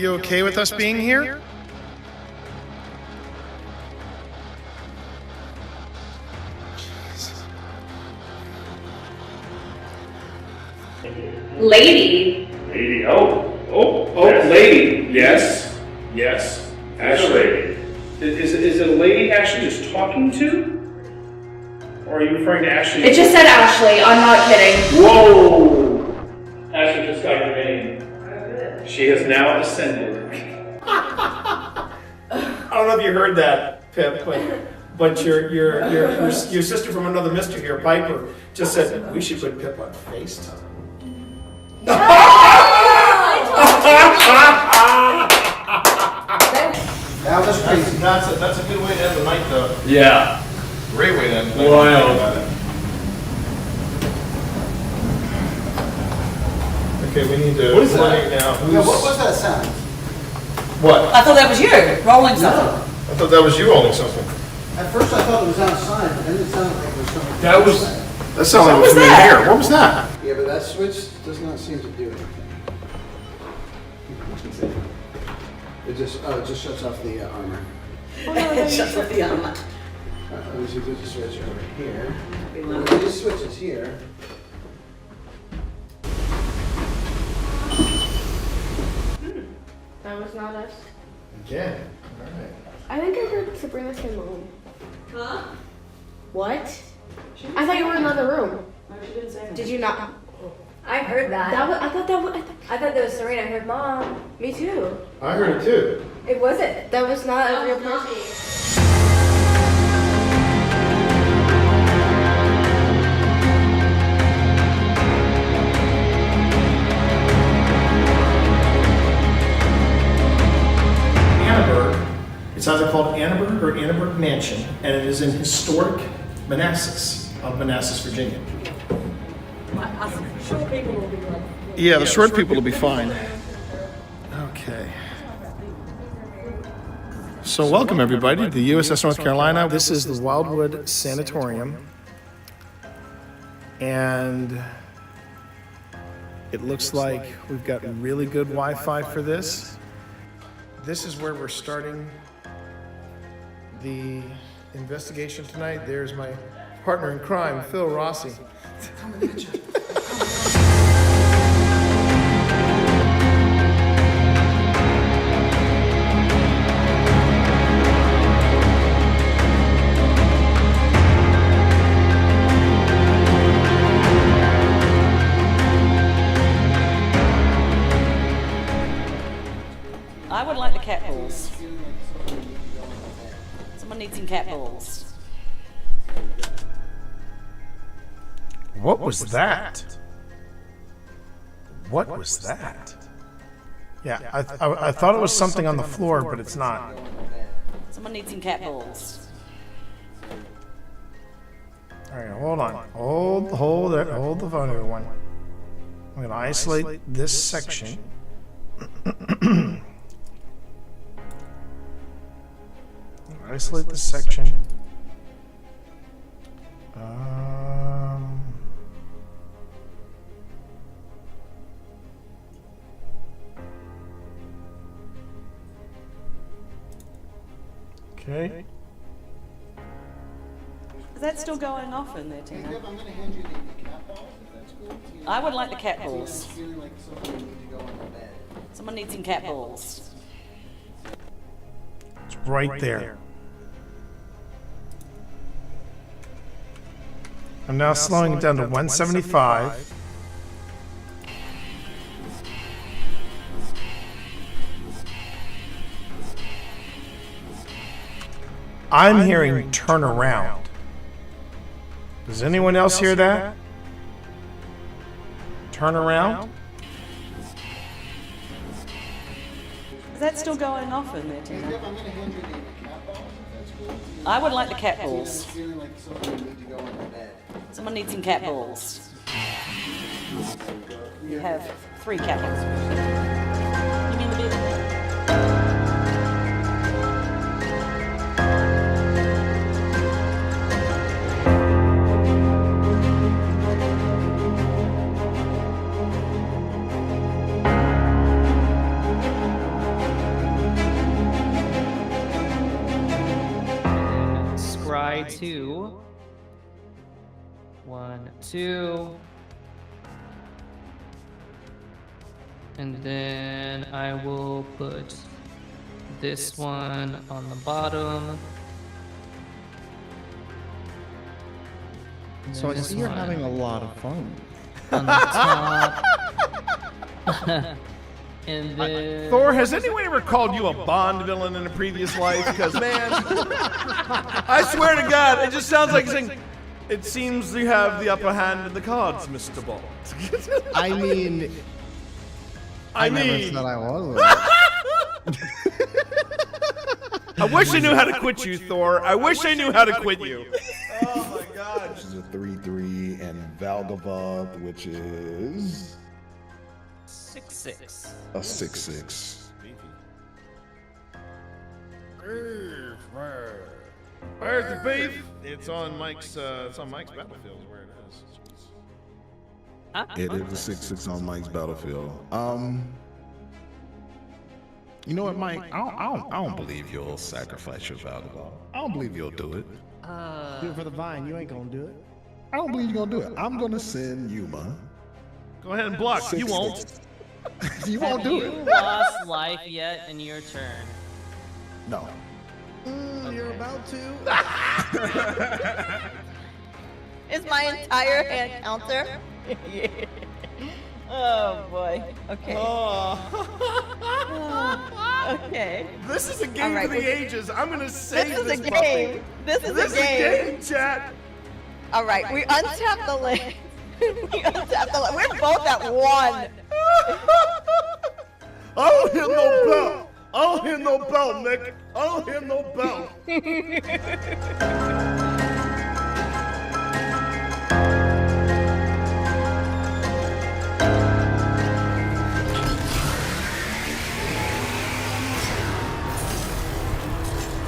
you okay with us being here? Lady. Lady, lady. Yes. Ashley. Is it a lady Ashley just talking to? Or are you referring to Ashley? It just said Ashley, I'm not kidding. Whoa! Ashley just got your name. She has now ascended. I don't know if you heard that, Pip, but your sister from another mister here, Piper, just said we should put Pip on FaceTime. That was crazy. That's a good way to end the night, though. Yeah. Great way to end the night. Wild. Okay, we need to. What is that? coordinate now. Yeah, what was that sound? What? I thought that was you, rolling something. No. I thought that was you rolling something. At first I thought it was outside, but then it sounded like it was something. That was- inside. That sounded like it What was was from in that? here. What was that? Yeah, but that switch does not seem to do anything. It just shuts off the armor. Shuts off the armor. We should do the switch over here. These switches here. That was not us. Again. All right. I think I heard Sabrina say mom. Huh? What? I thought you were in another room. No, she didn't say anything. Did you not? I heard that. That was, I thought that was. I thought that was Serena. I heard mom. Me too. I heard it too. It wasn't. That was not a real person. Annenberg. It's either called Annenberg or Annenberg Mansion, and it is in historic Manassas, Manassas, Virginia. Us short people will be like. Yeah, the short people will be fine. Okay. So welcome everybody to the USS North Carolina. This is the Wildwood Sanatorium. And it looks like we've got really good Wi-Fi for this. This is where we're starting the investigation tonight. There's my partner in crime, Phil Rossi. I would like the cat balls. Someone needs some cat balls. What was that? What was that? Yeah, I thought it was something on the floor, but it's not. Someone needs some cat balls. All right, hold on. Hold the phone, everyone. I'm gonna isolate this section. Isolate this section. Okay. Is that still going off in there, Tina? I'm going to hand you the cat balls, if that's cool. I would like the cat balls. Feeling like something needs to go on the bed. Someone needs some cat balls. It's right there. I'm now slowing it down to 175. I'm hearing turn around. Does anyone else hear that? Turn around? Is that still going off in there, Tina? I'm going to hand you the cat balls, if that's cool. I would like the cat balls. Feeling like something needs to go on the bed. Someone needs some cat balls. You have 3 cat balls. You mean the bed? try to 1, 2, and then I will put this one on the bottom. And So I this see you're one having a lot of fun. on the top. And then Thor, has anyone ever called you a Bond villain in a previous life? Because, man, I swear to God, it just sounds like saying, it seems you have the upper hand in the cards, Mr. Bond. I mean, I never said I wasn't. I wish I knew how to quit you, Thor. I wish I knew how to quit you. Oh, my God. Which is a 3/3, and Valgavoth, which is 6/6. a 6/6. Where's the beef? It's on Mike's battlefield is where it is. It is a 6/6 on Mike's battlefield. You know what, Mike? I don't believe you'll sacrifice your Valgavoth. I don't believe you'll do it. Do it for the vine. You ain't gonna do it. I don't believe you're gonna do it. I'm gonna send Yuma. Go ahead and block. You won't. You won't do Have it. you lost life yet in your turn? No. You're about to. Is my entire hand counter? Oh boy. Okay. Okay. This is a game All right, for the ages. I'm gonna save This is this a puppy. game. This is a game. chat. All right, we untap the list. We untap the list. We're both at 1. I don't hear no bell. I don't hear no bell, Nick. I don't hear no bell.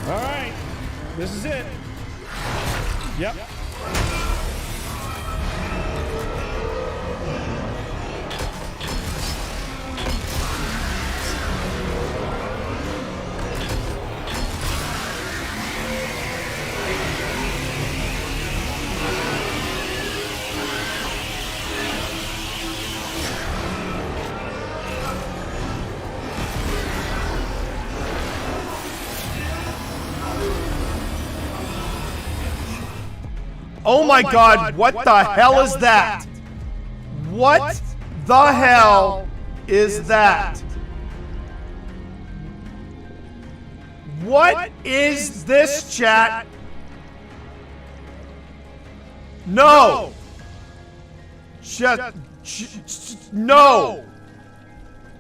All right, this is it. Yep. Oh my God, what the hell is that? What the hell is that? What is this, chat? No. No.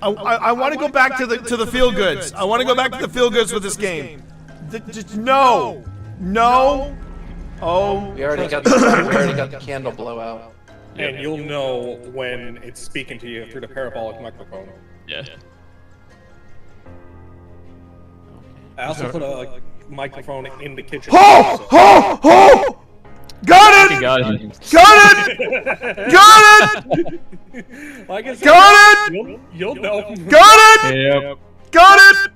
I want to go back to the feel goods. I want to go back to the feel goods with this game. No. No. Oh. We already got the candle blowout. And you'll know when it's speaking to you through the parabolic microphone. Yeah. I also put a microphone in the kitchen. Ho! Ho! Ho! Got it! Got it! Got it! Got it! Like I said, Got it! You'll know. Got it! Yep. Got it!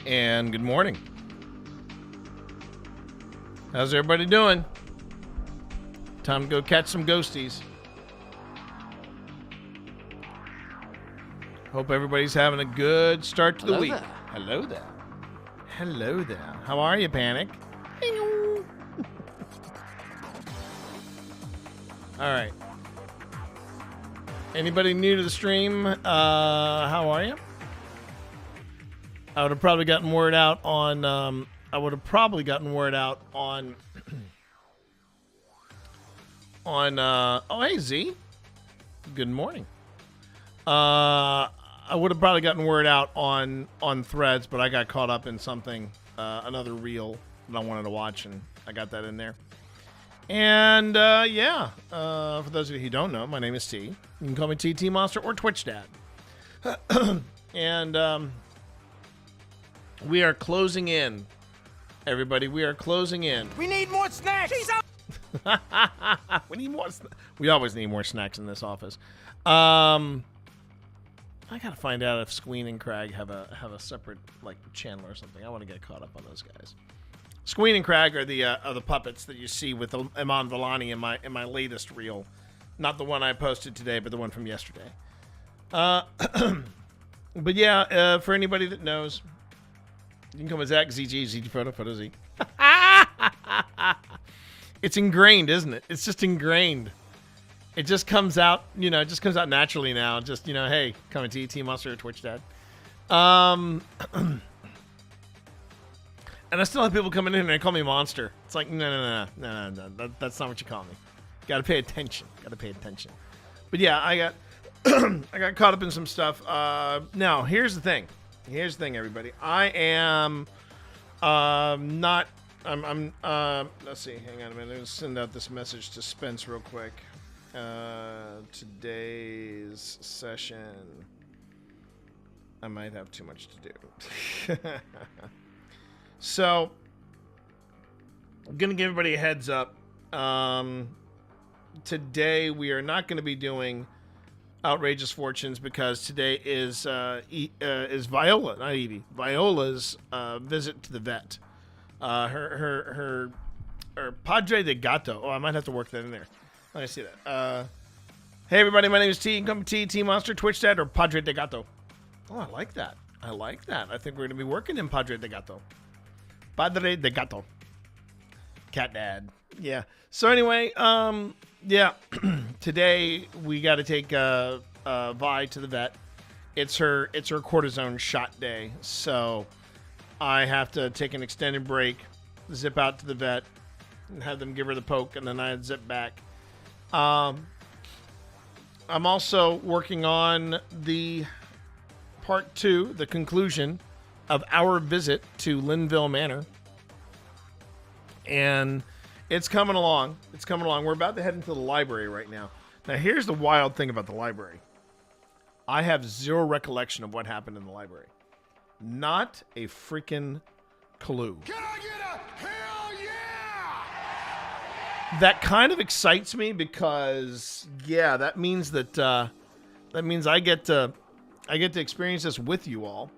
And good morning. How's everybody doing? Time to go catch some ghosties. Hope everybody's having a good start to the week. Hello there. Hello there. How are you, Panic? All right. Anybody new to the stream? How are you? I would have probably gotten word out on. Oh, hey Z. Good morning. I would have probably gotten word out on Threads, but I got caught up in something, another reel that I wanted to watch, and I got that in there. And for those of you who don't know, my name is T. You can call me TT Monster or Twitch Dad. And we are closing in, everybody. We are closing in. We need more snacks. We need more. We always need more snacks in this office. I gotta find out if Squeen and Crag have a separate like channel or something. I want to get caught up on those guys. Squeen and Crag are the puppets that you see with Iman Vellani in my latest reel, not the one I posted today, but the one from yesterday. But yeah, for anybody that knows, you can come with Zach ZG Photo Z. It's ingrained, isn't it? It's just ingrained. It just comes out, it just comes out naturally now. Just, hey, coming to T Monster or Twitch Dad. And I still have people coming in and they call me Monster. It's like, no. That's not what you call me. Got to pay attention. But yeah, I got I got caught up in some stuff. Now, here's the thing, everybody. I am not. I'm. Let's see. Hang on a minute. Let's send out this message to Spence real quick. Today's session. I might have too much to do. So, I'm going to give everybody a heads up. Today, we are not going to be doing Outrageous Fortunes because today is Viola, not Evie. Viola's visit to the vet. Her Padre de Gato. Oh, I might have to work that in there. Let me see that. Hey, everybody, my name is T. You can come to T Monster, Twitch Dad, or Padre de Gato. Oh, I like that. I think we're going to be working in Padre de Gato. Padre de Gato. Cat Dad. Yeah. So anyway, today we got to take Vi to the vet. It's her cortisone shot day. So I have to take an extended break, zip out to the vet, and have them give her the poke, and then I zip back. I'm also working on the part 2, the conclusion of our visit to Linville Manor. And it's coming along. We're about to head into the library right now. Now, here's the wild thing about the library. I have zero recollection of what happened in the library. Not a freaking clue. Can I get a hell yeah? That kind of excites me because, yeah, that means I get to experience this with you all.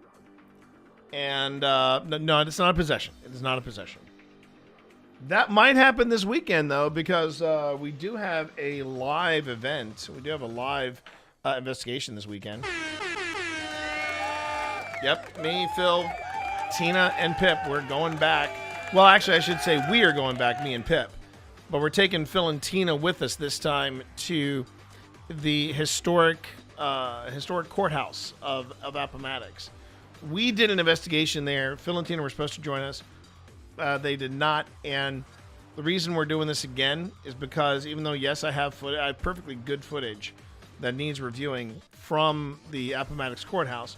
And no, it's not a possession. It is not a possession. That might happen this weekend, though, because we do have a live event. We do have a live investigation this weekend. Yep, me, Phil, Tina, and Pip. We're going back. Well, actually, I should say we are going back, me and Pip. But we're taking Phil and Tina with us this time to the historic courthouse of Appomattox. We did an investigation there. Phil and Tina were supposed to join us. They did not, and the reason we're doing this again is because even though, yes, I have perfectly good footage that needs reviewing from the Appomattox Courthouse,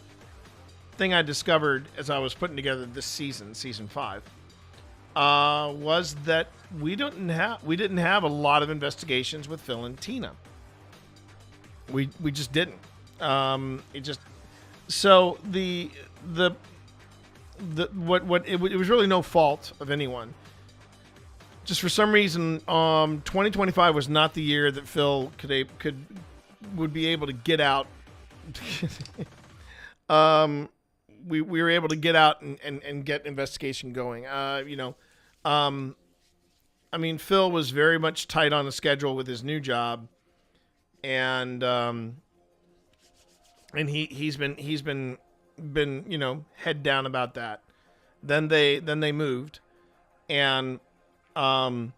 thing I discovered as I was putting together this season 5, was that we didn't have a lot of investigations with Phil and Tina. We just didn't. It was really no fault of anyone. Just for some reason, 2025 was not the year that Phil would be able to get out. We were able to get out and get investigation going. I mean, Phil was very much tight on the schedule with his new job, and he's been head down about that. Then they moved, and then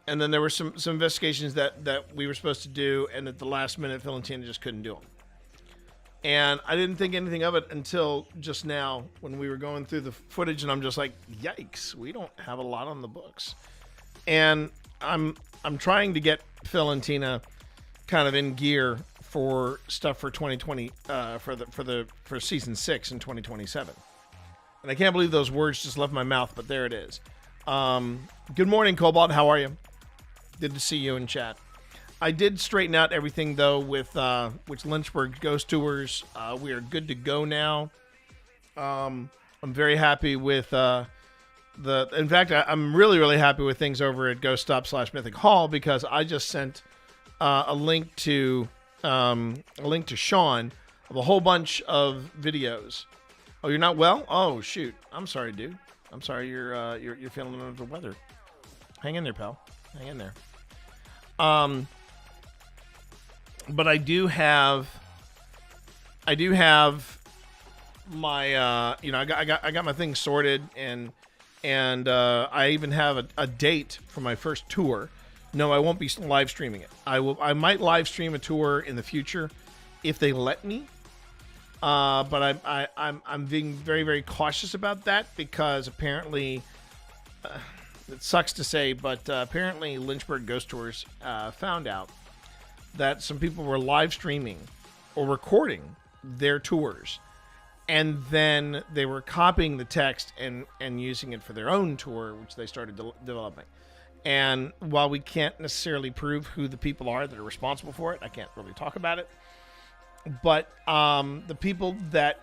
there were some investigations that we were supposed to do, and at the last minute, Phil and Tina just couldn't do them. And I didn't think anything of it until just now when we were going through the footage, and I'm just like, yikes, we don't have a lot on the books. And I'm trying to get Phil and Tina kind of in gear for stuff for 2020 for season 6 in 2027. And I can't believe those words just left my mouth, but there it is. Good morning, Cobalt. How are you? Good to see you in chat. I did straighten out everything though with Lynchburg Ghost Tours. We are good to go now. I'm very happy with in fact, I'm really happy with things over at Ghost Stop / Mythic Hall, because I just sent a link to Sean of a whole bunch of videos. Oh, you're not well? Oh shoot! I'm sorry, dude. I'm sorry you're feeling under the weather. Hang in there, pal. Hang in there. But I do have my I got my things sorted, and I even have a date for my first tour. No, I won't be live streaming it. I might live stream a tour in the future if they let me. But I'm being very cautious about that, because apparently it sucks to say, but apparently Lynchburg Ghost Tours found out that some people were live streaming or recording their tours, and then they were copying the text and using it for their own tour, which they started developing. And while we can't necessarily prove who the people are that are responsible for it, I can't really talk about it. But the people that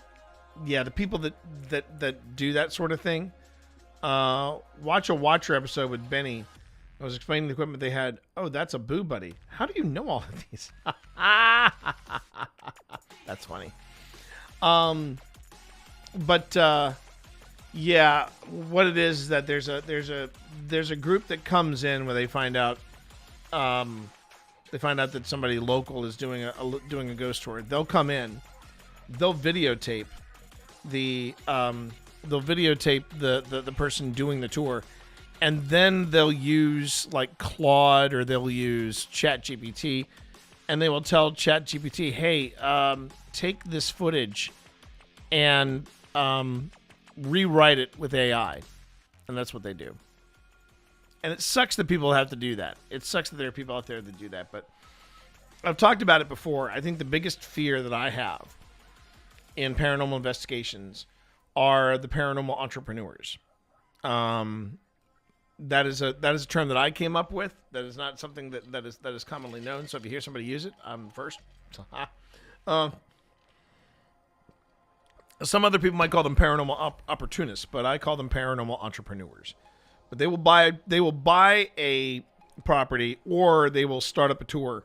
do that sort of thing, watch a Watcher episode with Benny. I was explaining the equipment they had. Oh, that's a Boo Buddy. How do you know all of these? That's funny. Yeah, what it is that there's a group that comes in where they find out that somebody local is doing a ghost tour. They'll come in, they'll videotape the person doing the tour, and then they'll use like Claude or they'll use ChatGPT, and they will tell ChatGPT, hey, take this footage and rewrite it with AI. And that's what they do. And it sucks that people have to do that. It sucks that there are people out there that do that. But I've talked about it before. I think the biggest fear that I have in paranormal investigations are the paranormal entrepreneurs. That is a term that I came up with. That is not something that is commonly known. So if you hear somebody use it, I'm first. Some other people might call them paranormal opportunists, but I call them paranormal entrepreneurs. But they will buy a property, or they will start up a tour.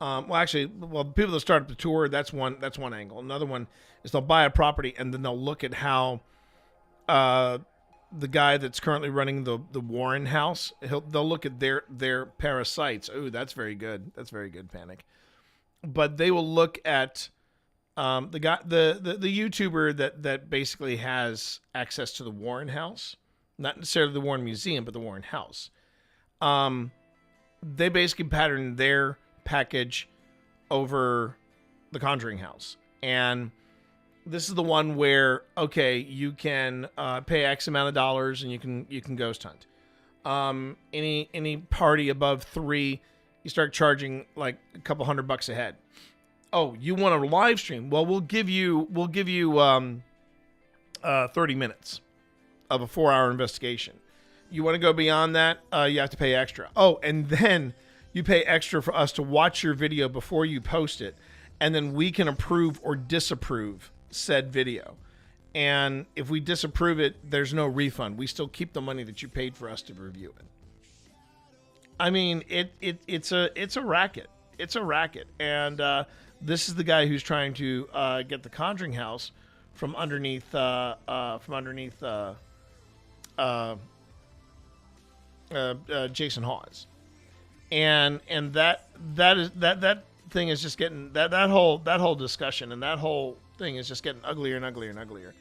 People that start up the tour, that's one angle. Another one is they'll buy a property, and then they'll look at how the guy that's currently running the Warren house, they'll look at their parasites. Oh, that's very good. That's very good, Panic. But they will look at the guy, the YouTuber that basically has access to the Warren house, not necessarily the Warren Museum, but the Warren house. They basically pattern their package over the Conjuring house, and this is the one where, okay, you can pay X amount of dollars and you can ghost hunt. Any party above 3, you start charging like a couple $100 a head. Oh, you want a live stream? Well, we'll give you 30 minutes of a 4-hour investigation. You want to go beyond that? You have to pay extra. Oh, and then you pay extra for us to watch your video before you post it, and then we can approve or disapprove said video. And if we disapprove it, there's no refund. We still keep the money that you paid for us to review it. I mean, it's a racket. It's a racket. And this is the guy who's trying to get the Conjuring house from underneath Jason Hawes, and that thing is just getting that whole discussion and that whole thing is just getting uglier and uglier and uglier.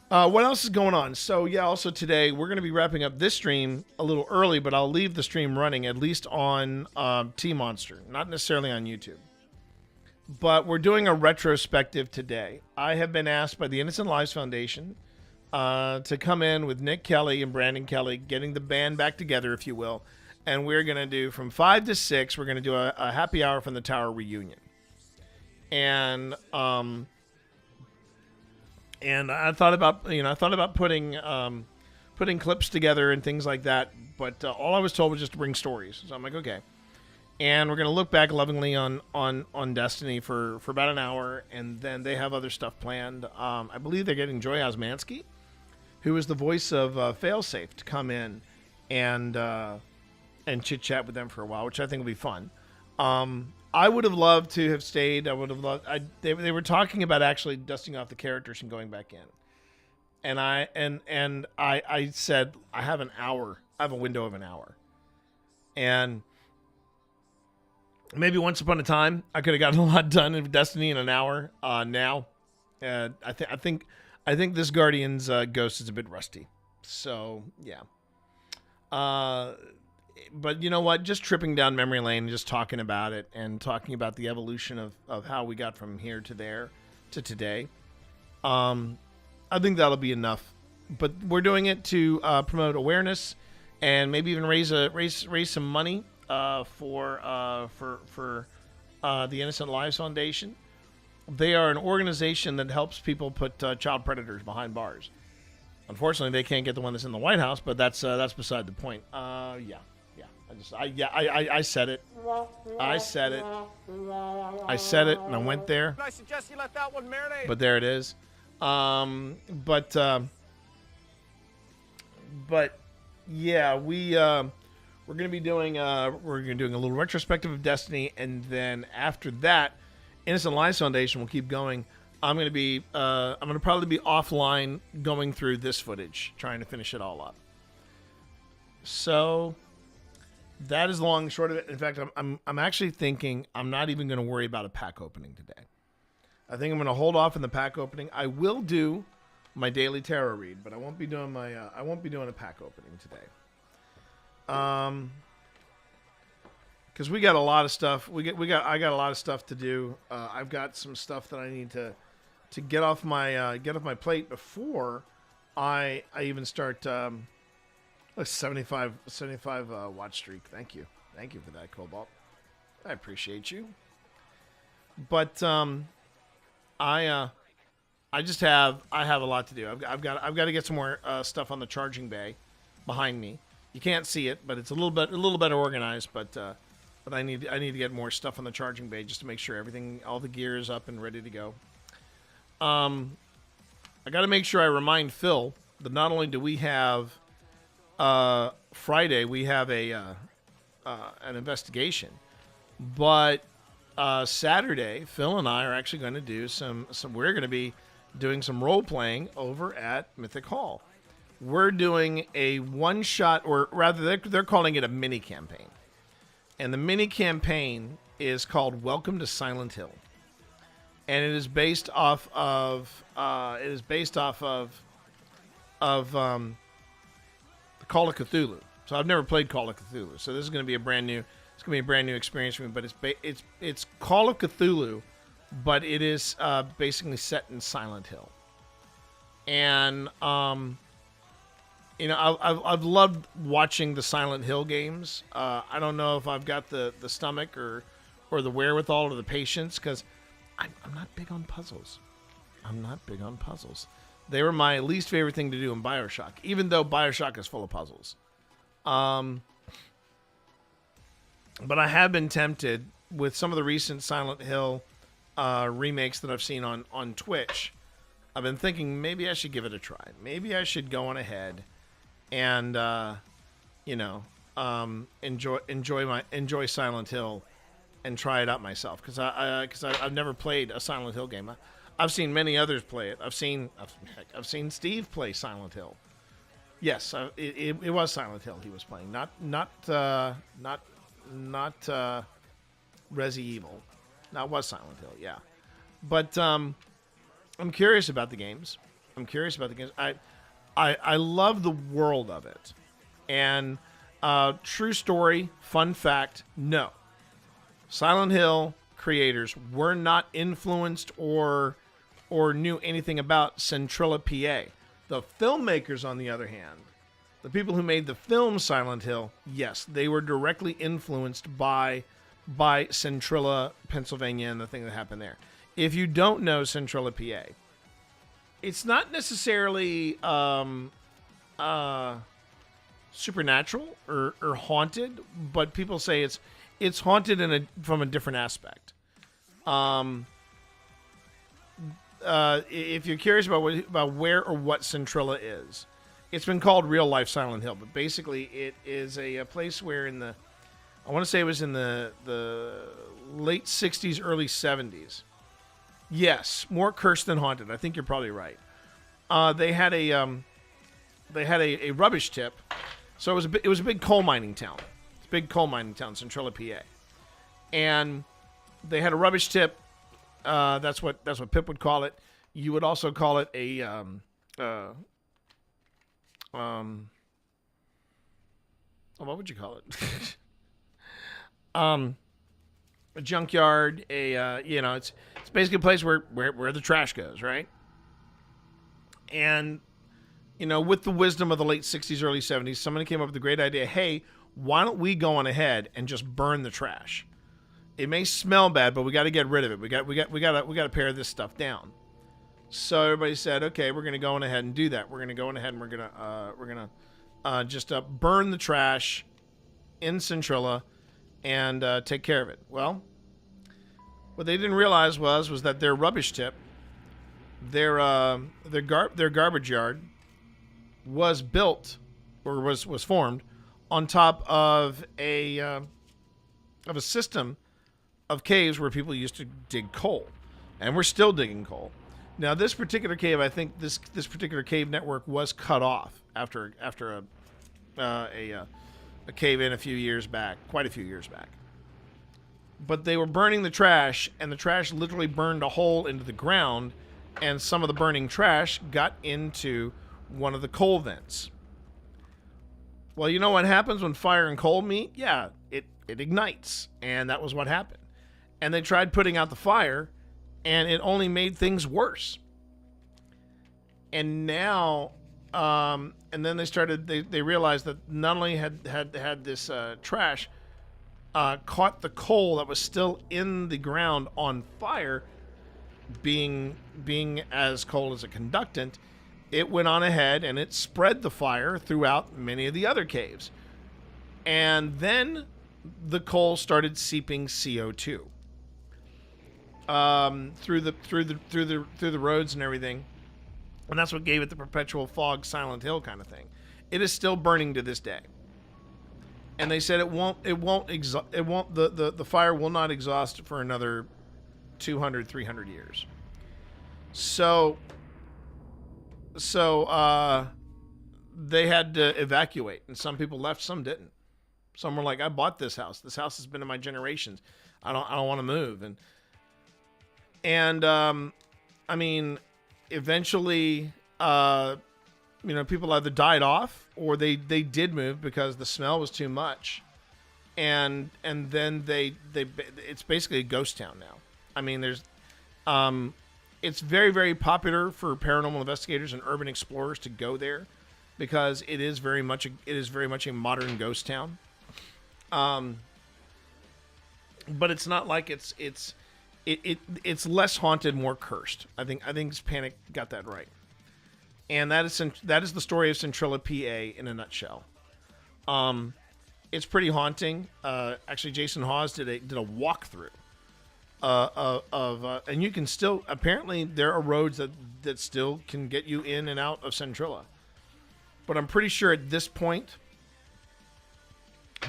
What else is going on? So yeah, also today we're going to be wrapping up this stream a little early, but I'll leave the stream running at least on T-Monster, not necessarily on YouTube. But we're doing a retrospective today. I have been asked by the Innocent Lives Foundation to come in with Nick Kelly and Brandon Kelly, getting the band back together, if you will. And we're going to do from 5 to 6, we're going to do a happy hour from the Tower reunion. And I thought about putting clips together and things like that, but all I was told was just to bring stories. So I'm like, okay. And we're going to look back lovingly on Destiny for about an hour, and then they have other stuff planned. I believe they're getting Joy Osmansky, who is the voice of Failsafe, to come in and chit-chat with them for a while, which I think will be fun. I would have loved to have stayed. They were talking about actually dusting off the characters and going back in. And I said, I have an hour. I have a window of an hour. And maybe once upon a time, I could have gotten a lot done in Destiny in an hour. Now, I think this Guardian's Ghost is a bit rusty. So, yeah. But you know what? Just tripping down memory lane and just talking about it and talking about the evolution of how we got from here to there to today. I think that'll be enough. But we're doing it to promote awareness and maybe even raise some money for the Innocent Lives Foundation. They are an organization that helps people put child predators behind bars. Unfortunately, they can't get the one that's in the White House, but that's beside the point. I said it. I said it, and I went there. I suggest you let that one marinate. But there it is. But yeah, we're gonna be doing a little retrospective of Destiny, and then after that, Innocent Lives Foundation will keep going. I'm gonna probably be offline going through this footage, trying to finish it all up. So that is long and short of it. In fact, I'm actually thinking I'm not even going to worry about a pack opening today. I think I'm going to hold off on the pack opening. I will do my daily tarot read, but I won't be doing a pack opening today. Because we got a lot of stuff. I got a lot of stuff to do. I've got some stuff that I need to get off my plate before I even start. A 75 watch streak. Thank you for that, Cobalt. I appreciate you. But I have a lot to do. I've got to get some more stuff on the charging bay behind me. You can't see it, but it's a little better organized. But I need to get more stuff on the charging bay just to make sure all the gear is up and ready to go. I got to make sure I remind Phil that not only do we have Friday we have an investigation, but Saturday Phil and I are actually going to do we're going to be doing some role playing over at Mythic Hall. We're doing a one shot, or rather they're calling it a mini campaign, and the mini campaign is called Welcome to Silent Hill, and it is based off of Call of Cthulhu. So I've never played Call of Cthulhu. So this is going to be a brand new experience for me, but it's Call of Cthulhu, but it is basically set in Silent Hill. And I've loved watching the Silent Hill games. I don't know if I've got the stomach or the wherewithal or the patience, cuz I'm not big on puzzles. They were my least favorite thing to do in BioShock, even though BioShock is full of puzzles. But I have been tempted with some of the recent Silent Hill remakes that I've seen on Twitch. I've been thinking maybe I should give it a try. Maybe I should go on ahead and enjoy Silent Hill and try it out myself, because I've never played a Silent Hill game. I've seen many others play it. I've seen Steve play Silent Hill. Yes, it was Silent Hill he was playing, not Resi Evil. That was Silent Hill, yeah. But I'm curious about the games. I love the world of it. And true story, fun fact, no. Silent Hill creators were not influenced or knew anything about Centrilla, PA. The filmmakers, on the other hand, the people who made the film Silent Hill, yes, they were directly influenced by Centrilla, Pennsylvania, and the thing that happened there. If you don't know Centrilla, PA, it's not necessarily supernatural or haunted, but people say it's haunted from a different aspect. If you're curious about where or what Centrilla is, it's been called real life Silent Hill, but basically it is a place where I want to say it was in the late 60s, early 70s. Yes, more cursed than haunted. I think you're probably right. They had a rubbish tip, so it was a big coal mining town. It's a big coal mining town, Centrilla, PA, and they had a rubbish tip. That's what Pip would call it. You would also call it what would you call it? A junkyard. It's basically a place where the trash goes, right? And with the wisdom of the late 60s, early 70s, somebody came up with the great idea. Hey, why don't we go on ahead and just burn the trash? It may smell bad, but we got to get rid of it. We got to pare this stuff down. So everybody said, okay, we're going to go on ahead and do that. We're going to go on ahead and we're going to just burn the trash in Centrilla and take care of it. Well, what they didn't realize was that their rubbish tip, their garbage yard, was built or was formed on top of a system of caves where people used to dig coal, and we're still digging coal. Now, this particular cave, I think this particular cave network was cut off after a cave in quite a few years back. But they were burning the trash, and the trash literally burned a hole into the ground, and some of the burning trash got into one of the coal vents. Well, you know what happens when fire and coal meet? Yeah, it ignites, and that was what happened. And they tried putting out the fire, and it only made things worse. And now, and then they realized that not only had this trash caught the coal that was still in the ground on fire, being as coal as a conductant, it went on ahead and it spread the fire throughout many of the other caves. And then the coal started seeping CO2 through the roads and everything, and that's what gave it the perpetual fog Silent Hill kind of thing. It is still burning to this day, and they said the fire will not exhaust for another 200, 300 years. So they had to evacuate, and some people left, some didn't. Some were like, I bought this house. This house has been in my generations. I don't want to move. And I mean, eventually, people either died off or they did move because the smell was too much. And then it's basically a ghost town now. I mean, it's very, very popular for paranormal investigators and urban explorers to go there because it is very much a modern ghost town. But it's not like it's less haunted, more cursed. I think Panic got that right. And that is the story of Centrilla, PA in a nutshell. It's pretty haunting. Actually, Jason Hawes did a walkthrough and you can still, apparently there are roads that still can get you in and out of Centrilla. But I'm pretty sure at this point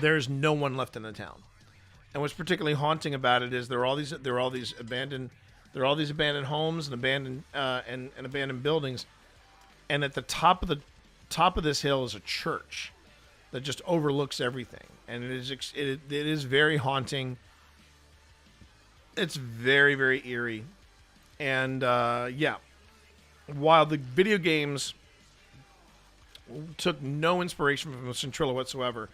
there's no one left in the town. And what's particularly haunting about it is there are all these abandoned homes and abandoned buildings. And at the top of top of this hill is a church that just overlooks everything, and it is very haunting. It's very, very eerie, and yeah, while the video games took no inspiration from Centrilla whatsoever,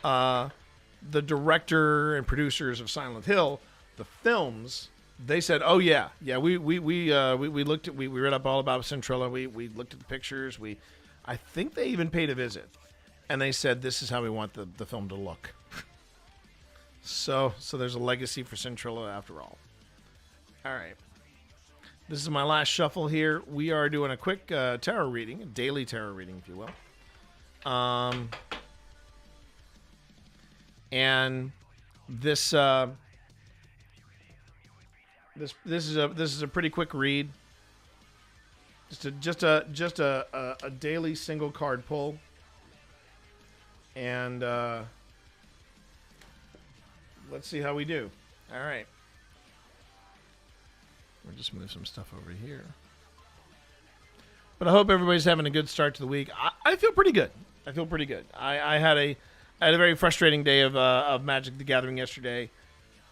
the director and producers of Silent Hill, the films, they said, "Oh yeah, we looked at we read up all about Centrilla. We looked at the pictures. I think they even paid a visit, and they said this is how we want the film to look." So there's a legacy for Centrilla after all. All right, this is my last shuffle here. We are doing a quick tarot reading, a daily tarot reading, if you will. And this is a pretty quick read. Just a daily single card pull, and let's see how we do. All right, we'll just move some stuff over here. But I hope everybody's having a good start to the week. I feel pretty good. I had a very frustrating day of Magic the Gathering yesterday.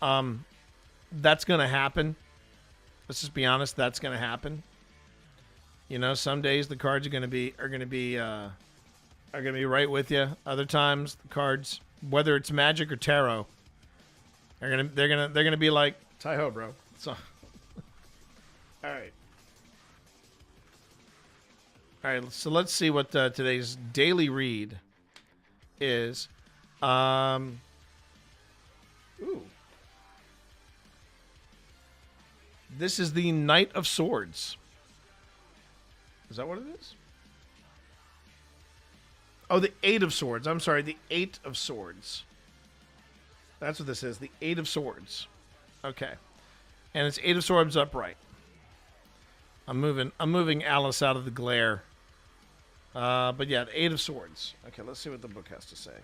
That's gonna happen. Let's just be honest. That's gonna happen. You know, some days the cards are gonna be right with you. Other times the cards, whether it's Magic or Tarot, they're gonna be like, "Hi-ho, bro." So, all right. So let's see what today's daily read is. Ooh. This is the Knight of Swords. Is that what it is? Oh, the Eight of Swords. I'm sorry, the Eight of Swords. That's what this is, the Eight of Swords. Okay. And it's Eight of Swords upright. I'm moving Alice out of the glare. But yeah, the Eight of Swords. Okay, let's see what the book has to say.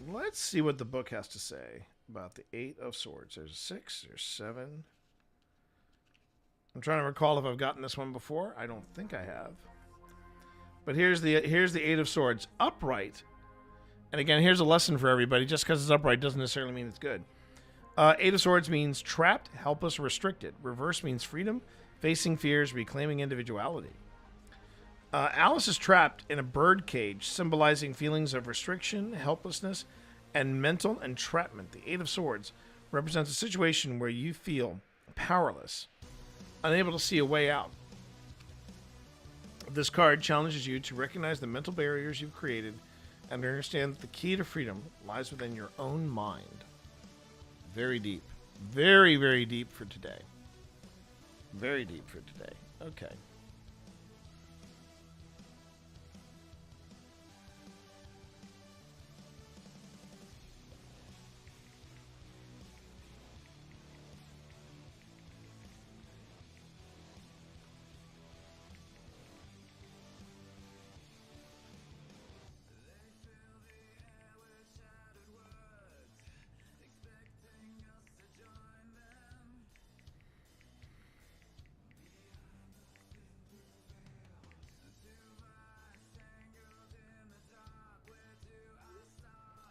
Let's see what the book has to say about the Eight of Swords. There's 6, there's 7. I'm trying to recall if I've gotten this one before. I don't think I have. But here's the Eight of Swords upright. And again, here's a lesson for everybody. Just because it's upright doesn't necessarily mean it's good. Eight of Swords means trapped, helpless, restricted. Reverse means freedom, facing fears, reclaiming individuality. Alice is trapped in a bird cage, symbolizing feelings of restriction, helplessness, and mental entrapment. The Eight of Swords represents a situation where you feel powerless, unable to see a way out. This card challenges you to recognize the mental barriers you've created and to understand that the key to freedom lies within your own mind. Very deep. Very, very deep for today. Very deep for today. Okay.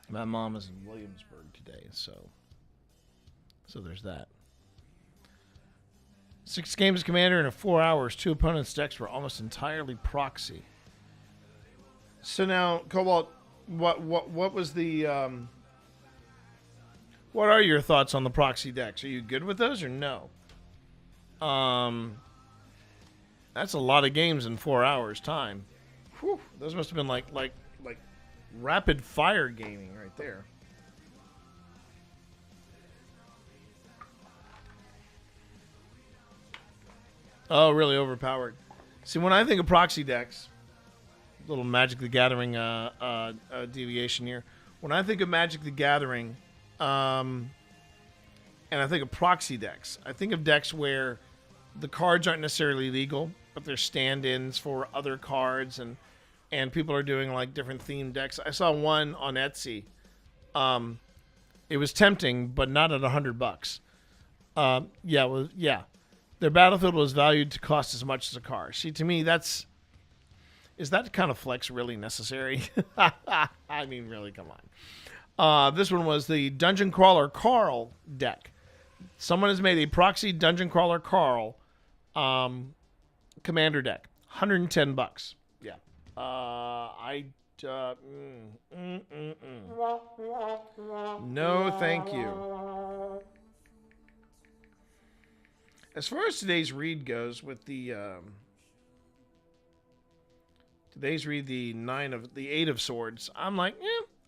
My mom is in Williamsburg today, so there's that. 6 games as commander in 4 hours. 2 opponents' decks were almost entirely proxy. So now, Cobalt, what was the what are your thoughts on the proxy decks? Are you good with those or no? That's a lot of games in 4 hours time. Whew, those must have been like rapid fire gaming right there. Oh, really overpowered. See, when I think of proxy decks, little Magic the Gathering deviation here. When I think of Magic the Gathering, and I think of proxy decks, I think of decks where the cards aren't necessarily legal, but they're stand-ins for other cards, and people are doing like different themed decks. I saw one on Etsy. It was tempting, but not at $100. Yeah. Their battlefield was valued to cost as much as a car. See, to me, that's Is that kind of flex really necessary? I mean, really, come on. This one was the Dungeon Crawler Carl deck. Someone has made a proxy Dungeon Crawler Carl commander deck. $110. Yeah. No, thank you. As far as today's read goes, with the today's read, the 8 of Swords, I'm like,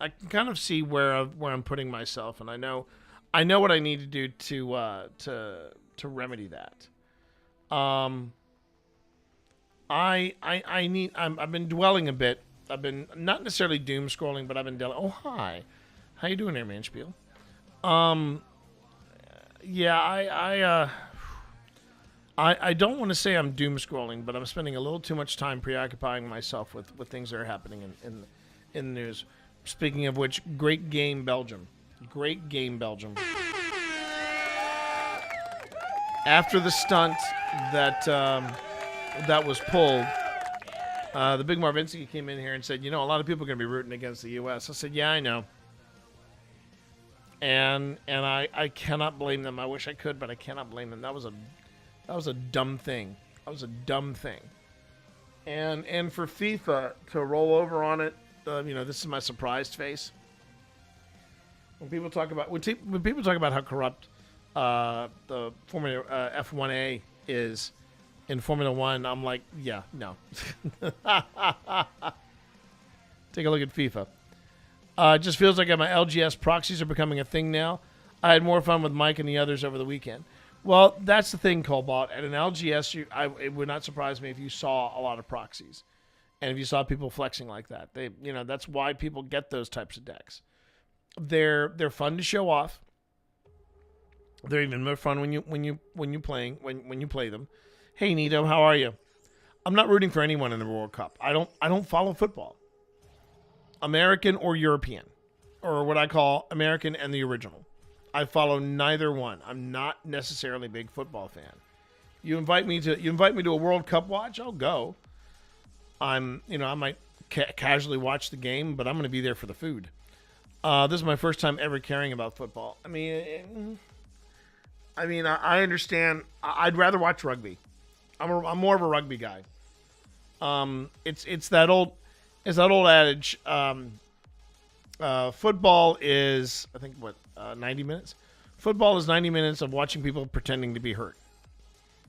I can kind of see where I'm putting myself, and I know what I need to do to remedy that. I've been dwelling a bit. I've been not necessarily doom scrolling, but I've been oh, hi. How you doing there, Manspiel? Yeah, I don't want to say I'm doom scrolling, but I'm spending a little too much time preoccupying myself with things that are happening in the news. Speaking of which, great game, Belgium. Great game, Belgium. After the stunt that was pulled, the big Marvinsky came in here and said, a lot of people are going to be rooting against the U.S. I said, yeah, I know. And I cannot blame them. I wish I could, but I cannot blame them. That was a dumb thing. That was a dumb thing. And for FIFA to roll over on it, this is my surprised face. When people talk about how corrupt the Formula F1A is in Formula One, I'm like, yeah, no. Take a look at FIFA. It just feels like my LGS proxies are becoming a thing now. I had more fun with Mike and the others over the weekend. Well, that's the thing, Cobalt. At an LGS, it would not surprise me if you saw a lot of proxies, and if you saw people flexing like that. That's why people get those types of decks. They're fun to show off. They're even more fun when you play them. Hey, Nito, how are you? I'm not rooting for anyone in the World Cup. I don't follow football. American or European, or what I call American and the original. I follow neither one. I'm not necessarily a big football fan. You invite me to a World Cup watch, I'll go. I might casually watch the game, but I'm going to be there for the food. This is my first time ever caring about football. I understand. I'd rather watch rugby. I'm more of a rugby guy. It's that old adage. Football is, I think, 90 minutes? Football is 90 minutes of watching people pretending to be hurt.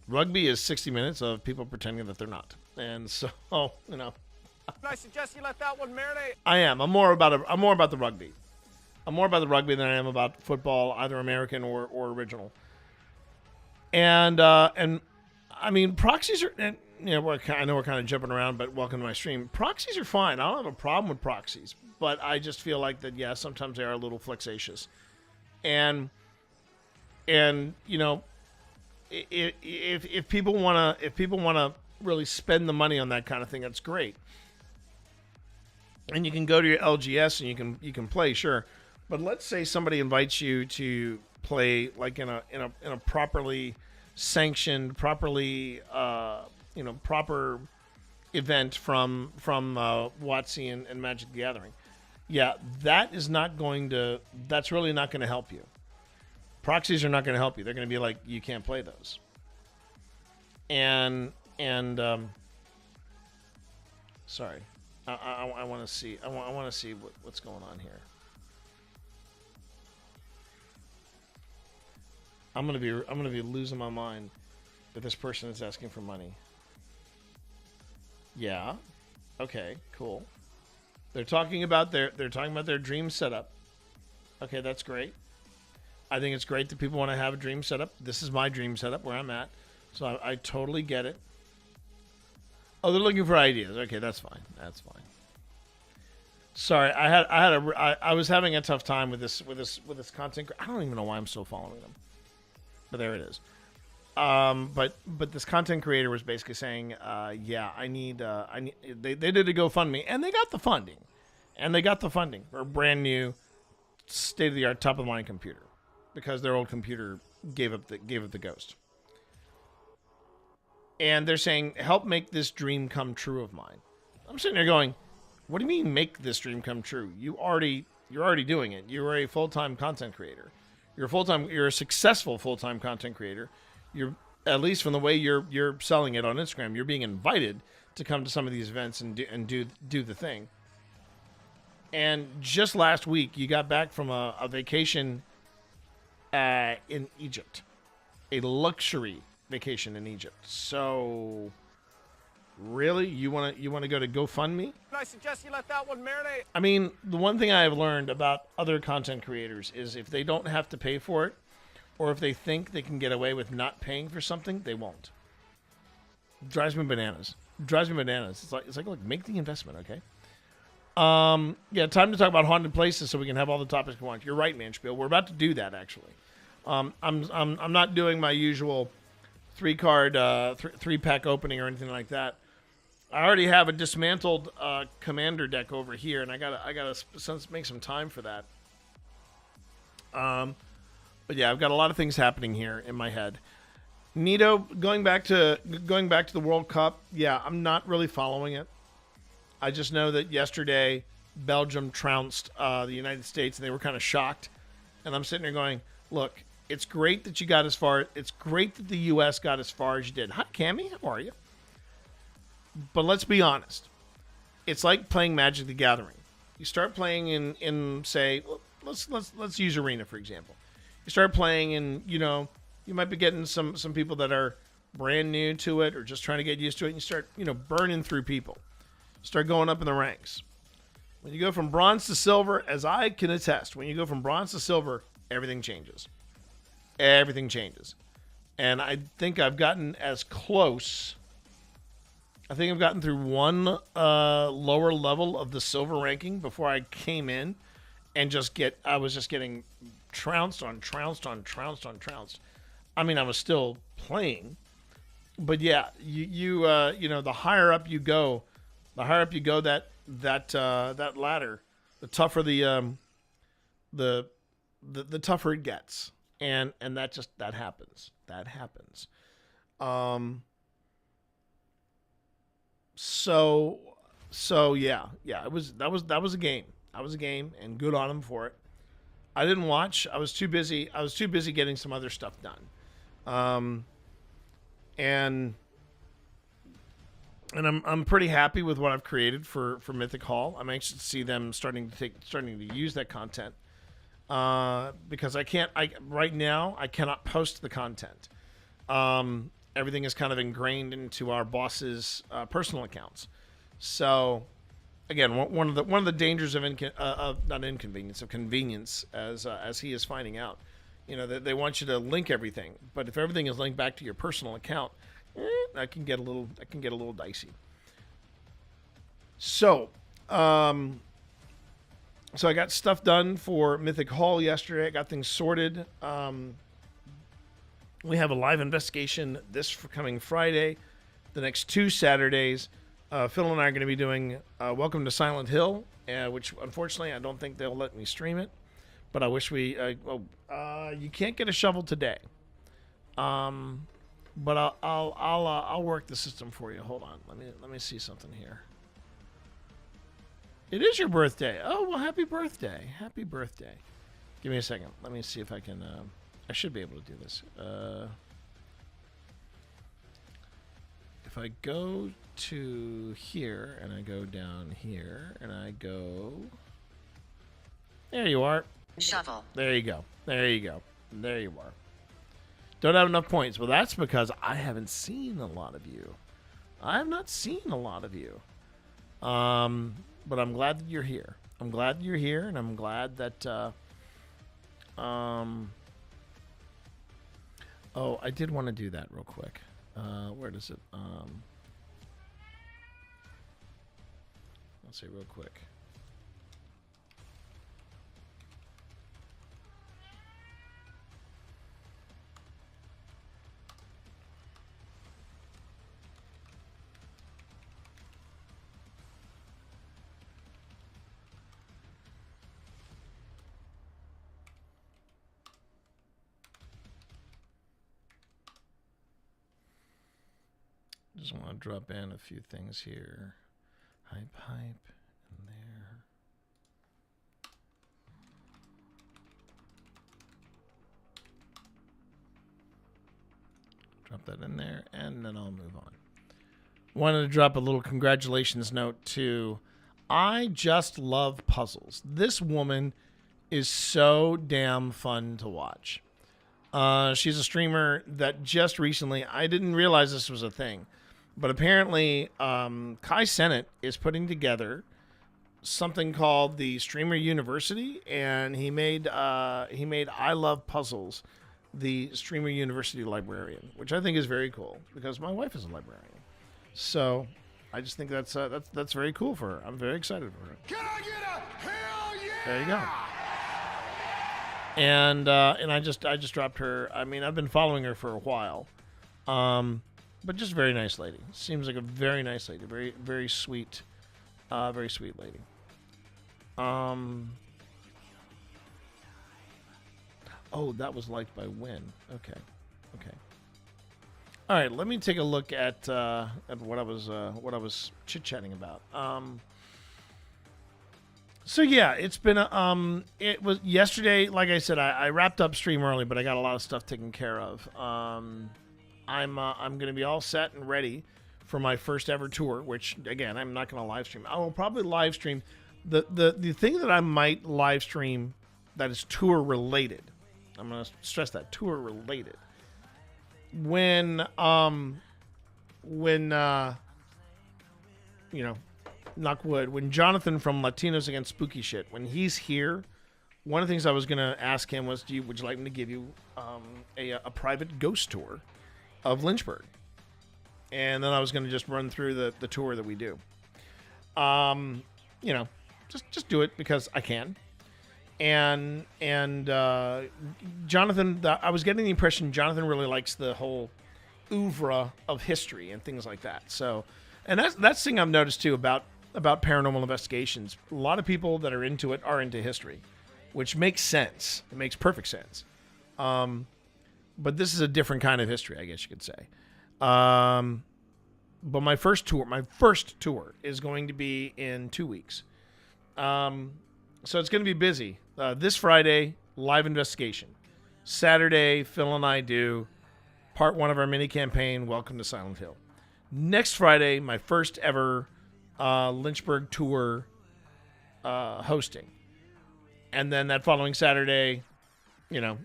Rugby is 60 minutes of people pretending that they're not. And so, I suggest you let that one marinate. I am. I'm more about the rugby. I'm more about the rugby than I am about football, either American or original. And I mean, proxies are, and, I know we're kind of jumping around, but welcome to my stream. Proxies are fine. I don't have a problem with proxies, but I just feel like that, yeah, sometimes they are a little flexatious. And if people wanna really spend the money on that kind of thing, that's great. And you can go to your LGS and you can play, sure. But let's say somebody invites you to play like in a properly sanctioned, proper event from WotC and Magic the Gathering. Yeah, that's really not going to help you. Proxies are not going to help you. They're going to be like, you can't play those. Sorry, I want to see. I want to see what's going on here. I'm gonna be losing my mind if this person is asking for money. Yeah. Okay. Cool. They're talking about their dream setup. Okay, that's great. I think it's great that people want to have a dream setup. This is my dream setup where I'm at, so I totally get it. Oh, they're looking for ideas. Okay, that's fine. That's fine. Sorry, I was having a tough time with this content. I don't even know why I'm still following them, but there it is. But this content creator was basically saying, yeah, I need. They did a GoFundMe and they got the funding, for a brand new, state of the art, top of the line computer, because their old computer gave up the ghost. And they're saying, help make this dream come true of mine. I'm sitting there going, what do you mean make this dream come true? You're already doing it. You're a full-time content creator. You're a successful full-time content creator. You're, at least from the way you're selling it on Instagram, you're being invited to come to some of these events and do the thing. And just last week, you got back from a vacation in Egypt, a luxury vacation in Egypt. So, really, you want to go to GoFundMe? I suggest you let that one marinate. I mean, the one thing I have learned about other content creators is if they don't have to pay for it, or if they think they can get away with not paying for something, they won't. It drives me bananas. It's like, look, make the investment, okay? Yeah, time to talk about haunted places so we can have all the topics we want. You're right, man, Spiel. We're about to do that, actually. I'm not doing my usual three-pack opening or anything like that. I already have a dismantled commander deck over here, and I gotta make some time for that. But yeah, I've got a lot of things happening here in my head. Nito, going back to the World Cup, yeah, I'm not really following it. I just know that yesterday Belgium trounced the United States, and they were kind of shocked. And I'm sitting there going, look, it's great that you got as far. It's great that the U.S. got as far as you did. Hi, Cammy, how are you? But let's be honest. It's like playing Magic the Gathering. You start playing in say, let's use Arena for example. You start playing, and you might be getting some people that are brand new to it or just trying to get used to it. And you start burning through people. Start going up in the ranks. When you go from bronze to silver, as I can attest, when you go from bronze to silver, everything changes. Everything changes. And I think I've gotten as close. I think I've gotten through one lower level of the silver ranking before I came in and I was just getting trounced. I mean, I was still playing. But yeah, the higher up you go, that ladder, the tougher the tougher it gets, and that happens. So yeah, that was a game. And good on them for it. I didn't watch. I was too busy getting some other stuff done. And I'm pretty happy with what I've created for Mythic Hall. I'm anxious to see them starting to use that content. Because right now I cannot post the content. Everything is kind of ingrained into our boss's personal accounts. So again, one of the dangers of not inconvenience, of convenience, as he is finding out. They want you to link everything, but if everything is linked back to your personal account, that can get a little dicey. So, so I got stuff done for Mythic Hall yesterday. I got things sorted. We have a live investigation this coming Friday. The next 2 Saturdays, Phil and I are going to be doing Welcome to Silent Hill, which unfortunately I don't think they'll let me stream it. But I wish you can't get a shovel today. But I'll work the system for you. Hold on, let me see something here. It is your birthday. Oh well, happy birthday! Happy birthday. Give me a second. Let me see if I can. I should be able to do this. If I go to here and I go down here and I go. There you are. Shovel. There you go. There you are. Don't have enough points. Well, that's because I haven't seen a lot of you. I have not seen a lot of you. But I'm glad that you're here. And I'm glad that oh, I did want to do that real quick. Where does it let's see real quick. Just want to drop in a few things here. Hype in there. Drop that in there, and then I'll move on. Wanted to drop a little congratulations note to I Just Love Puzzles. This woman is so damn fun to watch. She's a streamer that just recently, I didn't realize this was a thing, but apparently Kai Sennett is putting together something called the Streamer University, and he made I Love Puzzles the Streamer University librarian, which I think is very cool because my wife is a librarian. So I just think that's very cool for her. I'm very excited for her. Can I get a hell yeah? There you go. And I just dropped her. I mean, I've been following her for a while, but just a very nice lady. Seems like a very nice lady, very sweet lady. Oh, that was liked by Win. Okay. All right, let me take a look at what I was chit-chatting about. So yeah, it's been it was yesterday. Like I said, I wrapped up stream early, but I got a lot of stuff taken care of. I'm gonna be all set and ready for my first ever tour, which again I'm not gonna live stream. I will probably live stream the thing that I might live stream that is tour related. I'm gonna stress that tour related. When you know, knock wood, when Jonathan from Latinos Against Spooky Shit, when he's here, one of the things I was gonna ask him was, would you like me to give you a private ghost tour of Lynchburg? And then I was gonna just run through the tour that we do. You know, just do it because I can. And Jonathan, I was getting the impression Jonathan really likes the whole oeuvre of history and things like that. So, and that's the thing I've noticed too about paranormal investigations. A lot of people that are into it are into history, which makes sense. It makes perfect sense. But this is a different kind of history, I guess you could say. But my first tour is going to be in 2 weeks. So it's going to be busy. This Friday, live investigation. Saturday, Phil and I do part 1 of our mini campaign, Welcome to Silent Hill. Next Friday, my first ever Lynchburg tour hosting. And then that following Saturday, you know,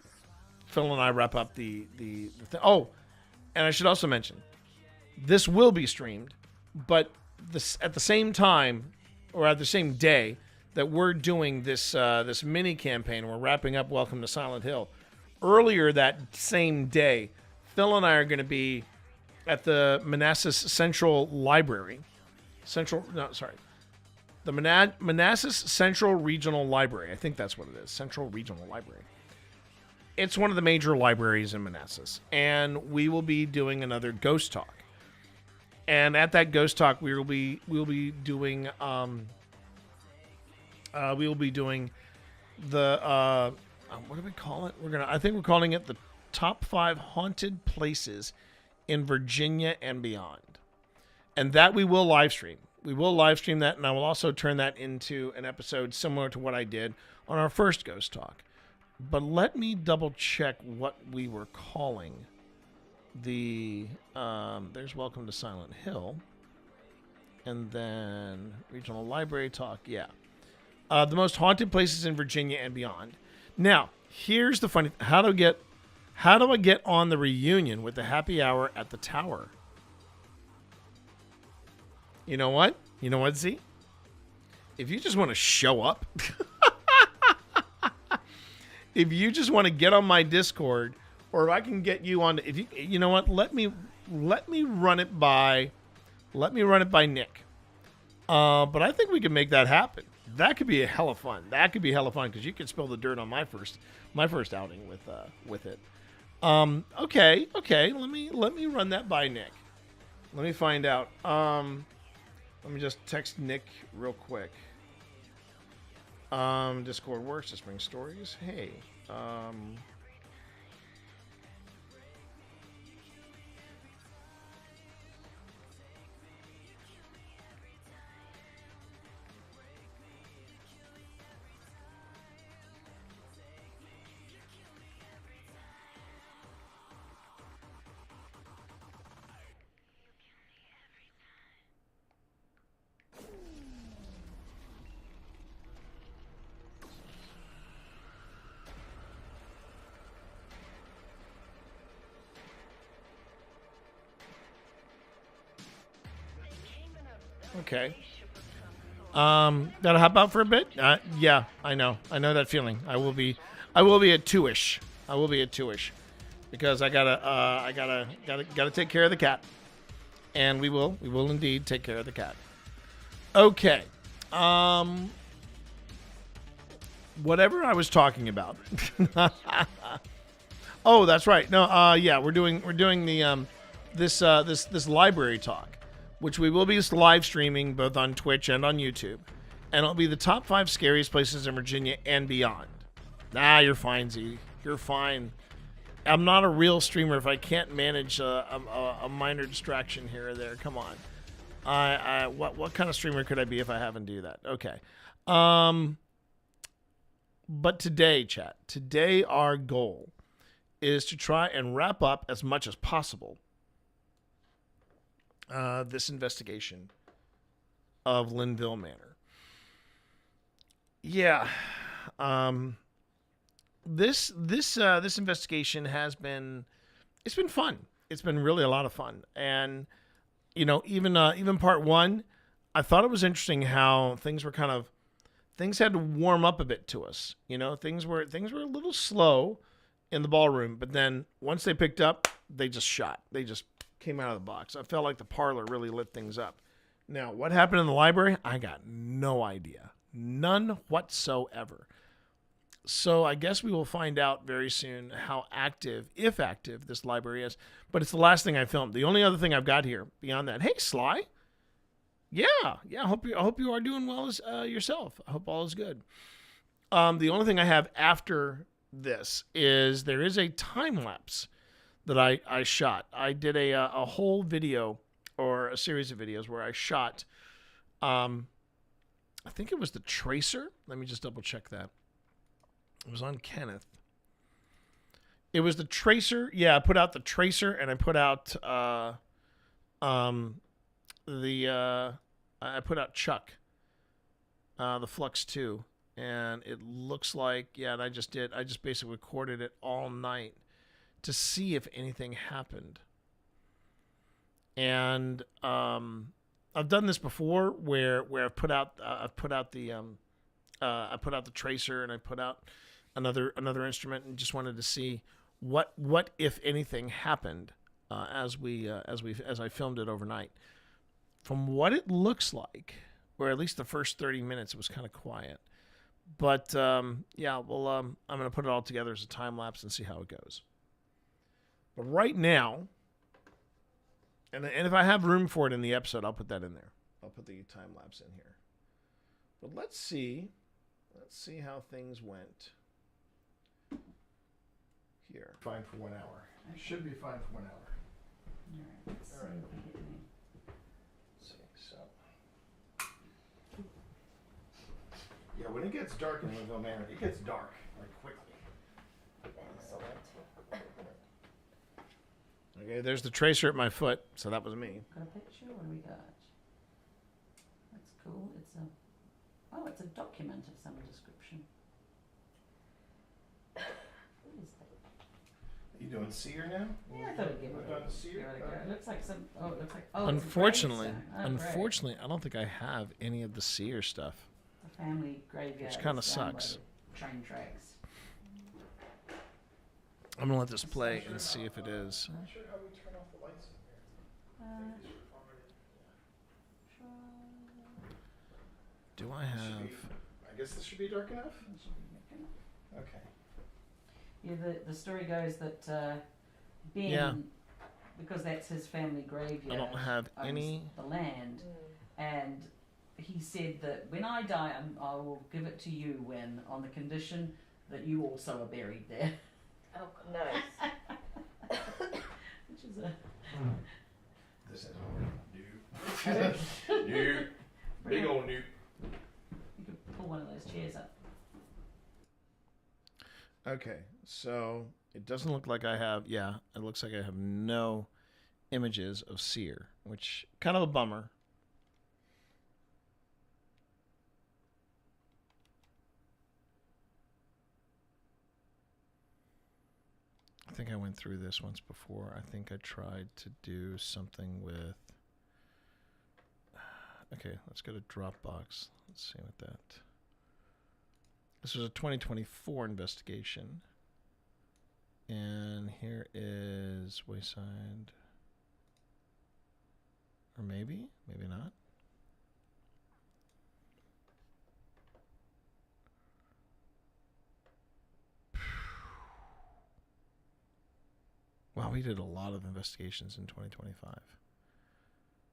Phil and I wrap up the thing. Oh, and I should also mention, this will be streamed, but at the same time, or at the same day, that we're doing this this mini campaign. We're wrapping up Welcome to Silent Hill. Earlier that same day, Phil and I are going to be at the Manassas Central Library. The Manassas Central Regional Library. I think that's what it is. Central Regional Library. It's one of the major libraries in Manassas. And we will be doing another ghost talk. And at that ghost talk, we'll be doing the what do we call it? I think we're calling it the top 5 haunted places in Virginia and beyond. And that we will live stream. We will live stream that, and I will also turn that into an episode similar to what I did on our first ghost talk. But let me double check what we were calling the there's Welcome to Silent Hill. And then Regional Library Talk, yeah. The most haunted places in Virginia and beyond. Now, here's the funny. How do I get on the reunion with the happy hour at the tower? You know what? Z? If you just want to show up, if you just want to get on my Discord, or if I can get you on, you know what? Let me run it by Nick. But I think we can make that happen. That could be a hell of fun. Because you could spill the dirt on my first outing with it. Okay. Let me run that by Nick. Let me find out. Let me just text Nick real quick. Discord works. Just bring stories. Hey. Okay. Gotta hop out for a bit. Yeah, I know that feeling. I will be at 2-ish. I will be at 2-ish because I gotta take care of the cat, and we will indeed take care of the cat. Okay. Whatever I was talking about. Oh, that's right. No, yeah, we're doing the this library talk, which we will be live streaming both on Twitch and on YouTube, and it'll be the top 5 scariest places in Virginia and beyond. Nah, you're fine, Z. You're fine. I'm not a real streamer if I can't manage a minor distraction here or there. Come on. What kind of streamer could I be if I haven't do that? Okay. But today, chat, our goal is to try and wrap up as much as possible this investigation of Linville Manor. Yeah. This investigation has been fun. It's been really a lot of fun. And even part 1, I thought it was interesting how things had to warm up a bit to us. Things were a little slow in the ballroom, but then once they picked up, they just shot. They just came out of the box. I felt like the parlor really lit things up. Now, what happened in the library? I got no idea. None whatsoever. So I guess we will find out very soon how active, if active, this library is. But it's the last thing I filmed. The only other thing I've got here beyond that. Hey, Sly. Yeah. I hope you are doing well as yourself. I hope all is good. The only thing I have after this is there is a time lapse that I shot. I did a whole video or a series of videos where I shot. I think it was the Tracer. Let me just double check that. It was on Kenneth. It was the Tracer. Yeah, I put out the Tracer and I put out I put out Chuck, the Flux 2, and it looks like, and I just basically recorded it all night to see if anything happened. And I've done this before where I've put out the Tracer and I put out another instrument and just wanted to see what if anything happened as I filmed it overnight. From what it looks like, or at least the first 30 minutes, it was kind of quiet. But yeah, well, I'm gonna put it all together as a time lapse and see how it goes. But right now, and if I have room for it in the episode, I'll put that in there. I'll put the time lapse in here. But let's see how things went here. Fine for 1 hour. It should be fine for 1 hour. All right. Let's see. So, yeah, when it gets dark in Linville Manor, it gets dark quickly. Excellent. Okay, there's the Tracer at my foot, so that was me. Got a picture? What do we got? That's cool. It's a document of some description. What is that? You doing seer now? Yeah, I thought I'd give it a go. It looks like some. Oh, it looks like. Oh, Unfortunately, it's a I don't think I have any of the seer stuff. The family graveyard. Which kind of is down by sucks. the train tracks. I'm gonna let this play and see if it is. I'm not sure how we turn off the lights in here. Do I have? I guess this should be dark enough. Okay. Yeah, the story goes that Ben, because that's his family graveyard, I don't have owns any. the land, and he said that when I die, I will give it to you, when on the condition that you also are buried there. Oh, nice. Which is a. This is new. New. Big old new. You could pull one of those chairs up. Okay, so it doesn't look like I have. Yeah, it looks like I have no images of seer, which kind of a bummer. I think I went through this once before. I think I tried to do something with Okay, let's go to Dropbox. Let's see what that. This was a 2024 investigation. And here is Wayside. Or maybe not. Wow, we did a lot of investigations in 2025.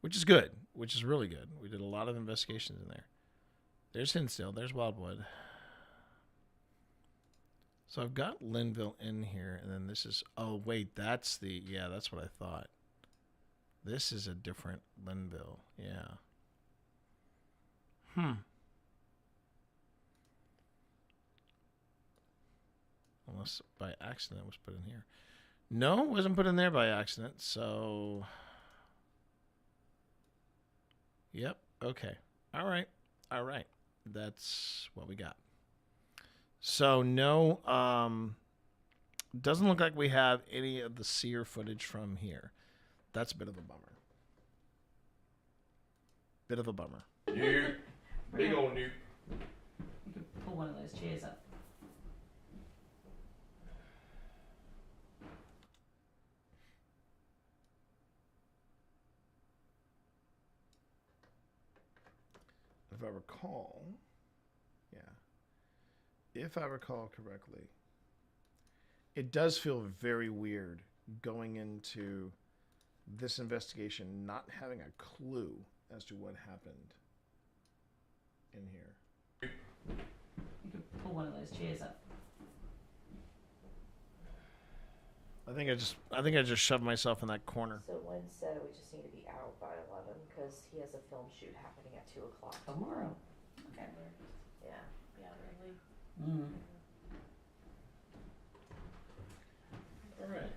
Which is good. Which is really good. We did a lot of investigations in there. There's Hinsdale. There's Wildwood. So I've got Linville in here. And then this is... Oh, wait. That's the... Yeah, that's what I thought. This is a different Linville. Yeah. Unless by accident it was put in here. No, it wasn't put in there by accident, so... Yep, okay. All right. That's what we got. So, no, doesn't look like we have any of the seer footage from here. That's a bit of a bummer. Nope. Big old nope. You could pull one of those chairs up. If I recall, if I recall correctly, it does feel very weird going into this investigation not having a clue as to what happened in here. You could pull one of those chairs up. I think I just shoved myself in that corner. So Lynn said we just need to be out by 11 because he has a film shoot happening at 2 o'clock tomorrow. Okay. Yeah. Yeah, really. Mm. All right.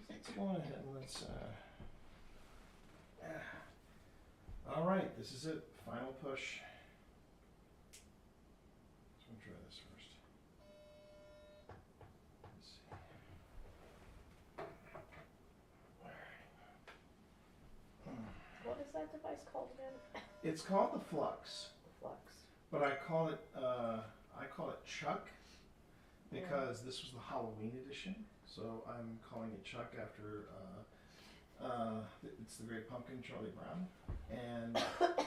Let's go ahead and let's. All right, this is it. Final push. So I'm gonna try this first. Let's see. What is that device called again? It's called the Flux. The Flux. But I call it Chuck because this was the Halloween edition. So I'm calling it Chuck after it's the Great Pumpkin, Charlie Brown. And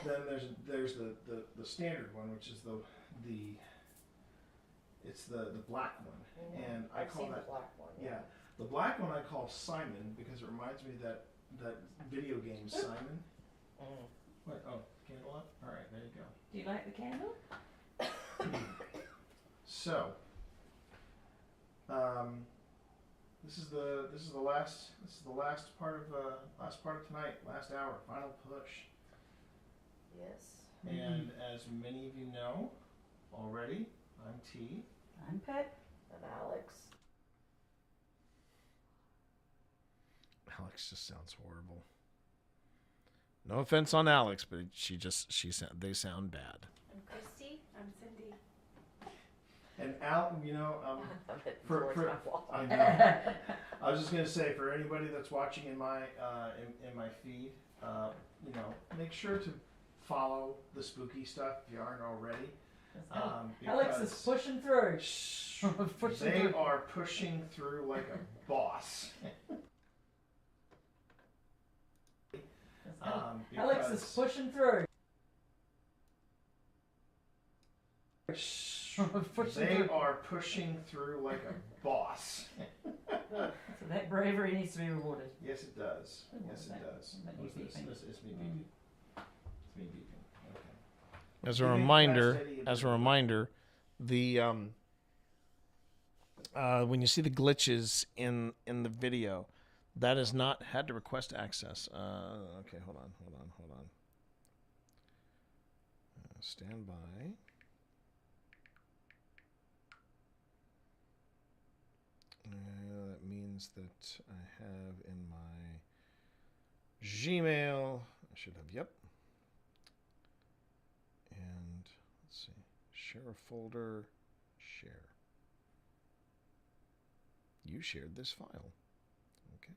then there's the standard one, which is the black one. Mm-hmm. And I I've call seen that the black one. yeah. The black one I call Simon because it reminds me that video game Simon. Mm. Wait, oh, candle up? All right, there you go. Do you like the candle? So, this is the last part of tonight, last hour, final push. Yes. And as many of you know already, I'm T. I'm Pet. And Alex. Alex just sounds horrible. No offense on Alex, but they sound bad. I'm Christy. I'm Cindy. And Al, you know, For I know. I was just gonna say for anybody that's watching in my feed, you know, make sure to follow the spooky stuff if you aren't already. Alex is pushing through. They are pushing through like a boss. Alex is pushing through. They are pushing through like a boss. So that bravery needs to be rewarded. Yes, it does. Yes, it does. That you beeping? It's me beeping. It's me beeping. Okay. As a reminder, the when you see the glitches in the video, that is not had to request access. Okay, hold on. Stand by. That means that I have in my Gmail, I should have, yep. And let's see, share a folder, share. You shared this file. Okay.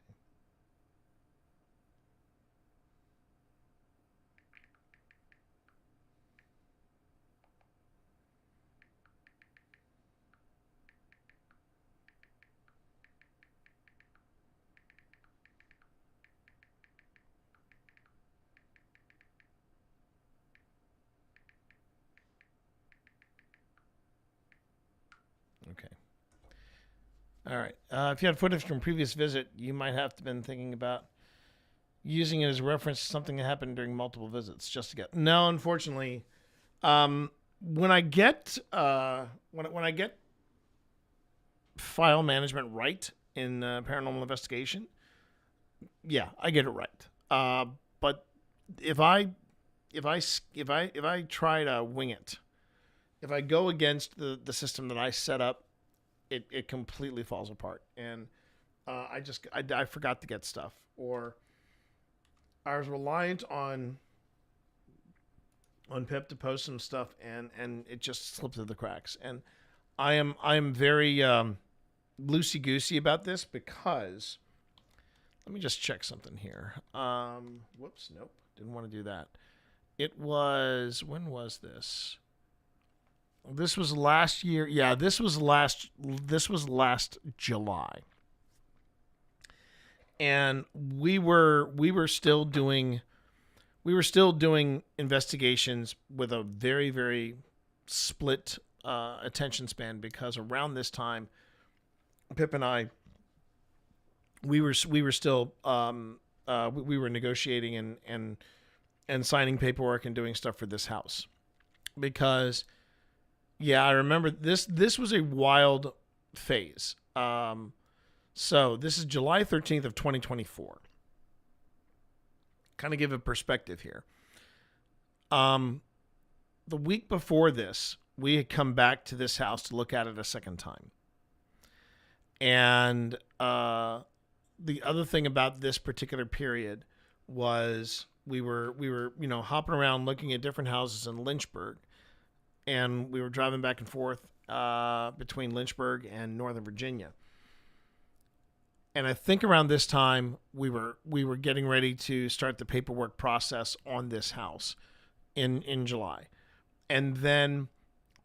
Okay. All right. If you had footage from previous visit, you might have been thinking about using it as a reference to something that happened during multiple visits, just to get. No, unfortunately, when I get when I get file management right in paranormal investigation, yeah, I get it right. But if I try to wing it, if I go against the system that I set up, it completely falls apart. And I forgot to get stuff, or I was reliant on Pip to post some stuff, and it just slipped through the cracks. And I am very loosey goosey about this because let me just check something here. Whoops, nope, didn't want to do that. It was, when was this? This was last year. Yeah, this was last July. And we were still doing investigations with a very, very split attention span, because around this time, Pip and I, we were still we were negotiating and signing paperwork and doing stuff for this house. Because yeah, I remember this was a wild phase. So this is July 13th of 2024. Kind of give a perspective here. The week before this, we had come back to this house to look at it a second time. And the other thing about this particular period was we were hopping around looking at different houses in Lynchburg, and we were driving back and forth between Lynchburg and Northern Virginia. And I think around this time we were getting ready to start the paperwork process on this house in July. And then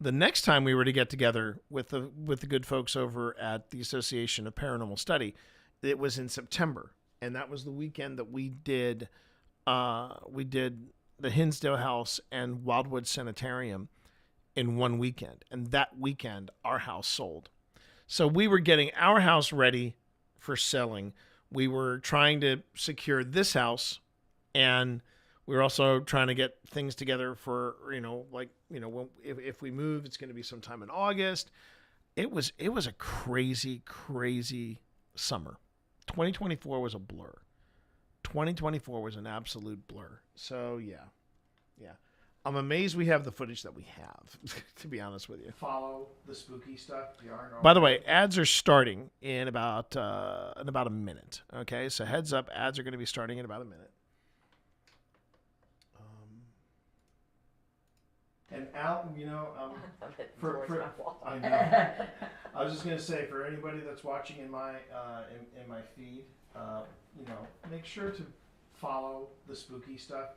the next time we were to get together with the good folks over at the Association of Paranormal Study, it was in September, and that was the weekend that we did the Hinsdale House and Wildwood Sanitarium in one weekend. And that weekend our house sold. So we were getting our house ready for selling. We were trying to secure this house, and we were also trying to get things together for, if we move, it's going to be sometime in August. It was a crazy, crazy summer. 2024 was a blur. 2024 was an absolute blur. So yeah. I'm amazed we have the footage that we have, to be honest with you. Follow the spooky stuff. By the way, ads are starting in about a minute. Okay, so heads up, ads are going to be starting in about a minute. And Al, I know. I was just going to say, for anybody that's watching in my feed, make sure to follow the spooky stuff.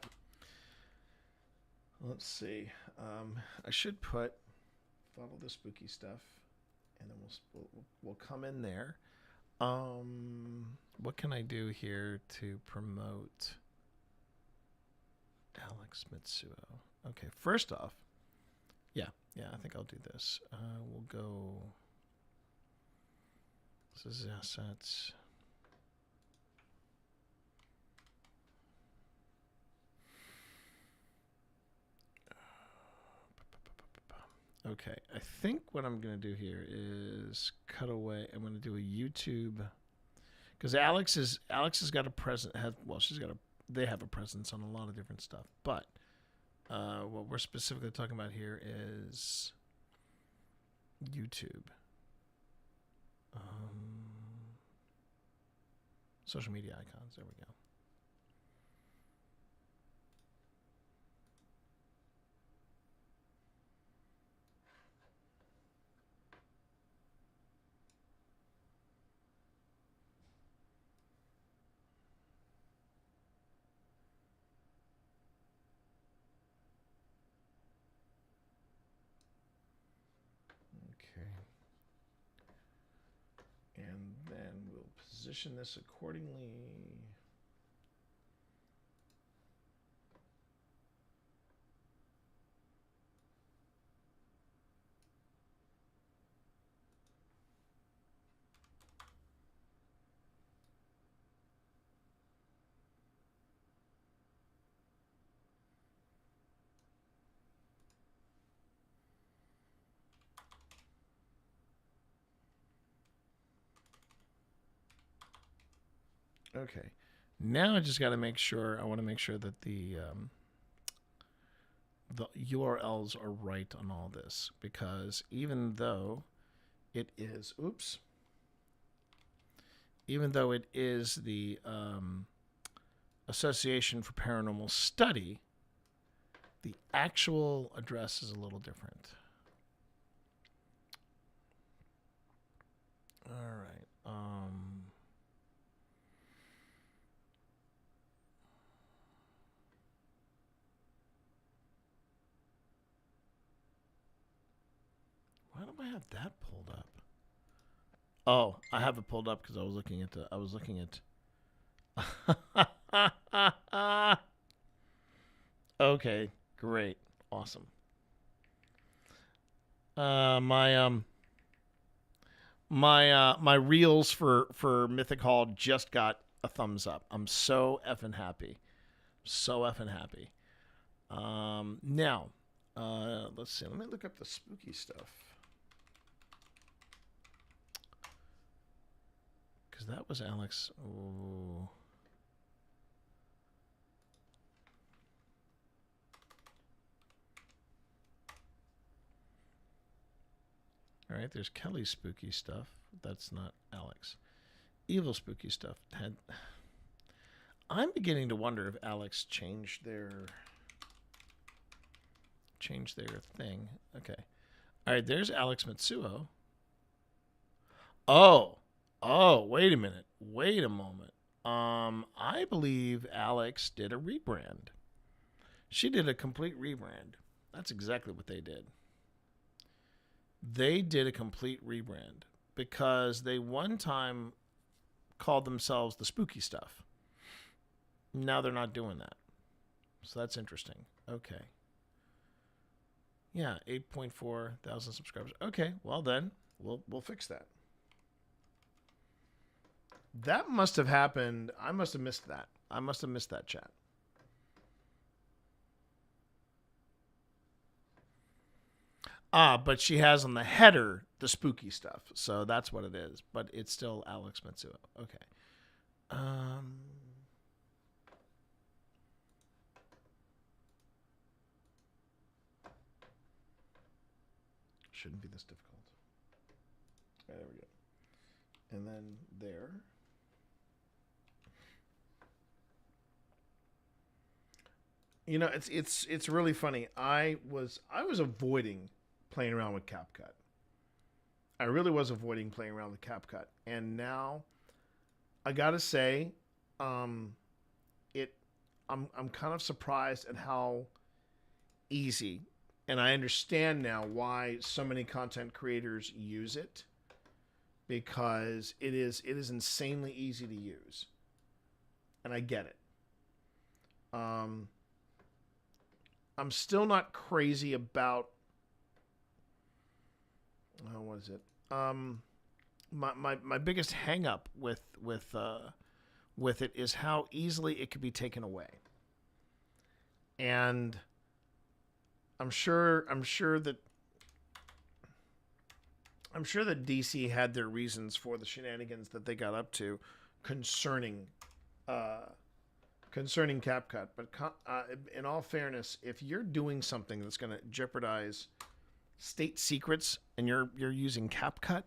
Let's see. I should put follow the spooky stuff, and then we'll come in there. What can I do here to promote Alex Mitsuo? Okay, first off, yeah, I think I'll do this. We'll go. This is assets. Okay, I think what I'm going to do here is cut away. I'm going to do a YouTube, because Alex has got a presence. They have a presence on a lot of different stuff. But what we're specifically talking about here is YouTube, social media icons. There we go. Okay. And then we'll position this accordingly. Okay. Now I just got to make sure, I want to make sure that the URLs are right on all this, because even though it is, even though it is the Association for Paranormal Study, the actual address is a little different. All right. Why don't I have that pulled up? Oh, I have it pulled up because I was looking at Okay, great. Awesome. My reels for Mythic Hall just got a thumbs up. I'm so effing happy. Now, let's see. Let me look up the spooky stuff. Because that was Alex. Ooh. All right, there's Kelly's spooky stuff. That's not Alex. Evil spooky stuff. I'm beginning to wonder if Alex changed their thing. Okay. All right, there's Alex Mitsuo. Oh, wait a minute. Wait a moment. I believe Alex did a rebrand. She did a complete rebrand. That's exactly what they did. They did a complete rebrand because they one time called themselves the Spooky Stuff. Now they're not doing that. So that's interesting. Okay. Yeah, 8.4 thousand subscribers. Okay, well then, we'll fix that. That must have happened. I must have missed that. I must have missed that chat. But she has on the header the spooky stuff. So that's what it is. But it's still Alex Mitsuo. Okay. Shouldn't be this difficult. There we go. And then there. You know, it's really funny. I was avoiding playing around with CapCut. I really was avoiding playing around with CapCut, and now I gotta say, I'm kind of surprised at how easy, and I understand now why so many content creators use it, because it is insanely easy to use, and I get it. I'm still not crazy about what is it? My biggest hang up with it is how easily it could be taken away. And I'm sure that DC had their reasons for the shenanigans that they got up to concerning CapCut, but in all fairness, if you're doing something that's going to jeopardize state secrets and you're using CapCut,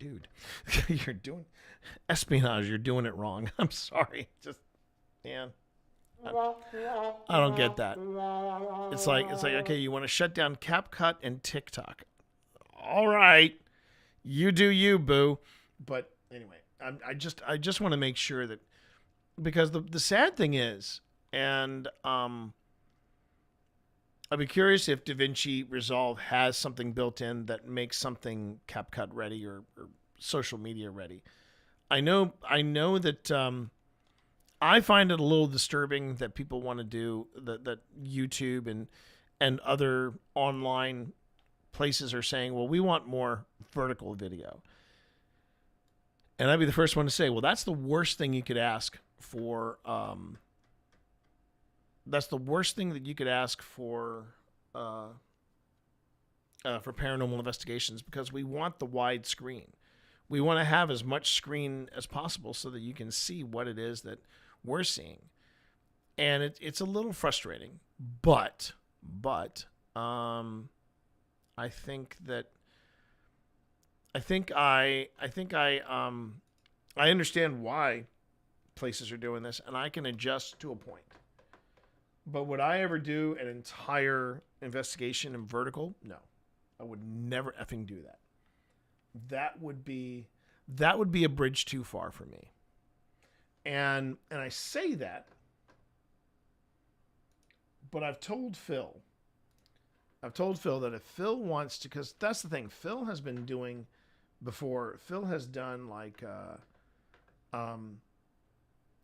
dude, you're doing espionage. You're doing it wrong. I'm sorry, just man, I don't get that. It's like okay, you want to shut down CapCut and TikTok. All right, you do you, boo. But anyway, I just want to make sure that. Because the sad thing is, and I'd be curious if DaVinci Resolve has something built in that makes something CapCut ready or social media ready. I know that I find it a little disturbing that people want to do that YouTube and other online places are saying, well, we want more vertical video. And I'd be the first one to say, well, that's the worst thing you could ask for. That's the worst thing that you could ask for paranormal investigations, because we want the wide screen. We want to have as much screen as possible so that you can see what it is that we're seeing. And it's a little frustrating, but I think I understand why places are doing this, and I can adjust to a point. But would I ever do an entire investigation in vertical? No. I would never effing do that. That would be a bridge too far for me. And I say that, but I've told Phil that if Phil wants to, because that's the thing, Phil has been doing before. Phil has done like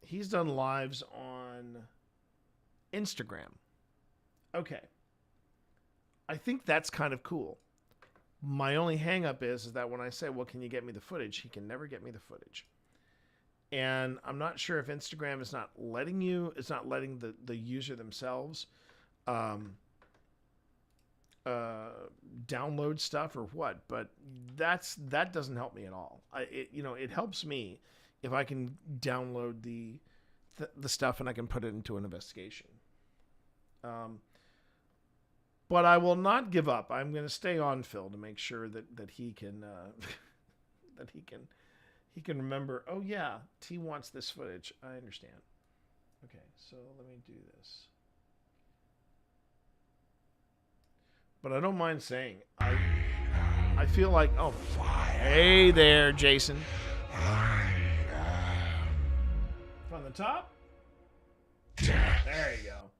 he's done lives on Instagram. Okay. I think that's kind of cool. My only hang up is that when I say, well, can you get me the footage? He can never get me the footage. And I'm not sure if Instagram is not letting the user themselves download stuff or what, but that doesn't help me at all. It helps me if I can download the stuff and I can put it into an investigation. But I will not give up. I'm going to stay on Phil to make sure that he can that he can remember. Oh yeah, T wants this footage. I understand. Okay, so let me do this. But I don't mind saying I feel like, oh, hey there, Jason. From the top. There you go.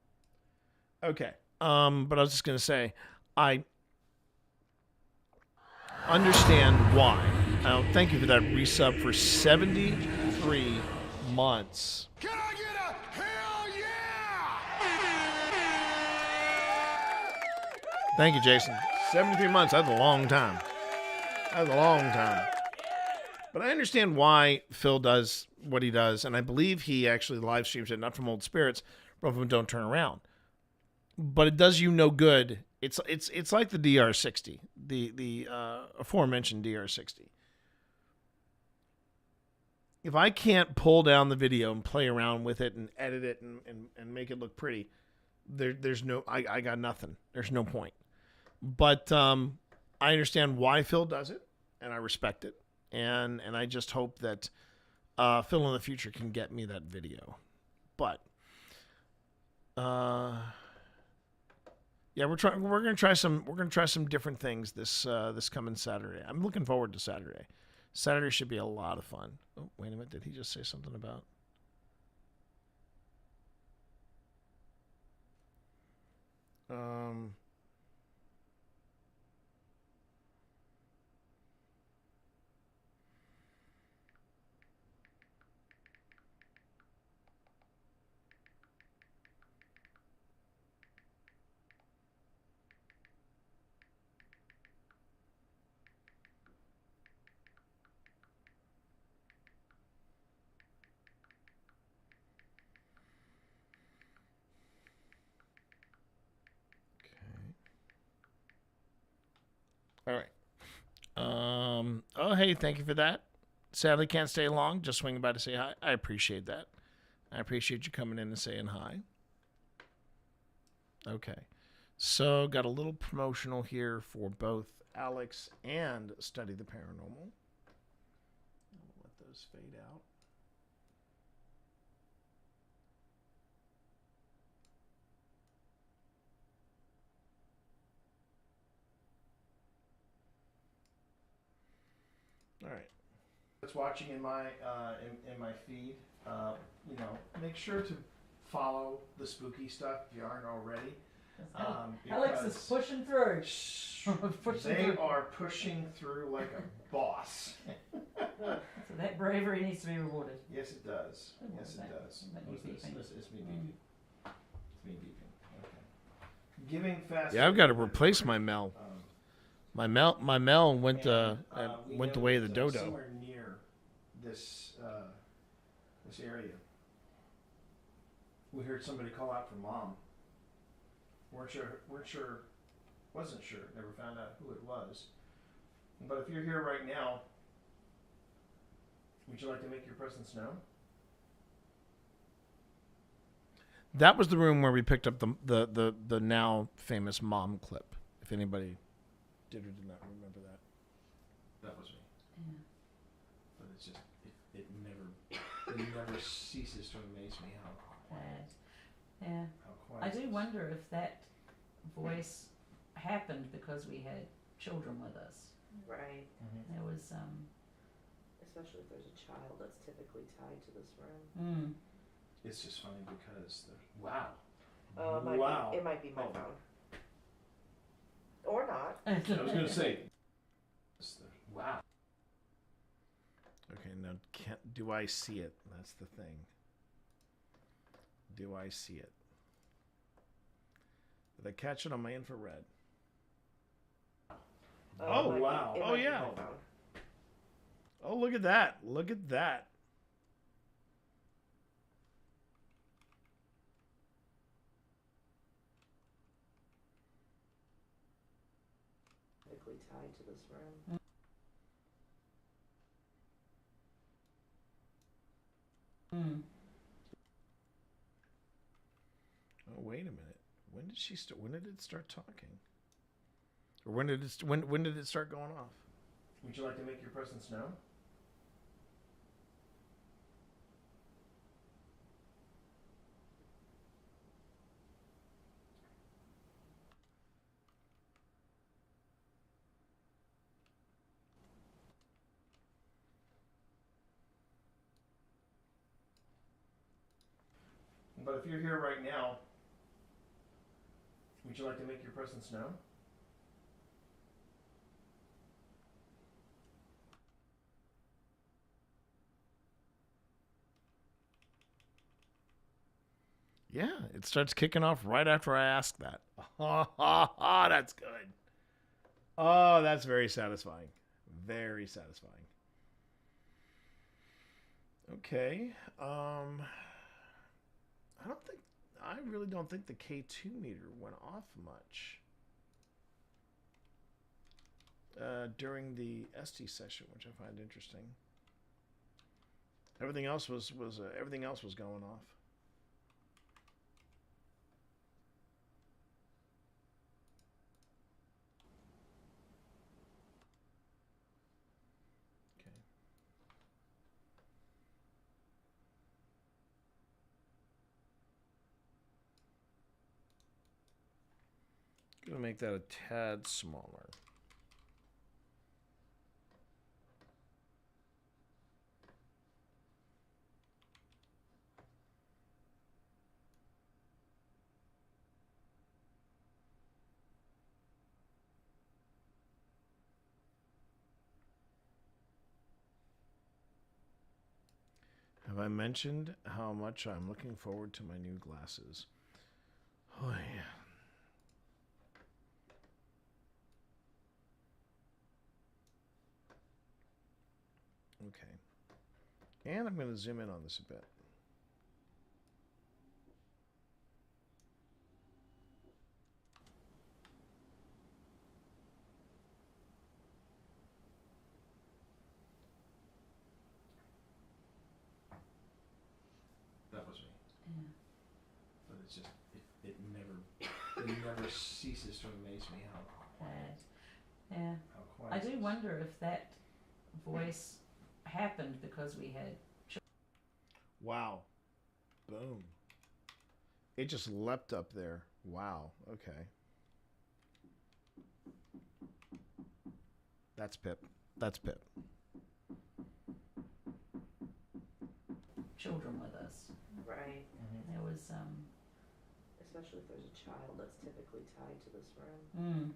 Okay. But I was just going to say, I understand why. Thank you for that resub for 73 months. Can I get a hell yeah? Thank you, Jason. 73 months. That's a long time. But I understand why Phil does what he does, and I believe he actually live streams it, not from Old Spirits, but from Don't Turn Around. But it does you no good. It's like the DR60, the aforementioned DR60. If I can't pull down the video and play around with it and edit it and make it look pretty, there's no I got nothing. There's no point. But I understand why Phil does it, and I respect it, and I just hope that Phil in the future can get me that video. But yeah, we're gonna try some different things this coming Saturday. I'm looking forward to Saturday. Saturday should be a lot of fun. Oh, wait a minute, did he just say something about? All right. Oh, hey, thank you for that. Sadly, can't stay long. Just swinging by to say hi. I appreciate that. I appreciate you coming in and saying hi. Okay. So, got a little promotional here for both Alex and Study the Paranormal. I'll let those fade out. All right. That's watching in my feed. Make sure to follow the spooky stuff if you aren't already. Alex is pushing through. Pushing They through. are pushing through like a boss. So that bravery needs to be rewarded. Yes, it does. What Yes, was it that? does. That you What's this? beeping? It's me beeping. It's me beeping. Okay. Giving fast. Yeah, I've got to replace my Mel. My Mel went We went the know way of the that, dodo. Somewhere near this this area, we heard somebody call out for mom. Weren't sure, wasn't sure. Never found out who it was. But if you're here right now, would you like to make your presence known? That was the room where we picked up the now famous mom clip. If anybody did or did not remember that. That was me. Yeah. But it's just it never ceases to amaze me how quiet. Yeah. How quiet. I do wonder if that voice happened because we had children with us. Right. Mm-hmm. There was Especially if there's a child that's typically tied to this room. It's just funny because wow. It might be my phone. Or not. I was gonna say. Wow. Okay, now do I see it? That's the thing. Do I see it? Did I catch it on my infrared? Oh, wow. Oh, yeah. Oh, look at that. Look at that. Typically tied to this room. Oh, wait a minute. When did she start? When did it start talking? Or when did it start going off? Would you like to make your presence known? But if you're here right now, would you like to make your presence known? Yeah, it starts kicking off right after I ask that. Oh, that's good. Oh, that's very satisfying. Very satisfying. Okay. I really don't think the K2 meter went off much during the ST session, which I find interesting. Everything else was going off. Gonna make that a tad smaller. Have I mentioned how much I'm looking forward to my new glasses? Oh yeah. Okay. And I'm going to zoom in on this a bit. That was me. Yeah. But it's just it never ceases to amaze me how quiet. Yeah. How quiet. I do wonder if that voice happened because we had Wow. Boom. It just leapt up there. Wow. Okay. That's Pip. That's Pip. children with us. Right. There was especially if there's a child that's typically tied to this room. Mm.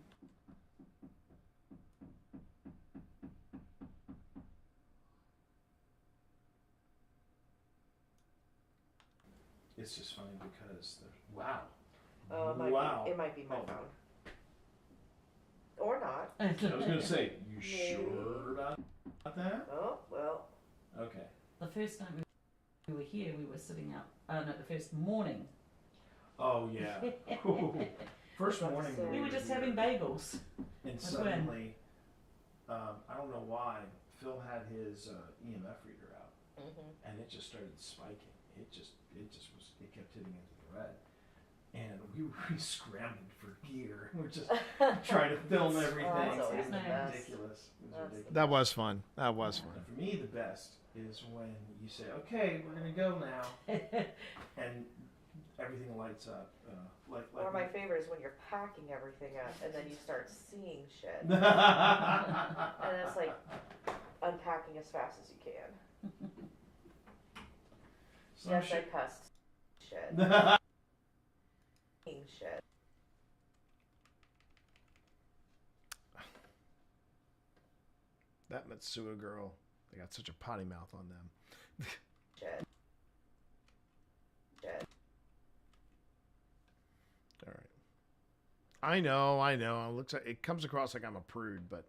It's just funny because wow. Oh, it might be my phone. Or not. I was gonna say, you Maybe. sure about that? Oh, well. Okay. The first night we were here, we were sitting out. No, the first morning. Oh yeah. First morning We were just having bagels. and suddenly, I don't know why, Phil had his EMF reader out, and it just started spiking. It kept hitting into the red, and we scrambled for gear. We're just trying to film everything. It was ridiculous. That was fun. That was fun. And for me, the best is when you say, "Okay, we're gonna go now," and everything lights up. Or my favorite is when you're packing everything up and then you start seeing shit. And it's like unpacking as fast as you can. Yes, I cussed. Shit. Seeing shit. That Matsuo girl, they got such a potty mouth on them. Shit. Shit. All right. I know. It looks like it comes across like I'm a prude, but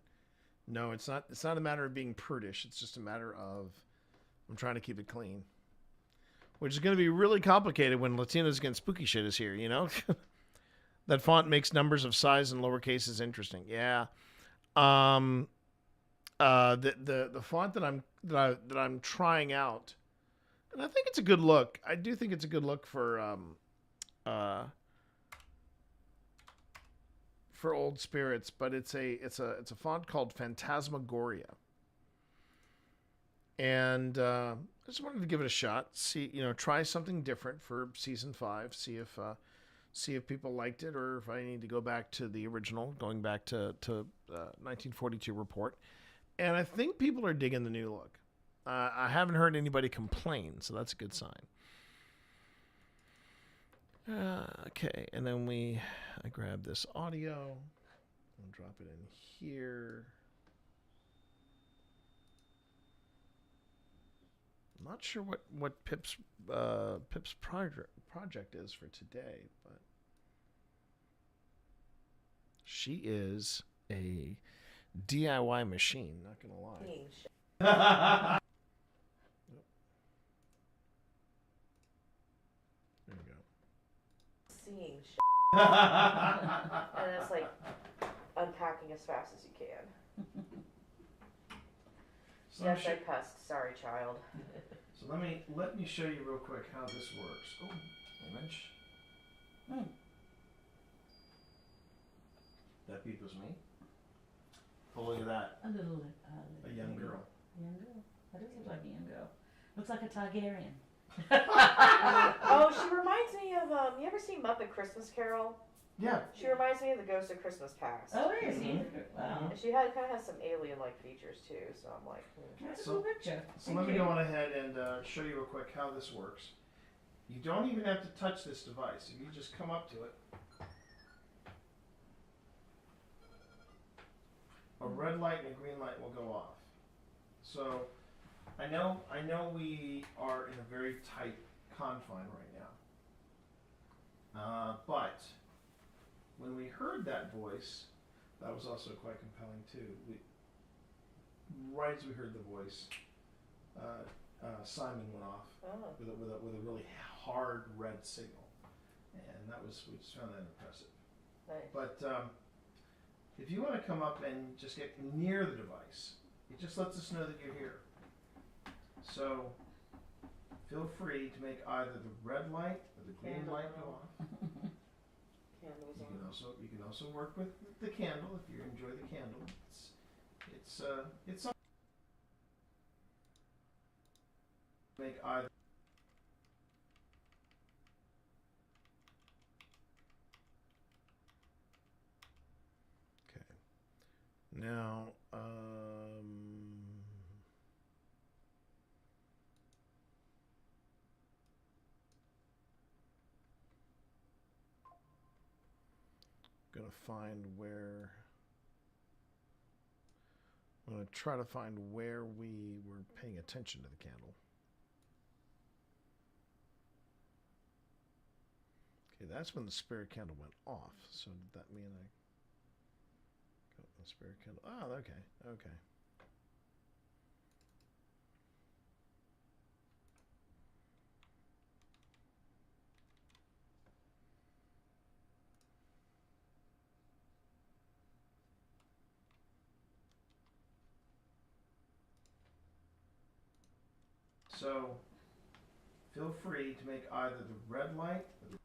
no, it's not. It's not a matter of being prudish. It's just a matter of I'm trying to keep it clean, which is going to be really complicated when Latinos Against Spooky Shit is here. You know, that font makes numbers of size and lower cases interesting. Yeah. The font that I'm trying out, and I think it's a good look. I do think it's a good look for Old Spirits, but it's a font called Phantasmagoria, and I just wanted to give it a shot. See, try something different for season 5. See if people liked it, or if I need to go back to the original, going back to 1942 report. And I think people are digging the new look. I haven't heard anybody complain, so that's a good sign. Okay, and then I grab this audio and drop it in here. I'm not sure what Pip's project is for today, but she is a DIY machine, not gonna lie. There we go. Seeing shit. And it's like unpacking as fast as you can. So yes, I cussed. Sorry, child. So let me show you real quick how this works. Oh, image. That beep was me. Oh, look at that. A little. A young girl. A young girl. That does look like a young girl. Looks like a Targaryen. Oh, she reminds me of, you ever seen Muppet Christmas Carol? Yeah. She reminds me of the Ghost of Christmas Past. Oh, is he? Wow. And she kind of has some alien-like features, too, so I'm like, That's a cool picture. So let me go on ahead and show you real quick how this works. You don't even have to touch this device. If you just come up to it, a red light and a green light will go off. So I know we are in a very tight confine right now. But when we heard that voice, that was also quite compelling too. Right as we heard the voice, Simon went off with a really hard red signal, and we just found that impressive. Nice. But if you want to come up and just get near the device, it just lets us know that you're here. So feel free to make either the red light or the green light go off. You can also work with the candle if you enjoy the candle. It's make either. Okay. Now, gonna find where. I'm gonna try to find where we were paying attention to the candle. Okay, that's when the spirit candle went off. So did that mean I got the spirit candle? Oh, okay, okay. So, feel free to make either the red light or the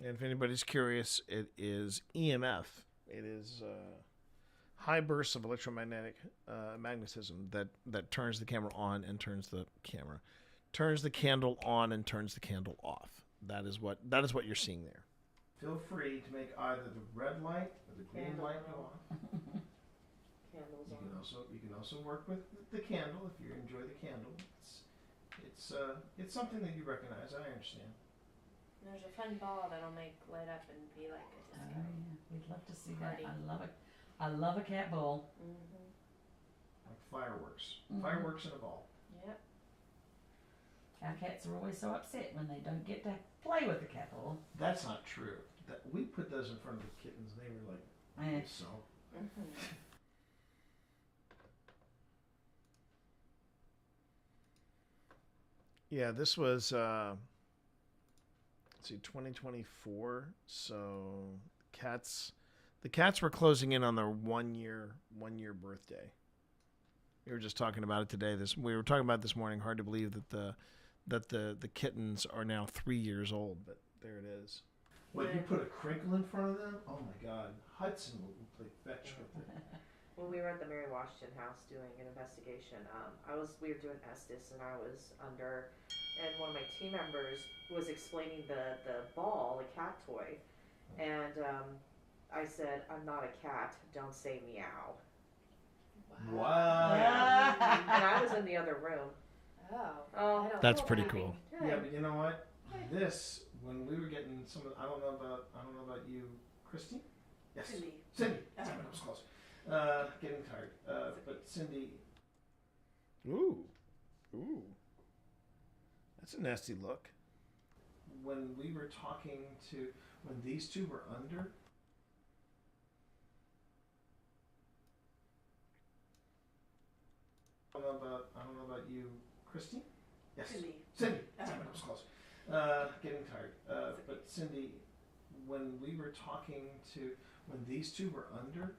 and if anybody's curious, it is EMF. It is high bursts of electromagnetic magnetism that turns the camera on and turns the candle on and turns the candle off. That is what you're seeing there. Feel free to make either the red light or the green light go on. Candles You can also work with the candle if you enjoy the candle. It's something that you recognize. I understand. There's a fun ball that'll make light up and be like a disco. Oh, yeah. We'd love to see Party. that. I love a cat ball. Like fireworks. Mhm. Fireworks in a ball. Yep. Our cats are always so upset when they don't get to play with the cat ball. That's not true. We put those in front of the kittens. They were like, so. Yeah, this was, let's see, 2024. So the cats were closing in on their one year birthday. We were just talking about it today. We were talking about it this morning. Hard to believe that the kittens are now 3 years old, but there it is. What, you put a crinkle in front of them? Oh my God. Hudson will play fetch with it. When we were at the Mary Washington house doing an investigation, we were doing Estes and I was under, and one of my team members was explaining the ball, the cat toy, and I said, "I'm not a cat, don't say meow." Wow. And I was in the other room. Oh, That's pretty cool. Yeah, but you know what? This, when we were getting some of, I don't know about you, Christy? Yes. Cindy. Damn it, I was close. Getting tired. But Cindy. Ooh. That's a nasty look. When we were talking when these two were under. I don't know about you, Christy? Yes. Cindy. Damn it, I was close. Getting tired. But Cindy, when we were talking when these two were under,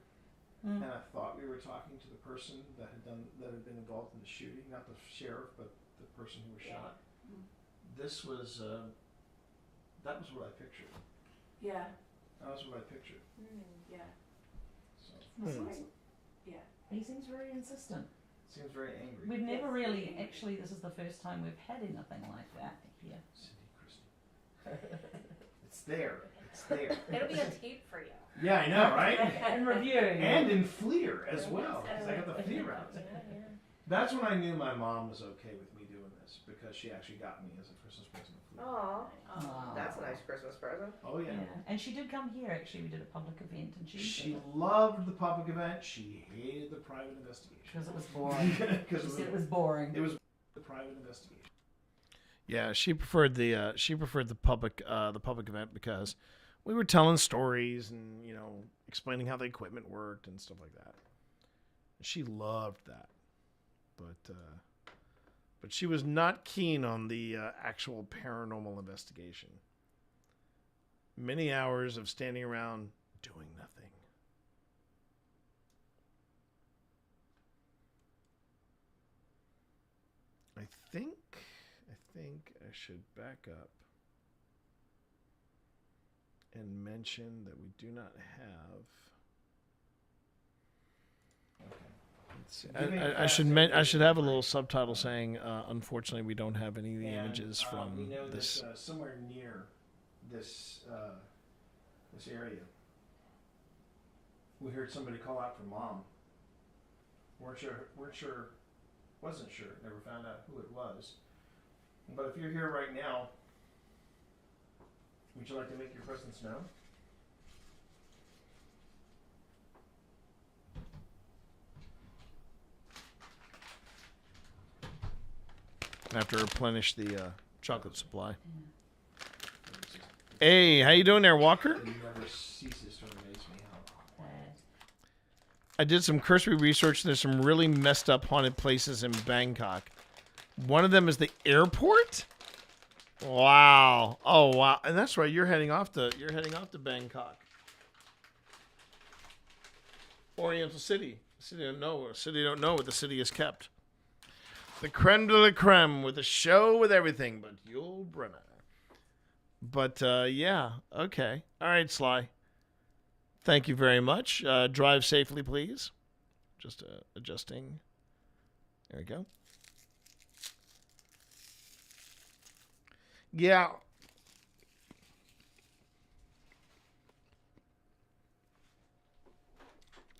and I thought we were talking to the person that had been involved in the shooting, not the sheriff, but the person who was shot. This was that was what I pictured. Yeah. That was what I pictured. Yeah. So. Yeah. He seems very insistent. Seems very angry. We've never really, actually, this is the first time we've had anything like that here. Cindy, Christy. It's there. It'll be on tape for you. Yeah, I know, right? And review. And in FLIR as well, because I got the FLIR out. Yeah. That's when I knew my mom was okay with me doing this, because she actually got me as a Christmas present a FLIR. Aw, that's a nice Christmas present. Oh yeah. And she did come here, actually. We did a public event, and She loved the public event. She hated the private investigation. Because it was boring. She said it was boring. It was the private investigation. Yeah, she preferred the public event because we were telling stories and explaining how the equipment worked and stuff like that. She loved that, but she was not keen on the actual paranormal investigation. Many hours of standing around doing nothing. I think I should back up and mention that we do not have. Okay. Let's see. I should have a little subtitle saying, unfortunately, we don't have any of the images from we know this. That, somewhere near this area, we heard somebody call out for mom. Weren't sure Wasn't sure. Never found out who it was. But if you're here right now, would you like to make your presence known? I have to replenish the chocolate supply. Hey, how you doing there, Walker? It never ceases to amaze me how I did some cursory research. There's some really messed up haunted places in Bangkok. One of them is the airport. Wow. Oh wow. And that's right. You're heading off to Bangkok. Oriental City. City don't know. City don't know what the city is kept. The creme de la creme with a show with everything but Yul Brynner. But yeah. Okay. All right, Sly. Thank you very much. Drive safely, please. Just adjusting. There we go. Yeah.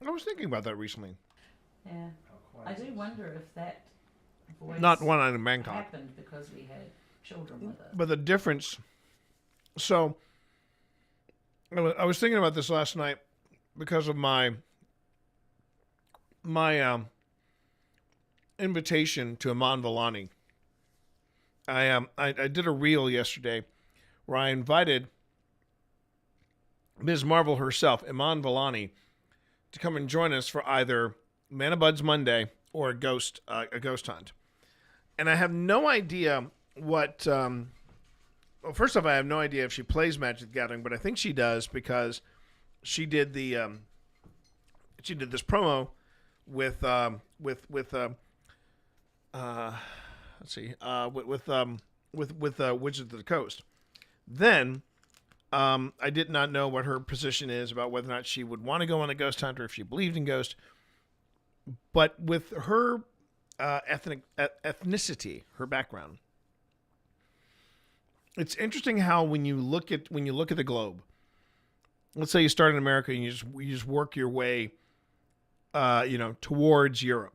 I was thinking about that recently. Yeah. I do wonder if that voice Not one out in Bangkok. happened because we had children with it. But the difference... So, I was thinking about this last night because of my invitation to Aman Vellani. I did a reel yesterday where I invited Ms. Marvel herself, Iman Vellani, to come and join us for either Man of Buds Monday or a ghost hunt. And I have no idea what... well, first off, I have no idea if she plays Magic the Gathering, but I think she does because she did the she did this promo with Wizards of the Coast. Then I did not know what her position is about whether or not she would want to go on a ghost hunt or if she believed in ghosts. But with her ethnicity, her background, it's interesting how when you look at the globe, let's say you start in America and you just work your way, towards Europe.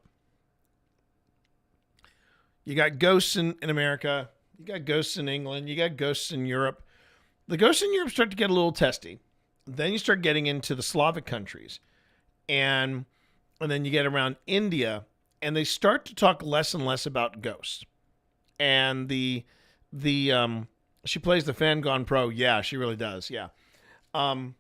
You got ghosts in America, you got ghosts in England, you got ghosts in Europe. The ghosts in Europe start to get a little testy. Then you start getting into the Slavic countries, and then you get around India, and they start to talk less and less about ghosts. And she plays the fan gone pro. Yeah, she really does. Yeah. But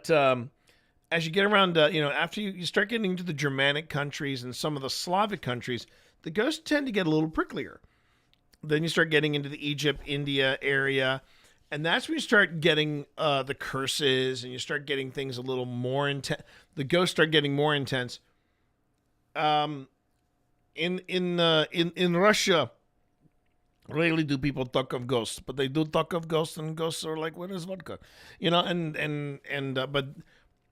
as you get around, after you start getting into the Germanic countries and some of the Slavic countries, the ghosts tend to get a little pricklier. Then you start getting into the Egypt, India area. And that's when you start getting the curses and you start getting things a little more intense. The ghosts start getting more intense. In Russia, rarely do people talk of ghosts, but they do talk of ghosts, and ghosts are like, what is vodka? But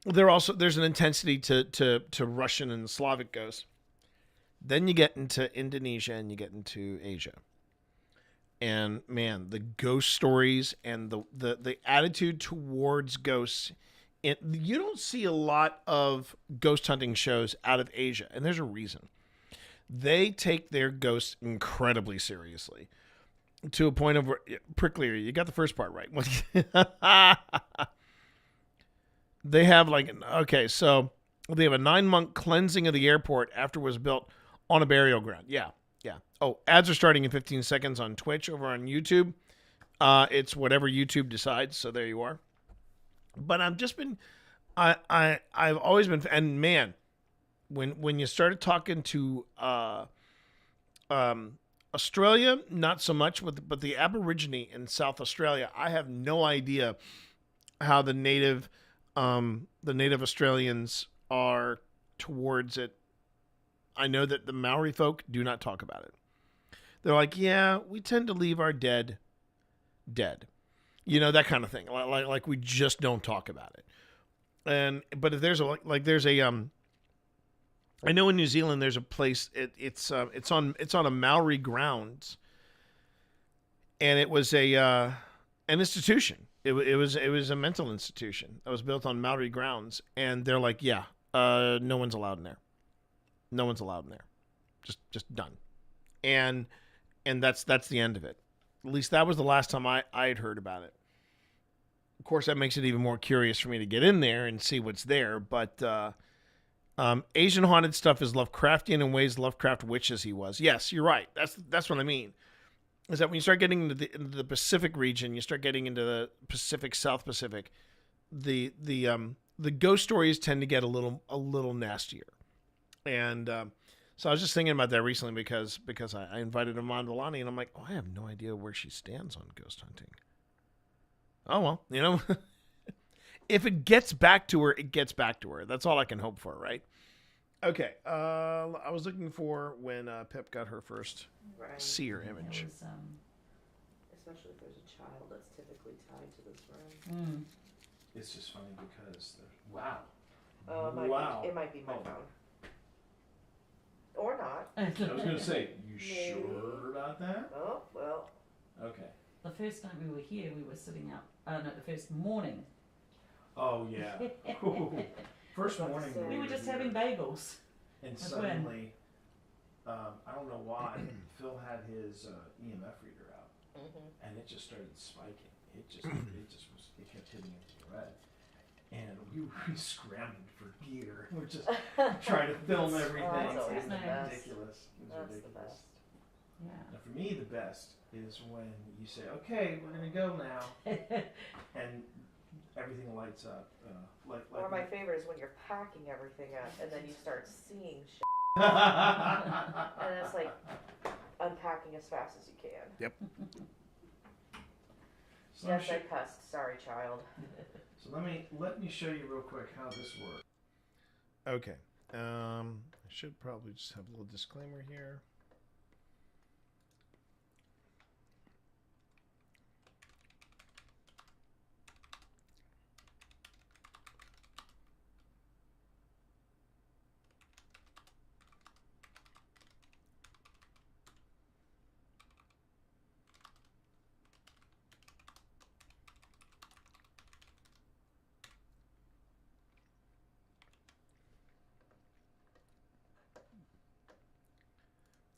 there's an intensity to Russian and Slavic ghosts. Then you get into Indonesia and you get into Asia. And man, the ghost stories and the attitude towards ghosts, you don't see a lot of ghost hunting shows out of Asia, and there's a reason. They take their ghosts incredibly seriously, to a point of pricklier. You got the first part right. They have so they have a 9-month cleansing of the airport after it was built on a burial ground. Yeah. Oh, ads are starting in 15 seconds on Twitch. Over on YouTube, it's whatever YouTube decides. So there you are. But I've always been, and man, when you started talking to Australia, not so much, but the Aborigine in South Australia, I have no idea how the native Australians are towards it. I know that the Maori folk do not talk about it. They're like, yeah, we tend to leave our dead. That kind of thing. Like we just don't talk about it. But if there's I know in New Zealand there's a place. It's on a Maori grounds, and it was an institution. It was a mental institution that was built on Maori grounds, and they're like, yeah, no one's allowed in there. No one's allowed in there. Just done. And that's the end of it. At least that was the last time I had heard about it. Of course, that makes it even more curious for me to get in there and see what's there. But Asian haunted stuff is Lovecraftian in ways Lovecraft wishes he was. Yes, you're right. That's what I mean. Is that when you start getting into the Pacific region, you start getting into the Pacific, South Pacific, the ghost stories tend to get a little nastier. And so I was just thinking about that recently because I invited Amanda Lani, and I'm like, oh, I have no idea where she stands on ghost hunting. Oh, well, you know, if it gets back to her, it gets back to her. That's all I can hope for, right? Okay. I was looking for when Pip got her first seer image. Was, especially if there's a child that's typically tied to this room. It's just funny because, wow. It might be my phone. Or not. I was going to say, you sure about that? Oh, well. Okay. The first night we were here, we were sitting out. The first morning. Oh, yeah. First morning. We were just having bagels. And suddenly, I don't know why, Phil had his EMF reader out, and it just started spiking. It kept hitting into the red. And we scrambled for gear. We're just trying to film everything. That's It always was the best. ridiculous. It was That's ridiculous. the best. Yeah. Now, for me, the best is when you say, "Okay, we're gonna go now," and everything lights up. Or my favorite is when you're packing everything up and then you start seeing shit. And it's like unpacking as fast as you can. Yep. So yes, I cussed. Sorry, child. So let me show you real quick how this works. Okay. I should probably just have a little disclaimer here.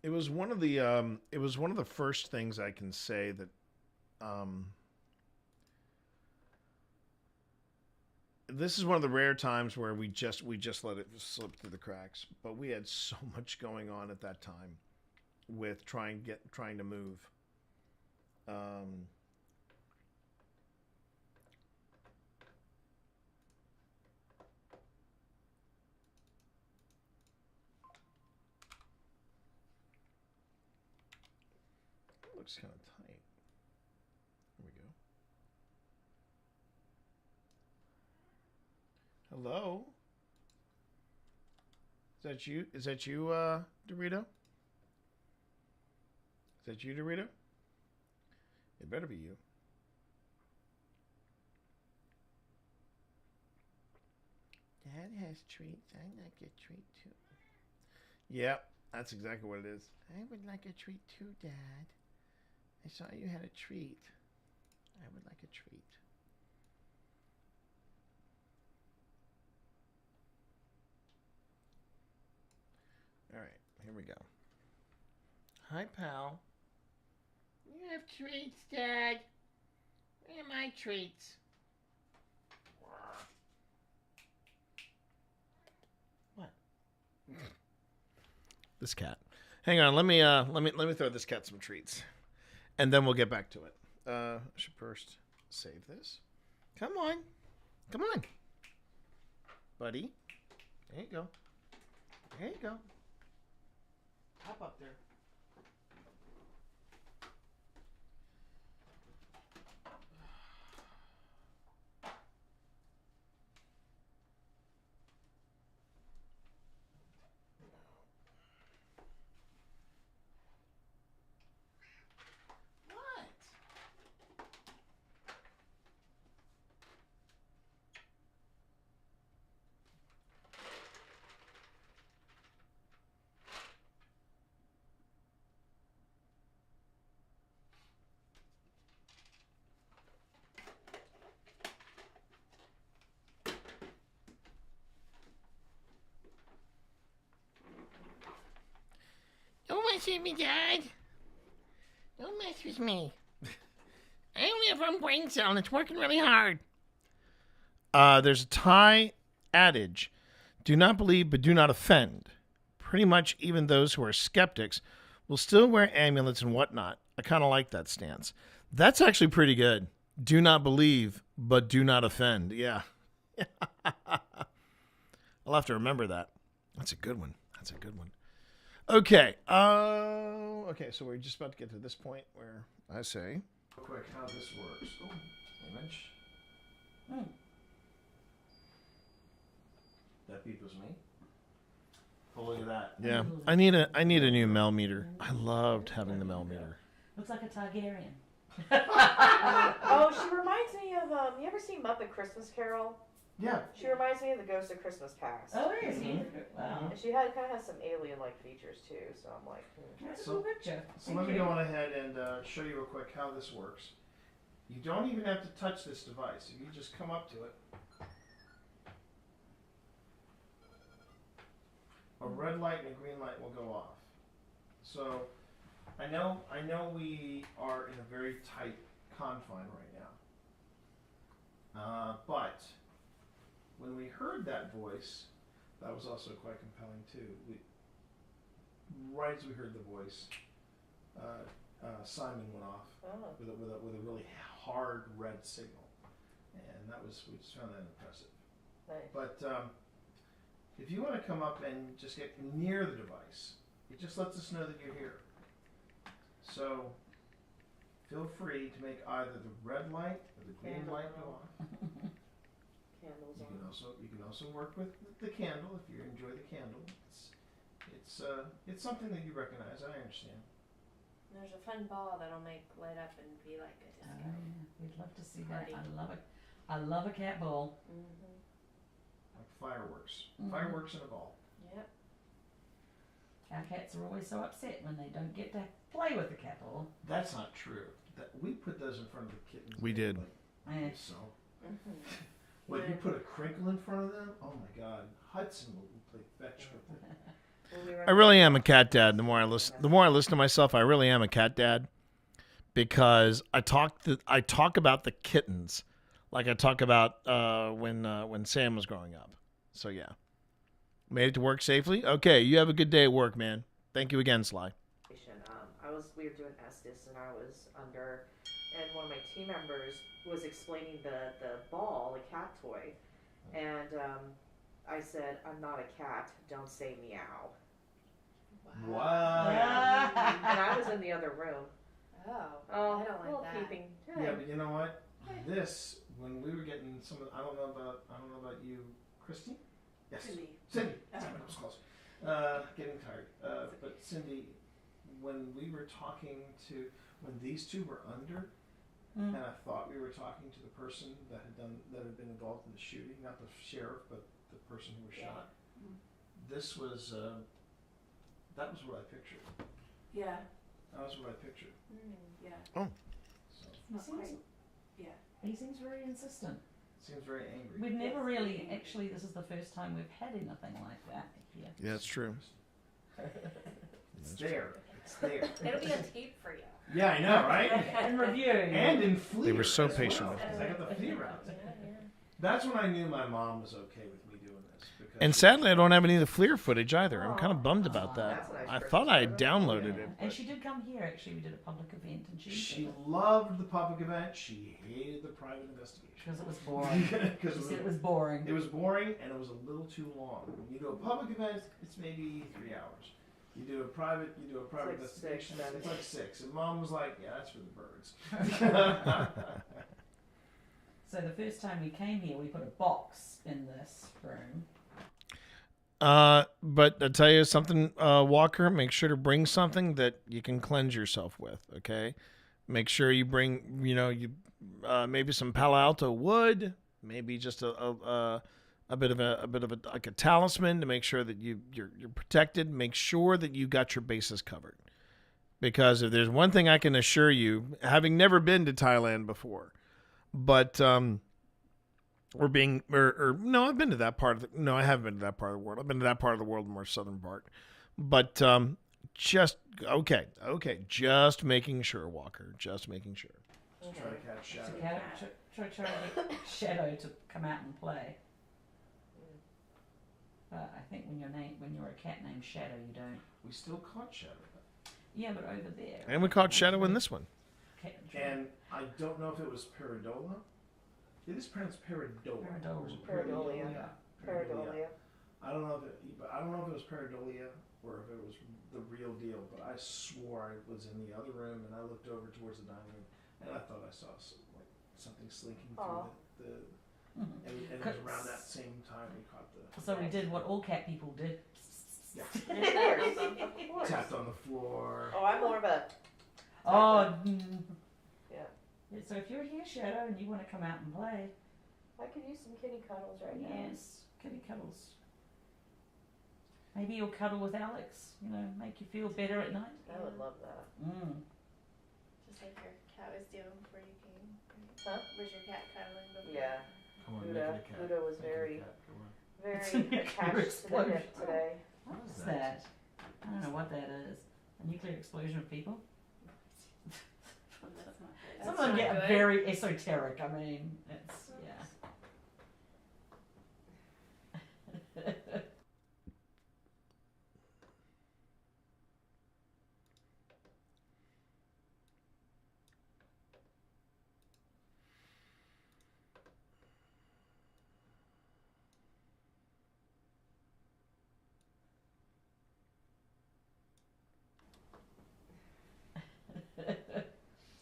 It was one of the first things I can say that this is one of the rare times where we just let it slip through the cracks. But we had so much going on at that time with trying to move. Looks kind of tight. There we go. Hello? Is that you? Is that you, Dorito? Is that you, Dorito? It better be you. Dad has treats. I'd like a treat too. Yeah, that's exactly what it is. I would like a treat too, Dad. I saw you had a treat. I would like a treat. All right, here we go. Hi, pal. You have treats, Dad. Where are my treats? What? This cat. Hang on. Let me throw this cat some treats. And then we'll get back to it. I should first save this. Come on. Come on. Buddy. There you go. There you go. Hop up there. mess with me, Dad. Don't mess with me. I only have one brain cell and it's working really hard. There's a Thai adage, do not believe but do not offend. Pretty much even those who are skeptics will still wear amulets and whatnot. I kind of like that stance. That's actually pretty good. Do not believe but do not offend. Yeah. I'll have to remember that. That's a good one. That's a good one. Okay. Okay, so we're just about to get to this point where I say, real quick, how this works. Oh, image. That beep was me. Oh, look at that. Yeah, I need a new Mel meter. I loved having the Mel meter. Looks like a Targaryen. Oh, she reminds me of you ever seen Muppet Christmas Carol? Yeah. She reminds me of the Ghost of Christmas Past. Oh, is he? Wow. And she kind of has some alien-like features too. So I'm like, That's a cool picture. So let me go on ahead and show you real quick how this works. You don't even have to touch this device. If you just come up to it, a red light and a green light will go off. So I know we are in a very tight confine right now. But when we heard that voice, that was also quite compelling too. Right as we heard the voice, Simon went off with a really hard red signal, and we just found that impressive. Nice. But if you want to come up and just get near the device, it just lets us know that you're here. So feel free to make either the red light or the green light go off. Candles You can also work with the candle if you enjoy the candle. It's something that you recognize. I understand. There's a fun ball that'll make light up and be like a disco. Oh, yeah. We'd love to see Party. that. I love a cat ball. Like fireworks. Mhm. Fireworks in a ball. Yep. Our cats are always so upset when they don't get to play with the cat ball. That's not true. We put those in front of the kittens. We did. Eh. So. What, you put a crinkle in front of them? Oh my God. Hudson will play fetch with it. I really am a cat dad. The more I listen to myself, I really am a cat dad, because I talk about the kittens like I talk about when Sam was growing up. So yeah, made it to work safely. Okay, you have a good day at work, man. Thank you again, Sly. We were doing Estes, and I was under, and one of my team members was explaining the ball, the cat toy, and I said, "I'm not a cat. Don't say meow." Wow. And I was in the other room. I don't like that. Peeping. Yeah, but you know what? This, when we were getting some of, I don't know about you, Christy? Yes. Cindy. Damn it, I was close. Getting tired. But Cindy, when we were talking when these two were under, and I thought we were talking to the person that had been involved in the shooting, not the sheriff, but the person who was shot. This was, that was what I pictured. Yeah. That was what I pictured. Yeah. Oh. So. He seems very insistent. Seems very angry. We've never really, actually, this is the first time we've had anything like that here. Yeah, that's true. It's there. It's there. It'll be on tape for you. Yeah, I know, right? And review. And in Fleer. They were so as patient well, with me. 'cause I got the Fleer out. That's when I knew my mom was okay with me doing this. Because And sadly, I don't have any of the FLIR footage either. I'm kind of bummed about that. I thought I had downloaded it. And she did come here, actually. We did a public event, and she loved the public event. She hated the private investigation. Because it was boring. She said it was boring. It was boring, and it was a little too long. When you do a public event, it's maybe 3 hours. You do a private investigation, it's like 6. And Mom was like, "Yeah, that's for the birds." So the first time we came here, we put a box in this room. But I tell you something, Walker, make sure to bring something that you can cleanse yourself with, okay? Make sure you bring, maybe some Palo Alto wood, maybe just a bit of a like a talisman to make sure that you're protected. Make sure that you got your bases covered. Because if there's one thing I can assure you, having never been to Thailand before, but no, I've been to that part of I haven't been to that part of the world. I've been to that part of the world, the more southern part. But just Okay. Just making sure, Walker. Just making sure. Let's try to catch Shadow. Try to get Shadow to come out and play. But I think when you're a cat named Shadow, you don't. We still caught Shadow. Yeah, but over there. And we caught Shadow in this one. And I don't know if it was Paradola. It is pronounced Paradola. Paradolia. Paradolia. I don't know if it was Paradolia or if it was the real deal, but I swore I was in the other room and I looked over towards the dining room and I thought I saw something slinking through the and it was around that same time we caught the. So we did what all cat people did. Yeah. Of course. Tapped on the floor. Oh, I'm more of a. Yeah. So if you're here, Shadow, and you want to come out and play. I could use some kitty cuddles right now. Yes, kitty cuddles. Maybe you'll cuddle with Alex. Make you feel better at night. I would love that. Just like your cat was doing before you came. Right? Huh? Was your cat cuddling before? Yeah. Come on, Buddha was very attached to the explosion. hip today. What is that? I don't know what that is. A nuclear explosion of people? Some of them get very esoteric. I mean, it's, yeah.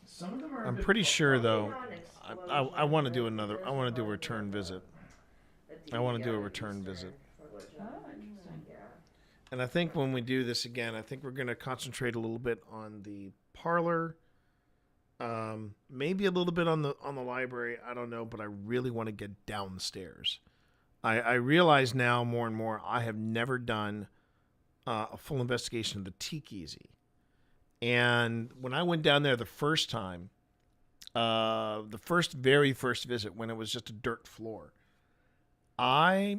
Some of them are. I'm pretty sure though. I want to do another. I want to do a return visit. I want to do a return visit. Oh, interesting. And I think when we do this again, I think we're going to concentrate a little bit on the parlor. Maybe a little bit on the library. I don't know, but I really want to get downstairs. I realize now more and more I have never done a full investigation of the Tiki-Easy. And when I went down there the first time, the very first visit, when it was just a dirt floor, I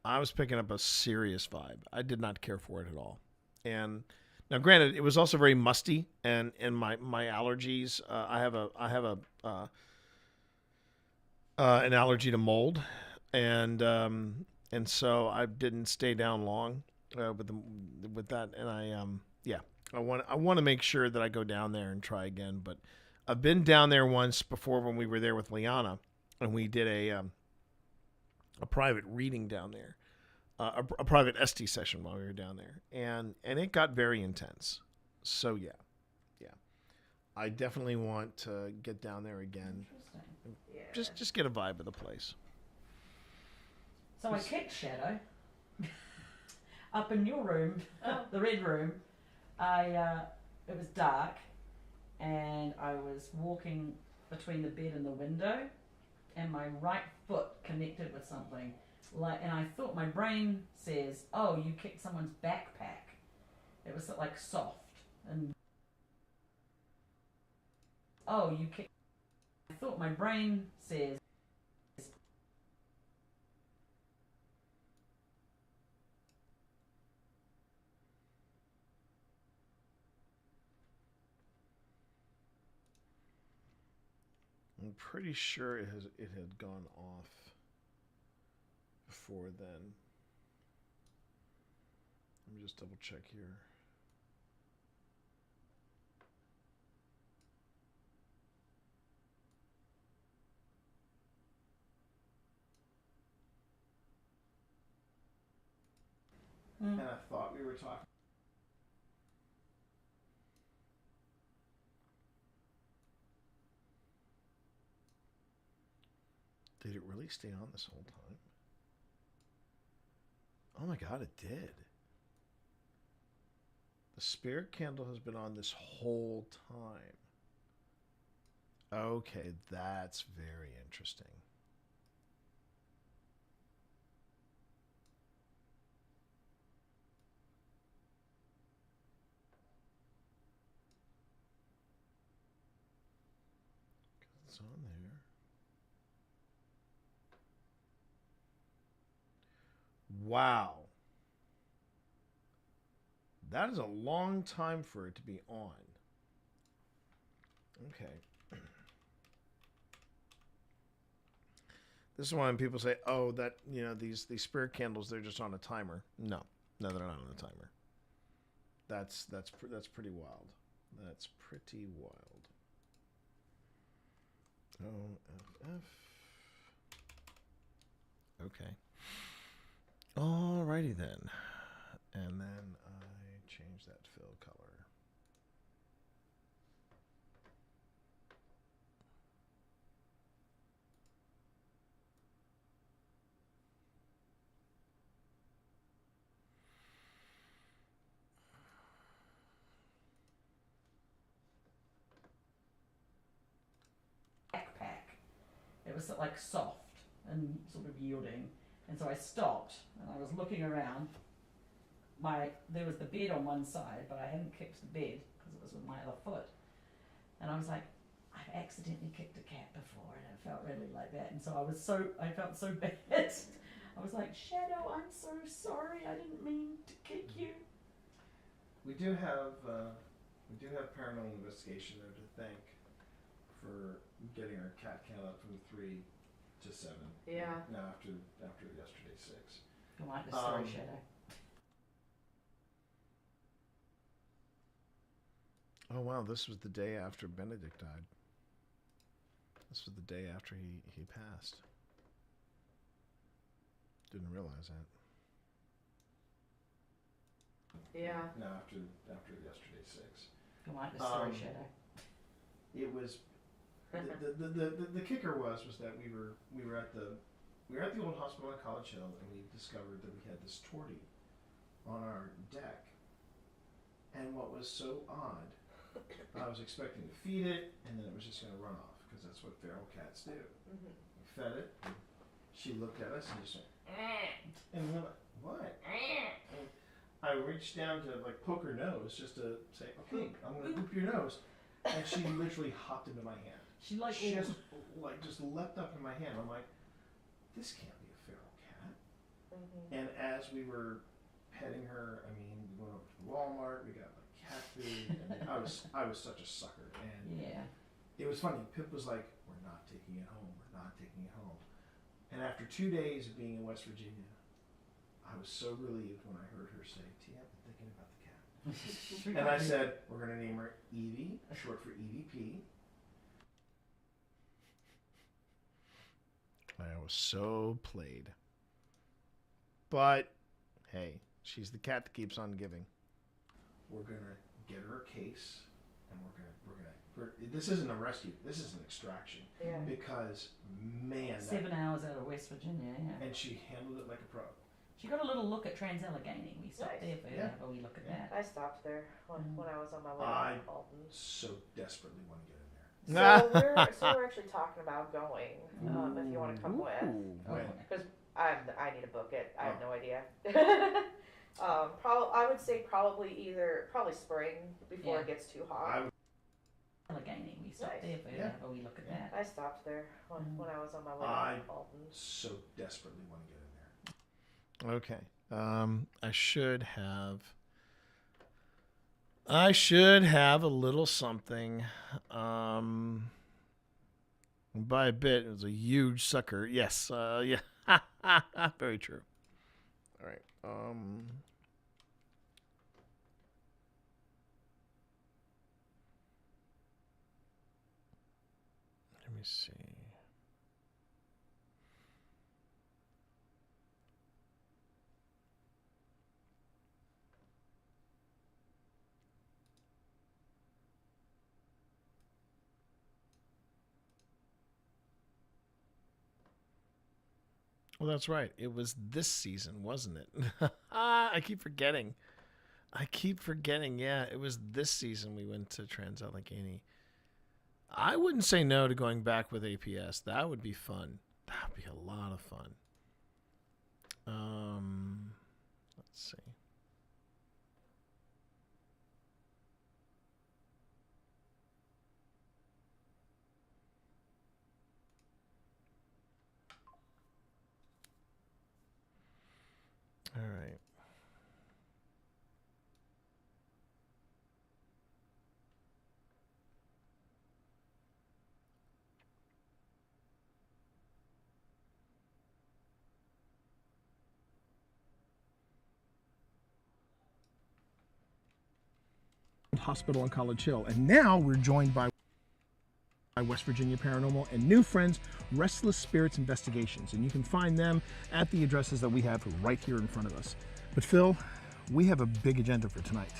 was picking up a serious vibe. I did not care for it at all. And now, granted, it was also very musty, and my allergies. I have an allergy to mold, and so I didn't stay down long with that. And I want to make sure that I go down there and try again. But I've been down there once before when we were there with Liana, and we did a private reading down there, a private ST session while we were down there, and it got very intense. So yeah, I definitely want to get down there again. Interesting. Just get a vibe of the place. So I kicked Shadow up in your room, the red room. It was dark, and I was walking between the bed and the window, and my right foot connected with something, and I thought my brain says, "Oh, you kicked someone's backpack." It was like soft, and I thought my brain says. I'm pretty sure it had gone off before then. Let me just double check here. And I thought we were talking. Did it really stay on this whole time? Oh my God, it did. The spirit candle has been on this whole time. Okay, that's very interesting. It's on there. Wow. That is a long time for it to be on. Okay. This is why when people say, "Oh, that these spirit candles, they're just on a timer." No, they're not on a timer. That's pretty wild. That's pretty wild. OFF. Okay. Alrighty then. And then I change that fill color. Backpack. It was like soft and sort of yielding, and so I stopped and I was looking around. There was the bed on one side, but I hadn't kicked the bed because it was with my other foot, and I was like, I've accidentally kicked a cat before, and it felt really like that, and so I felt so bad. I was like, Shadow, I'm so sorry. I didn't mean to kick you. We do have paranormal investigation there to thank for getting our cat count up from 3 to 7. Yeah. Now after yesterday's 6. You like the story, Shadow? Oh wow, this was the day after Benedict died. This was the day after he passed. Didn't realize that. Yeah. Now after yesterday's 6. You like the story, Shadow? It was the kicker was that we were at the old hospital on College Hill, and we discovered that we had this tortie on our deck. And what was so odd, I was expecting to feed it, and then it was just going to run off, because that's what feral cats do. Mm-hmm. We fed it, and she looked at us and just went, and we went, what? And I reached down to poke her nose just to say, okay, I'm going to poop your nose. And she literally hopped into my hand. She just leapt up in my hand. I'm like, this can't be a feral cat. Mm-hmm. And as we were petting her, I mean, we went over to Walmart, we got cat food, and I was such a sucker. And yeah, it was funny. Pip was like, we're not taking it home. We're not taking it home. And after 2 days of being in West Virginia, I was so relieved when I heard her say, T, I've been thinking about the cat. And I said, we're going to name her Evie, short for EVP. I was so played. But, hey, she's the cat that keeps on giving. We're going to get her a case, and this isn't a rescue, this is an extraction. Yeah. Because, man. 7 hours out of West Virginia, yeah. And she handled it like a pro. She got a little look at Trans-Allegheny. We stopped there for have a wee look at that. I stopped there when I was on my way to Alton. So desperately want to get in there. So we're actually talking about going. If you want to come with, because I need to book it. I have no idea. I would say probably spring before it gets too hot. Allegheny. We stopped there for have a wee look at that. I stopped there when I was on my way to Alton. So desperately want to get in there. Okay. I should have a little something. By a bit, it was a huge sucker. Yes. Yeah. Very true. All right. Let me see. Well, that's right. It was this season, wasn't it? I keep forgetting. Yeah, it was this season we went to Trans-Allegheny. I wouldn't say no to going back with APS. That would be fun. That would be a lot of fun. Let's see. All right. Hospital on College Hill. And now we're joined by West Virginia Paranormal and new friends, Restless Spirits Investigations. And you can find them at the addresses that we have right here in front of us. But Phil, we have a big agenda for tonight.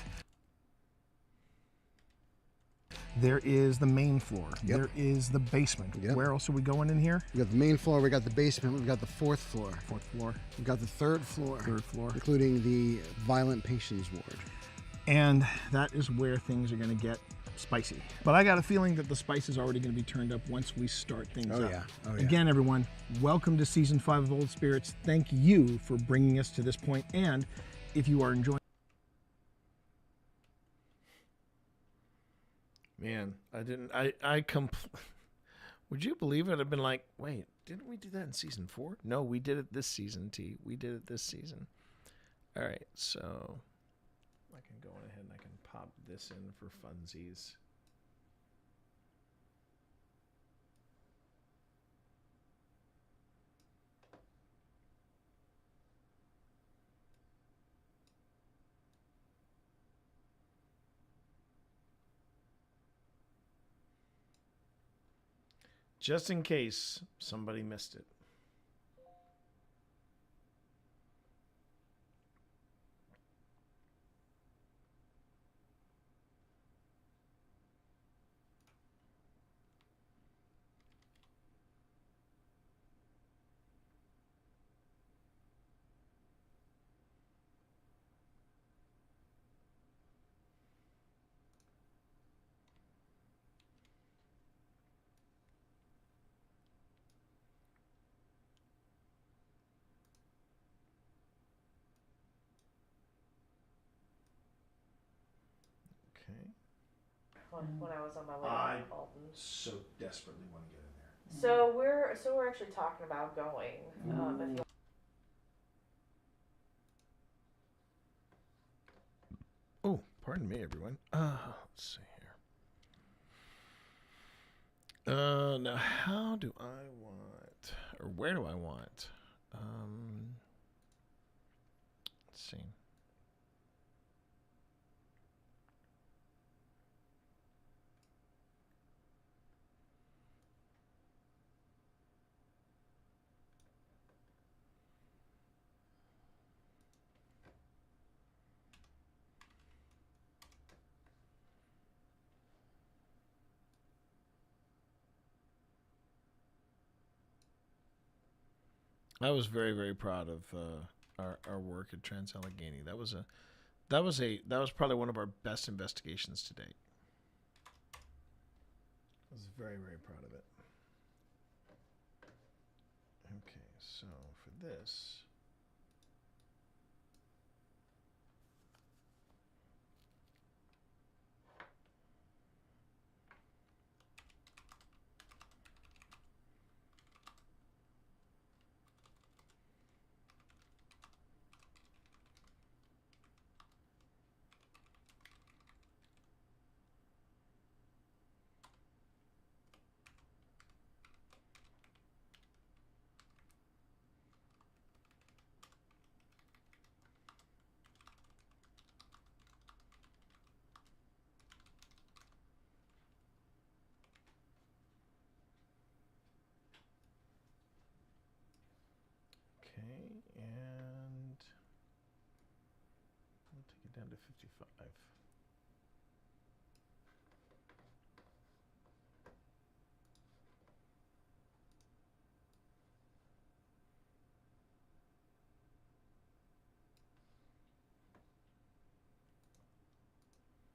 There is the main floor. Yep. There is the basement. Yep. Where else are we going in here? We got the main floor, we got the basement, we've got the fourth floor. Fourth floor. We've got the third floor. Third floor. Including the violent patients ward. And that is where things are going to get spicy. But I got a feeling that the spice is already going to be turned up once we start things up. Yeah. Oh, yeah. Again, everyone, welcome to Season 5 of Old Spirits. Thank you for bringing us to this point. And if you are enjoying... Man, would you believe it? I've been like, wait, didn't we do that in Season 4? No, we did it this season, T. We did it this season. All right, so... I can go ahead and I can pop this in for funsies. Just in case somebody missed it. When I was on my way to Alton. So desperately want to get in there. So we're actually talking about going. If you Oh, pardon me, everyone. Let's see here. Now, how do I want, or where do I want? Let's see. I was very, very proud of our work at Trans Allegheny. That was probably one of our best investigations to date. I was very, very proud of it. Okay, so for this. Okay, and we'll take it down to 55.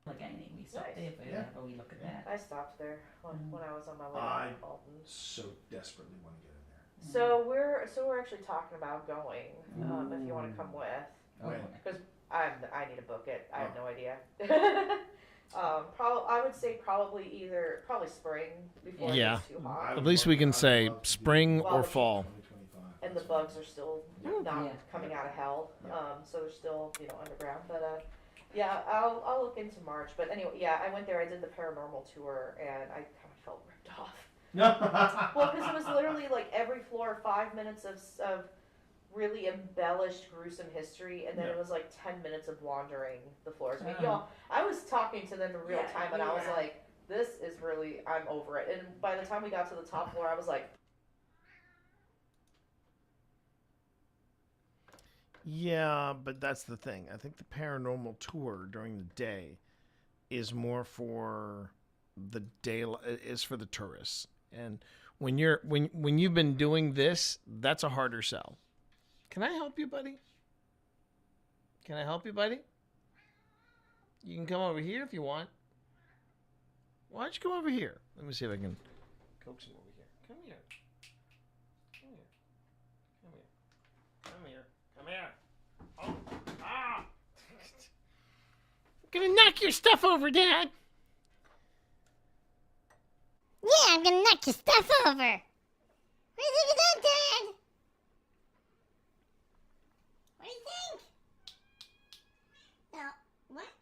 Allegheny, we stopped there for whenever we look at that. I stopped there when I was on my way to Alton. So desperately want to get in there. So we're actually talking about going. If you want to come with, because I need to book it. I have no idea. I would say probably spring before it gets too hot. At least we can say spring or fall. And the bugs are still not coming out of hell. So they're still underground. But yeah, I'll look into March. But anyway, yeah, I went there. I did the paranormal tour, and I kind of felt ripped off. Well, because it was literally like every floor 5 minutes of really embellished gruesome history, and then it was like 10 minutes of wandering the floors. I mean, y'all, I was talking to them in real time, and I was like, this is really, I'm over it. And by the time we got to the top floor, I was like, Yeah, but that's the thing. I think the paranormal tour during the day is more for the day, is for the tourists. And when you've been doing this, that's a harder sell. Can I help you, buddy? Can I help you, buddy? You can come over here if you want. Why don't you come over here? Let me see if I can coax him over here. Come here. Come here. Come here. Come here. Come here. Oh. Ah! I'm gonna knock your stuff over, Dad. Yeah, I'm gonna knock your stuff over. What do you think of that, Dad? What do you think? No, what?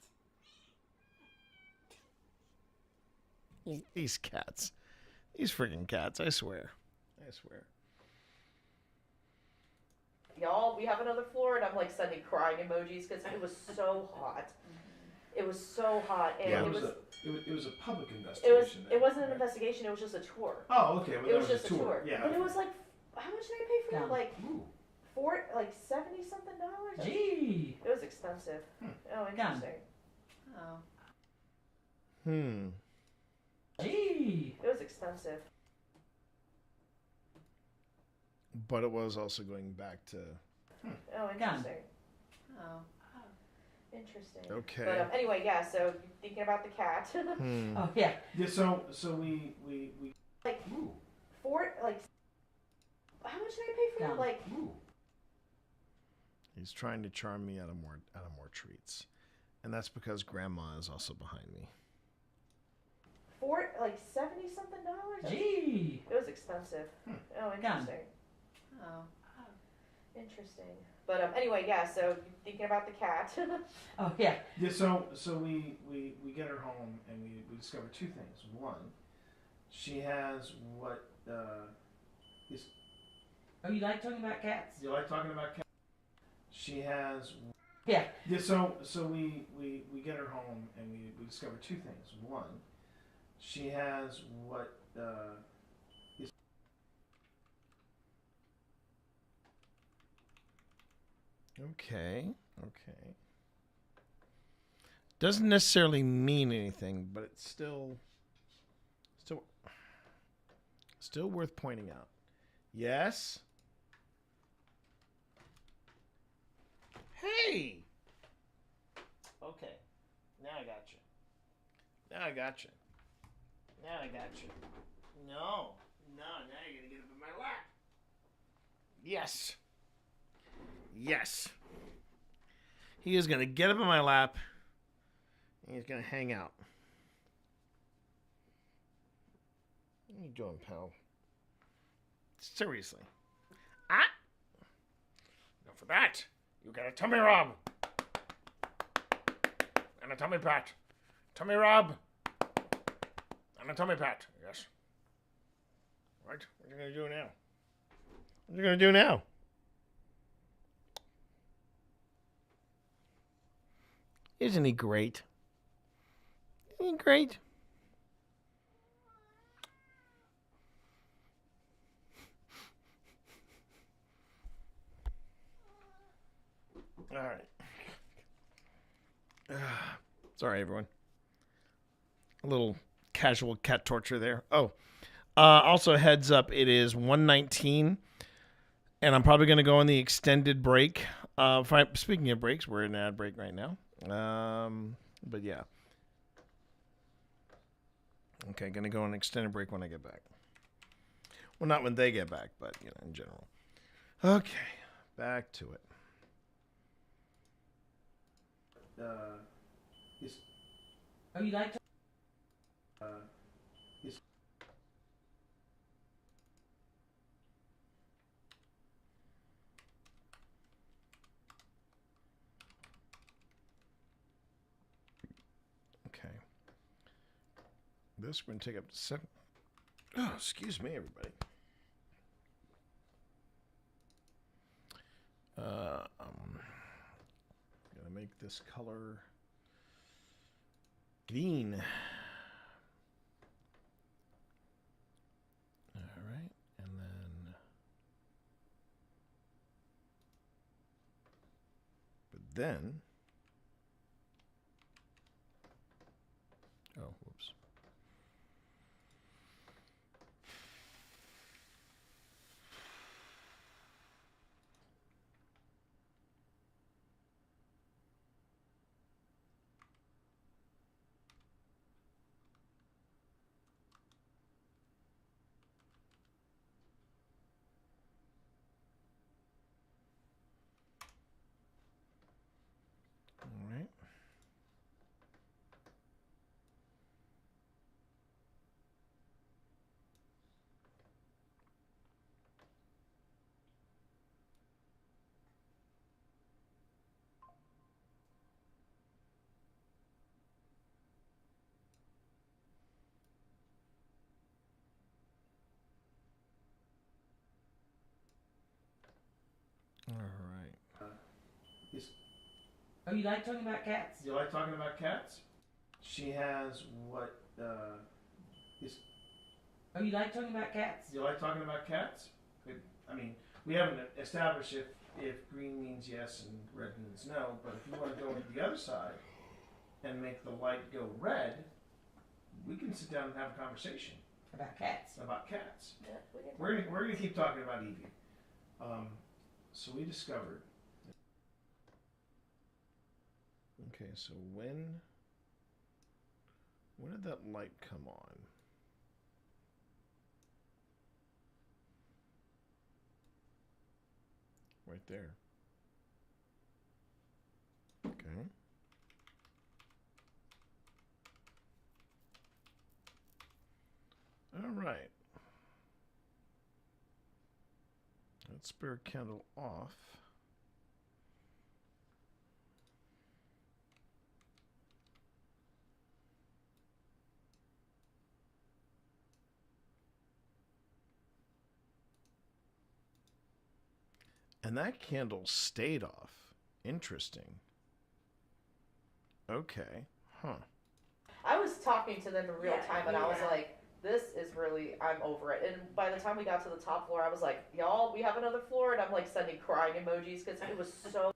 These cats. These freaking cats, I swear. I swear. y'all, we have another floor, and I'm like sending crying emojis because it was so hot. It was so hot, and Yeah, it was it was a public investigation. it wasn't an investigation. It was just a tour. Oh, okay. Well, it was just a tour. Yeah. But it was like, how much did I pay for it? Like $70 something. Gee. It was expensive. Oh, interesting. Oh. Gee. It was expensive. But it was also going back to. Oh, interesting. Oh. Interesting. Okay. But anyway, yeah. So thinking about the cat. Oh yeah. Yeah. So we like how much did I pay for it? Like. He's trying to charm me out of more treats, and that's because Grandma is also behind me. $70 something. Gee. It was expensive. Oh, interesting. Oh. Interesting. But anyway, yeah. So thinking about the cat. Oh yeah. Yeah. So we get her home and we discover two things. One, she has what is. Oh, you like talking about cats? You like talking about cats? She has. Yeah. Yeah. So we get her home and we discover two things. One, she has what is. Okay. Doesn't necessarily mean anything, but it's still worth pointing out. Yes. Hey. Okay. Now I got you. No. Now you're gonna get up in my lap. Yes. He is gonna get up in my lap and he's gonna hang out. What are you doing, pal? Seriously. Enough of that. You got a tummy rub. And a tummy pat. Tummy rub. And a tummy pat. Yes. Right? What are you going to do now? Isn't he great? All right. Sorry, everyone. A little casual cat torture there. Also heads up, it is 1:19, and I'm probably going to go on the extended break. Speaking of breaks, we're in an ad break right now. But yeah. Okay, going to go on an extended break when I get back. Well, not when they get back, but in general. Okay, back to it. Oh, you like to? Okay. This we're going to take up to 7. Oh, excuse me, everybody. Gonna make this color green. All right, and then, but then, oh, whoops. All right. All right. Oh, you like talking about cats? You like talking about cats? She has what is. Oh, you like talking about cats? You like talking about cats? I mean, we haven't established if green means yes and red means no, but if you want to go to the other side and make the light go red, we can sit down and have a conversation. About cats. About cats. Yeah, We're gonna keep talking about Evie. So we discovered. Okay, so when did that light come on? Right there. Okay. All right. Let's spare candle off. And that candle stayed off. Interesting. Okay. Huh. I was talking to them in real time, and I was like, this is really, I'm over it. And by the time we got to the top floor, I was like, y'all, we have another floor, and I'm like sending crying emojis because it was so.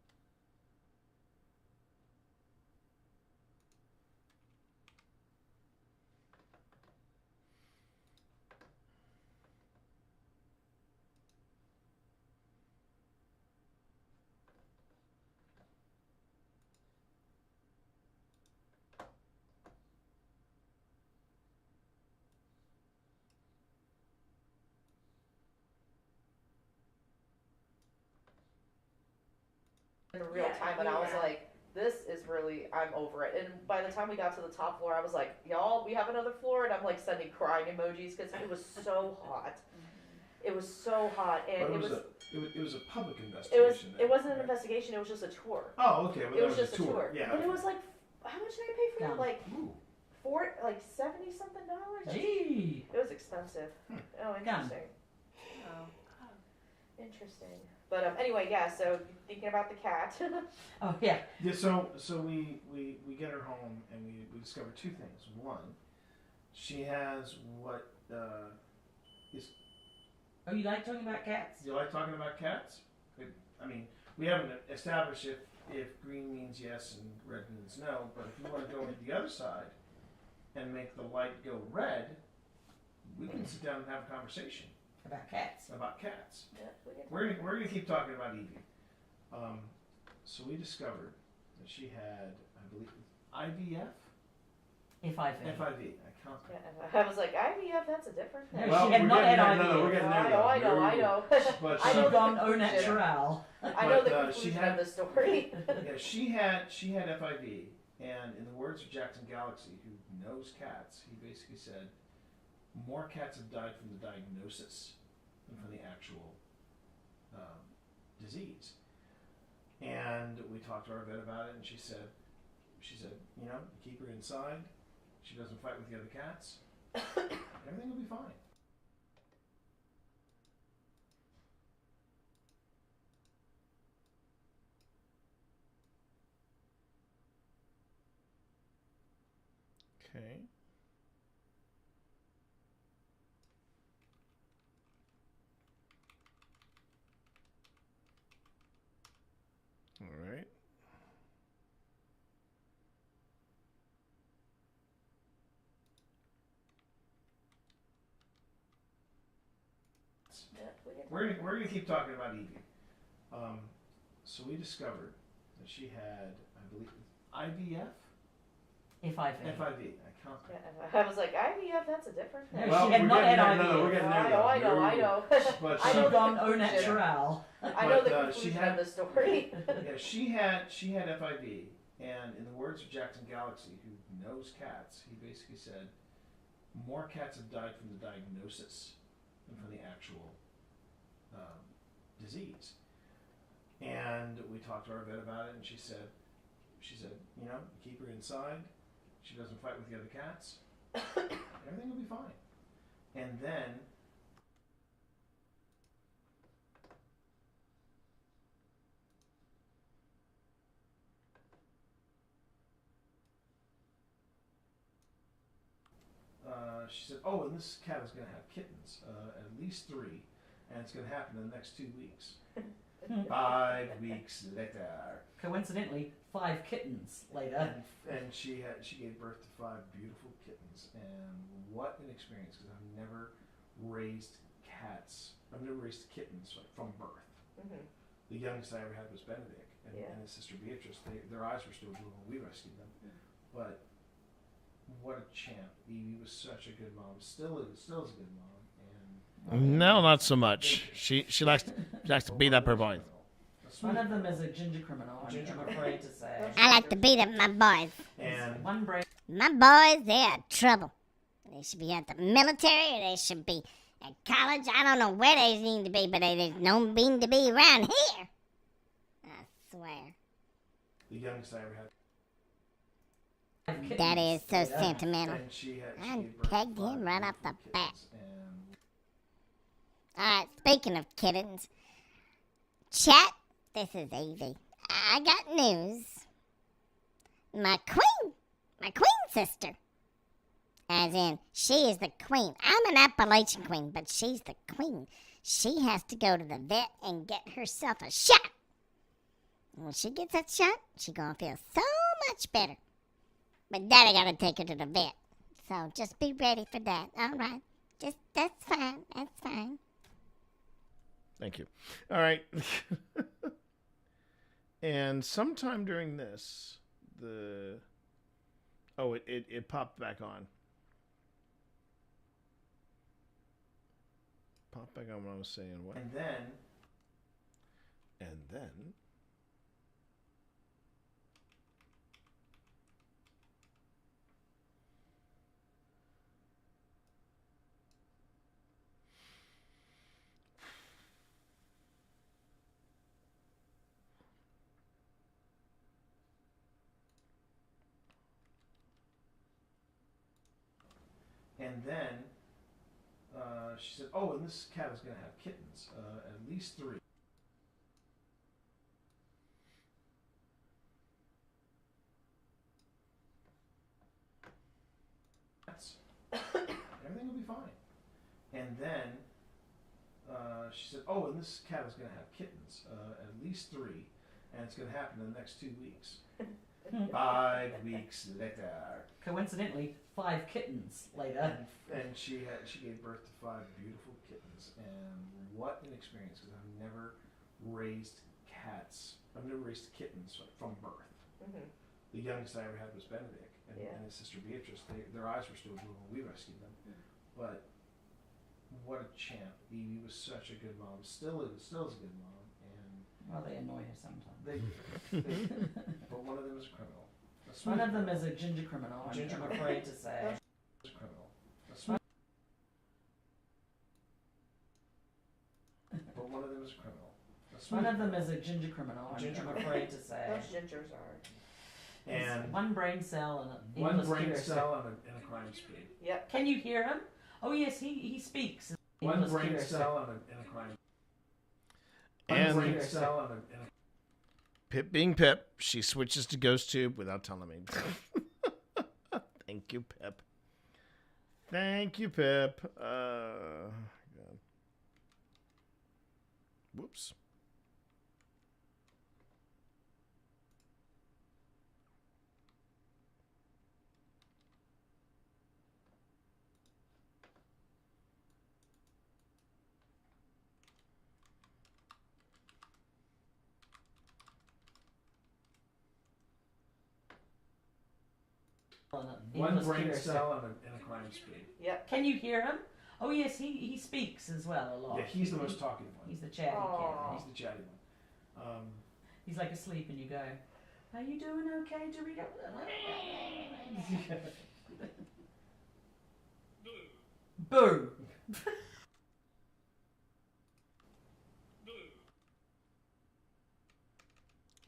In real time, and I was like, this is really, I'm over it. And by the time we got to the top floor, I was like, y'all, we have another floor, and I'm like sending crying emojis because it was so hot. It was so hot, and it was a public investigation. It wasn't an investigation. It was just a tour. Oh, okay. Well, it was just a tour. Yeah. But it was like, how much did I pay for it? Like $70 something. Gee. It was expensive. Oh, interesting. Oh, interesting. But anyway, yeah. So thinking about the cat. Oh yeah. Yeah. So we get her home and we discover two things. One, she has what is. Oh, you like talking about cats? You like talking about cats? I mean, we haven't established if green means yes and red means no, but if you want to go to the other side and make the light go red, we can sit down and have a conversation. About cats. About cats. Yeah, we're gonna keep talking about Evie. So we discovered that she had, I believe, IVF. FIV. FIV. I can't. Yeah, I was like, IVF. That's a different thing. No, she had not had IVF. No, we're getting there. I know. But I know gone au natural. I know the conclusion of the story. Yeah, she had FIV, and in the words of Jackson Galaxy, who knows cats, he basically said, more cats have died from the diagnosis than from the actual disease. And we talked to our vet about it, and she said, you know, you keep her inside, she doesn't fight with the other cats, everything will be fine. Okay. All right. We're gonna keep talking about Evie. So we discovered that she had, I believe, IVF. FIV. FIV. I can't. Yeah, I was like, IVF, that's a different thing. No, she had not had IVF. No, we're getting there. I know. But I know She's gone the au conclusion. natural. I know the But, conclusion she had- of the story. Yeah, she had FIV, and in the words of Jackson Galaxy, who knows cats, he basically said, more cats have died from the diagnosis than from the actual disease. And we talked to our vet about it, and she said, you know, keep her inside. She doesn't fight with the other cats. Everything will be fine. And then she said, oh, and this cat is going to have kittens, at least 3, and it's going to happen in the next 2 weeks. 5 weeks later. Coincidentally, 5 kittens later. And she gave birth to 5 beautiful kittens, and what an experience, because I've never raised cats. I've never raised kittens from birth. Mm-hmm. The youngest I ever had was Benedict, and his sister Beatrice. Their eyes were still blue when we rescued them. But what a champ. Evie was such a good mom. Still is a good mom. And No, not so much. She likes to beat up her boys. One of them is a ginger criminal, I'm afraid to say. I like to beat up my boys. And one brain. My boys, they're trouble. They should be at the military, or they should be at college. I don't know where they need to be, but they don't mean to be around here. I swear. the youngest I ever had. That is so sentimental. And she I gave birth to pegged 5 him right off the beautiful bat. kittens, and Alright, speaking of kittens, chat, this is easy. I got news. My queen sister, as in, she is the queen. I'm an Appalachian queen, but she's the queen. She has to go to the vet and get herself a shot. When she gets that shot, she's gonna feel so much better. But Daddy gotta take her to the vet. So just be ready for that. Alright. That's fine. That's fine. thank you. All right. And sometime during this, it popped back on. Popped back on when I was saying what? And then. And then she said, oh, and this cat is going to have kittens, at least 3. Everything will be fine. And then she said, oh, and this cat is going to have kittens, at least 3, and it's going to happen in the next 2 weeks. 5 weeks later. Coincidentally, 5 kittens later. And she gave birth to 5 beautiful kittens, and what an experience, because I've never raised cats. I've never raised kittens from birth. Mm-hmm. The youngest I ever had was Benedict, and his sister Beatrice. Their eyes were still blue when we rescued them. But what a champ. Evie was such a good mom. Still is a good mom. And well, they annoy her sometimes. But one of them is a criminal. One of them is a ginger criminal, I'm afraid to say. But one of them is a criminal. One of them is a ginger criminal, I'm afraid to say. Most gingers are. And one brain cell and one brain cell and a crime spree. Yep. Can you hear him? Oh yes, he speaks. One brain cell and a crime. And one brain cell and a Pip being Pip, she switches to Ghost Tube without telling me. Thank you, Pip. Thank you, Pip. God. Whoops. One brain cell and a crime spree. Yep. Can you hear him? Oh yes, he speaks as well a lot. Yeah, he's the most talkative one. He's the chatty cat. He's the chatty one. He's like asleep and you go, "Are you doing okay, Dorito?" Boo.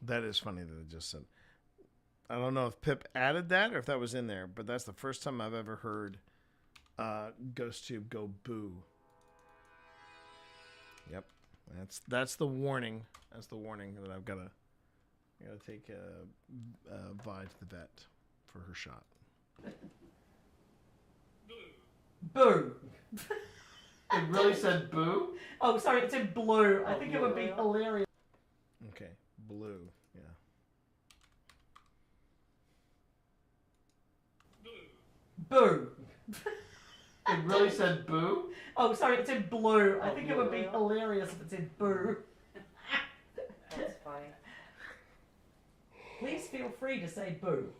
That is funny that it just said. I don't know if Pip added that or if that was in there, but that's the first time I've ever heard GhostTube go boo. Yep, that's the warning. That's the warning that I gotta take Vi to the vet for her shot. Boo. It really said boo? Oh, sorry, it said blue. I think it would be hilarious. Okay, blue. Yeah. Boo. It really said boo? Oh, sorry, it said blue. I think it would be hilarious if it said boo. That's funny. Please feel free to say boo.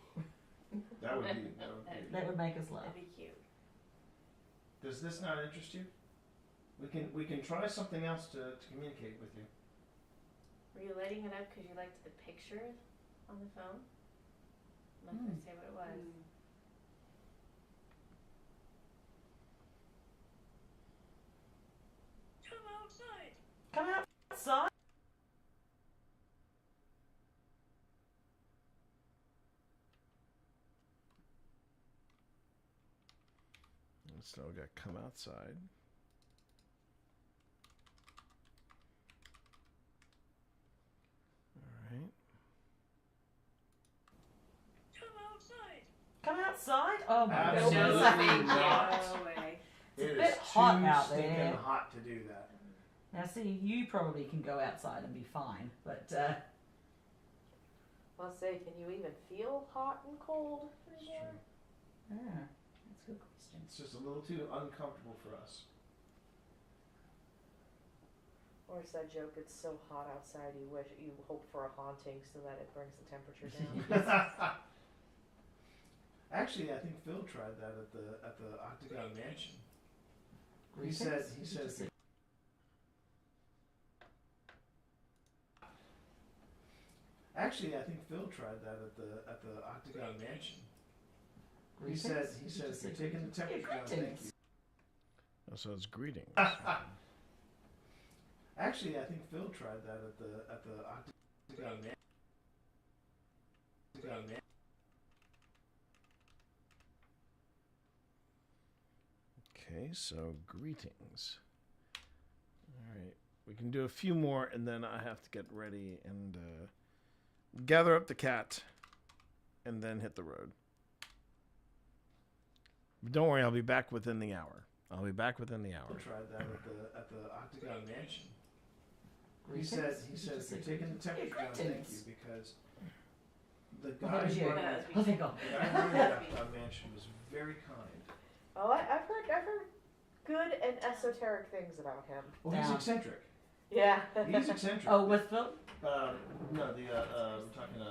That would be. That would make us laugh. That'd be cute. Does this not interest you? We can try something else to communicate with you. Were you lighting it up because you liked the picture on the phone? I'm not gonna say what it was. Come outside. Come outside. So we got come outside. All right. Come outside. Oh my Absolutely goodness. not. No way. It's a It bit is hot too out stinking there. hot to do that. Now see, you probably can go outside and be fine, but Let's say, can you even feel hot and cold anymore? that's a good question. It's just a little too uncomfortable for us. Or is that joke, it's so hot outside you hope for a haunting so that it brings the temperature down? Actually, I think Phil tried that at the Octagon Mansion. He said Actually, I think Phil tried that at the Octagon Mansion. He said if you're taking the temperature down, thank you. Oh, so it's greetings. Actually, I think Phil tried that at the Octagon Mansion. Okay, so greetings. All right, we can do a few more, and then I have to get ready and gather up the cat, and then hit the road. But don't worry, I'll be back within the hour. I'll be back within the hour. Phil tried that at the Octagon Mansion. He said if you're taking the temperature down, thank you, because the guy running the Octagon Mansion was very kind. Oh, I've heard good and esoteric things about him. Well, he's eccentric. Yeah. He's eccentric. Oh, with Phil? No, we're talking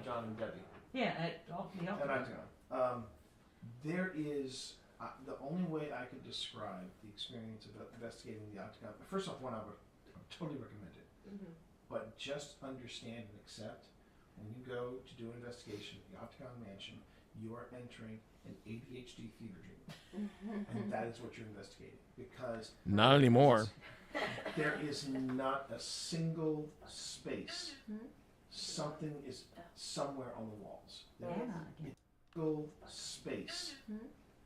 John and Debbie. Yeah, at the Octagon. There is the only way I could describe the experience of investigating the Octagon. First off, one I would totally recommend it. Mm-hmm. But just understand and accept when you go to do an investigation at the Octagon Mansion, you are entering an ADHD fever dream, and that is what you're investigating. Because not anymore. There is not a single space. Something is somewhere on the walls. There is a single space.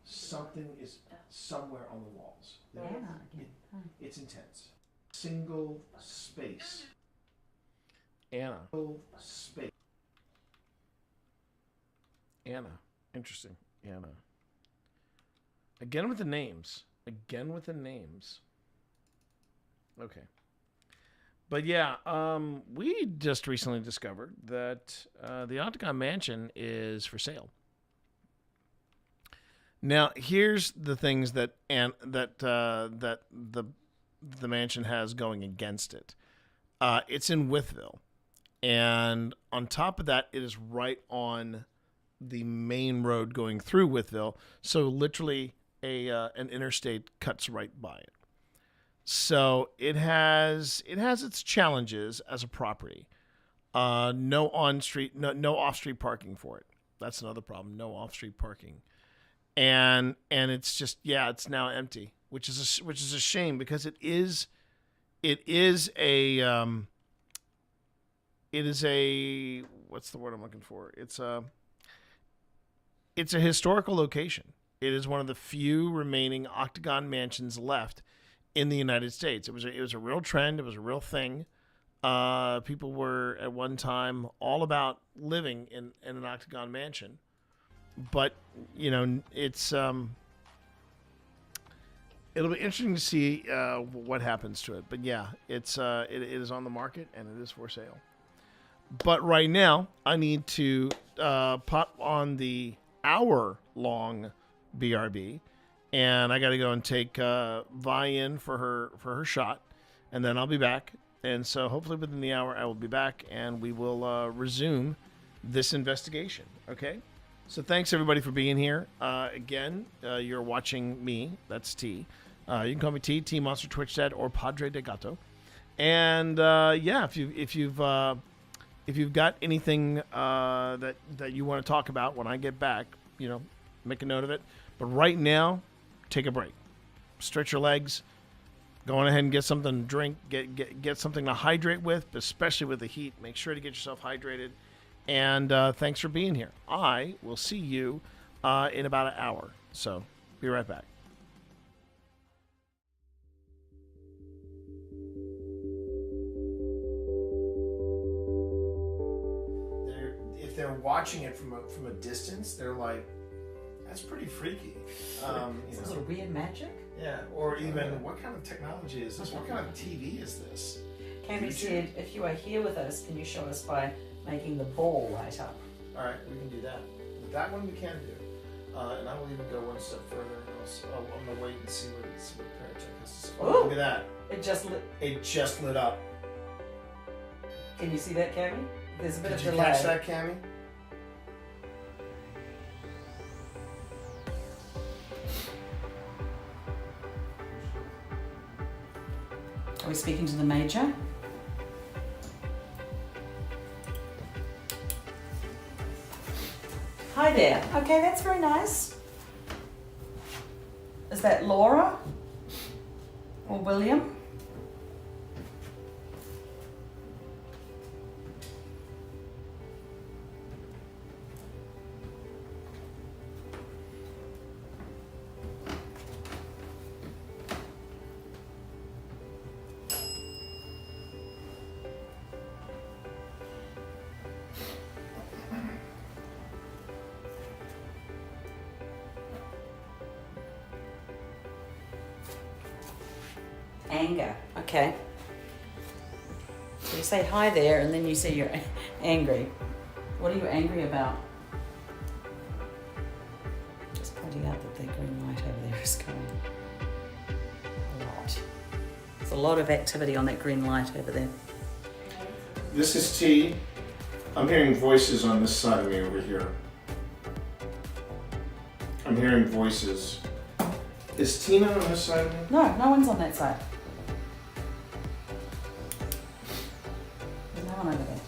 Something is somewhere on the walls. It's intense. Single space. Anna. Single space. Anna. Interesting. Anna. Again with the names. Again with the names. Okay. But yeah, we just recently discovered that the Octagon Mansion is for sale. Now, here's the things that the mansion has going against it. It's in Wytheville, and on top of that, it is right on the main road going through Wytheville. So literally, an interstate cuts right by it. So it has its challenges as a property. No off-street parking for it. That's another problem. No off-street parking. And it's just it's now empty, which is a shame because it is a what's the word I'm looking for? It's a historical location. It is one of the few remaining Octagon mansions left in the United States. It was a real trend. It was a real thing. People were at one time all about living in an Octagon mansion. But it's it'll be interesting to see what happens to it. But yeah, it is on the market and it is for sale. But right now, I need to pop on the hour-long BRB, and I got to go and take Vi in for her shot, and then I'll be back. And so hopefully within the hour, I will be back, and we will resume this investigation. Okay. So thanks, everybody, for being here. Again, you're watching me. That's T. You can call me T Monster Twitch Dad, or Padre de Gato. And if you've got anything that you want to talk about when I get back, make a note of it. But right now, take a break. Stretch your legs. Go on ahead and get something to drink. Get something to hydrate with, especially with the heat. Make sure to get yourself hydrated. And thanks for being here. I will see you in about an hour. So be right back. If they're watching it from a distance, they're like, that's pretty freaky. It's a little weird magic. Yeah, or even, what kind of technology is this? What kind of TV is this? Cammy said, if you are here with us, can you show us by making the ball light up? All right, we can do that. That one we can do. And I will even go one step further. I'm going to wait and see what Paratech has to say. Oh, look at that. It just lit up. Can you see that, Cammy? There's a bit of delay. Did you catch that, Cammy? Are we speaking to the Major? Hi there. Okay, that's very nice. Is that Laura? Or William? Anger. Okay. So you say hi there, and then you say you're angry. What are you angry about? Just pointing out that the green light over there is going a lot. There's a lot of activity on that green light over there. This is T. I'm hearing voices on this side of me over here. I'm hearing voices. Is Tina on this side of me? No, no one's on that side. There's no one over there.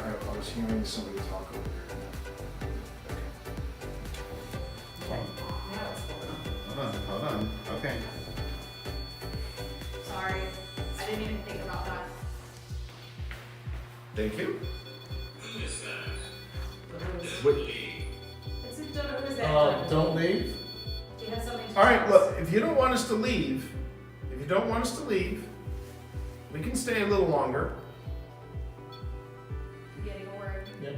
I was hearing somebody talk over there. Okay. Hold on. Okay. Sorry, I didn't even think about that. Thank you. Don't leave. Do you have something to All right, tell us? look, if you don't want us to leave, we can stay a little longer. I'm getting a word. Yep.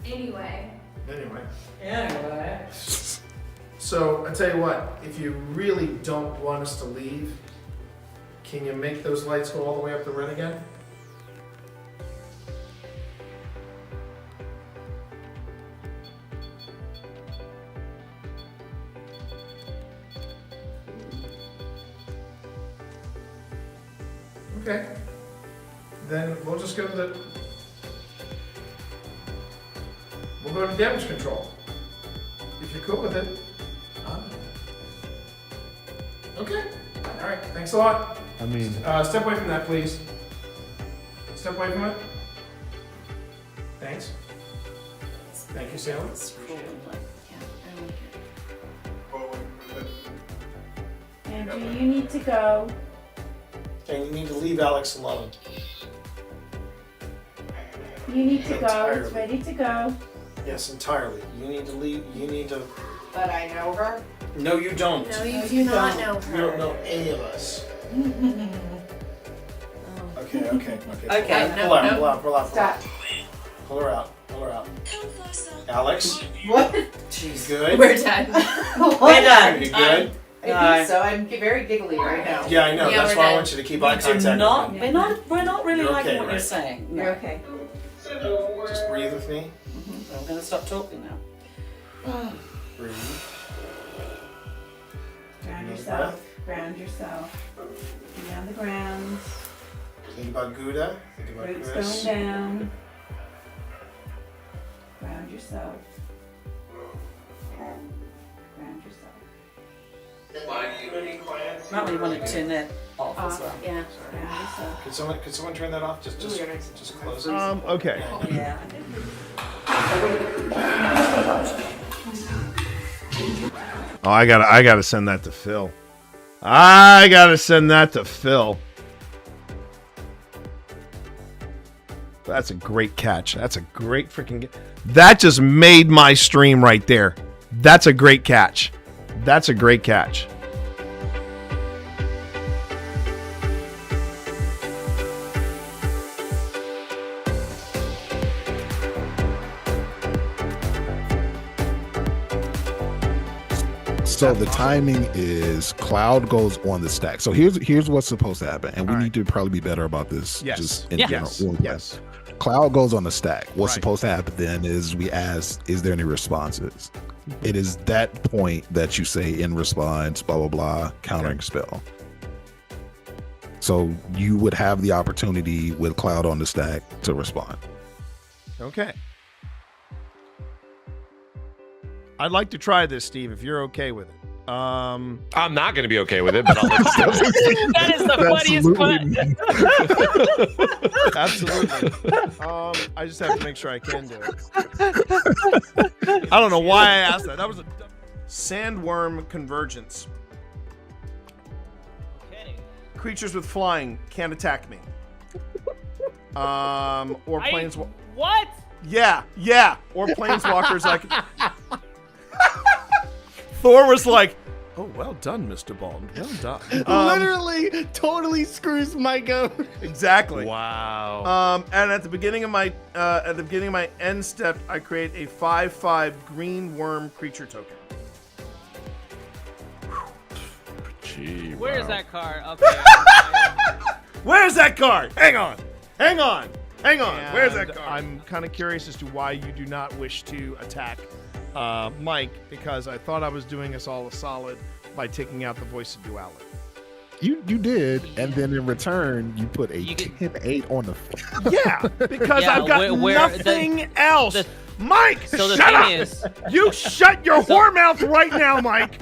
Anyway. Anyway. So I tell you what, if you really don't want us to leave, can you make those lights go all the way up the run again? Okay. Then we'll just go to the... We'll go to damage control. If you're cool with it. Okay. All right. Thanks a lot. I mean, Step away from that, please. Step away from it. Thanks. Thank you, Salem. Andrew, you need to go. And you need to leave Alex alone. You need to go. Entirely. It's ready to go. Yes, entirely. You need to leave. You need to. But I know her. No, you don't. No, you do not know You don't know any of us. Okay. Okay, Pull out. Stop. Pull her out. Alex, What? she's good. We're done. We're done. You good? I think so. I'm very giggly right now. Yeah, I know. Yeah, That's we're why I done. want you to keep eye We do contact. not. with me. We're not really You're liking okay, what right? you're saying. No. You're okay. Just breathe with me. I'm gonna stop talking now. Breathe. Ground Another yourself. Ground yourself. Be on the ground. Think about Gouda. Think about Roots Chris. going down. Ground yourself. Ground yourself. Might really want to turn that off as well. Yeah. Ground yourself. Could someone turn that off? Just close it. Okay. Yeah. Oh, I gotta send that to Phil. I gotta send that to Phil. That's a great catch. That's a great freaking. That just made my stream right there. That's a great catch. That's a great catch. So the timing is Cloud goes on the stack. So here's what's supposed to happen, and we need to probably be better about this. Yes. Just in Yeah. general. Yes. Cloud goes on the stack. What's Right. supposed to happen then is we ask, is there any responses? It is that point that you say in response, blah blah blah, countering spell. So you would have the opportunity with Cloud on the stack to respond. Okay. I'd like to try this, Steve, if you're okay with it. I'm not going to be okay with it, but I'll let you do it. That is the funniest part. Absolutely. I just have to make sure I can do it. I don't know why I asked that. That was a sandworm convergence. Okay. Creatures with flying can't attack me. Or planes. What? Yeah. Or planeswalkers. Thor was like, "Oh, well done, Mr. Bond. Well done." Literally, totally screws Mike up. Exactly. Wow. And at the beginning of my end step, I create a 5/5 green worm creature token. Gee, Where's wow. that card? Okay. Where's that card? Hang on. Where's that And card? I'm kind of curious as to why you do not wish to attack Mike, because I thought I was doing us all a solid by taking out the voice of duality. You did, and then in return you put a You get- 10-8 on the. Yeah, because Yeah, I've got where nothing else. Mike, So the shut thing up! is- You shut your whore mouth right now, Mike.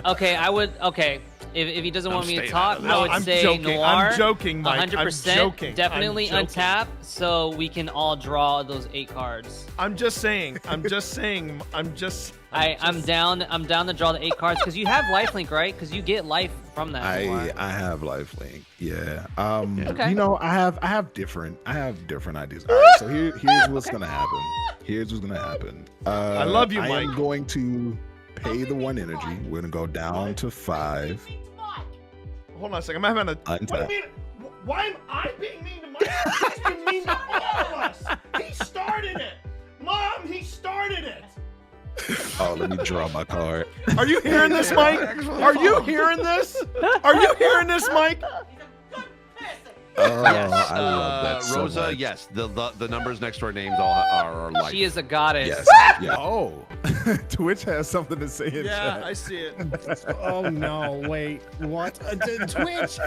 Okay, I would. Okay, if he doesn't want me to staying talk, out of I this. would I'm say joking. Noir. I'm joking, Mike. I'm 100%. joking. Definitely I'm joking. untap, so we can all draw those 8 cards. I'm just saying. I'm down to draw the 8 cards because you have lifelink, right? Because you get life from that. I have lifelink. Yeah. Okay. You know, I have different ideas. All right. So here's what's gonna happen. I love you, I Mike. am going to pay the 1 energy. We're gonna go down to 5. Hold on a second. I'm having a. What do you Untap. mean? Why am I being mean to Mike? He's been mean to all of us. He started it. Let me draw my card. Are you hearing this, Mike? Are you hearing this? Are you hearing this, Mike? Oh, I love that so Rosa, much. yes. The numbers next to our names all are like. She is a goddess. Yes. Yeah. Oh, Twitch has something to say in Yeah, chat. I see it. Oh no! Wait, what? Twitch?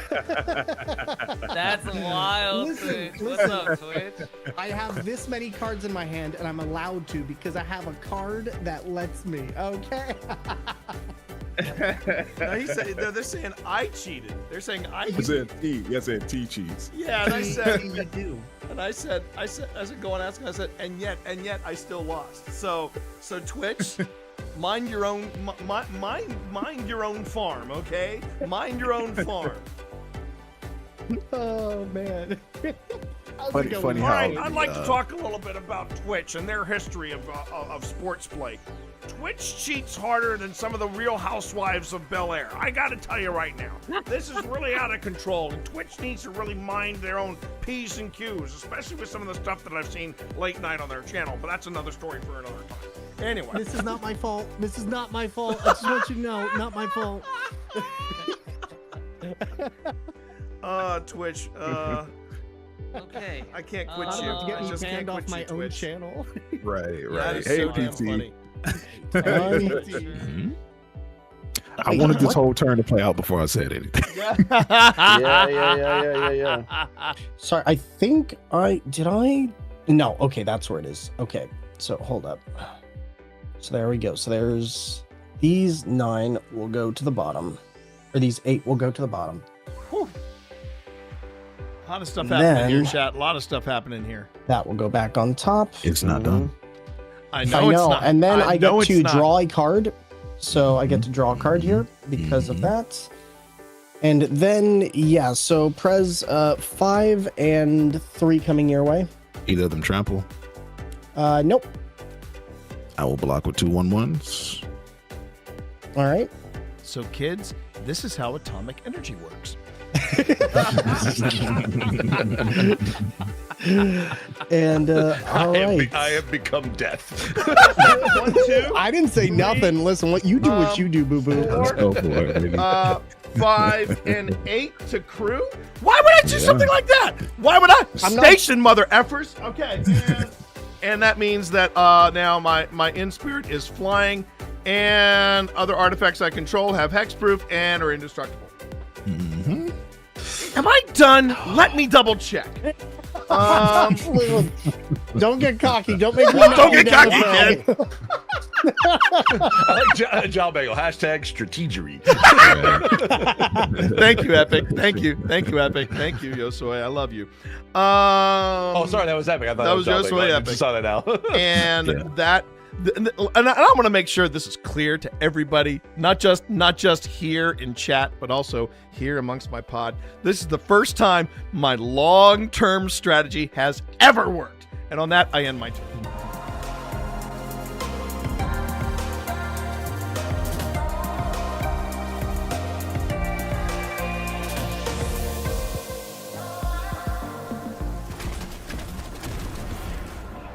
That's wild. Listen, Twitch. What's up, Twitch? I have this many cards in my hand, and I'm allowed to because I have a card that lets me. Okay. No, they're saying I cheated. They're saying I Yes, cheated. and T. Yes, and T cheats. Yeah, and I said, you do. and I said, go and ask. I said, and yet, I still lost. So Twitch, mind your own, mind your own farm, okay? Mind your own farm. Oh man. Funny All how. right, I'd like to talk a little bit about Twitch and their history of sports play. Twitch cheats harder than some of the Real Housewives of Bel Air. I got to tell you right now, this is really out of control, and Twitch needs to really mind their own P's and Q's, especially with some of the stuff that I've seen late night on their channel. But that's another story for another time. Anyway, This is not my fault. This is not my fault. I just want you to know, not my fault. Twitch, Okay. I can't quit I'm you. about to get I me just can't banned off quit my you, own Twitch. channel. Right, That right. is Hey, so damn PT. funny. Mhm. I wanted this whole turn to play out before I said anything. Yeah. Sorry, I think No, okay, that's where it is. Okay, so hold up. So there we go. So there's these 9 will go to the bottom, or these 8 will go to the bottom. Whew. A lot of stuff happening here, Then- chat. A lot of stuff happening here. That will go back on top. It's not done. I know, it's not. And then I know get it's to not. draw a card. So I get to draw a card here because of that. And then, yeah, so Prez, 5 and 3 coming your way. Either of them trample. Nope. I will block with 2/1/1s. All right. So, kids, this is how atomic energy works. And all right. I have become death. 1, 2. I didn't say nothing. Listen, what you do, what you do, boo boo. Let's go for it, baby. 5 and 8 to crew. Why would I do something like that? Why would I? Station, mother effers. Okay. And that means that now my in spirit is flying, and other artifacts I control have hexproof and are indestructible. Mm-hmm. Am I done? Let me double check. Don't get cocky. Don't make me Don't get cocky, kid. I like John Bagel. Hashtag strategery. Thank you, Epic. Thank you, Epic. Thank you, Yosoi. I love you. Oh, sorry, that was Epic. I thought that was John Bagel. Yosoi I Epic. just saw that now. And Yeah. and I want to make sure this is clear to everybody, not just here in chat, but also here amongst my pod. This is the first time my long-term strategy has ever worked. And on that, I end my turn.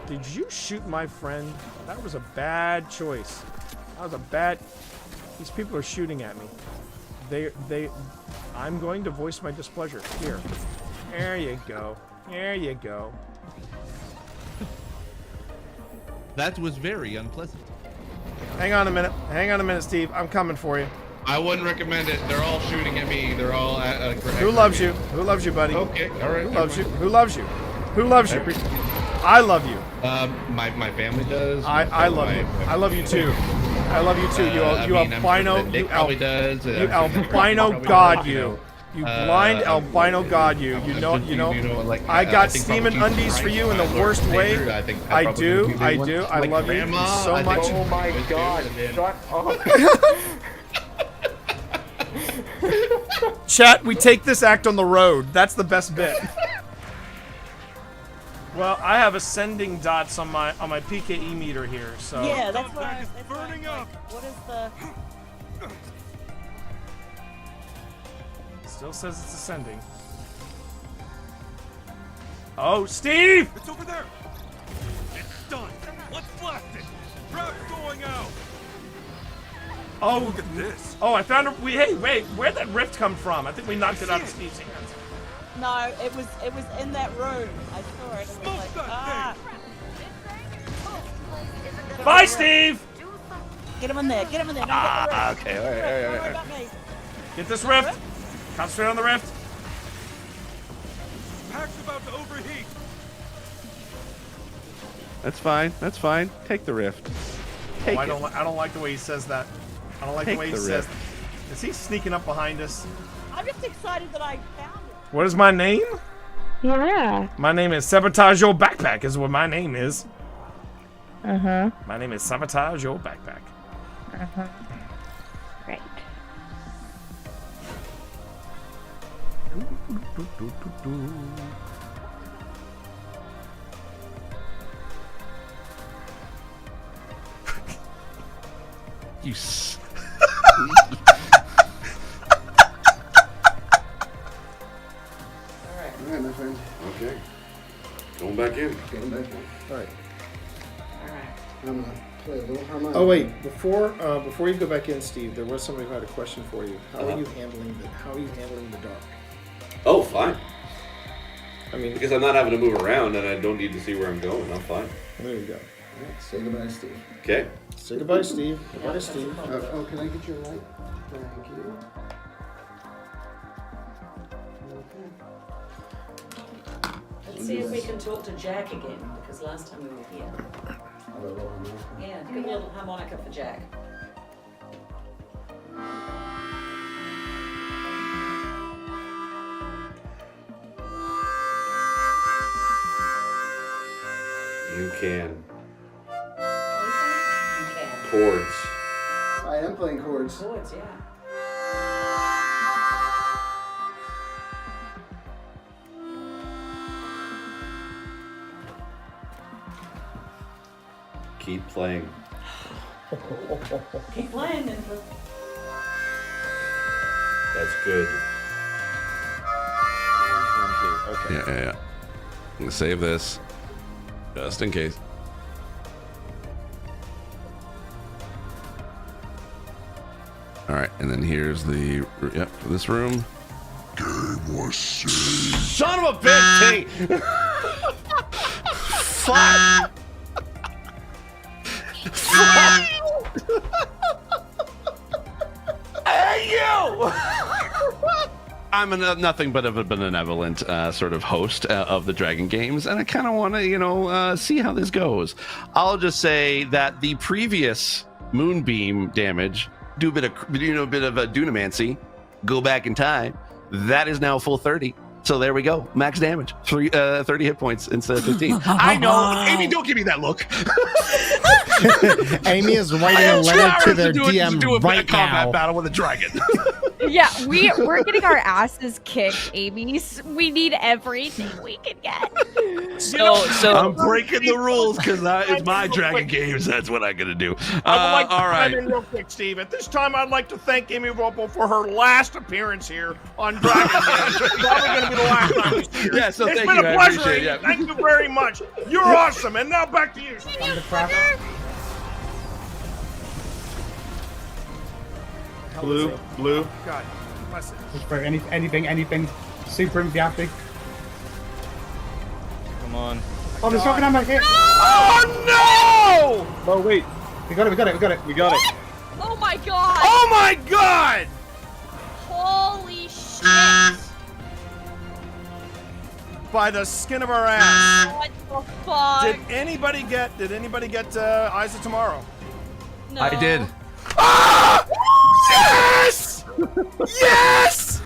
Did you shoot my friend? That was a bad choice. That was a bad... These people are shooting at me. I'm going to voice my displeasure. Here. There you go. There you go. That was very unpleasant. Hang on a minute. Hang on a minute, Steve. I'm coming for you. I wouldn't recommend it. They're all shooting at me. They're all at Who loves you? Who loves you, buddy? Okay, all right. Who loves you? Who loves you? Who loves you? I love you. My family does. I love you. I love you too. I love you too. You albino. Nick probably does. You albino god. You blind albino god. You know. Like, I got think steaming probably undies for Jesus you in the Christ, my Lord worst and way. Savior. I probably do. would be I one. do. I Like love grandma, you so I think- much. Oh my god, shut up. Chat, we take this act on the road. That's the best bit. Well, I have ascending dots on my PKE meter here, so. Yeah, that's what I was burning up. What is the? Still says it's ascending. Oh, Steve! It's over there. It's done. Let's blast it. Trap's going out. Oh, Look at this. Oh, I found a. Hey, wait, where'd that rift come from? I think we knocked it out of Steve's hands. No, it was in that room. I saw it. And was like, ah. Bye, Steve. Get him in there. Get him in there. Okay, all Don't worry right. about me. Get this rift. Concentrate on the rift. Pack's about to overheat. That's fine. That's fine. Take the rift. Take I don't like the way he says that. I don't like the way he says. Is he sneaking up behind us? I'm just excited that I found it. What is my name? Yeah. My name is Sabotage Your Backpack. Is what my name is. Uh-huh. My name is Sabotage Your Backpack. Uh-huh. Right. You s- Alright, my friend. Okay. Going back in. Going back in. Alright. I'm gonna play a little harmonica. Oh wait, before you go back in, Steve, there was somebody who had a question for you. How are you handling the dark? Oh, fine. I mean, because I'm not having to move around and I don't need to see where I'm going. I'm fine. There you go. Alright, say goodbye, Steve. Okay. Say goodbye, Steve. Goodbye, Steve. Oh, can I get your light? Thank you. Let's see if we can talk to Jack again, because last time we were here. Yeah, good little harmonica for Jack. You can. You can. Chords. I am playing chords. Chords, yeah. Keep playing. Keep playing, then. That's good. Okay. Yeah. I'm gonna save this, just in case. All right, and then here's the for this room. Game was saved. Son of a bitch, T! Fuck! Hey, you! I'm nothing but a benevolent sort of host of the Dragon Games, and I kind of want to, see how this goes. I'll just say that the previous moonbeam damage, do a bit of a dunamancy, go back in time. That is now full 30. So there we go, max damage, 30 hit points instead of 15. I know, Amy, don't give me that look. Amy is writing a letter to their DM do a right combat now. battle with a dragon. Yeah, we're getting our asses kicked, Amy. We need everything we can get. So I'm breaking the rules because it's my Dragon Games. That's what I'm gonna do. I would like to all right. chime in real quick, Steve. At this time, I'd like to thank Amy Robo for her last appearance here on Dragon Games. It's probably going to be the last time we see her. Yeah, so it's thank been you, a I pleasure, appreciate Amy. it, yeah. Thank you very much. You're awesome. And now back to you, Steve. Blue. God, bless it. Just for anything super emphatic. Come on. Oh, there's something on my head. Oh no! Oh wait, we got it. Oh my god! Oh my god! Holy shit! By the skin of our ass. What the fuck? Did anybody get Eyes of Tomorrow? No. I did. Ah! Yes! Yes!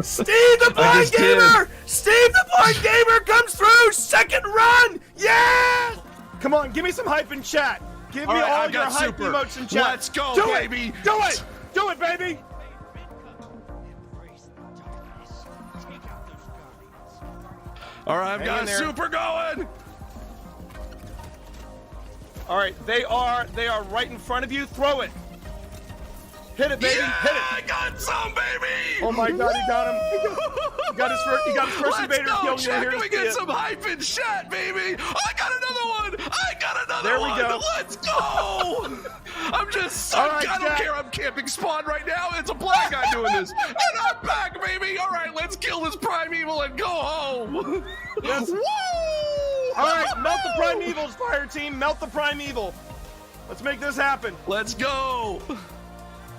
Steve the Blind Gamer! Steve the Blind Gamer comes through! Second run! Yes! Come on, give me some hype in chat. Give me all your hype emotes in chat. Let's go, Do baby. It. Do it! Do it, baby! All right, I've got a super going. All right, they are right in front of you. Throw it. Hit it, baby. Yeah, Hit it. I got some, baby. Oh my God, he got him. He got his first invader kill. Let's go, Jack. We get some hype in chat, baby. I got another one. There we go. Let's go. I'm just. All right, I don't Jack. care. I'm camping spawn right now. It's a black guy doing this, and I'm back, baby. All right, let's kill this primeval and go home. Yes. Woo! All right, melt the primevals, fire team. Melt the primeval. Let's make this happen. Let's go.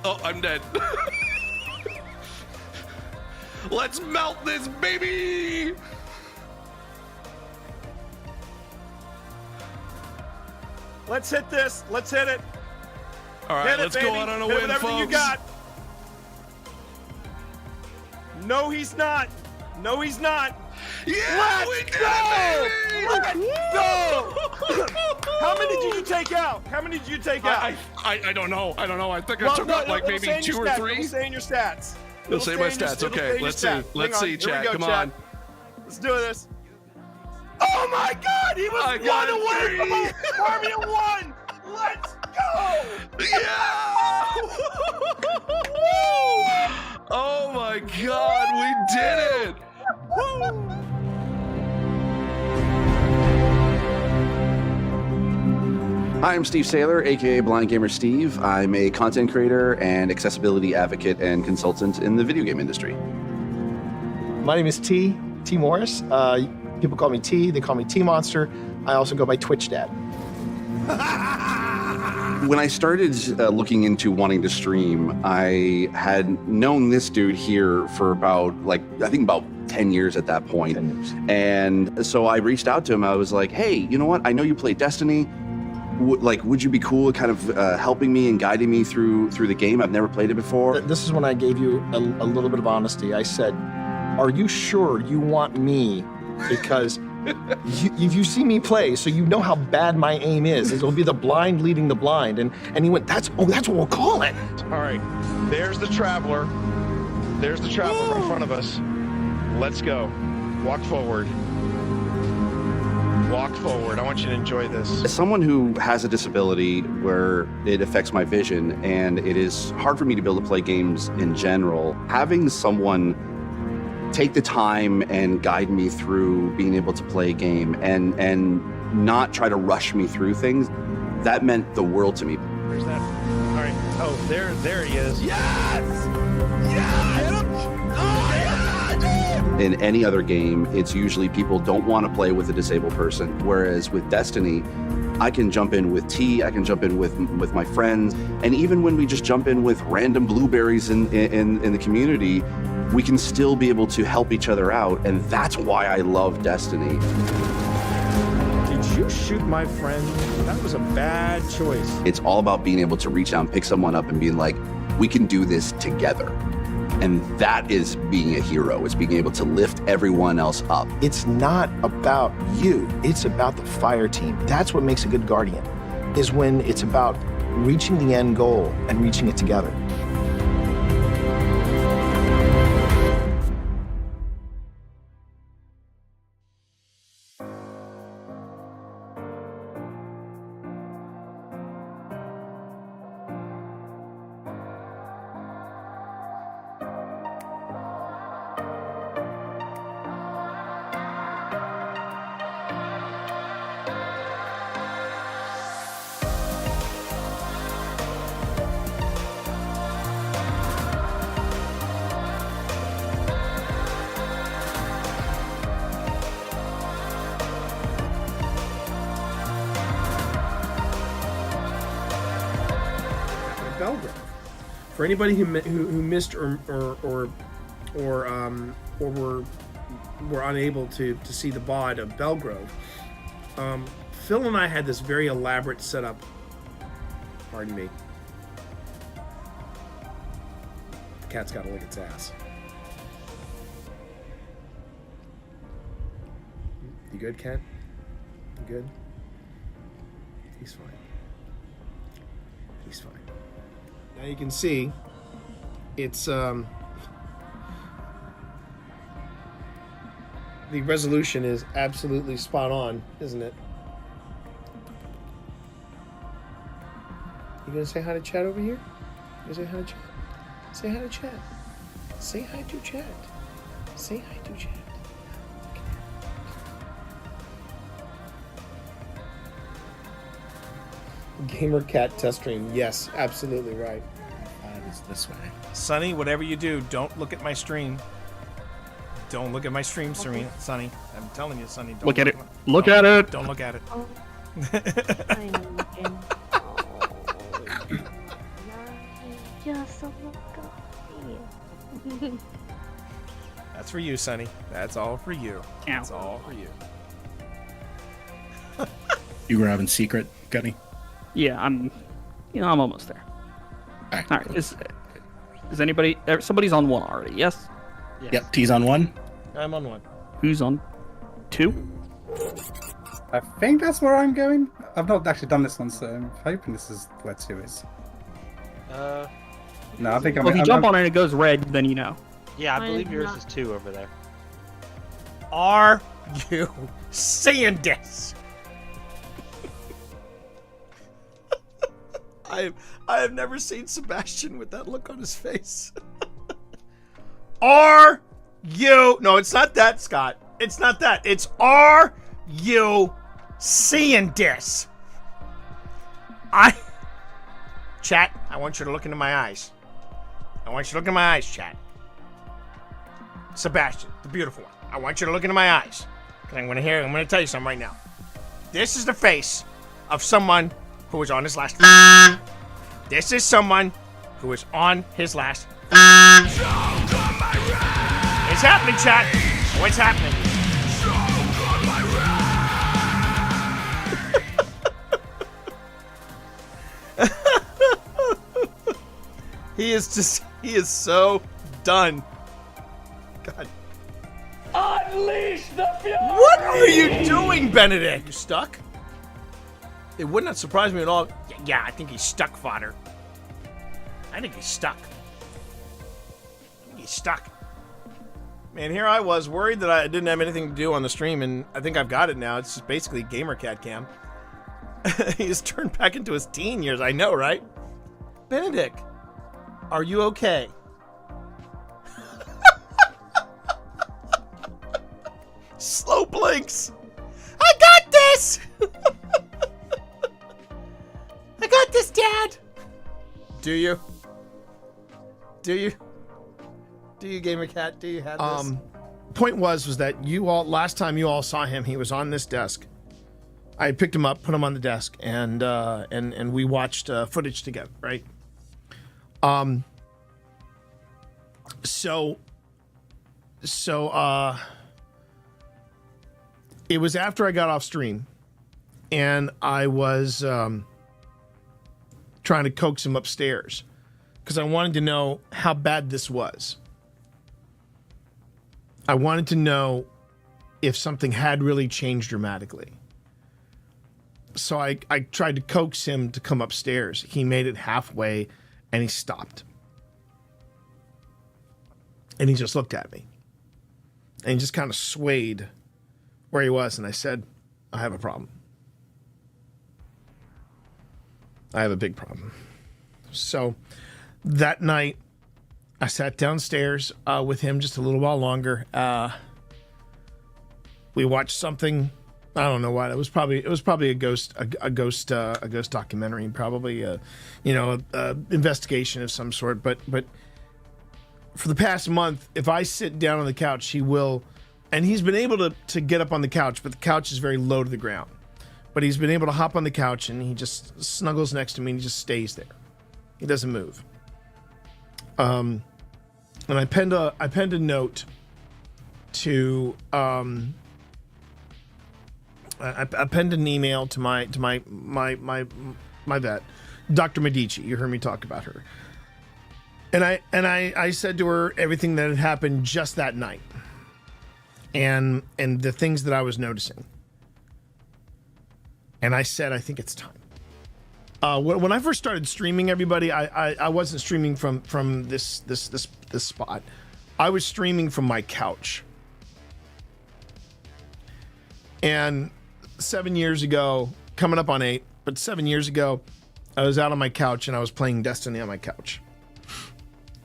Oh, I'm dead. Let's melt this, baby. Let's hit this. Let's hit it. All right, Hit it, let's go baby. out on a Hit it win, with everything folks. you got. No, he's not. No, he's not. Yeah, we did it, baby! Let's go! How many did you take out? How many did you take out? I don't know. I don't know. I think I took out like maybe 2 or 3. It'll say in your stats. It'll say my stats. Okay, let's see. Let's see, chat. Come on. Let's do this. Oh my God! He was 1 away from Army of 1. Let's go! Yeah! Oh my God, we did it! Hi, I'm Steve Saylor, aka Blind Gamer Steve. I'm a content creator and accessibility advocate and consultant in the video game industry. My name is T Morris. People call me T. They call me T Monster. I also go by Twitch Dad. When I started looking into wanting to stream, I had known this dude here for about, I think about 10 years at that point. And so I reached out to him. I was like, hey, you know what? I know you play Destiny. Would you be cool at kind of helping me and guiding me through the game? I've never played it before. This is when I gave you a little bit of honesty. I said, are you sure you want me? Because you see me play, so you know how bad my aim is. It'll be the blind leading the blind. And he went, that's what we'll call it. All right, there's the Traveler. There's the Traveler in front of us. Let's go. Walk forward. Walk forward. I want you to enjoy this. As someone who has a disability where it affects my vision, and it is hard for me to be able to play games in general, having someone take the time and guide me through being able to play a game and not try to rush me through things, that meant the world to me. Where's that? All right. Oh, there he is. Yes! Yes! In any other game, it's usually people don't want to play with a disabled person, whereas with Destiny, I can jump in with T, I can jump in with my friends, and even when we just jump in with random blueberries in the community, we can still be able to help each other out, and that's why I love Destiny. Did you shoot my friend? That was a bad choice. It's all about being able to reach out and pick someone up and being like, we can do this together. And that is being a hero. It's being able to lift everyone else up. It's not about you. It's about the fire team. That's what makes a good guardian, is when it's about reaching the end goal and reaching it together. Belgrove. For anybody who missed or were unable to see the VOD of Belgrove, Phil and I had this very elaborate setup. Pardon me. The cat's got to lick its ass. You good, cat? You good? He's fine. He's fine. Now you can see it's the resolution is absolutely spot on, isn't it? You gonna say hi to chat over here? You gonna say hi to chat? Say hi to chat. Say hi to chat. Say hi to chat. Gamer Cat test stream. Yes, absolutely right. It's this way. Sonny, whatever you do, don't look at my stream. Don't look at my stream, Serena. Sonny. I'm telling you, Sonny. Don't Look at it. my- Look don't- at it. Don't look at it. I'm looking. Just look at me. That's for you, Sonny. That's all for you. That's all for you. You grabbing secret, Gunny? Yeah, I'm almost there. All right. Is anybody? Somebody's on one already? Yes. Yep. T's on 1. I'm on 1. Who's on 2? I think that's where I'm going. I've not actually done this one, so I'm hoping this is where 2 is. No, I think I'm. Well, if you jump on it and it goes red, then you know. Yeah, I believe yours is 2 over there. Are you seeing this? I have never seen Sebastian with that look on his face. Are you? No, it's not that, Scott. It's not that. It's are you seeing this? Chat, I want you to look into my eyes. I want you to look into my eyes, chat. Sebastian, the beautiful one. I want you to look into my eyes. Because I'm going to tell you something right now. This is the face of someone who was on his last. This is someone who is on his last. It's happening, chat. What's happening? He is so done. God. Unleash the fury! What are you doing, Benedict? You stuck? It would not surprise me at all. Yeah, I think he's stuck, fodder. I think he's stuck. He's stuck. Man, here I was worried that I didn't have anything to do on the stream, and I think I've got it now. It's just basically Gamer Cat Cam. He's turned back into his teen years. I know, right? Benedict, are you okay? Slow blinks. I got this. I got this, Dad. Do you? Do you? Do you, Gamer Cat? Do you have this? Point was that you all, last time you all saw him, he was on this desk. I picked him up, put him on the desk, and we watched footage together, right? So it was after I got off stream, and I was trying to coax him upstairs because I wanted to know how bad this was. I wanted to know if something had really changed dramatically. So I tried to coax him to come upstairs. He made it halfway, and he stopped. And he just looked at me. And he just kind of swayed where he was, and I said, I have a problem. I have a big problem. So that night, I sat downstairs with him just a little while longer. We watched something. I don't know what. It was probably a ghost documentary, probably investigation of some sort. But for the past month, if I sit down on the couch, he will, and he's been able to get up on the couch, but the couch is very low to the ground. But he's been able to hop on the couch, and he just snuggles next to me, and he just stays there. He doesn't move. And I penned a note to I penned an email to my vet, Dr. Medici. You heard me talk about her. And I said to her everything that had happened just that night. And the things that I was noticing. And I said, I think it's time. When I first started streaming, everybody, I wasn't streaming from this spot. I was streaming from my couch. And 7 years ago, coming up on 8, but 7 years ago, I was out on my couch and I was playing Destiny on my couch.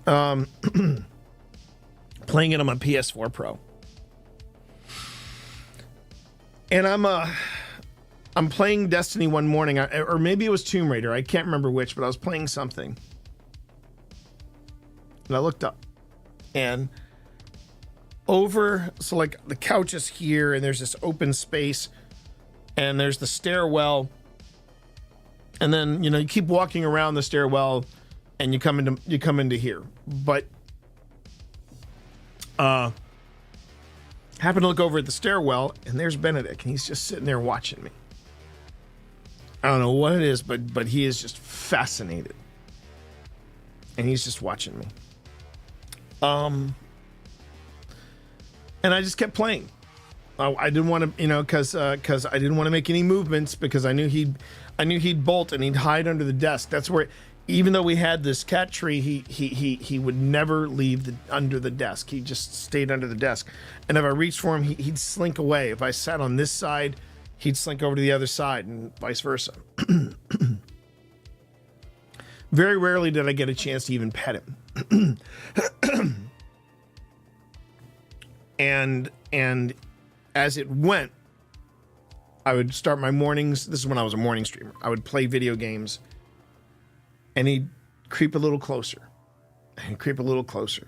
Playing it on my PS4 Pro. And I'm I'm playing Destiny one morning, or maybe it was Tomb Raider. I can't remember which, but I was playing something. And I looked up. And so like the couch is here, and there's this open space, and there's the stairwell. And then, you keep walking around the stairwell, and you come into here. But happen to look over at the stairwell, and there's Benedict, and he's just sitting there watching me. I don't know what it is, but he is just fascinated, and he's just watching me. And I just kept playing. I didn't want to, because I didn't want to make any movements, because I knew he'd bolt and he'd hide under the desk. That's where, even though we had this cat tree, he would never leave under the desk. He just stayed under the desk. And if I reached for him, he'd slink away. If I sat on this side, he'd slink over to the other side, and vice versa. Very rarely did I get a chance to even pet him. And as it went, I would start my mornings. This is when I was a morning streamer. I would play video games, and he'd creep a little closer, and creep a little closer.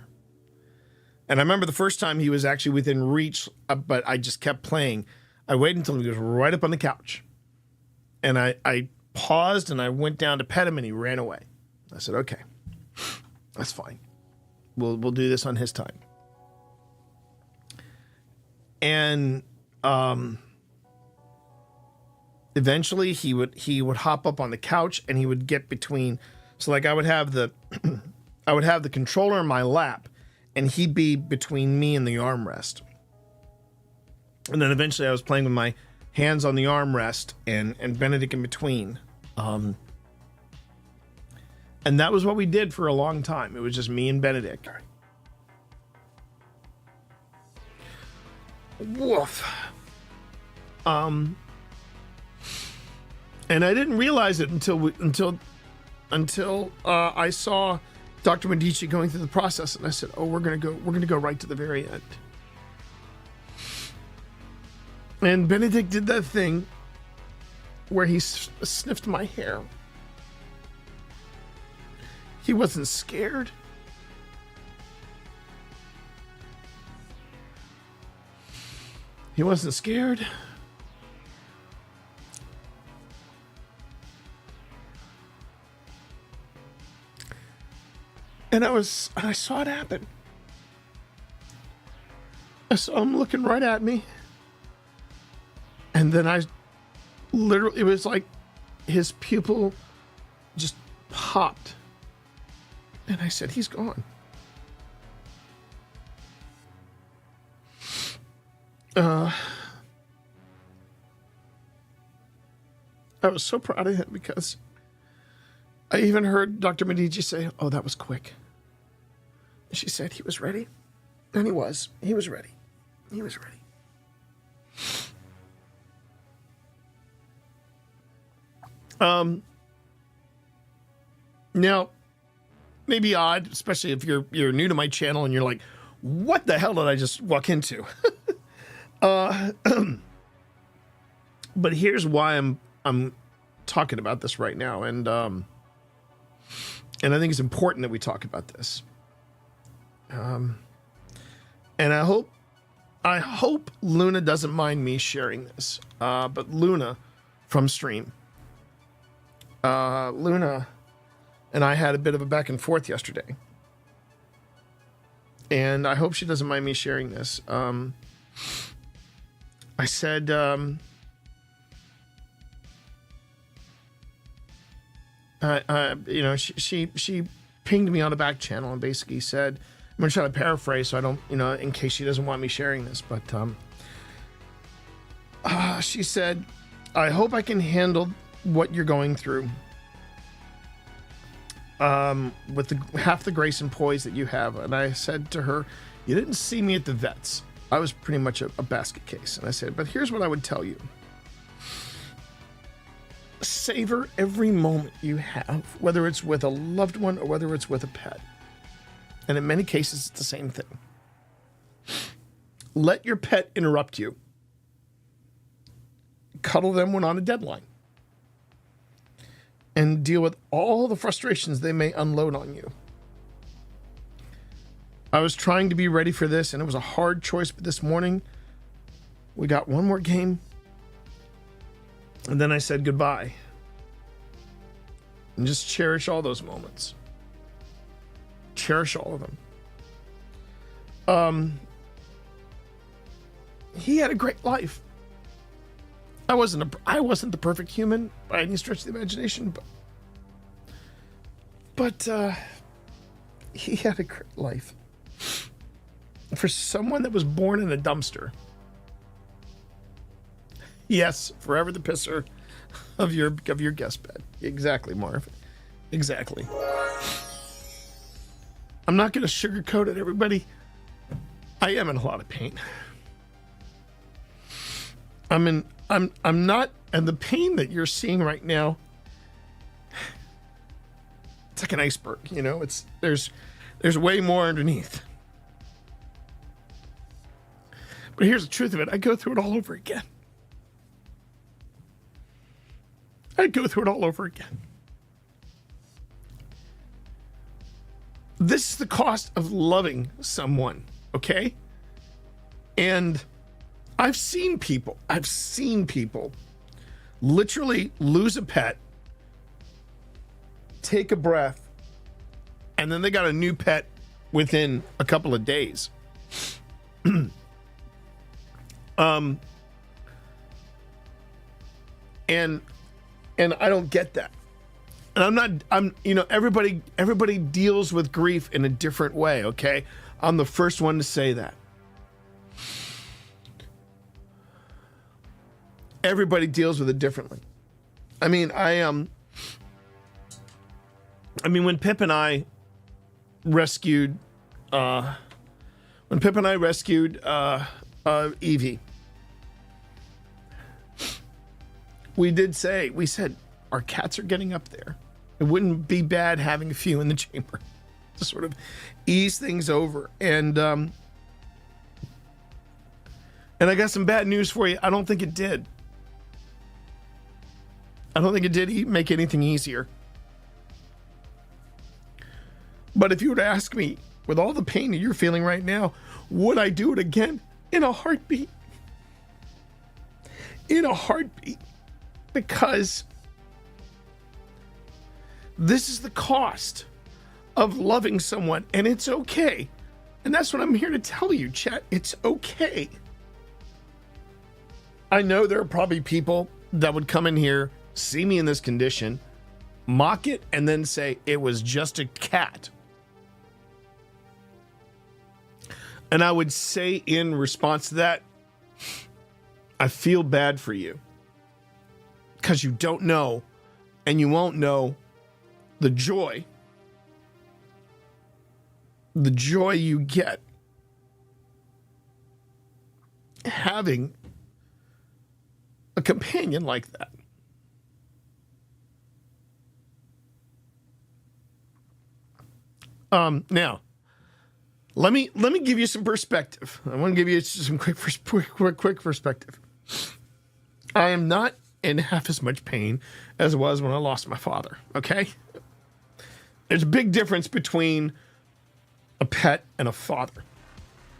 And I remember the first time he was actually within reach, but I just kept playing. I waited until he was right up on the couch, and I paused, and I went down to pet him, and he ran away. I said, "Okay, that's fine. We'll do this on his time." And eventually he would hop up on the couch, and he would get between. So like I would have the controller in my lap, and he'd be between me and the armrest. And then eventually I was playing with my hands on the armrest and Benedict in between. And that was what we did for a long time. It was just me and Benedict. Woof. And I didn't realize it until I saw Dr. Medici going through the process, and I said, "Oh, we're gonna go right to the very end." And Benedict did that thing where he sniffed my hair. He wasn't scared. He wasn't scared. And I saw it happen. I saw him looking right at me. And then it was like his pupil just popped. And I said, "He's gone." I was so proud of him, because I even heard Dr. Medici say, "Oh, that was quick." She said he was ready. And he was. He was ready. He was ready. Now, maybe odd, especially if you're new to my channel and you're like, "What the hell did I just walk into?" But here's why I'm talking about this right now, and I think it's important that we talk about this. And I hope Luna doesn't mind me sharing this. But Luna from stream, Luna and I had a bit of a back and forth yesterday, and I hope she doesn't mind me sharing this. I said, she pinged me on the back channel and basically said, I'm going to try to paraphrase so I don't, in case she doesn't want me sharing this, but she said, "I hope I can handle what you're going through with half the grace and poise that you have." And I said to her, "You didn't see me at the vets. I was pretty much a basket case." And I said, "But here's what I would tell you. Savor every moment you have, whether it's with a loved one or whether it's with a pet. And in many cases, it's the same thing. Let your pet interrupt you. cuddle them when on a deadline, and deal with all the frustrations they may unload on you. I was trying to be ready for this, and it was a hard choice, but this morning we got one more game, and then I said goodbye. And just cherish all those moments. Cherish all of them. He had a great life. I wasn't the perfect human by any stretch of the imagination, but he had a great life. For someone that was born in a dumpster. Yes, forever the pisser of your guest bed. Exactly, Marv. Exactly. I'm not going to sugarcoat it, everybody. I am in a lot of pain. I'm not, and the pain that you're seeing right now, it's like an iceberg, you know. There's way more underneath. But here's the truth of it. I go through it all over again. I'd go through it all over again. This is the cost of loving someone, okay? And I've seen people literally lose a pet, take a breath, and then they got a new pet within a couple of days. And I don't get that. And everybody deals with grief in a different way, okay? I'm the first one to say that. Everybody deals with it differently. When Pip and I rescued Evie, we said, our cats are getting up there. It wouldn't be bad having a few in the chamber to sort of ease things over. And I got some bad news for you. I don't think it did. I don't think it did make anything easier. But if you were to ask me, with all the pain that you're feeling right now, would I do it again? In a heartbeat. In a heartbeat. Because this is the cost of loving someone, and it's okay. And that's what I'm here to tell you, chat. It's okay. I know there are probably people that would come in here, see me in this condition, mock it, and then say it was just a cat. And I would say in response to that, I feel bad for you. Because you don't know, and you won't know the joy you get having a companion like that. Now, let me give you some perspective. I want to give you some quick perspective. I am not in half as much pain as I was when I lost my father, okay? There's a big difference between a pet and a father.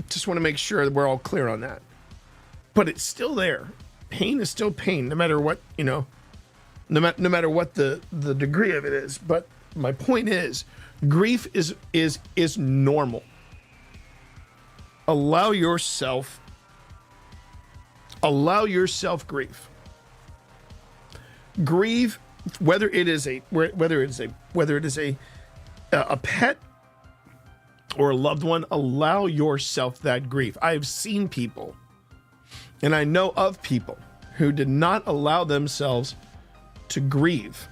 Just want to make sure that we're all clear on that. But it's still there. Pain is still pain, no matter what, no matter what the degree of it is. But my point is, grief is normal. Allow yourself grief. Grieve, whether it is a pet or a loved one. Allow yourself that grief. I have seen people, and I know of people who did not allow themselves to grieve.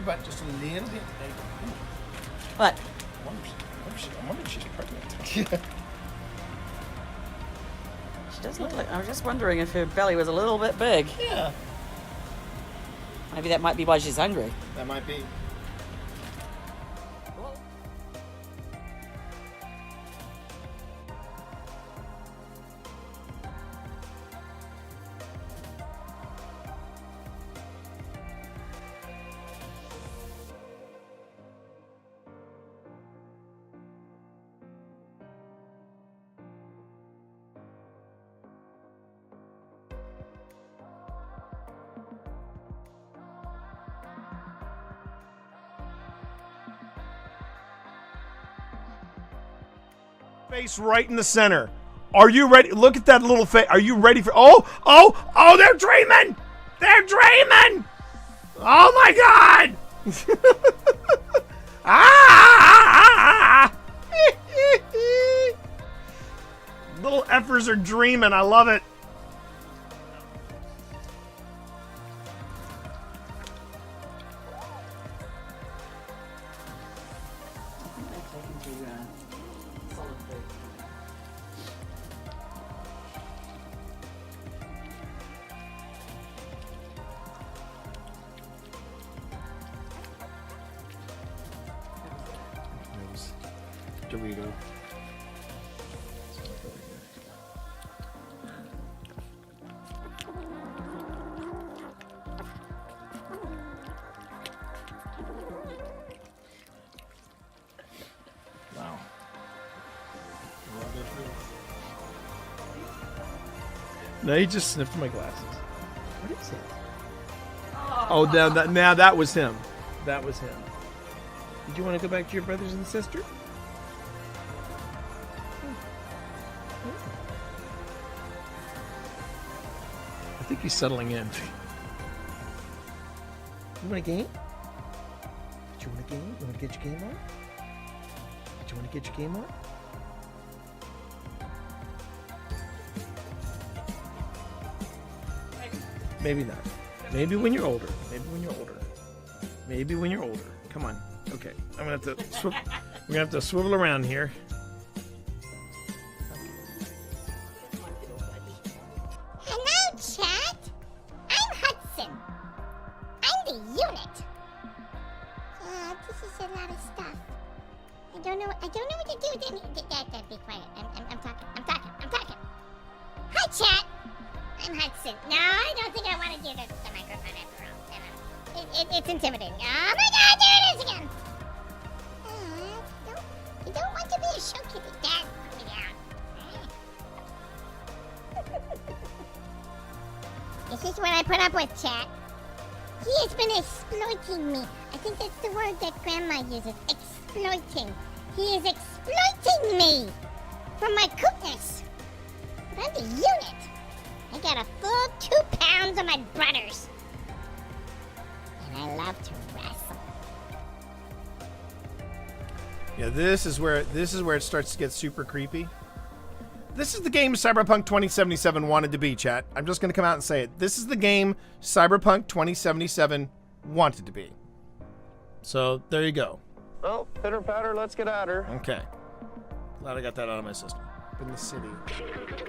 butt just a little bit. There you go. What? I wonder if she's pregnant. She does look like. I was just wondering if her belly was a little bit big. Yeah. Maybe that might be why she's hungry. That might be. Face right in the center. Are you ready? Look at that little face. Are you ready for? Oh! They're dreaming. They're dreaming. Oh my God! Little effers are dreaming. I love it. Dorito. Wow. No, he just sniffed my glasses. What is it? Oh, now that was him. That was him. Did you want to go back to your brothers and sister? I think he's settling in. You want a game? Do you want a game? You want to get your game on? Do you want to get your game on? Maybe not. Maybe when you're older. Maybe when you're older. Maybe when you're older. Come on. Okay. I'm gonna have to we're gonna have to swivel around here. Hello, chat. I'm Hudson. I'm the unit. This is a lot of stuff. I don't know what to do with any. Be quiet. I'm talking. Hi, chat. I'm Hudson. No, I don't think I want to do the microphone after all. It's intimidating. Oh my God, there it is again. You don't want to be a show kitty. Dad, put me down. This is what I put up with, chat. He has been exploiting me. I think that's the word that Grandma uses. Exploiting. He is exploiting me for my cookness. But I'm the unit. I got a full 2 pounds of my brothers. And I love to wrestle. Yeah, this is where it starts to get super creepy. This is the game Cyberpunk 2077 wanted to be, chat. I'm just going to come out and say it. This is the game Cyberpunk 2077 wanted to be. So, there you go. Well, pitter patter, let's get at her. Okay. Glad I got that out of my system. In the city.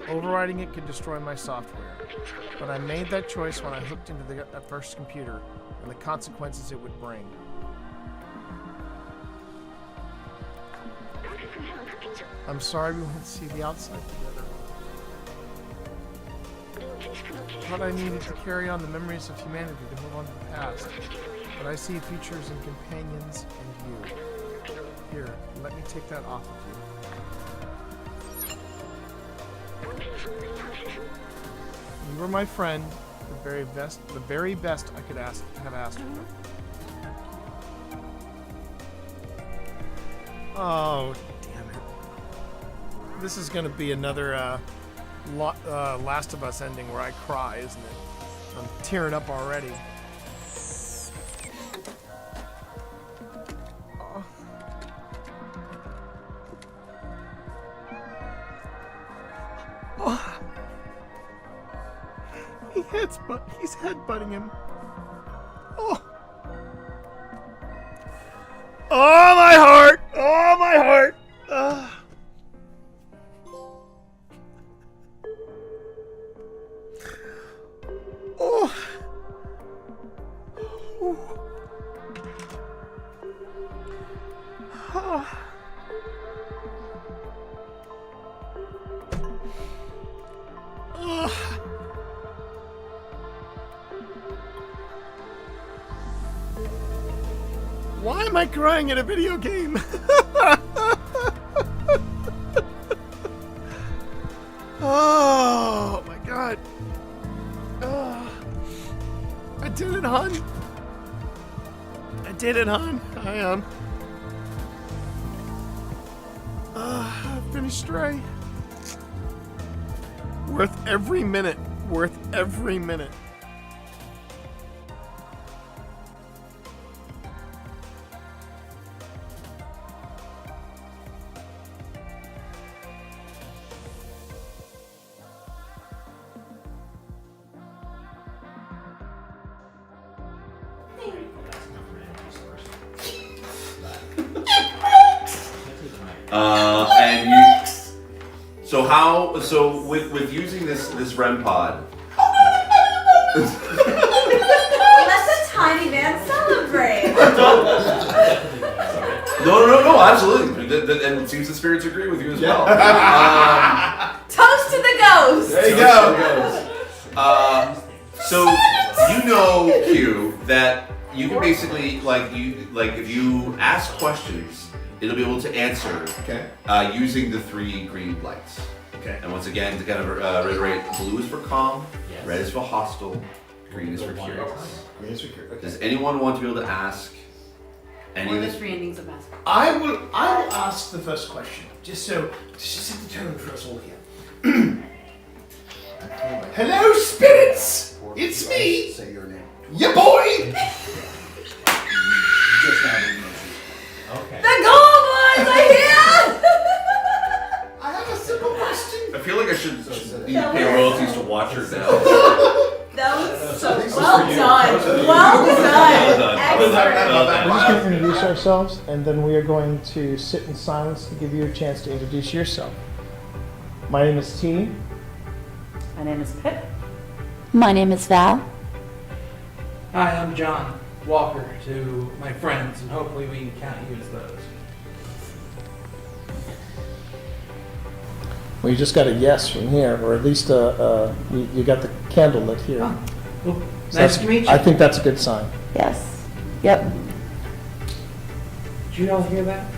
Overriding it could destroy my software. But I made that choice when I hooked into that first computer and the consequences it would bring. I'm sorry we won't see the outside together. Thought I needed to carry on the memories of humanity to move on to the past. But I see futures and companions and you. Here, let me take that off of you. You were my friend, the very best I could have asked for. Oh, damn it. This is going to be another Last of Us ending where I cry, isn't it? I'm tearing up already. He's headbutting him. Oh. Oh, my heart! Oh, my heart! Oh. Oh. Oh. Why am I crying in a video game? Oh my god. Oh. I did it, hon. I did it, hon. I am. Finished Stray. Worth every minute. Worth every minute. And you. So with using this REM pod. Let the tiny man celebrate. No, absolutely. And it seems the spirits agree with you as well. Toast to the ghost. There you go. So you know, Q, that you can basically if you ask questions, it'll be able to answer using the 3 green lights. Okay. And once again, to kind of reiterate, blue is for calm, red is for hostile, green is for curious. Green is for curious. Okay. Does anyone want to be able to ask any of the this? 3 endings of mask. I will ask the first question, just to set the tone for us all here. Hello, spirits! It's me! Say your name. Ya boy! Just now. Okay. The goblins are here! I have a simple question. I feel like I should pay royalties to watchers now. That was so well done. Well done. Excellent. We're just going to introduce ourselves, and then we are going to sit in silence to give you a chance to introduce yourself. My name is T. My name is Pip. My name is Val. Hi, I'm John Walker to my friends, and hopefully we can count you as those. Well, you just got a yes from here, or at least you got the candle lit here. Oh, well, So nice to meet you. I think that's a good sign. Yes. Yep. Did you all hear that?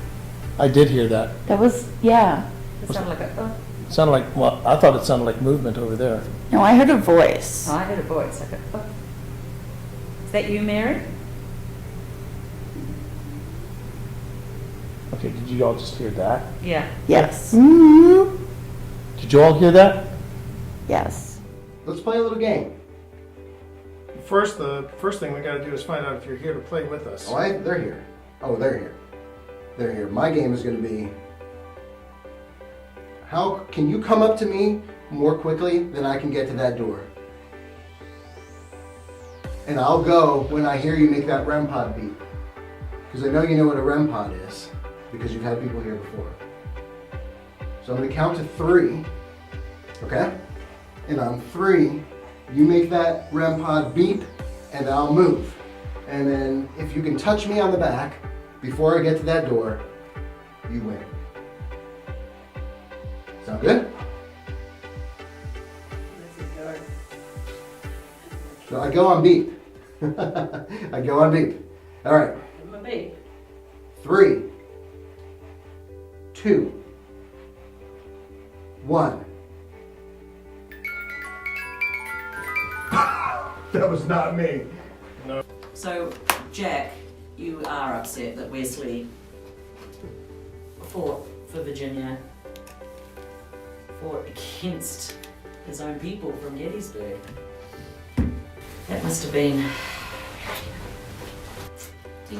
I did hear that. That was, yeah. It sounded like a. Sounded like, well, I thought it sounded like movement over there. No, I heard a voice. I heard a voice. Like a. Is that you, Mary? Okay, did you all just hear that? Yeah. Yes. Did you all hear that? Yes. Let's play a little game. First, the first thing we got to do is find out if you're here to play with us. Oh, they're here. Oh, they're here. They're here. My game is going to be, how can you come up to me more quickly than I can get to that door? And I'll go when I hear you make that REM pod beep. Because I know you know what a REM pod is, because you've had people here before. So I'm going to count to 3, okay? And on 3, you make that REM pod beep, and I'll move. And then if you can touch me on the back before I get to that door, you win. Sound good? So I go on beep. I go on beep. All right. I'm a beep. 3, 2, 1. That was not me. No. So, Jack, you are upset that Wesley fought for Virginia, fought against his own people from Gettysburg. That must have been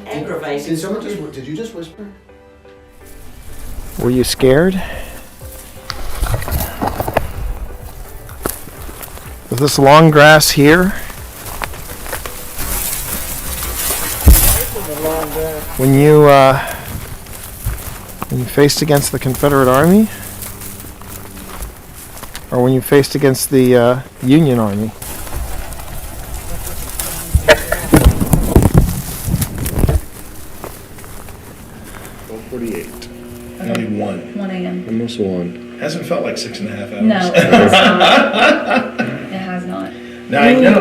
aggravating. Did someone just? Did you just whisper? Were you scared? Is this long grass here? When you When you faced against the Confederate Army? Or when you faced against the Union Army? I need 1. 1 a.m. Almost 1. Hasn't felt like 6.5 hours. No, it has not. It has not. No, I know.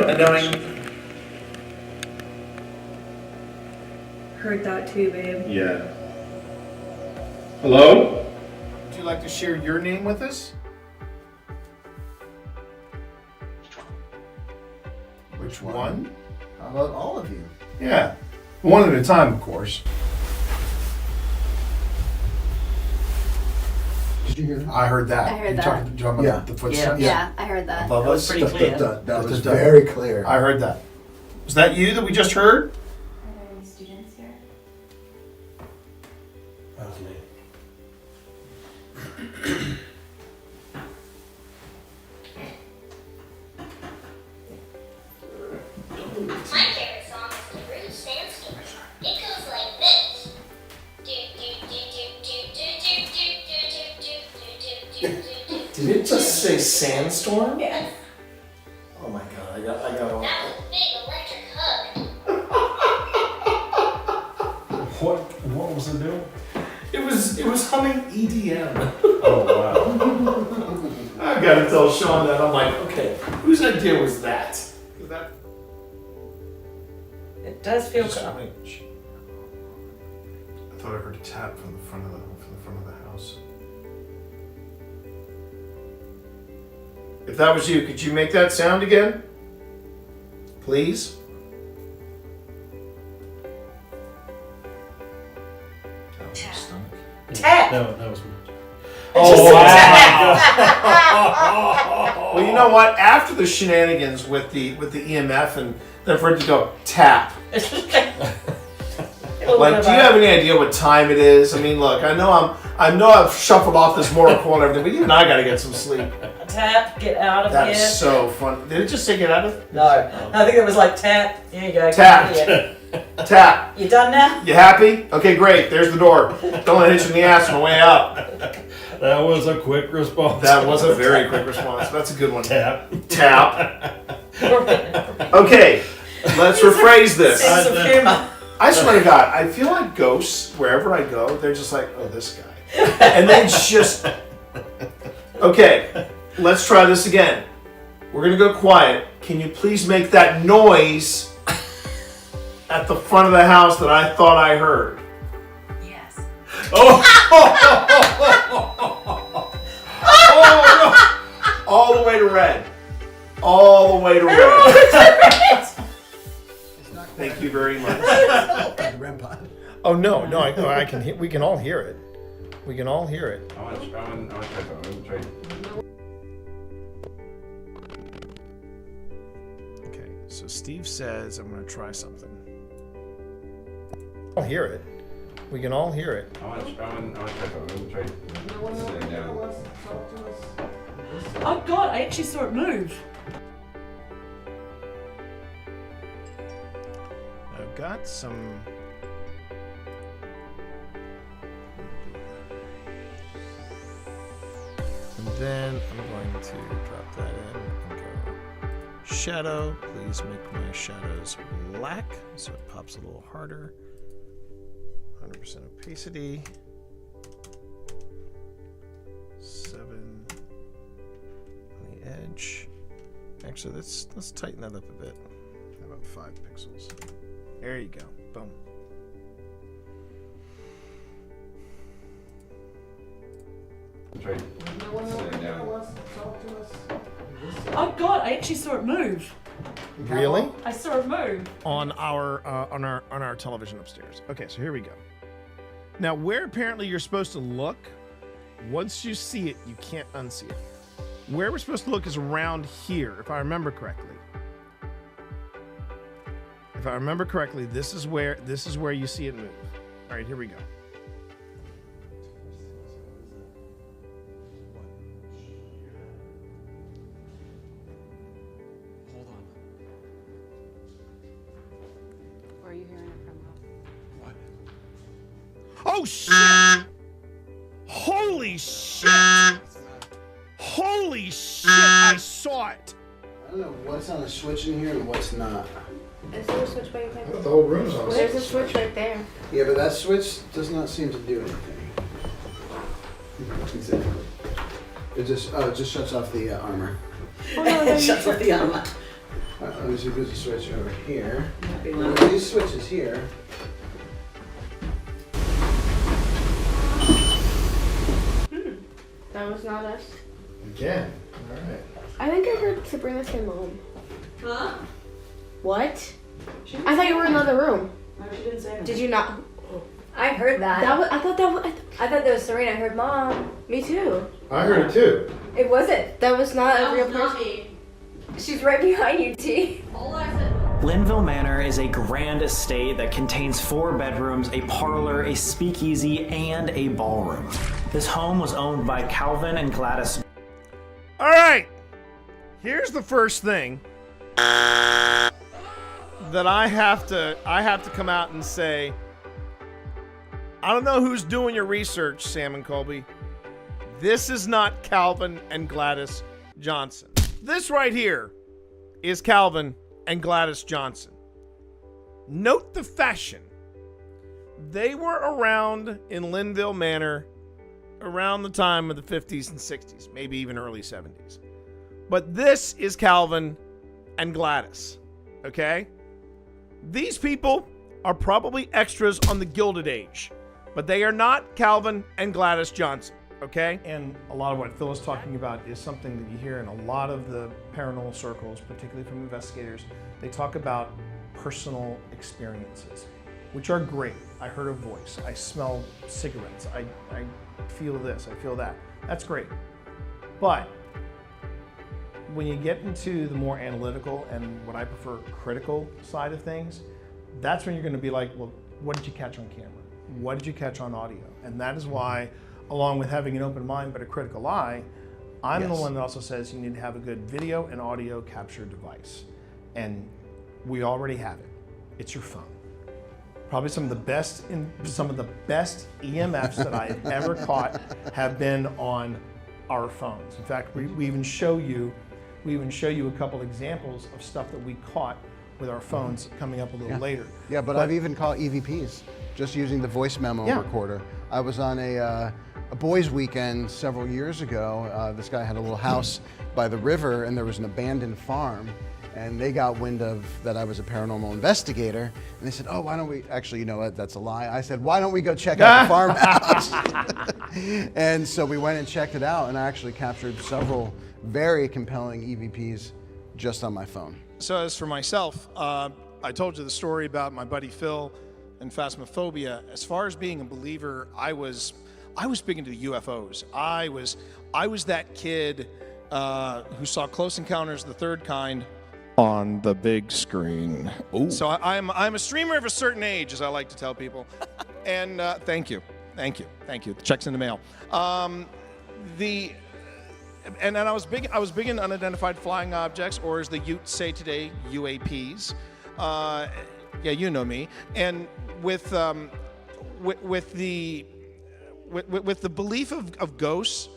Heard that too, babe. Yeah. Hello? Would you like to share your name with us? Which one? How about all of you? Yeah. One at a time, of course. Did you hear that? I heard that. I heard You that. talking about the footsteps? Yeah, I heard that. Above us? pretty clear. That was very clear. I heard that. Was that you that we just heard? Are there any students here? That was me. My favorite song is The Rude Sandstorm. It goes like this. Did it just say sandstorm? Yes. Oh my god, I got That was a big electric hug. What was it doing? It was humming EDM. Oh wow. I gotta tell Sean that. I'm like, okay, whose idea was that? 'Cause that It does feel is good. strange. I thought I heard a tap from the front of the house. If that was you, could you make that sound again? Please? Tap. No, that was me. Oh, wow. Well, you know what? After the shenanigans with the EMF and then for it to go tap. Like, do you have any idea what time it is? I mean, look, I know I've shuffled off this Mortal Kombat and everything, but even I gotta get some sleep. Tap, get out of here. That's so fun. Did it just say get out of? No, I think it was like tap. Here you go. Tap. Here. Tap. You done now? You happy? Okay, great. There's the door. Don't let it hit you in the ass on the way out. That was a quick response. That was a very quick response. That's a good one. Tap. Tap. Okay, let's rephrase this. Sense of humor. I swear to God, I feel like ghosts, wherever I go, they're just like, oh, this guy. And they just... Okay, let's try this again. We're going to go quiet. Can you please make that noise at the front of the house that I thought I heard? Yes. Oh! Oh, no! All the way to red. All the way to red. Thank you very much. Oh no, I can hear. We can all hear it. We can all hear it. I want to try something. Okay, so Steve says I'm going to try something. I'll hear it. We can all hear it. I want to try something. Sitting down. Oh God, I actually saw it move. I've got some. And then I'm going to drop that in and go shadow. Please make my shadows black so it pops a little harder. 100% opacity. 7 on the edge. Actually, let's tighten that up a bit. How about 5 pixels? There you go. Boom. Oh God, I actually saw it move. Really? I saw it move. On our television upstairs. Okay, so here we go. Now, where apparently you're supposed to look, once you see it, you can't unsee it. Where we're supposed to look is around here, if I remember correctly. If I remember correctly, this is where you see it move. All right, here we go. Hold on. Where are you hearing it from? Oh shit! don't know what's on a switch in here and what's not. Is there a switch by your bed? The whole room's on a There's a switch. switch right there. Yeah, but that switch does not seem to do anything. Exactly. It just shuts off the armor. Oh, no, It shuts off the armor. Let me see if there's a switch over here. These switches here. That was not us. Again. Alright. I think I heard Sabrina say mom. Huh? What? I thought you were in another room. No, she didn't say anything. Did you not? I heard that. I thought that was. I thought that was Serena. I heard mom. Me too. I heard it too. It wasn't. That was not That a real was not person. me. She's right behind you, T. All I said. Linville Manor is a grand estate that contains 4 bedrooms, a parlor, a speakeasy, and a ballroom. This home was owned by Calvin and Gladys. All right. Here's the first thing that I have to come out and say. I don't know who's doing your research, Sam and Colby. This is not Calvin and Gladys Johnson. This right here is Calvin and Gladys Johnson. Note the fashion. They were around in Linville Manor around the time of the 50s and 60s, maybe even early 70s. But this is Calvin and Gladys, okay? These people are probably extras on the Gilded Age, but they are not Calvin and Gladys Johnson, okay? And a lot of what Phil is talking about is something that you hear in a lot of the paranormal circles, particularly from investigators. They talk about personal experiences, which are great. I heard a voice. I smell cigarettes. I feel this. I feel that. That's great. But when you get into the more analytical and what I prefer critical side of things, that's when you're going to be like, well, what did you catch on camera? What did you catch on audio? And that is why, along with having an open mind but a critical eye, I'm the one that also says you need to have a good video and audio capture device. And we already have it. It's your phone. Probably some of the best EMFs that I have ever caught have been on our phones. In fact, we even show you a couple examples of stuff that we caught with our phones coming up a little later. Yeah, but I've even caught EVPs just using the voice memo recorder. I was on a boys' weekend several years ago. This guy had a little house by the river, and there was an abandoned farm. And they got wind of that I was a paranormal investigator, and they said, "Oh, why don't we?" Actually, you know what? That's a lie. I said, "Why don't we go check out the farmhouse?" And so we went and checked it out, and I actually captured several very compelling EVPs just on my phone. So as for myself, I told you the story about my buddy Phil and phasmophobia. As far as being a believer, I was big into UFOs. I was that kid who saw Close Encounters of the Third Kind on the big screen. Ooh. So I'm a streamer of a certain age, as I like to tell people. And thank you. The check's in the mail. And I was big in unidentified flying objects, or as the Utes say today, UAPs. Yeah, you know me. And with the belief of ghosts,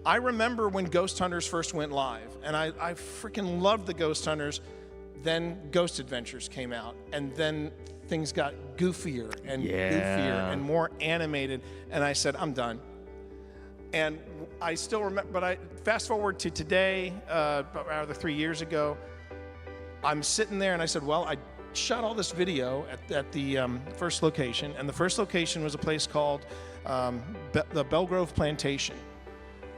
I remember when Ghost Hunters first went live, and I freaking loved the Ghost Hunters. Then Ghost Adventures came out, and then things got goofier and goofier and more animated, and I said, I'm done. And I still remember, but I fast forward to today, about 3 years ago, I'm sitting there and I said, well, I shot all this video at the first location, and the first location was a place called the Belgrove Plantation.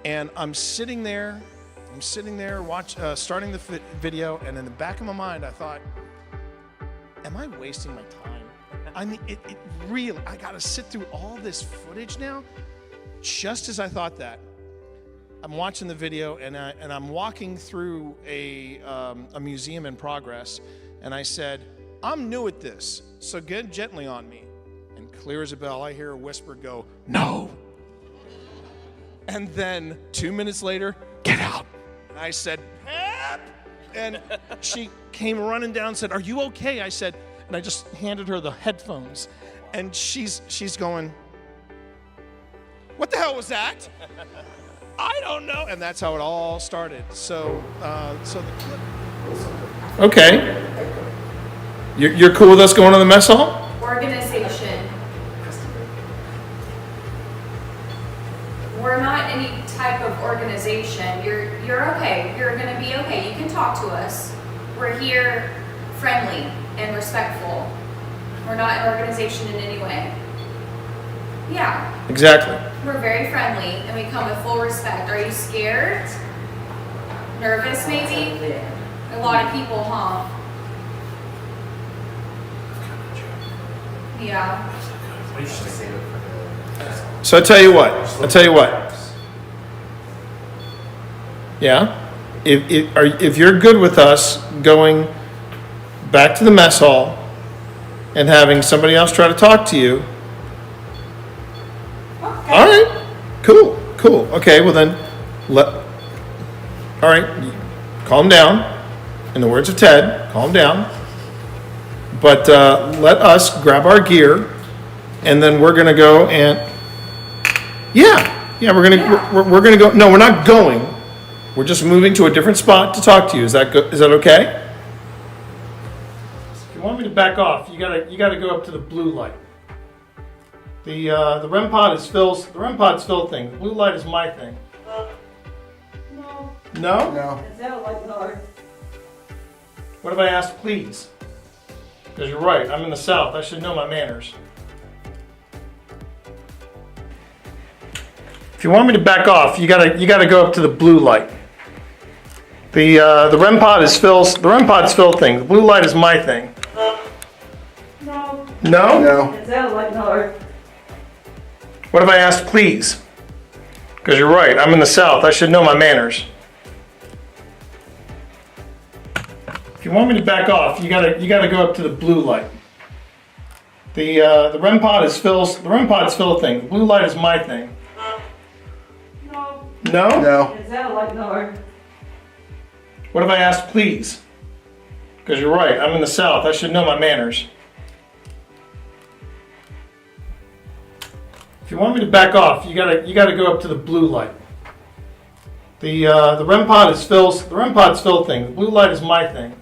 And I'm sitting there starting the video, and in the back of my mind, I thought, am I wasting my time? I mean, it really, I gotta sit through all this footage now? Just as I thought that, I'm watching the video, and I'm walking through a museum in progress, and I said, I'm new at this, so get gently on me. And clear as a bell, I hear a whisper go, no. And then 2 minutes later, get out. And I said, help! And she came running down and said, are you okay? I said, and I just handed her the headphones. And she's going, what the hell was that? I don't know. And that's how it all started. So the clip. Okay. You're cool with us going to the mess hall? Organization. We're not any type of organization. You're okay. You're gonna be okay. You can talk to us. We're here friendly and respectful. We're not an organization in any way. Yeah. Exactly. We're very friendly and we come with full respect. Are you scared? Nervous maybe? A lot of people, huh? Yeah. So I tell you what. Yeah. If you're good with us going back to the mess hall and having somebody else try to talk to you. Okay. All right. Cool. Okay, well then all right, calm down. In the words of Ted, calm down. But let us grab our gear, and then we're gonna go and we're gonna go. No, we're not going. We're just moving to a different spot to talk to you. Is that good? Is that okay? If you want me to back off, you gotta go up to the blue light. The REM pod is Phil's. The REM pod's Phil thing. The blue light is my thing. No. No. It sounded like no. What if I asked please? Because you're right. I'm in the South. I should know my manners. If you want me to back off, you gotta go up to the blue light. The REM pod is Phil's. The REM pod's Phil thing. The blue light is my thing. No. No. No. It sounded like no. What if I asked please? Because you're right. I'm in the South. I should know my manners. If you want me to back off, you gotta go up to the blue light. The REM pod is Phil's. The REM pod's Phil thing. The blue light is my thing. No. No. No. It sounded like no. What if I asked please? Because you're right. I'm in the South. I should know my manners. If you want me to back off, you gotta go up to the blue light. The REM pod is Phil's. The REM pod's Phil thing. The blue light is my thing.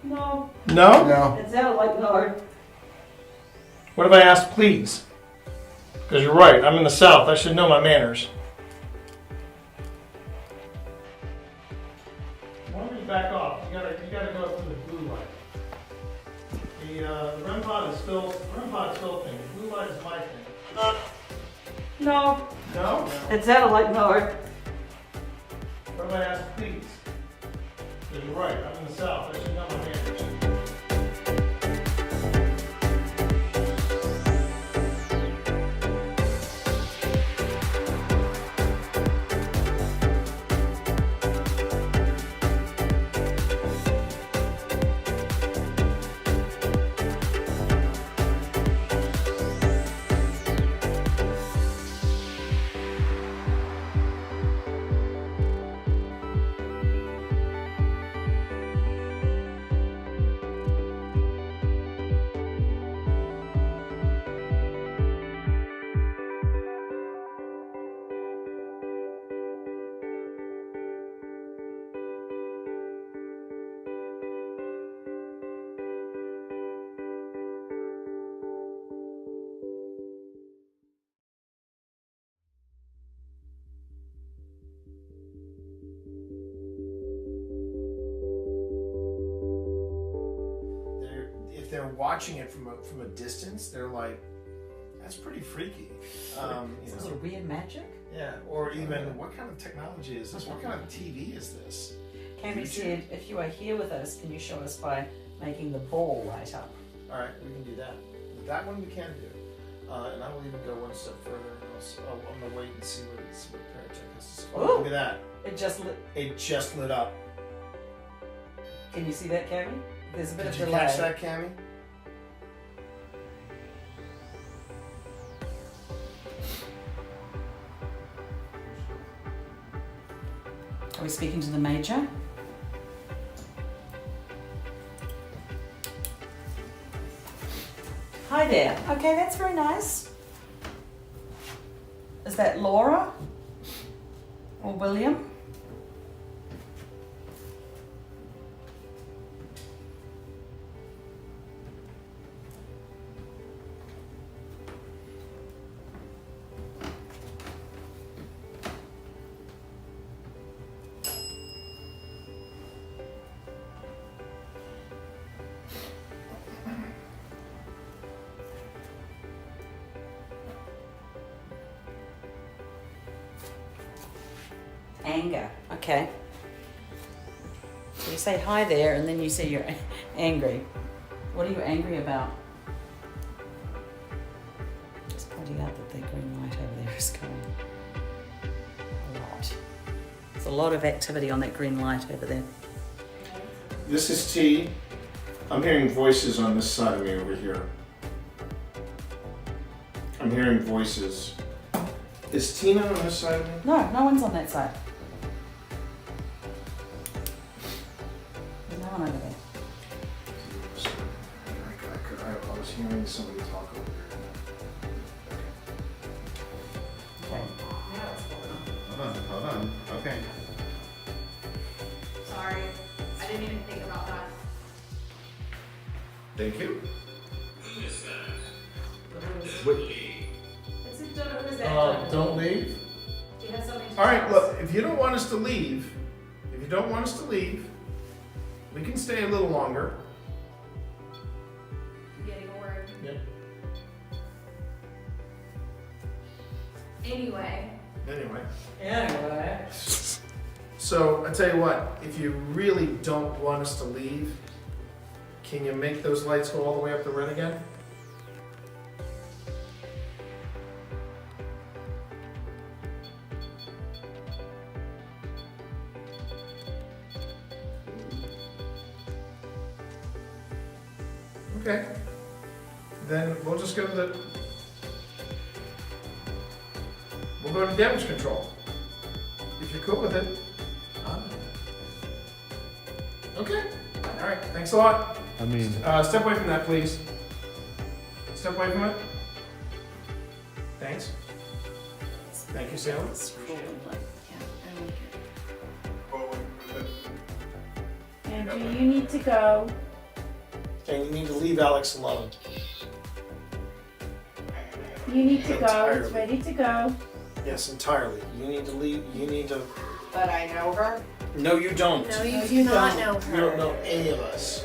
No. No. No. It sounded like no. What if I asked please? Because you're right. I'm in the South. I should know my manners. If you want me to back off, you gotta go up to the blue light. The REM pod is Phil's. The REM pod's Phil thing. The blue light is my thing. No. No. It sounded like no. What if I asked please? Because you're right. I'm in the South. I should know my manners. If they're watching it from a distance, they're like, that's pretty freaky. Is this a weird magic? Yeah, or even what kind of technology is this? What kind of TV is this? Cammy said, if you are here with us, can you show us by making the ball light up? All right, we can do that. That one we can do. And I will even go one step further. I'm gonna wait and see what Paracheck has to say. Oh, look at that! It just lit up. Can you see that, Cammy? There's a bit Did of you delay. catch that, Cammy? Are we speaking to the Major? Hi there. Okay, that's very nice. Is that Laura? Or William? Anger. Okay. So you say hi there, and then you say you're angry. What are you angry about? Just pointing out that the green light over there is going a lot. There's a lot of activity on that green light over there. This is T. I'm hearing voices on this side of me over here. I'm hearing voices. Is Tina on this side of me? No, no one's on that side. There's no one over there. I was hearing somebody talk over there. Okay. Hold on. Okay. Sorry, I didn't even think about that. Thank you. Don't leave. Do you have something to All right, tell us? look, if you don't want us to leave, we can stay a little longer. I'm getting a word. Yep. Anyway. Anyway. So, I tell you what, if you really don't want us to leave, can you make those lights go all the way up the red again? Okay. Then we'll just go to we'll go to damage control. If you're cool with it. Okay. All right. Thanks a lot. I mean, Step away from that, please. Step away from it. Thanks. Thank you, Salem. Andrew, you need to go. And you need to leave Alex alone. You need to go. Entirely. It's ready to go. Yes, entirely. You need to leave. You need to. But I know her. No, you don't. No, you do not know You her. don't know any of us.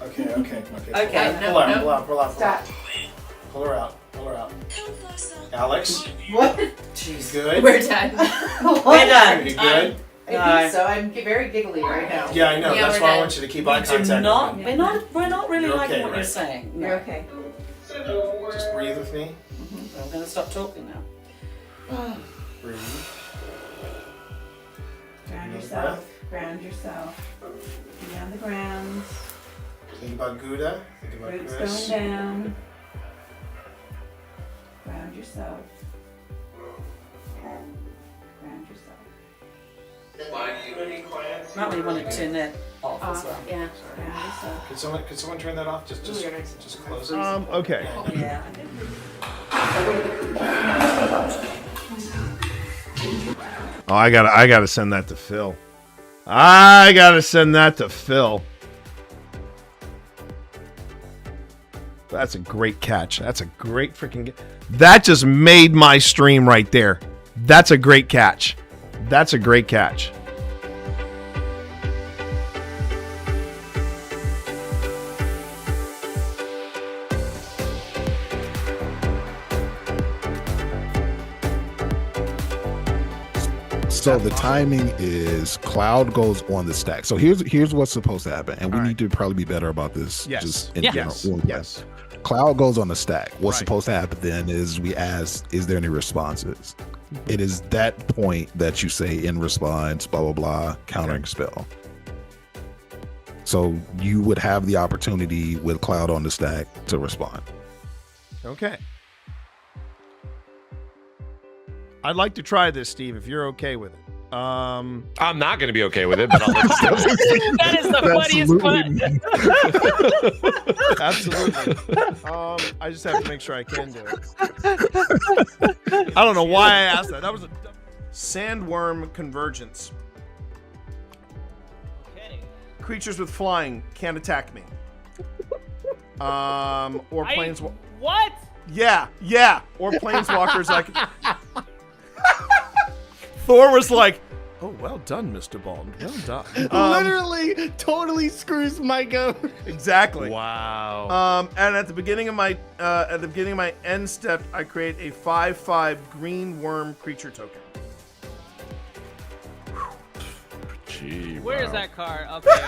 Okay. Okay, Pull out. Stop. Pull her out. Alex. What? She's good. We're done. We're done. You good? I think so. I'm very giggly right now. Yeah, I know. That's we're why I done. want you to keep eye Do contact. not, with me. we're not really You're liking okay, what you're right? saying. No. You're okay. Just breathe with me. I'm going to stop talking now. Breathe. Ground Another yourself. Ground yourself. Be on the ground. Think about Gouda. Think about Roots Chris. going down. Ground yourself. Ground yourself. Might really want to turn that off as well. Yeah. Ground yourself. Could someone turn that off? Just close it. Okay. Yeah. Oh, I gotta send that to Phil. I gotta send that to Phil. That's a great catch. That's a great freaking. That just made my stream right there. That's a great catch. That's a great catch. So the timing is Cloud goes on the stack. So here's what's supposed to happen, and we need to probably be better about this. Yes. Just in Yes. general. Yes. Cloud goes on the stack. What's Right. supposed to happen then is we ask, is there any responses? It is that point that you say in response, blah blah blah, countering spell. So you would have the opportunity with Cloud on the stack to respond. Okay. I'd like to try this, Steve, if you're okay with it. I'm not going to be okay with it, but I'll let you know. That is the funniest part. Absolutely. I just have to make sure I can do it. I don't know why I asked that. That was a sandworm convergence. Okay. Creatures with flying can't attack me. Or planes. What? Yeah. Or planeswalkers. Thor was like, "Oh, well done, Mr. Bond. Well done." Literally, totally screws Mike up. Exactly. Wow. And at the beginning of my end step, I create a 5/5 green worm creature token. Gee, Where's wow. that card? Okay.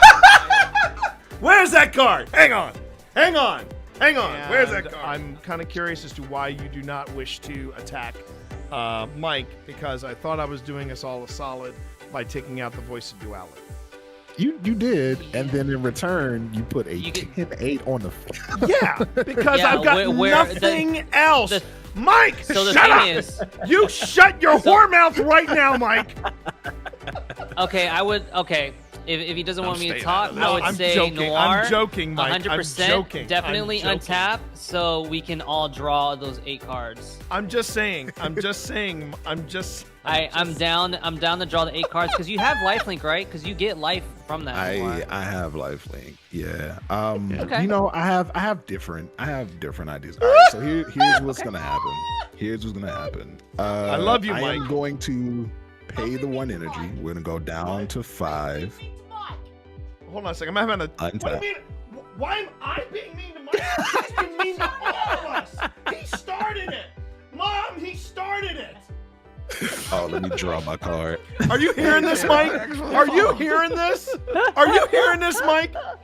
Where's that card? Hang on. Where's that card? I'm kind of curious as to why you do not wish to attack Mike, because I thought I was doing us all a solid by taking out the voice of duality. You did, and then in return, you put a 10-8 on the. Yeah, because I've got nothing else. Mike, So the shut thing up. is- You shut your whore mouth right now, Mike. Okay, I would. Okay, if he doesn't want me to staying talk, out of I this. would I'm say joking. Noir. I'm joking, Mike. I'm 100%. joking. Definitely I'm joking. untap, so we can all draw those 8 cards. I'm just saying. I'm down to draw the 8 cards because you have lifelink, right? Because you get life from that. Noir. I have lifelink. Yeah. Okay. You know, I have different ideas. All right. So here's what's gonna happen. I love you, I Mike. am going to pay the 1 energy. We're gonna go down to 5. Hold on a second. I'm having a. What do you Untap. mean? Why am I being mean to Mike? He's being mean to all of us. He started it. Mom, he started it. Oh, let me draw my card. Are you hearing this, Mike? Are you hearing this? Are you hearing this, Mike? Oh,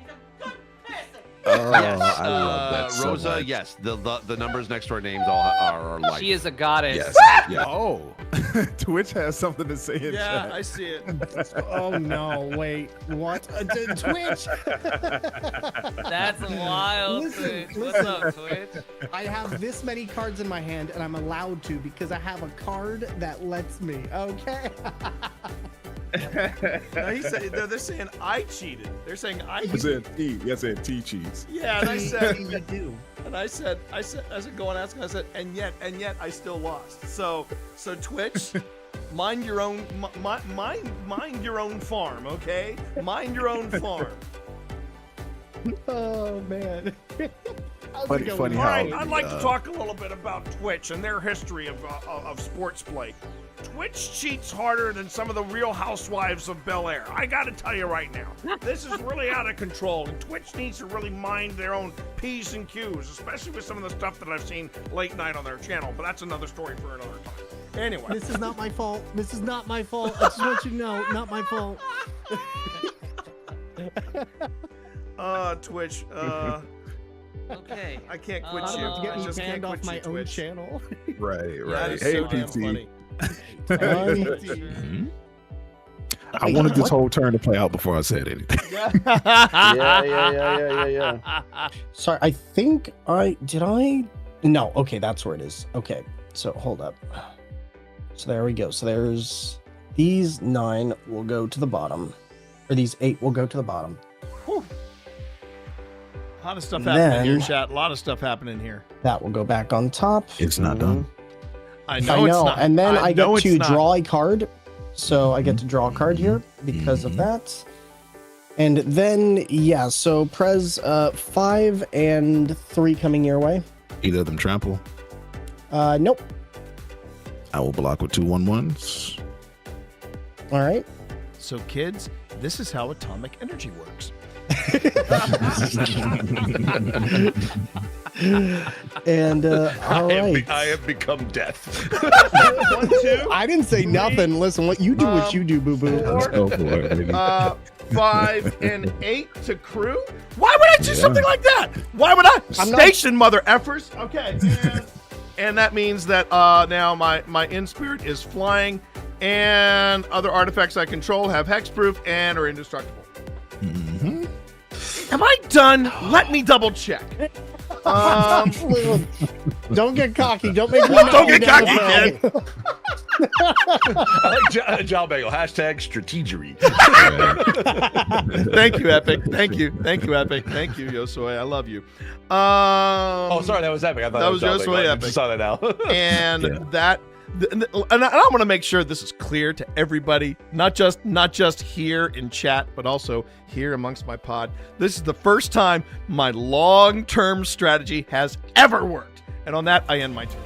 Yes. I love that so Rosa, much. yes. The numbers next to our names all are life. She is a goddess. Yes. Yeah. Oh, Twitch has something to say in Yeah, chat. I see it. Oh no! Wait, what? Twitch. That's wild. Listen, Twitch. What's up, Twitch? I have this many cards in my hand, and I'm allowed to because I have a card that lets me. Okay. No, they're saying I cheated. They're saying I. I said T. I said T cheese. Yeah, and I said you do. And I said, go and ask him. I said, and yet I still lost. So Twitch, mind your own, mind your own farm, okay? Mind your own farm. Oh man. Funny All how. right, I'd like to talk a little bit about Twitch and their history of sports play. Twitch cheats harder than some of the Real Housewives of Bel Air. I got to tell you right now, this is really out of control, and Twitch needs to really mind their own P's and Q's, especially with some of the stuff that I've seen late night on their channel. But that's another story for another time. Anyway, This is not my fault. This is not my fault. I just want you to know, not my fault. Twitch, Okay. I can't quit I'm you. about to get I me just can't banned off quit my you, own Twitch. channel. Right. That is Hey, so damn PT. funny. I wanted this whole turn to play out before I said anything. Yeah. Sorry, I think No, okay, that's where it is. Okay, so hold up. So there we go. So there's these 9 will go to the bottom, or these 8 will go to the bottom. Whew. A lot of stuff happening Then- here, chat. A lot of stuff happening here. That will go back on top. It's not done. I know it's not. And then I know get to it's not. draw a card. So I get to draw a card here because of that. And then, yeah, so Prez, 5 and 3 coming your way. Either of them trample. Nope. I will block with 2/1/1s. All right. So, kids, this is how atomic energy works. And all right. I have become death. 1, 2. I didn't say nothing. Listen, what you do, boo boo. Let's go for it, baby. 5 and 8 to crew. Why would I do something like that? Why would I? Station mother effers. Okay. And that means that now my in spirit is flying, and other artifacts I control have hexproof and are indestructible. Mm-hmm. Am I done? Let me double check. Don't get cocky. Don't make me Don't get cocky, kid. I like John Bagel. Hashtag strategery. Thank you, Epic. Thank you, Epic. Thank you, Yosoi. I love you. Oh, sorry, that was Epic. I thought that was John Yosoi Bagel. I Epic. just saw that now. And and I want to make sure this is clear to everybody, not just here in chat, but also here amongst my pod. This is the first time my long-term strategy has ever worked. And on that, I end my turn.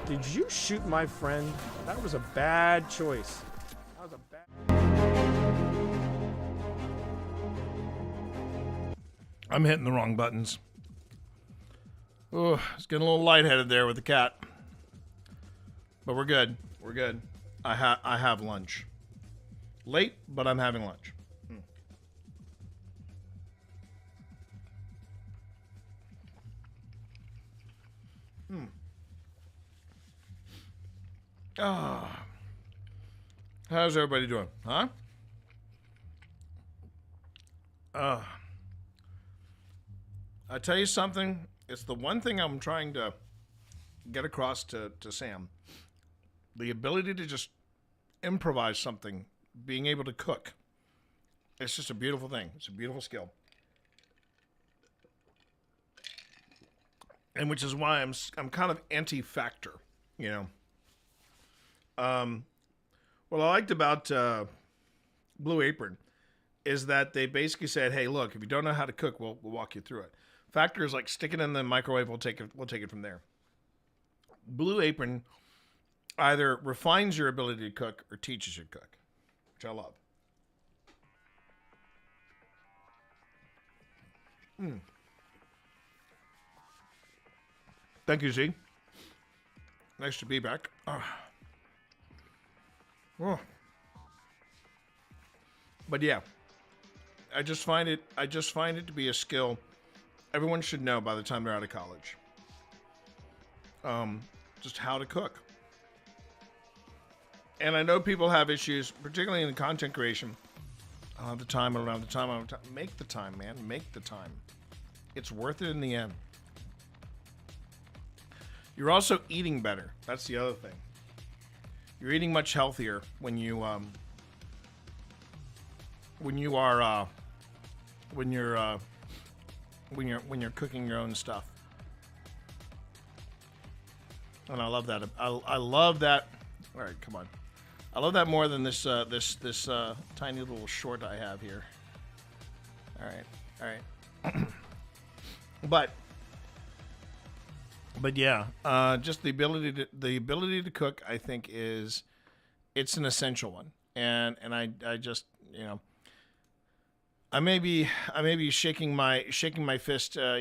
Did you shoot my friend? That was a bad choice. That was a bad. I'm hitting the wrong buttons. Oh, it's getting a little lightheaded there with the cat. But we're good. We're good. I have lunch. Late, but I'm having lunch. How's everybody doing? Huh? I tell you something. It's the one thing I'm trying to get across to Sam. The ability to just improvise something, being able to cook. It's just a beautiful thing. It's a beautiful skill. And which is why I'm kind of anti-factor, you know. What I liked about Blue Apron is that they basically said, "Hey, look, if you don't know how to cook, we'll walk you through it." Factor is like stick it in the microwave. We'll take it from there. Blue Apron either refines your ability to cook or teaches you to cook, which I love. Thank you, Z. Nice to be back. But yeah, I just find it to be a skill everyone should know by the time they're out of college. Just how to cook. And I know people have issues, particularly in content creation. I don't have the time. I don't have the time. I don't have the time. Make the time, man. Make the time. It's worth it in the end. You're also eating better. That's the other thing. You're eating much healthier when you're cooking your own stuff. And I love that. I love that. All right, come on. I love that more than this tiny little short I have here. All right. But yeah, just the ability to cook, I think it's an essential one, and I just, you know, I may be shaking my fist, at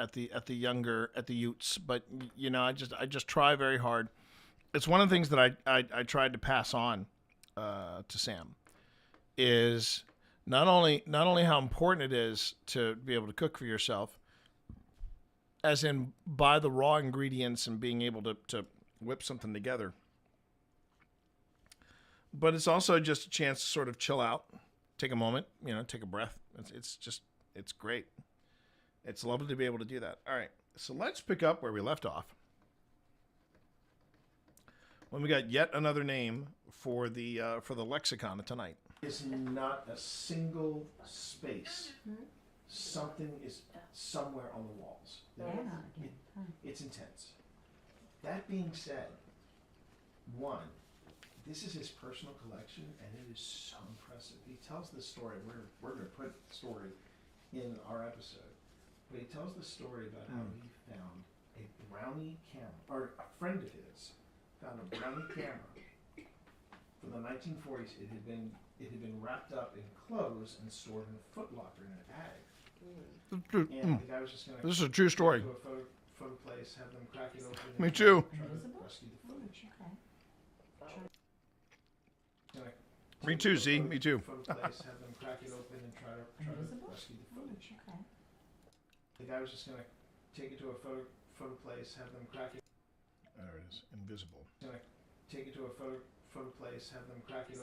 the Utes, but you know, I just try very hard. It's one of the things that I tried to pass on to Sam is not only how important it is to be able to cook for yourself, as in buy the raw ingredients and being able to whip something together, but it's also just a chance to sort of chill out, take a moment, you know, take a breath. It's great. It's lovely to be able to do that. All right, so let's pick up where we left off. When we got yet another name for the lexicon of tonight. It's not a single space. Something is somewhere on the walls. It's intense. That being said, one, this is his personal collection, and it is so impressive. He tells the story. We're going to put the story in our episode, but he tells the story about how he found a brownie camera, or a friend of his found a brownie camera from the 1940s. It had been wrapped up in clothes and stored in a footlocker in an attic. And the guy was just going to. This is a true story. To a photo place, have them crack it open. Me too. Try to rescue the footage. Me too, Z. Me too. Photo place, have them crack it open and try to rescue the footage. The guy was just going to take it to a photo place, have them crack it. There it is, invisible. take it to a photo place, have them crack it.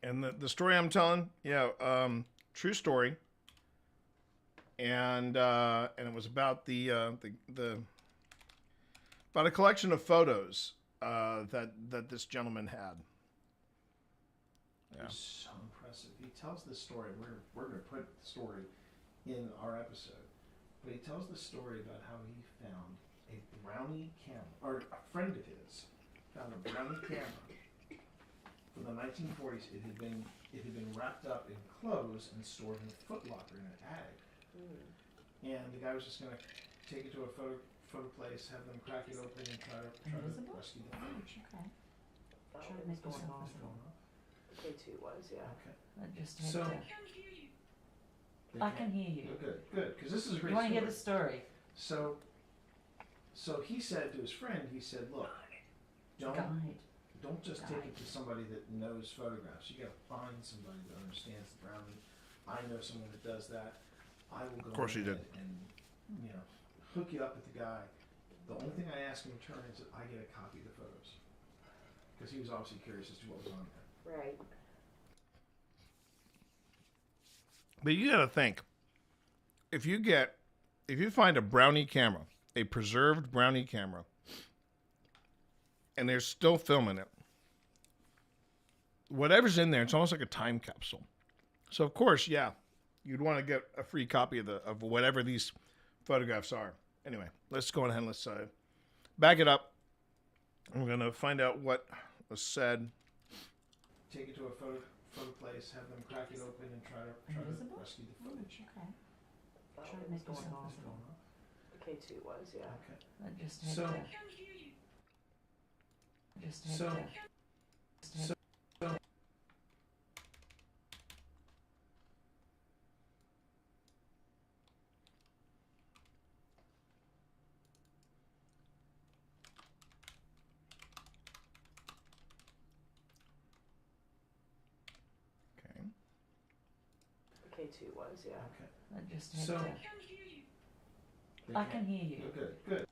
And the story I'm telling, true story. And it was about about a collection of photos that this gentleman had. Yeah. It was so impressive. He tells this story. We're going to put the story in our episode. But he tells the story about how he found a brownie camera, or a friend of his found a brownie camera from the 1940s. It had been wrapped up in clothes and stored in a footlocker in an attic. And the guy was just going to take it to a photo place, have them crack it open, and try to rescue the footage. Okay. Try to make What's myself going on? The K2 was, yeah. Okay. I just had So to. I can hear you. Oh, good, because this is a great You want to story. hear the story? So he said to his friend, he said, look, don't just take it to somebody that knows photographs. You got to find somebody that understands the brownie. I know someone that does that. I will go Of course he did. and hook you up with the guy. The only thing I ask in return is that I get a copy of the photos, because he was obviously curious as to what was on there. Right. But you got to think, if you find a brownie camera, a preserved brownie camera, and they're still filming it, whatever's in there, it's almost like a time capsule. So of course, yeah, you'd want to get a free copy of whatever these photographs are. Anyway, let's go ahead and let's back it up. We're gonna find out what was said. Take it to a photo place, have them crack it open, and try to rescue the footage. Okay. Try Try to to make make myself myself The K2 was, yeah. Okay. I just had So- to. Just had So- to. So- Okay. The K2 was, yeah. Okay. I just had So- to. I can hear you. Good.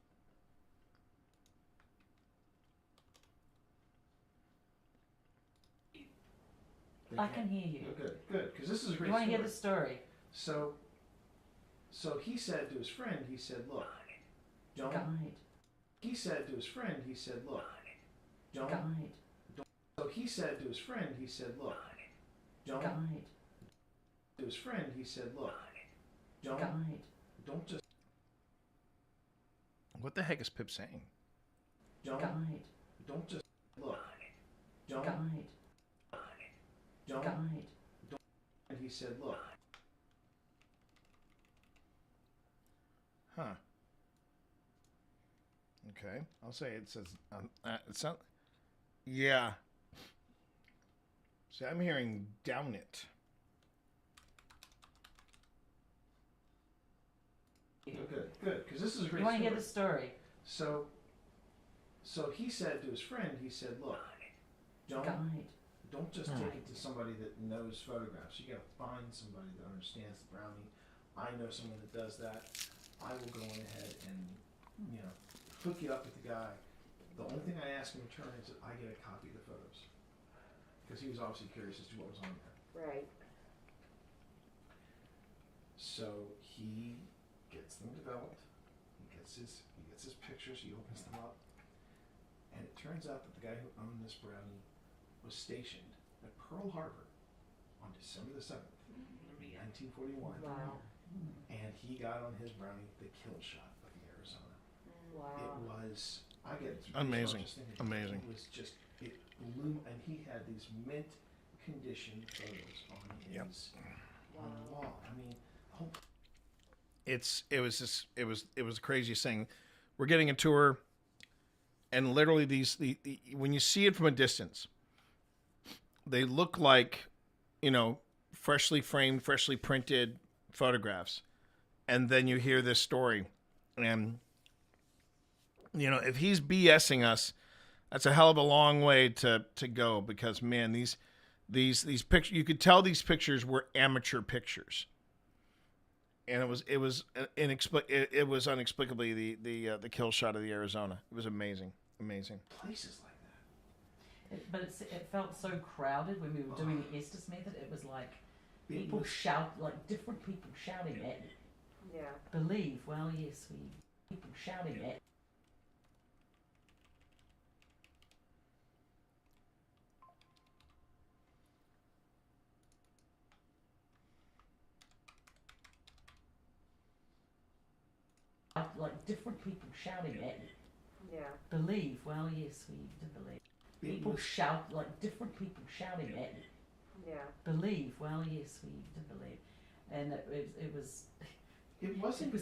I can hear you. Good, because this is a great You want to story. hear the story? So he said to his friend, he said, look, don't. Guide. He said to his friend, he said, look, don't. Guide. So he said to his friend, he said, look, don't. Guide. To his friend, he said, look, don't. Guide. Don't just. What the heck is Pip saying? Don't. Guide. Don't just look. Don't. Guide. Don't. Guide. And he said, look. Huh. Okay. I'll say it says, it's not. Yeah. See, I'm hearing down it. Good, because this is a great You want to story. hear the story? So he said to his friend, he said, look, don't. Guide. Don't just take it to somebody that knows photographs. You got to find somebody that understands the brownie. I know someone that does that. I will go on ahead and, hook you up with the guy. The only thing I ask in return is that I get a copy of the photos, because he was obviously curious as to what was on there. Right. So he gets them developed. He gets his pictures. He opens them up, and it turns out that the guy who owned this brownie was stationed at Pearl Harbor on December the 7th, 1941. Wow. And he got on his brownie the kill shot of the Arizona. Wow. It was, I get it. Amazing. Amazing. It was just, it blew, and he had these mint condition photos on his on the wall. I mean, it was the craziest thing. We're getting a tour, and literally the when you see it from a distance, they look like, freshly framed, freshly printed photographs. And then you hear this story. And, if he's BSing us, that's a hell of a long way to go, because, man, these pictures, you could tell these pictures were amateur pictures. and it was unexplicably the kill shot of the Arizona. It was amazing. Places like But it felt so crowded when we were doing the Estes method. It was like people shout, like different people shouting it. Yeah. Believe, well, yes, people shouting it. Like different people shouting it. Yeah. Believe, well, yes, we do believe. People shout, like different people shouting it. Yeah. Believe, well, yes, we do believe. And it was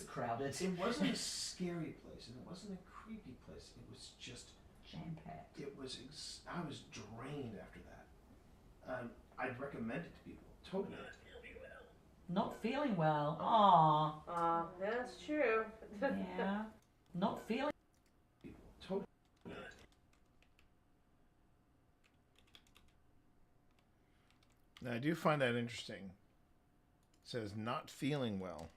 crowded. It wasn't a scary place, and it wasn't a creepy place. It was just jam-packed. It was. I was drained after that. I'd recommend it to people. Totally. Not feeling well. Aww. That's true. Yeah. Not feeling. People. Totally. Now, I do find that interesting. It says not feeling well.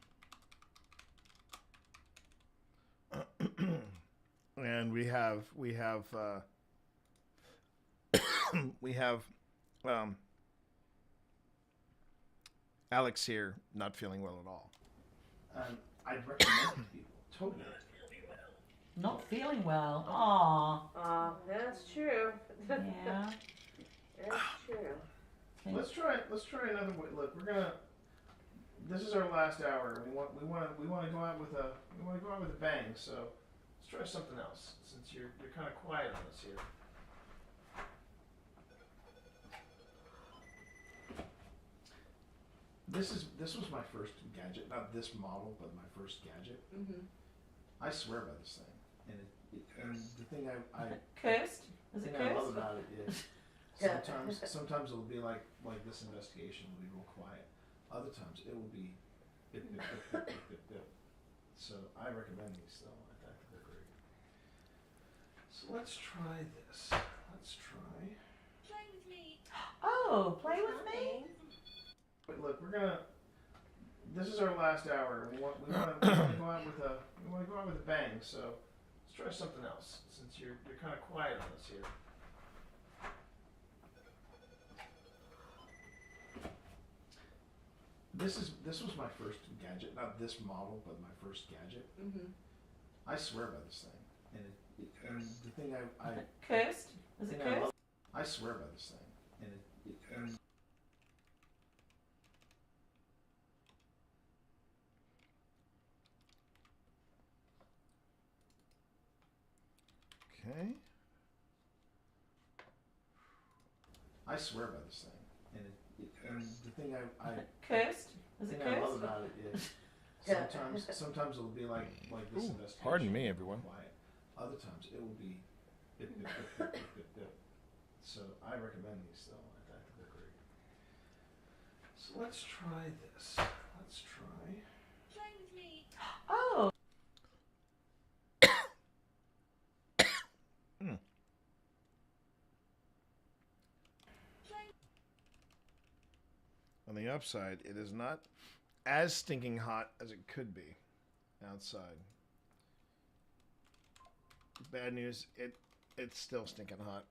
And we have Alex here not feeling well at all. I'd recommend it to people. Totally. Not feeling well. Aww. That's true. Yeah. That's true. Let's try another way. Look, we're gonna. This is our last hour. We want to go out with a bang. So let's try something else. Since you're kind of quiet on us here. This was my first gadget, not this model, but my first gadget. Mm-hmm. I swear by this thing, and the thing I cursed. Is it the thing I love cursed? about it is sometimes it'll be like this investigation will be real quiet. Other times it will be bip, bip, bip, bip, bip, bip. So I recommend these though. I think they're great. So let's try this. Let's try. Play with me. Oh, play with me. But look, we're gonna. This is our last hour. We want to go out with a bang. So let's try something else. Since you're kind of quiet on us here. This was my first gadget, not this model, but my first gadget. Mm-hmm. I swear by this thing, and the thing I cursed. Is it cursed? I swear by this thing, and okay. I swear by this thing, and the thing I cursed. Is the it thing I love cursed? about it is sometimes it'll be like this investigation. Pardon me, everyone. Quiet. Other times it will be bip, bip, bip, bip, bip, bip, bip. So I recommend these though. I think they're great. So let's try this. Let's try. Play with me. Oh. On the upside, it is not as stinking hot as it could be outside. Bad news, it's still stinking hot.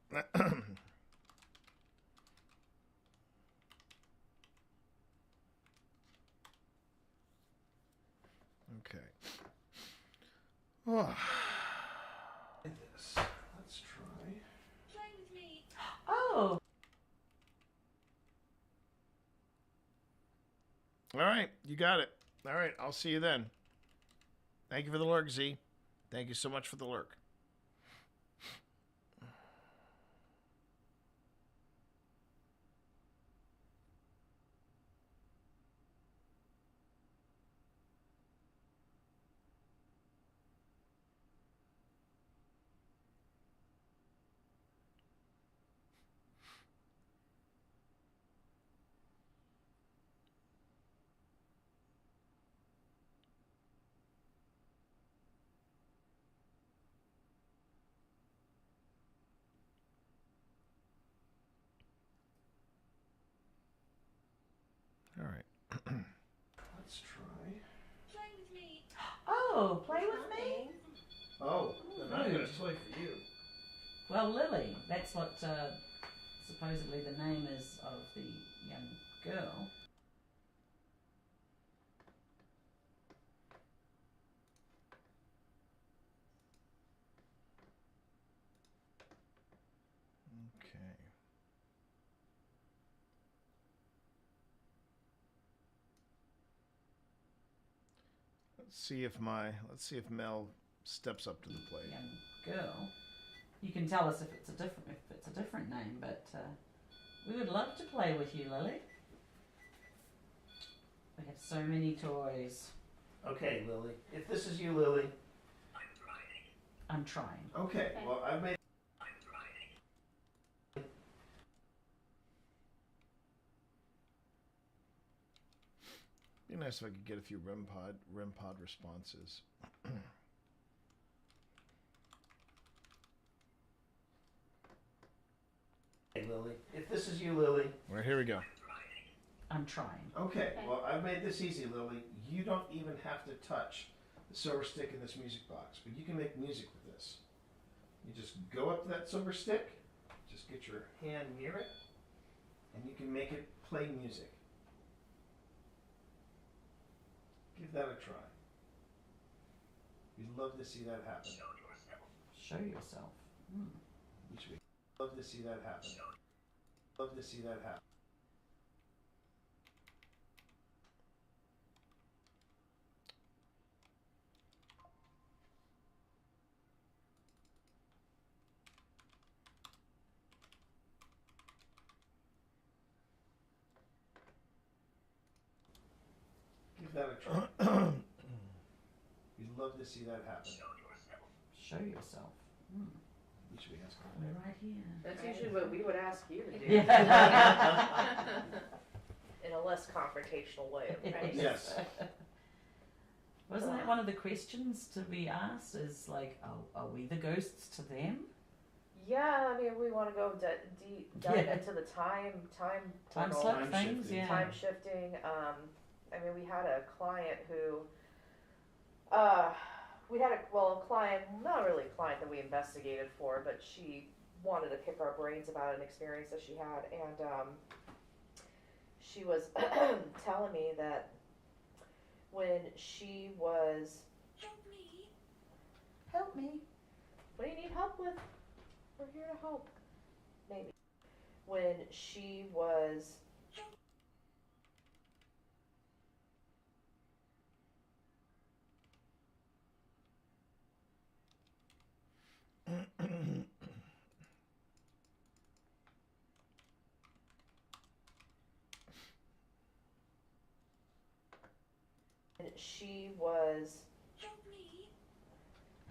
Okay. Oh. This. Let's try. Play with me. Oh. All right, you got it. All right, I'll see you then. Thank you for the lurk, Z. Thank you so much for the lurk. Oh, play with me? Oh, then I've got a toy for you. Well, Lily, that's what supposedly the name is of the young girl. Okay. Let's see if Mel steps up to the plate. Young girl. You can tell us if it's a different name, but we would love to play with you, Lily. We have so many toys. Okay, Lily. If this is you, Lily. I'm trying. Okay. Well, I've made. Be nice if I could get a few REM pod responses. Hey, Lily. If this is you, Lily. All right, here we go. I'm trying. Okay. Well, I've made this easy, Lily. You don't even have to touch the silver stick in this music box, but you can make music with this. You just go up to that silver stick, just get your hand near it, and you can make it play music. Give that a try. We'd love to see that happen. Show yourself. Hmm. Each week. Love to see that happen. Love to see that happen. Give that a try. We'd love to see that happen. Show yourself. Hmm. Each week. We're right here. That's usually what we would ask you to do. Yeah. In a less confrontational way, right? Yes. Wasn't that one of the questions to be asked? Is like, are we the ghosts to them? Yeah, I mean, we want to go dive into the time portal, slip things, yeah. time shifting. I mean, we had a client who, a client, not really a client that we investigated for, but she wanted to pick our brains about an experience that she had, and she was telling me that when she was, help me, what do you need help with? We're here to help, maybe. When she was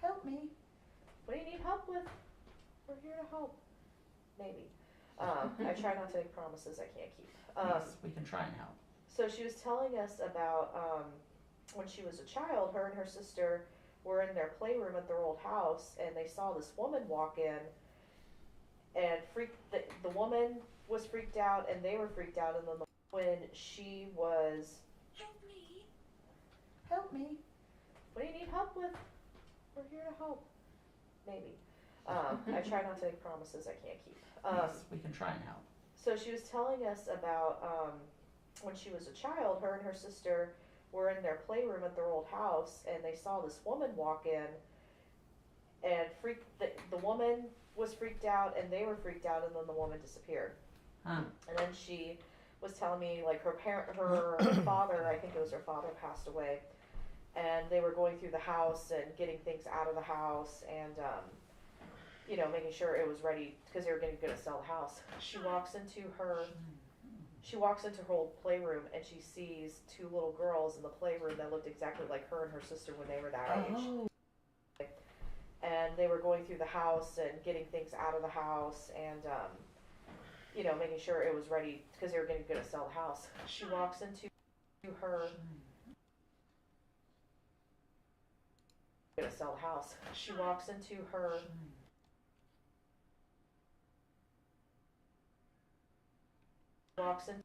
help me, what do you need help with? We're here to help, maybe. I try not to make promises I can't keep. Yes, we can try and help. So she was telling us about when she was a child, her and her sister were in their playroom at their old house, and they saw this woman walk in, and the woman was freaked out, and they were freaked out, and then when she was, help me, what do you need help with? We're here to help, maybe. I try not to make promises I can't keep. Yes, we can try and help. So she was telling us about when she was a child, her and her sister were in their playroom at their old house, and they saw this woman walk in, and the woman was freaked out, and they were freaked out, and then the woman disappeared. Huh. And then she was telling me, like, her father, I think it was her father, passed away, and they were going through the house and getting things out of the house, and making sure it was ready because they were going to sell the house. She walks into her old playroom, and she sees two little girls in the playroom that looked exactly like her and her sister when they were that age. And they were going through the house and getting things out of the house, and making sure it was ready because they were going to sell the house. She walks into her sell the house. She walks into her walks in.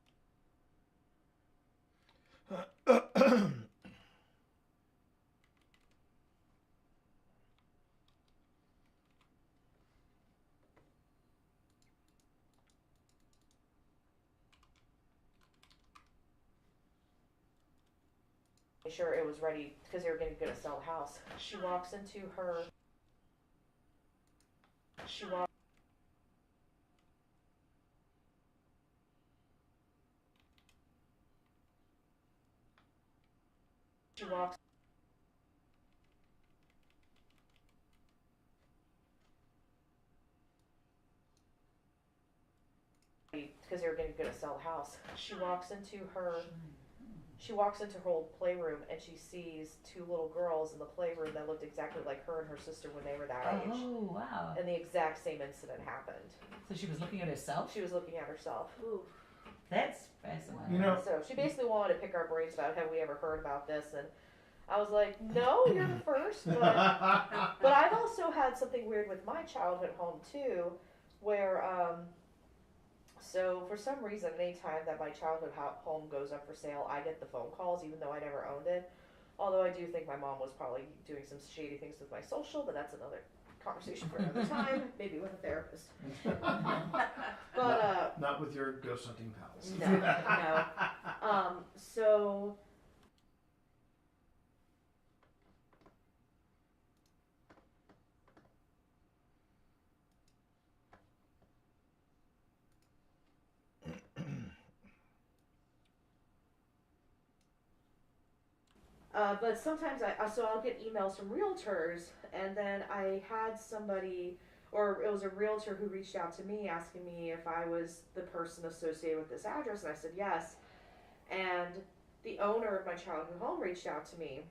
sure it was ready because they were gonna sell the house. She walks into her. She walks. She walks. Because they were gonna sell the house. She walks into her. She walks into her old playroom and she sees two little girls in the playroom that looked exactly like her and her sister when they were that age. Oh, wow. And the exact same incident happened. So she was looking at herself? She was looking at herself. Ooh. That's fascinating. You know, so she basically wanted to pick our brains about have we ever heard about this, and I was like, no, you're the first. But I've also had something weird with my childhood home too, where so for some reason, anytime that my childhood home goes up for sale, I get the phone calls, even though I never owned it. Although I do think my mom was probably doing some shady things with my social, but that's another conversation for another time, maybe with a therapist. But not with your ghost hunting pals. No. So. But sometimes I'll get emails from realtors, and then I had somebody, or it was a realtor who reached out to me asking me if I was the person associated with this address, and I said yes. And the owner of my childhood home reached out to me,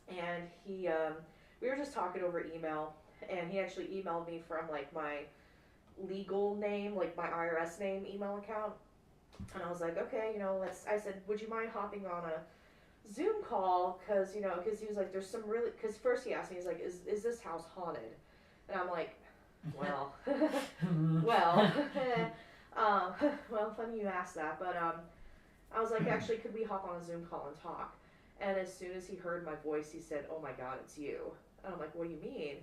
and he, we were just talking over email, and he actually emailed me from like my legal name, like my IRS name email account, and I was like, okay, I said, would you mind hopping on a Zoom call, because he was like, there's some really, because first he asked me, he's like, is this house haunted? And I'm like, well, well, well, funny you asked that, but I was like, actually, could we hop on a Zoom call and talk? And as soon as he heard my voice, he said, oh my God, it's you. And I'm like, what do you mean?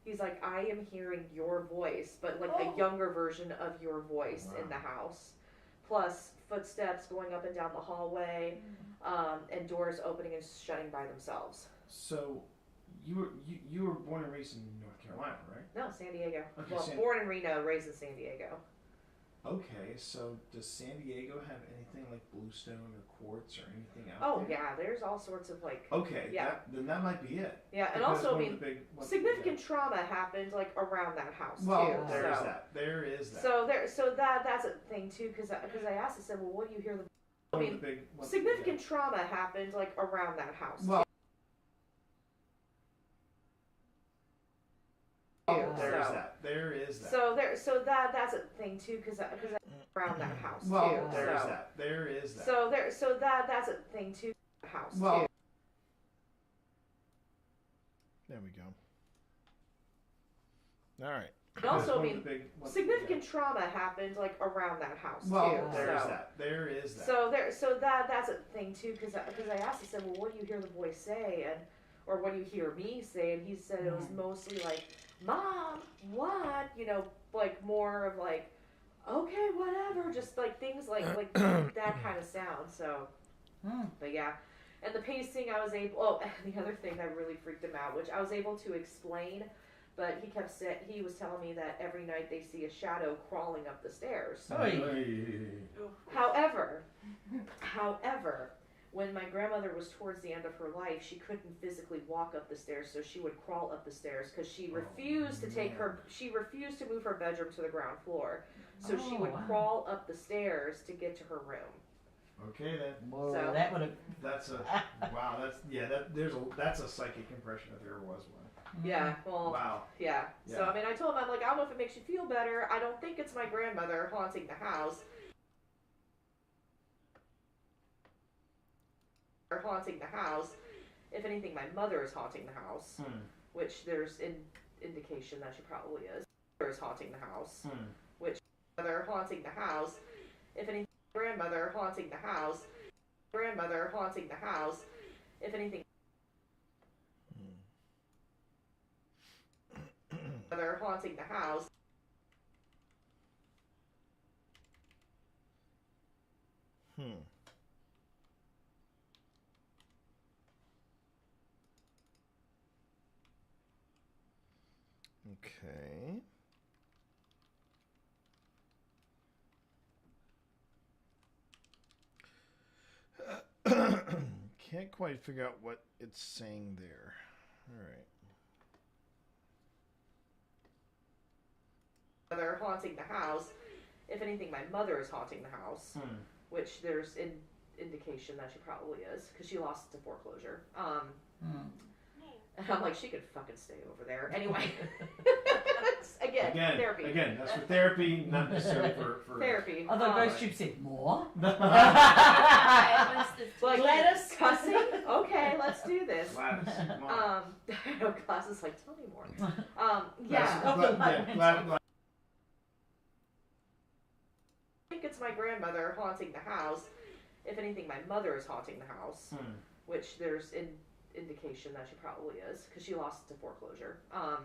He's like, I am hearing your voice, but like a younger version of your voice in the house, plus footsteps going up and down the hallway, and doors opening and shutting by themselves. So, you were born and raised in North Carolina, right? No, San Diego. Okay, well, born in Reno, raised in San Diego. Okay, so does San Diego have anything like bluestone or quartz or anything out there? Oh yeah, there's all sorts of like. Okay, yeah. Then that might be it. Yeah, and Because also, I one of mean, the big- significant trauma happened like around that house Well, too. there is so. that. There is that. So that's a thing too, because I asked, I said, well, what do you hear the? I One of mean, the big- significant trauma happened like around that house. Well, too. There's so. that. There is that. So that's a thing too, because around that house Well, too. there's so. that. There is that. So that's a thing too. House Well, too. There we go. All right. And also, I One of mean, the big- significant trauma happened like around that house Well, too. there's so. that. There is that. So that's a thing too, because I asked, I said, well, what do you hear the voice say, or what do you hear me say? And he said it was mostly like, Mom, what? Like more of like, okay, whatever, just like things like that kind of sound. So, but yeah. And the pacing, I was able. Oh, and the other thing that really freaked him out, which I was able to explain, but he was telling me that every night they see a shadow crawling up the stairs. However, when my grandmother was towards the end of her life, she couldn't physically walk up the stairs, so she would crawl up the stairs because she refused she refused to move her bedroom to the ground floor, so she would crawl up the stairs to get to her room. Okay then. So that would have. That's a wow. That's a psychic impression if there ever was one. Yeah. Well. Wow. Yeah. Yeah. So I mean, I told him, I'm like, I don't know if it makes you feel better. I don't think it's my grandmother haunting the house. Or haunting the house. If anything, my mother is haunting the house, which there's indication that she probably is. Is haunting the house, which mother haunting the house. If anything. Grandmother haunting the house. Grandmother haunting the house. If anything. Mother haunting the house. Okay. Can't quite figure out what it's saying there. All right. Mother haunting the house. If anything, my mother is haunting the house, which there's indication that she probably is because she lost it to foreclosure. And I'm like, she could fucking stay over there. Anyway, again, therapy. Again, that's for therapy, not necessarily for therapy. Although Ghost Tube said more. Like, Gladys cussing? Okay, let's do this. Gladys, come I know Gladys is like, tell me more. Yeah. Gladys. I think it's my grandmother haunting the house. If anything, my mother is haunting the house, which there's indication that she probably is because she lost it to foreclosure. I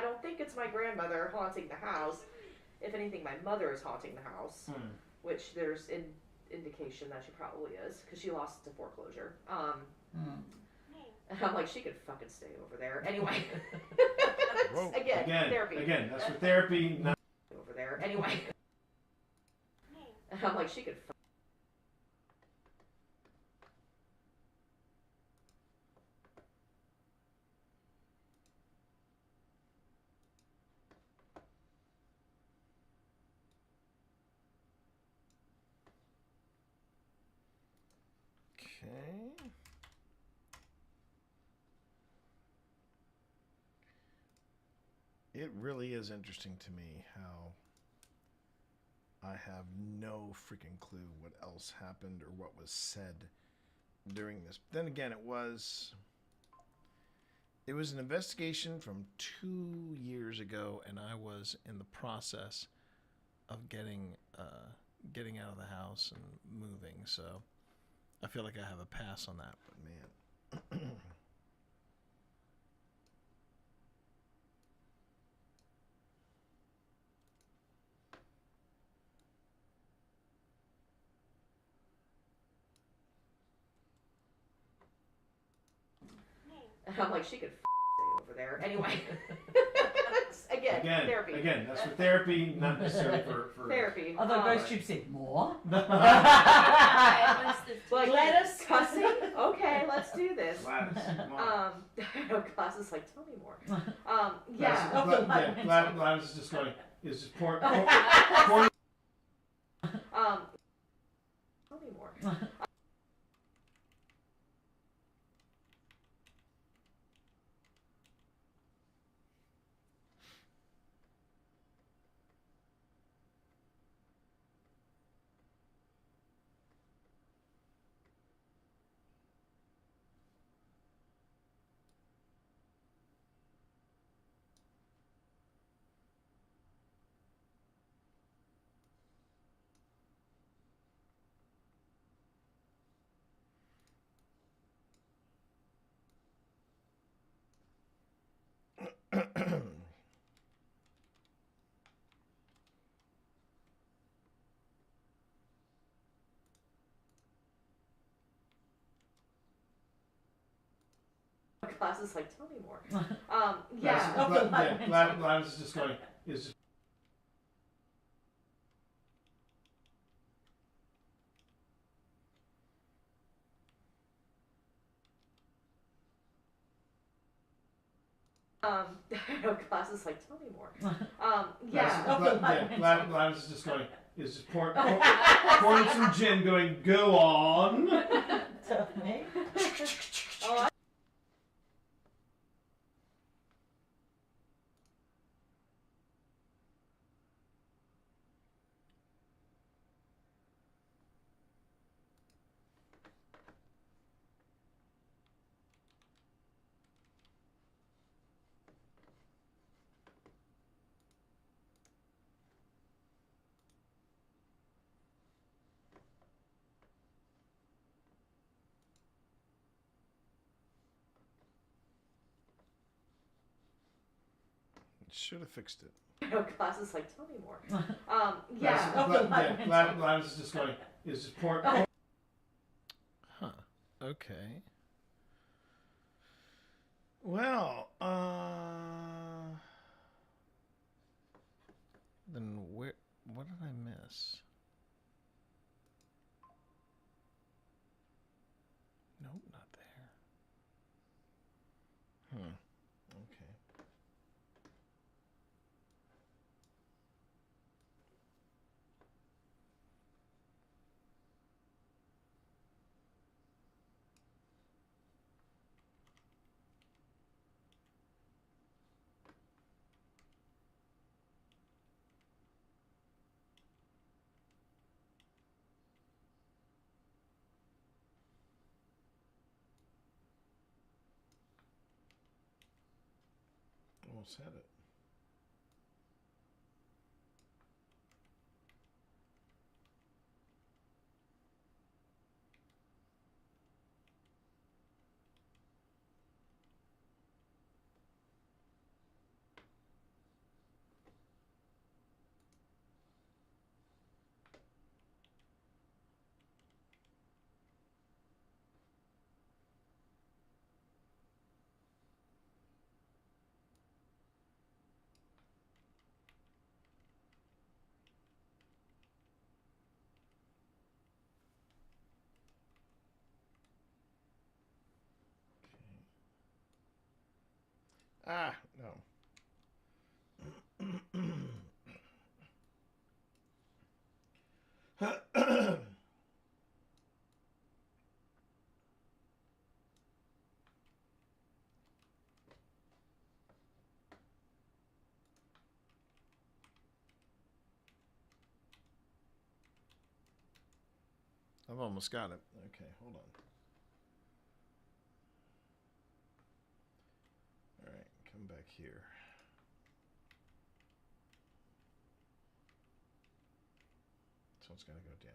don't think it's my grandmother haunting the house. If anything, my mother is haunting the house, which there's indication that she probably is because she lost it to foreclosure. And I'm like, she could fucking stay over there. Anyway, again, therapy. Again, that's for therapy, not over there. Anyway, and I'm like, she could. Okay. It really is interesting to me how I have no freaking clue what else happened or what was said during this. Then again, it was an investigation from 2 years ago, and I was in the process of getting out of the house and moving, so I feel like I have a pass on that, but man. And I'm like, she could stay over there. Anyway, again, therapy. Again, that's for therapy, not necessarily for therapy. Although Ghost Tube said more. Like, Gladys cussing? Okay, let's do this. Gladys, come I know Gladys is like, tell me more. Gladys is just going, is just pouring. Tell me more. Gladys is like, tell me more. Gladys is just going, is just I know Gladys is like, tell me more. Gladys is just going, is just pouring some gin, going, go on. Should have fixed it. Glass is like, tell me more. Gladys is just going. Is just pouring. Huh. Okay. Well, then where? What did I miss? Nope, not there. Okay. Almost had it. Ah, no. I've almost got it. Okay, hold on. All right, come back here. So it's got to go down.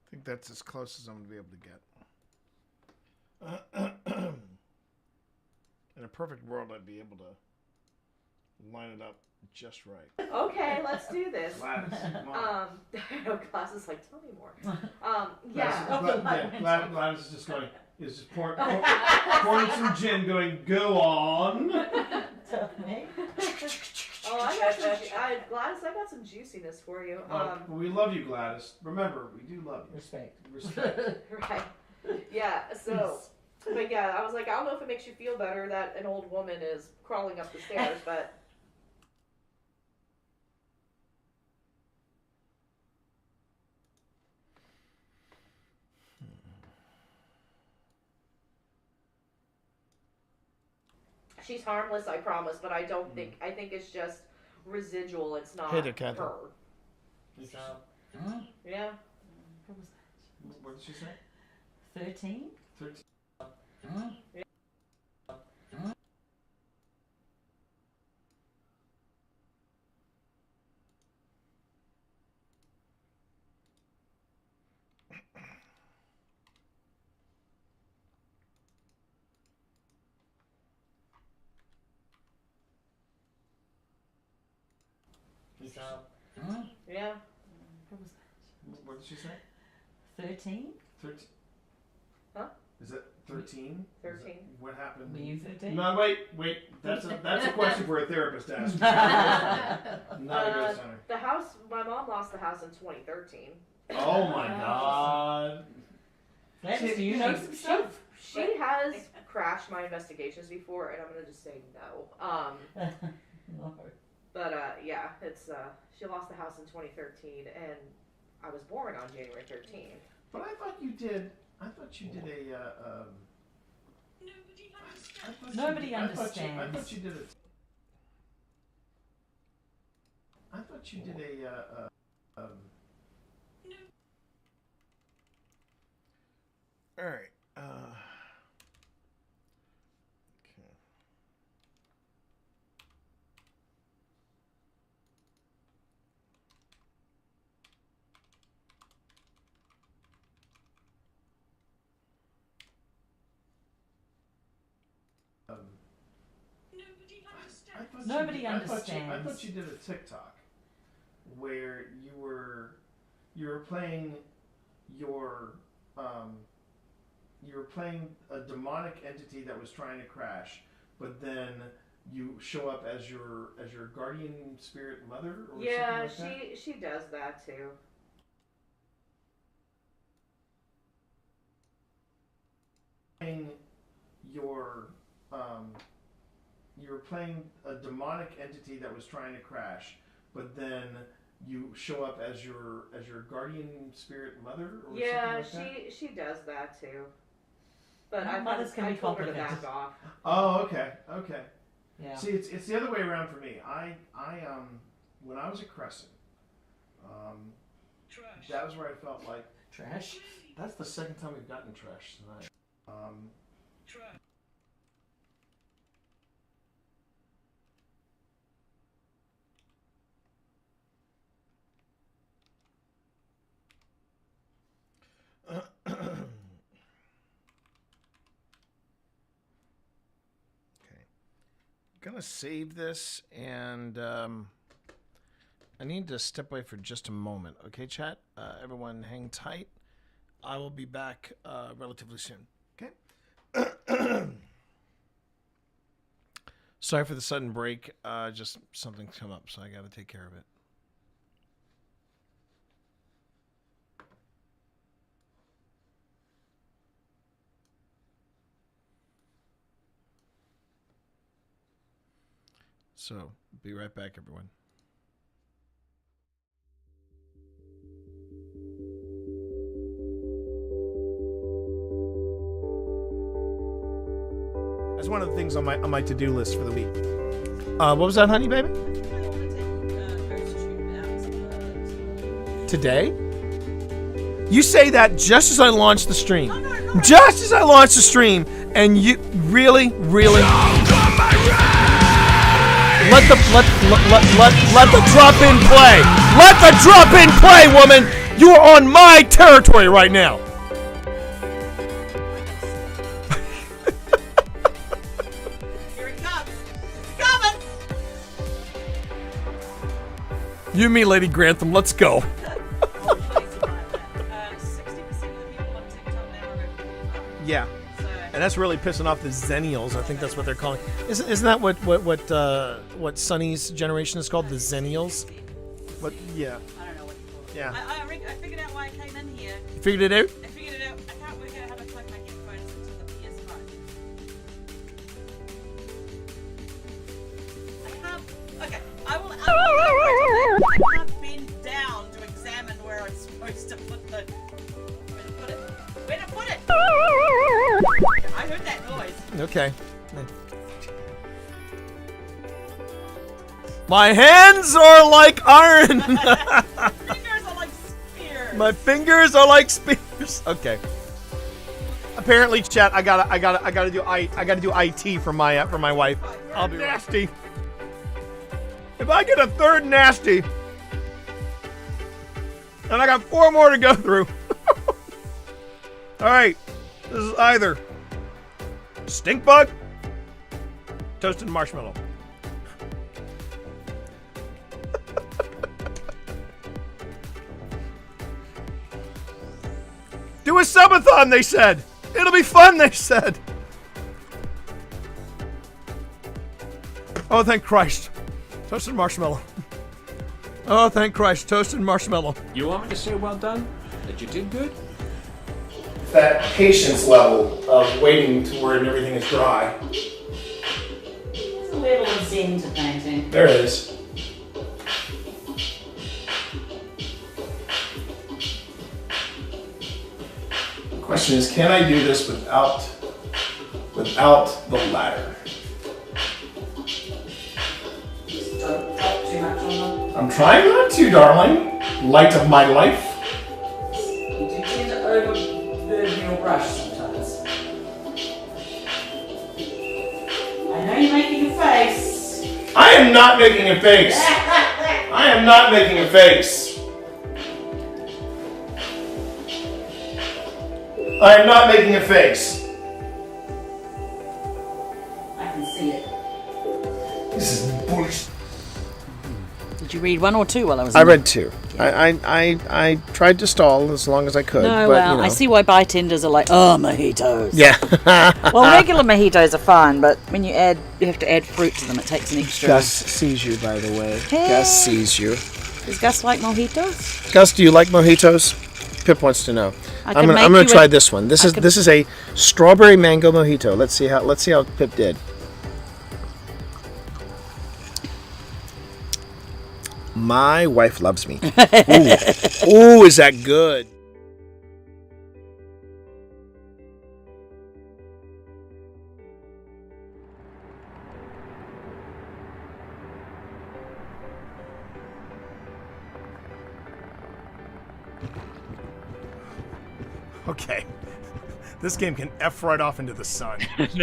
I think that's as close as I'm going to be able to get. In a perfect world, I'd be able to line it up just right. Okay, let's do this. Gladys, Glass is like, tell me more. Gladys is just going. Is just pouring some gin, going. Go on. Gladys, I got some juiciness for you. We love you, Gladys. Remember, we do love you. Respect. Right. Yeah, so, but yeah, I was like, I don't know if it makes you feel better that an old woman is crawling up the stairs, but... She's harmless, I promise, but I think it's just residual. It's not Hey there, Kathy. her. So, Yeah. What did she say? 13? 13. Yeah. So, yeah. What did she say? 13? 13. Huh? Is it 13? 13. What happened? Were you 13? No, wait. That's a question for a therapist to ask. Not a ghost hunter. The house, my mom lost the house in 2013. Oh my God. Gladys, do you know some stuff? She has crashed my investigations before, and I'm gonna just say no. No. But yeah, it's she lost the house in 2013, and I was born on January 13th. But I thought you did a. Nobody understands. I thought you did a. I thought you did a. All right. Nobody understands. I thought you did a TikTok where you were playing you were playing a demonic entity that was trying to crash, but then you show up as your guardian spirit mother or Yeah, something like that? she does that too. Playing you were playing a demonic entity that was trying to crash, but then you show up as your guardian spirit mother or Yeah, something like that? she does that too. But Mothers can I be told her to complicated. back off. Oh, okay. Yeah. See, it's the other way around for me. I when I was at Crescent, that was where I felt like Trash? That's the second time we've gotten trash tonight. Gonna save this, and I need to step away for just a moment. Okay, chat? Everyone hang tight. I will be back relatively soon. Okay? Sorry for the sudden break. Just something's come up, so I gotta take care of it. So, be right back, everyone. That's one of the things on my to-do list for the week. What was that, honey, baby? Today? You say that just as I launch the stream. Just as I launch the stream, and you really let the drop in play. Let the drop in play, woman. You are on my territory right now. Here it comes. It's coming. You and me, Lady Grantham. Let's go. 60% of the people on TikTok now are Yeah. And that's really pissing off the Zennials. I think that's what they're calling. Isn't that what Sonny's generation is called? The Zennials? What? Yeah. I don't know what you call it. Yeah. I figured out why I came in here. You figured it out? I figured it out. I can't work out how to plug my headphones into the PS5. I have. Okay. I can't bend down to examine where I'm supposed to put the. Where to put it? I heard that noise. Okay. My hands are like iron. Fingers are like My fingers are like spears. Okay. Apparently, chat. I gotta do IT for my wife. I'll be nasty. If I get a third nasty, and I got 4 more to go through. All right, this is either stink bug, toasted marshmallow. Do a subathon, they said. It'll be fun, they said. Oh, thank Christ. Toasted marshmallow. Oh, thank Christ. Toasted marshmallow. You want me to say well done? That you did good? That patience level of waiting to where everything is dry. There's a level of zen to painting. There it is. The question is, can I do this without the ladder? Don't drop too much on them. I'm trying not to, darling. Light of my life. You do tend to overburden your brush sometimes. I know you're making a face. I am not making a face. I am not making a face. I am not making a face. I can see it. This is bullshit. Did you read 1 or 2 while I was I in read 2. I tried to stall as long as I could. No, but, well, you know. I see why bartenders are like, oh, mojitos. Yeah. Well, regular mojitos are fine, but when you have to add fruit to them, it takes an extra. Gus sees you, by the way. Hey. Gus sees you. Does Gus like mojitos? Gus, do you like mojitos? Pip wants to know. I I'm can gonna make you try a- this one. This I is can- this is a strawberry mango mojito. Let's see how Pip did. My wife loves me. Ooh. Ooh, is that good? Okay. This game can F right off into the sun. Easy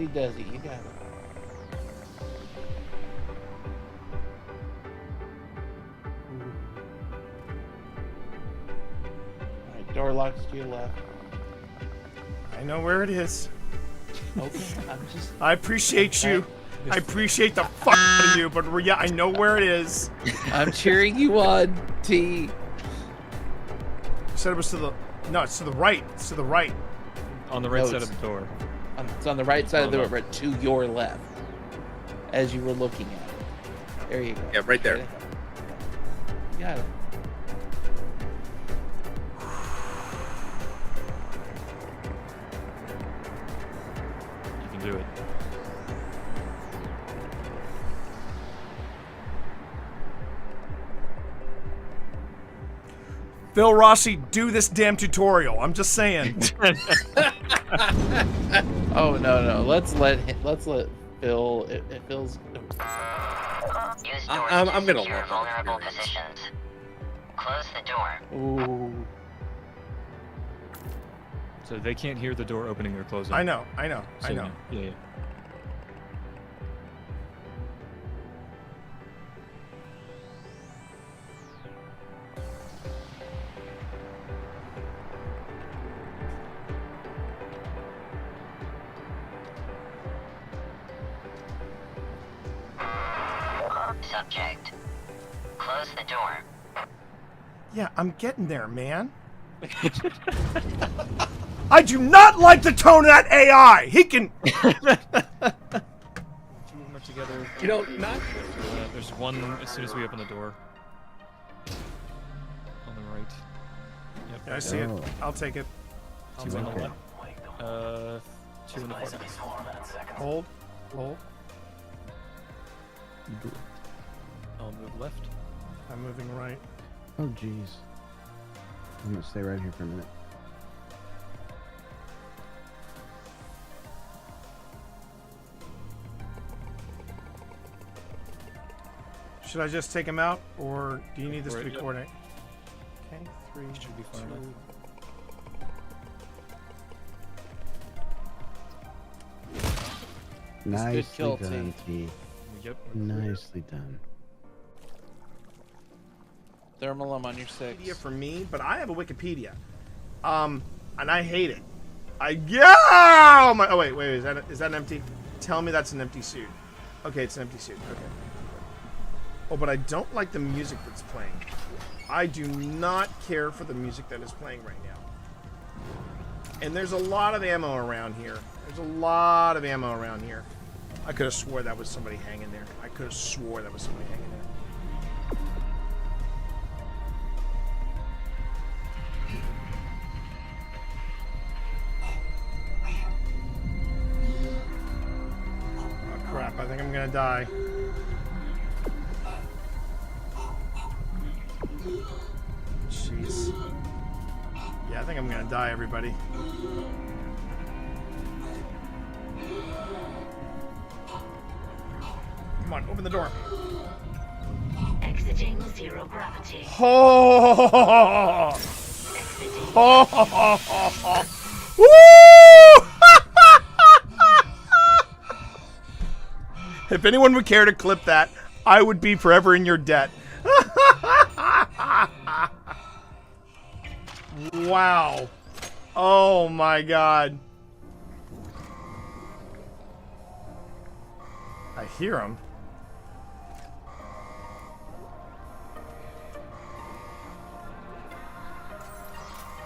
does it. You got it. Alright, door locks to your left. I know where it is. Okay, I'm just. I appreciate you. I appreciate the fuck out of you, but yeah, I know where it is. I'm cheering you on, T. You said it was to the. No, it's to the right. It's to the right. On the right No, side it's- of the door. It's on the right side of the Oh, door, no. but to your left, as you were looking at it. There you go. Yeah, right there. You got it. You can do it. Phil Rossi, do this damn tutorial. I'm just saying. Oh no! Let's let Phil. It feels. I'm gonna Secure learn. vulnerable positions. Close the door. Ooh. So they can't hear the door opening or closing. I know. So, Yeah, yeah. Subject. Close the door. Yeah, I'm getting there, man. I do not like the tone of that AI. He can. Together. You know, not. There's one as soon as we open the door. On the right. Yep. Yeah, I see it. I'll take it. I'll Two take on the it. left. 2 in the front. Hold. Hold. I'll move left. I'm moving right. Oh, jeez. I'm gonna stay right here for a minute. Should I just take him out, or do you need this to be Yep. coordinated? Okay, 3, Should be far 2. enough. Nicely good kill, done, T. Yep. Nicely done. Thermal, I'm on your 6. Wikipedia for me, but I have a Wikipedia, and I hate it. Oh wait, is that an empty? Tell me that's an empty suit. Okay, it's an empty suit. Okay. Oh, but I don't like the music that's playing. I do not care for the music that is playing right now. And there's a lot of ammo around here. I could have swore that was somebody hanging there. Oh crap, I think I'm gonna die. Jeez. Yeah, I think I'm gonna die, everybody. Come on, open the door. Exiting 0 gravity. Oh! Woo! If anyone would care to clip that, I would be forever in your debt. Wow. Oh my god. I hear him.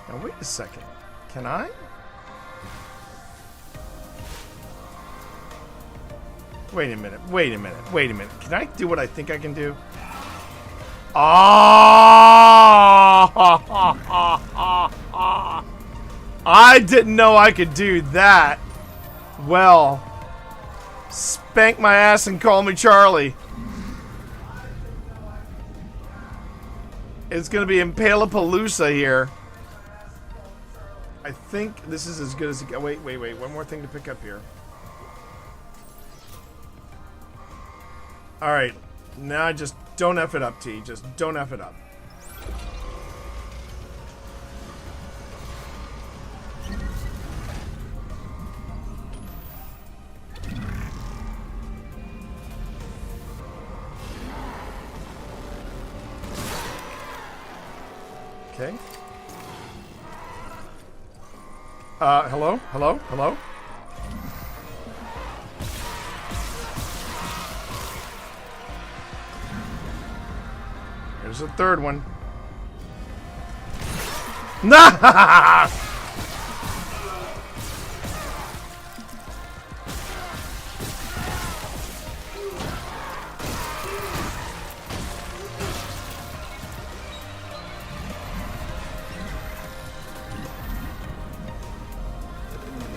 Now wait a second. Can I? Wait a minute. Can I do what I think I can do? I didn't know I could do that. Well, spank my ass and call me Charlie. It's gonna be Impalapalooza here. I think this is as good as it gets. Wait. One more thing to pick up here. Alright. Now just don't F it up, T. Just don't F it up. Okay. Hello? There's a third one. Nah!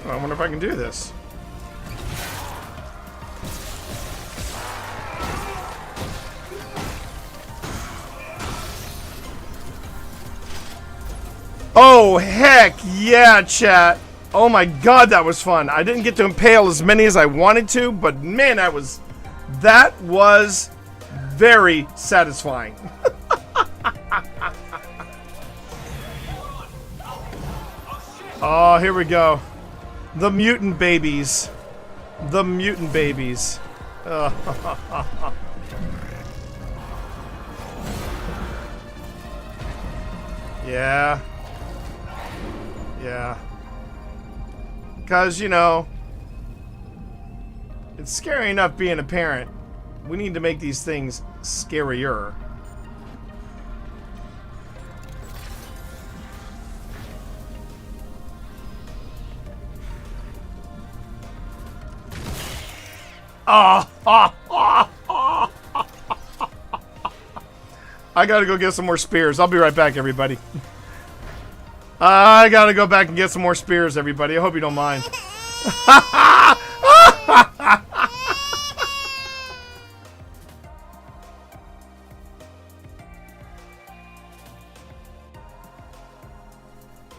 I wonder if I can do this. Oh, heck yeah, chat. Oh my god, that was fun. I didn't get to impale as many as I wanted to, but man, that was very satisfying. Oh, here we go. The mutant babies. Yeah. Because, you know, it's scary enough being a parent. We need to make these things scarier. I gotta go get some more spears. I'll be right back, everybody. I gotta go back and get some more spears, everybody. I hope you don't mind.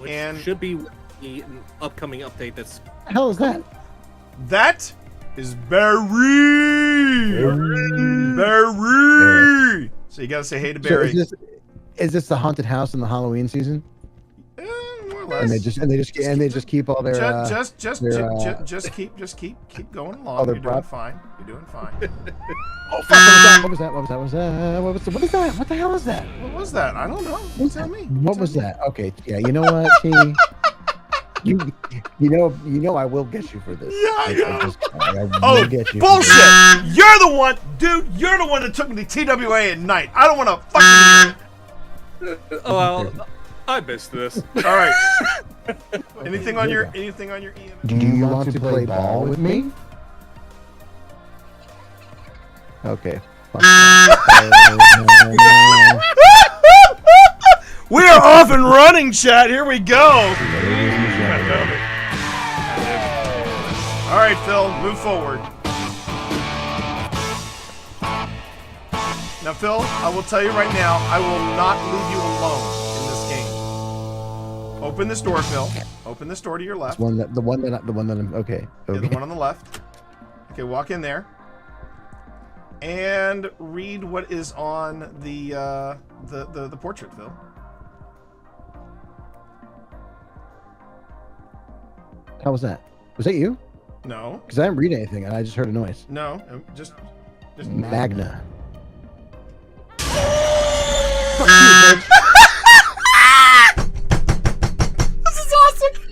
Which should be the upcoming update that's... What the hell is that? That is Barry. you gotta say hey to So Barry. is this the haunted house in the Halloween season? More or less. And they just keep all their just keep going along. other You're doing prop? fine. You're doing fine. Oh fuck! What was that? What is that? What the hell is that? What was that? I don't know. You tell me. What was that? Okay, yeah. You know what? You know I will get you for this. Yeah, I will Oh, get you. bullshit! You're the one, dude. You're the one that took me to TWA at night. I don't want to fucking hear it. Oh, well, I missed this. All right. Anything on your EM? Do you want to play ball with me? Okay. We are off and running, chat. Here we go. All right, Phil, move forward. Now, Phil, I will tell you right now, I will not leave you alone in this game. Open this door, Phil. Open this door to your left. The one that I'm okay. Yeah, the one on the left. Okay, walk in there. And read what is on the portrait, Phil. How was that? Was that you? No. Because I didn't read anything and I just heard a noise. No, just Magna. This is awesome.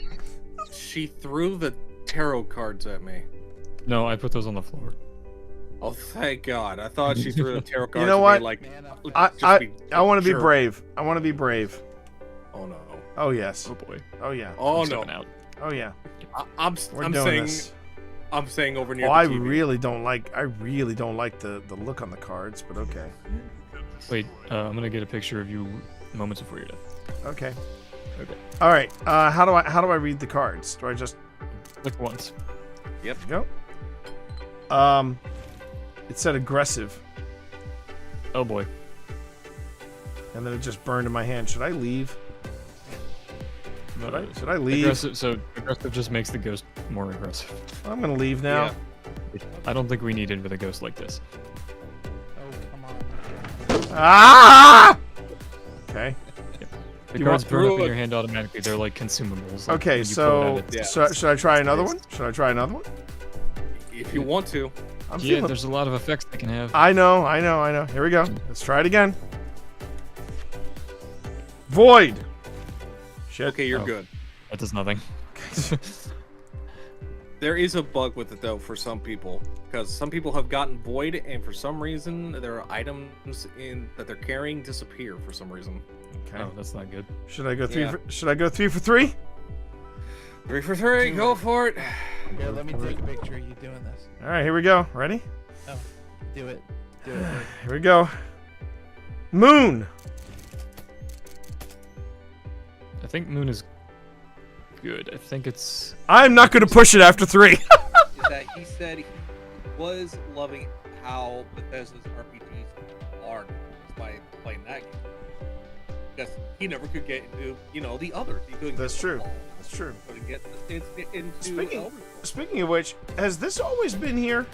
She threw the tarot cards at me. No, I put those on the floor. Oh, thank God! I thought she threw the tarot cards. You know at what? Me like, I want to be sure. brave. I want to be brave. Oh no. Oh yes. Oh boy. Oh yeah. Oh I'm no. stepping out. Oh yeah. I'm doing saying. this. I'm saying over near Oh, the I TV. really don't like the look on the cards, but okay. Wait, I'm gonna get a picture of you moments before your death. Okay. Okay. All right. How do I read the cards? Do I just Click once. Yep. Go. It said aggressive. Oh boy. And then it just burned in my hand. Should I leave? Should I leave? Aggressive just makes the ghost more aggressive. I'm gonna leave now. Yeah. I don't think we need it with a ghost like this. Ah! Okay. The You cards want- burn up in your hand automatically. They're like consumables. Like, Okay, when you so put it out, should I try another one? Should I try another one? If you want to. Yeah, there's a lot of effects they can have. I know. Here we go. Let's try it again. Void. Shit. Okay, you're Oh, good. That does nothing. There is a bug with it though for some people, because some people have gotten void, and for some reason there are items that they're carrying disappear for some reason. Okay. Oh, that's not good. Should I go three? Yeah. Should I go 3 for 3? 3 for 3, go for it. Here, let me take a picture of you doing this. All right, here we go. Ready? Oh, do it. Do it. Here we go. Moon. I think Moon is good. I think it's. I'm not going to push it after 3. Is that he said he was loving how Bethesda's RPGs are by playing that game. Because he never could get into, the others. He couldn't. That's get true. the That's true. Couldn't get into Speaking of which, has this always been here?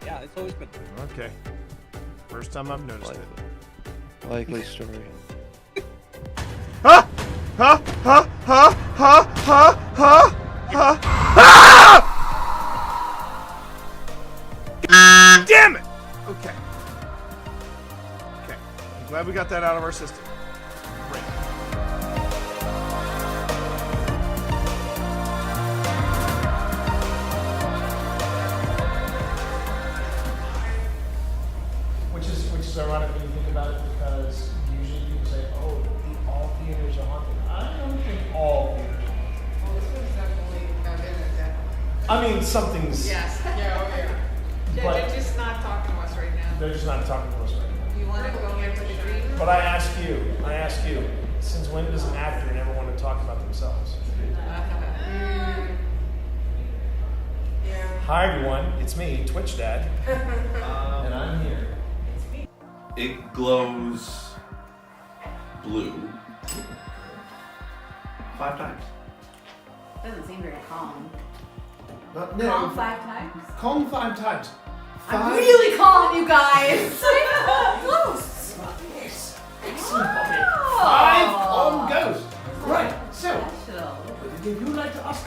Yeah, it's always been. Okay. First time I've noticed it. Likely story. Ha! Ha! Ha! Ha! Ha! Ha! Ha! Ha! Damn it! Okay. Okay. I'm glad we got that out of our system. Great. Which is ironic when you think about it, because usually people say, "Oh, all theaters are haunted." I don't think all theaters are haunted. Well, this one's definitely, definitely. I mean, something's. Yes. Yeah, oh yeah. But- They're just not talking to us right now. They're just not talking to us right now. You want to go into the dream? But I ask you, since when does an actor never want to talk about themselves? Yeah. Hi everyone, it's me, Twitch Dad, and I'm here. It glows blue 5 times. Doesn't seem very calm. But Calm 5 times? Calm 5 times. I'm really calm, you guys. Close.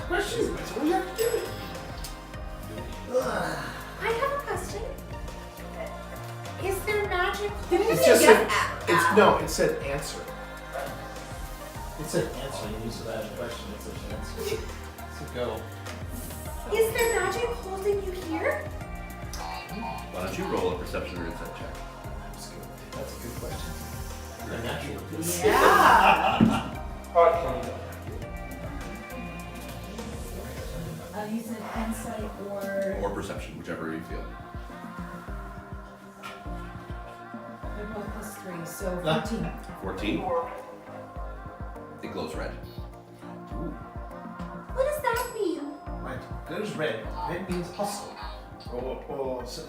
questions. That's all you have to do. I have a question. Is there magic? It just said, it said answer. It said answer. You said that question. It said answer. So go. Is there magic holding you here? Why don't you roll a perception or insight check? That's good. That's a good question. They're natural. Yeah. You said insight or... Or perception, whichever you feel. They're both +3, so 14. 14. It glows red. What does that mean? Right. Goes red. Red means hostile. So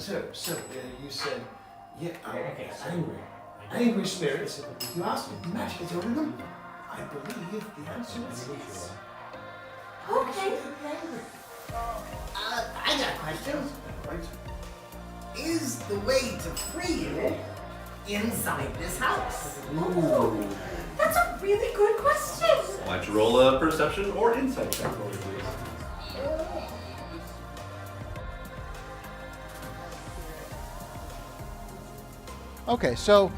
you said, yeah, okay, angry. Angry spirits. You asked me, magic is holding them? I believe the answer is yes. Okay. I got questions. Right. Is the way to free you inside this house? Ooh. That's a really good question. Why don't you roll a perception or insight check for me, please? Okay, so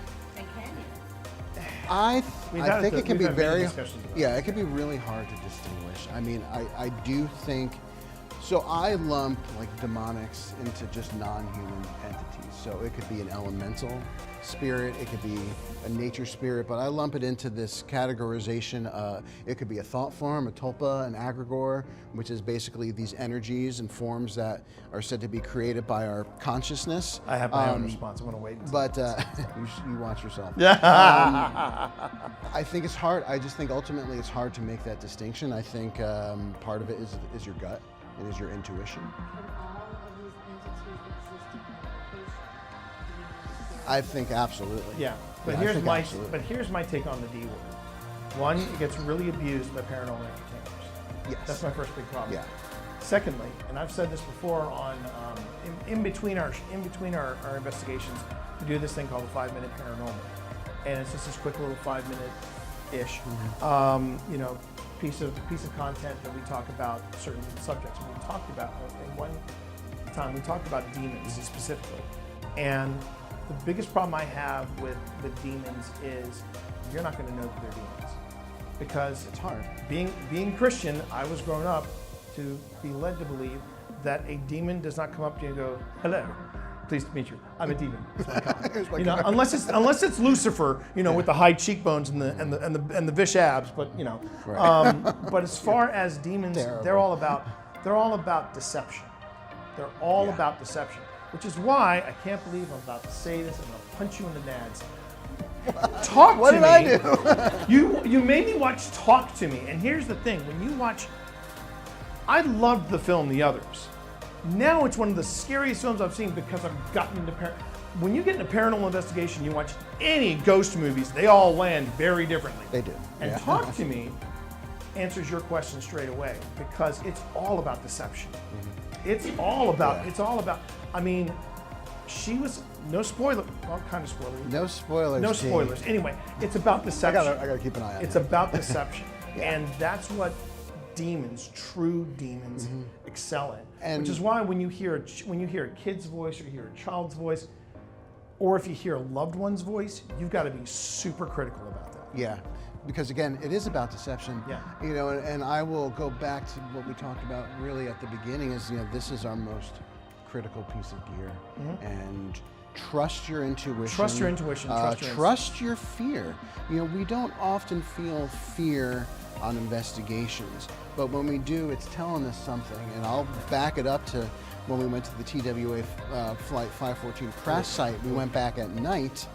I think it can be very, it can be really hard to distinguish. I mean, I do think, so I lump like demonics into just non-human entities. So it could be an elemental spirit, it could be a nature spirit, but I lump it into this categorization. It could be a thought form, a tulpa, an egregore, which is basically these energies and forms that are said to be created by our consciousness. I have my own response. I'm going to wait. But you watch yourself. Yeah. I think it's hard. I just think ultimately it's hard to make that distinction. I think part of it is your gut. It is your intuition. I think absolutely. Yeah, but Yeah, I here's think here's my take on the D word. One, it gets really abused by paranormal entertainers. Yes. That's my first big problem. Yeah. Secondly, and I've said this before on in between our investigations, we do this thing called the 5-minute paranormal, and it's just this quick little 5-minute-ish, piece of content that we talk about certain subjects. And we talked about in one time we talked about demons specifically, and the biggest problem I have with demons is you're not going to know that they're demons because it's hard. Being Christian, I was grown up to be led to believe that a demon does not come up to you and go, "Hello, pleased to meet you. I'm a demon." Unless it's Lucifer, with the high cheekbones and the vish abs. But but as far as demons, they're all about deception. They're all about deception. Which is why I can't believe I'm about to say this. I'm going to punch you in the nads. Talk to me. What did I do? You made me watch Talk to Me. And here's the thing. When you watch, I loved the film The Others. Now it's one of the scariest films I've seen because I've gotten into when you get into paranormal investigation, you watch any ghost movies, they all land very differently. They do. And Talk to Me answers your question straight away because it's all about deception. Mm-hmm. It's all about, I mean, she was, no spoiler, well, kind of spoiler. No spoilers. No spoilers. Anyway, it's about deception. I gotta keep an eye on it. It's about deception. And that's what demons, true demons, excel in. And which is why when you hear a kid's voice or you hear a child's voice, or if you hear a loved one's voice, you've got to be super critical about that. Yeah. Because again, it is about deception. Yeah. And I will go back to what we talked about really at the beginning is, this is our most critical piece of gear. And trust your intuition. Trust your intuition. Trust your fear. We don't often feel fear on investigations, but when we do, it's telling us something. And I'll back it up to when we went to the TWA Flight 514 crash site. We went back at night,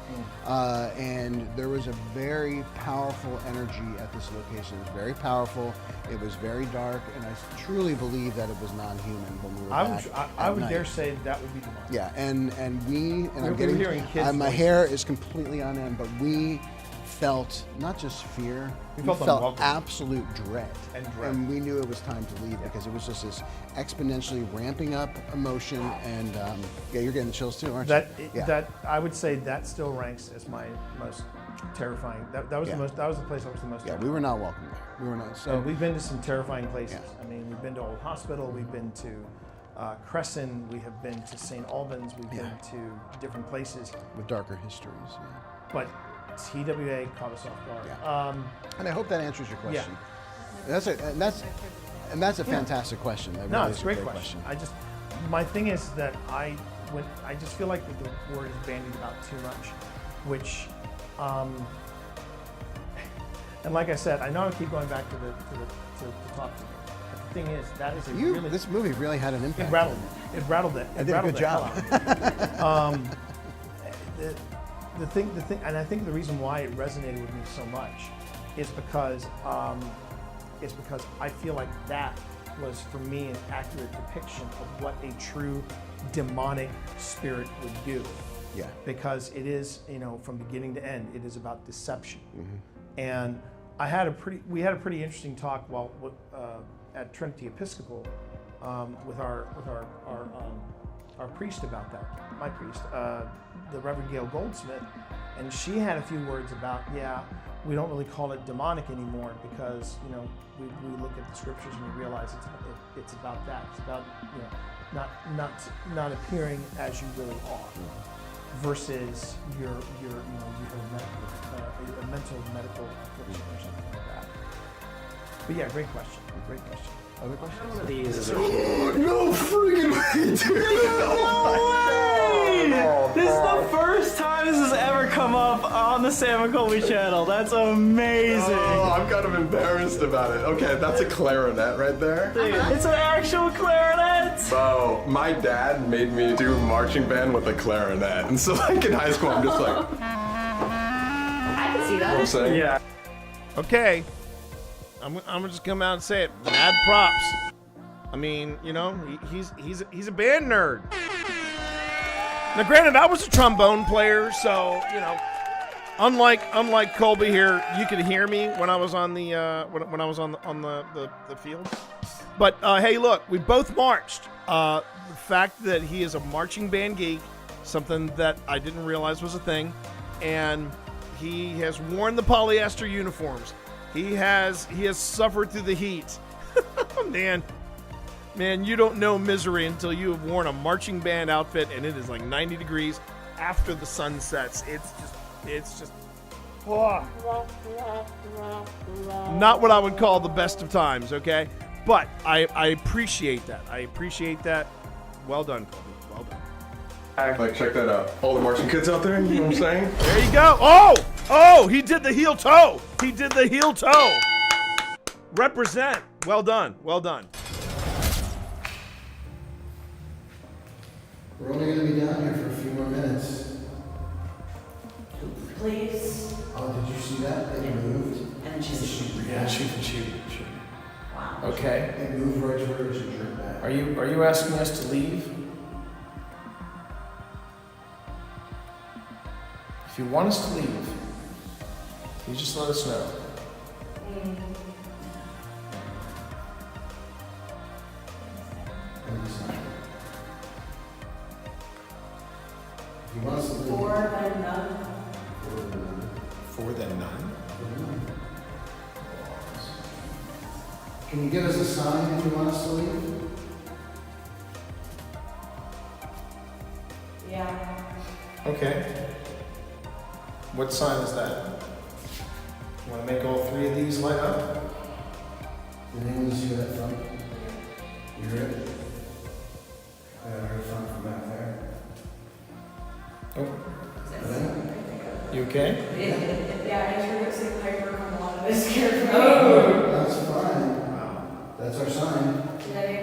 and there was a very powerful energy at this location. It was very powerful. It was very dark, and I truly believe that it was non-human when we were back. I would dare say that would be demonic. Yeah, and I'm getting hearing kids' my voices. hair is completely on end, but we felt not just fear, we felt absolute dread. And we knew it was time to leave because it was just this exponentially ramping up emotion. And you're getting chills too, aren't you? That I would say that still ranks as my most terrifying. That was the most. That was the place I was the most. Yeah, we were not welcome there. We were not. So And we've been to some terrifying places. I mean, we've been to Old Hospital. We've been to Crescent. We have been to St. Albans. We've been to different places with darker histories. Yeah. But TWA caught us off guard. Yeah. And I hope that answers your question. That's a fantastic question. That No, really it's is a great question. My thing is that I just feel like the word is bandied about too much, which, and like I said, I know I keep going back to talk to you. But the thing is, that is really this movie really had an impact. It rattled it. It rattled it. I did a good job. The thing, and I think the reason why it resonated with me so much is because I feel like that was for me an accurate depiction of what a true demonic spirit would do. Yeah. Because it is, from beginning to end, it is about deception. Mm-hmm. And we had a pretty interesting talk at Trinity Episcopal with our priest about that. My priest, the Reverend Gail Goldsmith, and she had a few words about we don't really call it demonic anymore because we look at the scriptures and we realize it's about that. It's about not appearing as you really are, versus your a mental medical affliction or something like that. But yeah, great question. Great question. Other questions? One of these is a No freaking way, dude! No way! This is the first time this has ever come up on the Sam and Colby channel. That's amazing. Oh, I'm kind of embarrassed about it. Okay, that's a clarinet right there. Dude, it's an actual clarinet. Bro, my dad made me do marching band with a clarinet, and so like in high school, I'm just like. I can see that. I'm saying? Yeah. Okay. I'm gonna just come out and say it. Mad props. I mean, he's a band nerd. Now, granted, I was a trombone player, so unlike Colby here, you could hear me when I was on the when I was on the field. But hey, look, we both marched. The fact that he is a marching band geek, something that I didn't realize was a thing, and he has worn the polyester uniforms. He has suffered through the heat. Man, you don't know misery until you have worn a marching band outfit and it is like 90 degrees after the sun sets. It's just not what I would call the best of times, okay? But I appreciate that. Well done, Colby. Well done. Like, check that out. All the marching kids out there, you know what I'm saying? There you go. Oh, he did the heel toe. Represent. Well done. We're only going to be down here for a few more minutes. Please. Oh, did you see that? They moved. And she's Yeah, shoot. Wow. Okay. They moved right to where it should jerk back. Are you asking us to leave? If you want us to leave, you just let us know. If you want us to leave. For the none. Can you give us a sign if you want us to leave? Yeah. Okay. What sign is that? You want to make all three of these light up? Did anyone see that front? You heard it? I heard front from back there. Oh. You okay? Yeah, I heard it say Piper come along. I was scared for me. Oh, that's fine. That's our sign. Yeah.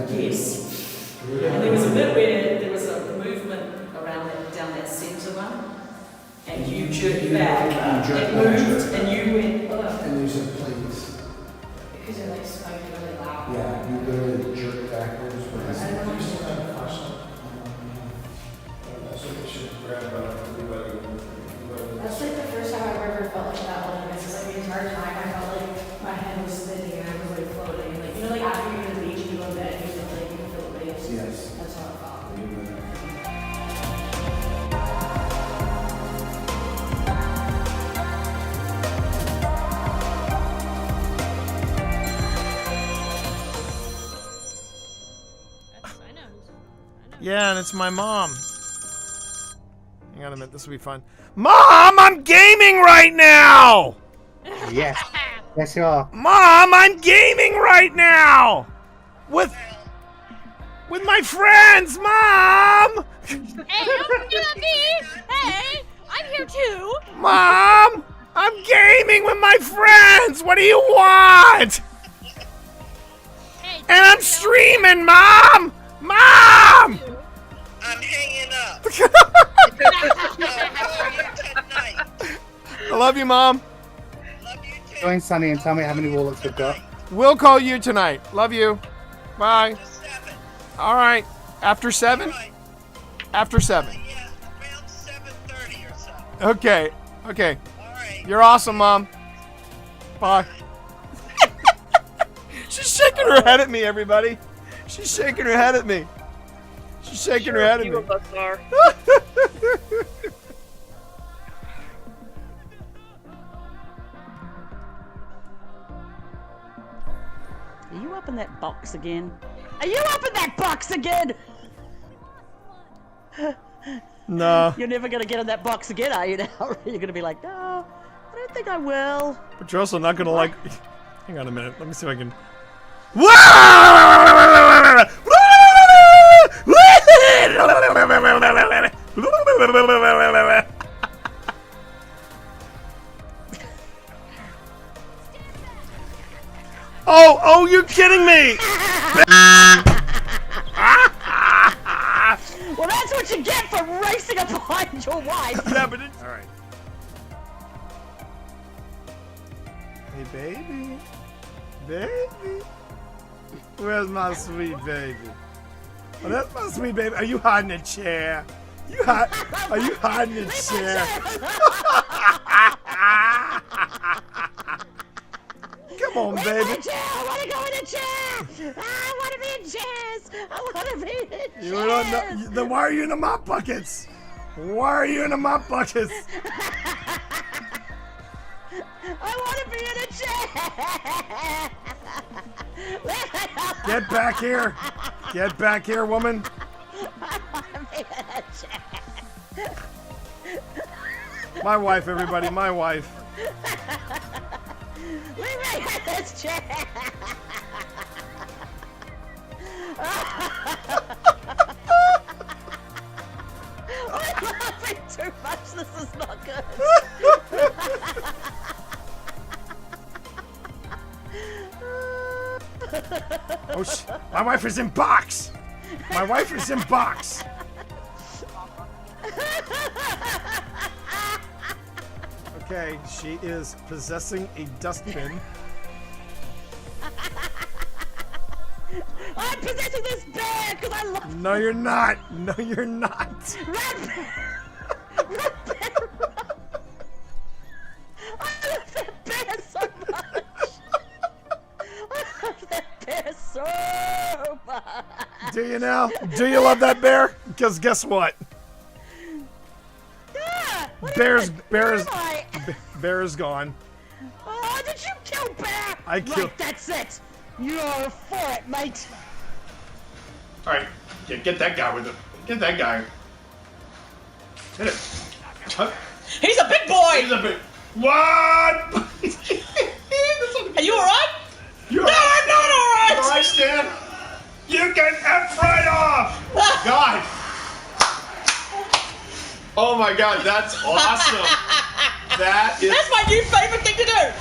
Yes. And there was a bit where there was a movement around that, down that centre one, and you jerked back. It moved, and you went, ugh. And you said, please. Because you're like smoking really loud. Yeah, you literally jerked backwards. I don't know. That's like the first time I've ever felt like that. Like, it's just like the entire time I felt like my head was spinning and I was like floating. Like, like after you're in the beach and you go to bed, you feel like you can feel the waves. Yes. That's how it felt. Yeah, and it's my mom. Hang on a minute, this will be fun. Mom, I'm gaming right now! Yes. Yes, you are. Mom, I'm gaming right now! With my friends, Mom! Hey, don't forget about me! Hey, I'm here too! Mom! I'm gaming with my friends! What do you want? Hey, and I'm streaming, Mom! Mom! I'm hanging up. I love you, Mom. Join Sunny and tell me how many warlocks we've got. We'll call you tonight. Love you. Bye. All right. After 7? After 7. Okay. Okay. You're awesome, Mom. Bye. She's shaking her head at me, everybody. She's shaking her head at me. She's shaking her head at me. Few of us are. Are you up in that box again? Are you up in that box again? No. You're never gonna get in that box again, are you now? You're gonna be like, no, I don't think I will. But you're also not gonna like. Hang on a minute. Let me see if I can. Oh, you're kidding me! Well, that's what you get for racing up behind your wife. Yeah, but it's all right. Hey, baby, baby, where's my sweet baby? Oh, that's my sweet baby. Are you hiding in a chair? Are you hiding in a chair? Come on, baby. I want to go in a chair. I want to be in chairs. I want to be in chairs. You don't know. Then why are you in the mop buckets? Why are you in the mop buckets? I want to be in a chair. Get back here. Get back here, woman. I want to be in a chair. My wife, everybody. My wife. Leave me in this chair. I'm laughing too much. This is not good. Oh, my wife is in box. My wife is in box. Okay, she is possessing a dustbin. I'm possessing this bear because I love. No, you're not. No, you're not. Red bear. Red bear. I love that bear so much. I love that bear so much. Do you now? Do you love that bear? Because guess what? Yeah. Bear is gone. Oh, did you kill bear? I killed. Right, that's it. You're for it, mate. All right, get that guy with it. Get that guy. Hit it. He's a big boy. He's a big. What? Are you alright? You're no, I'm not alright. All right, Stan. You can F right off. God. Oh my God, that's awesome. That's my new favorite thing to do.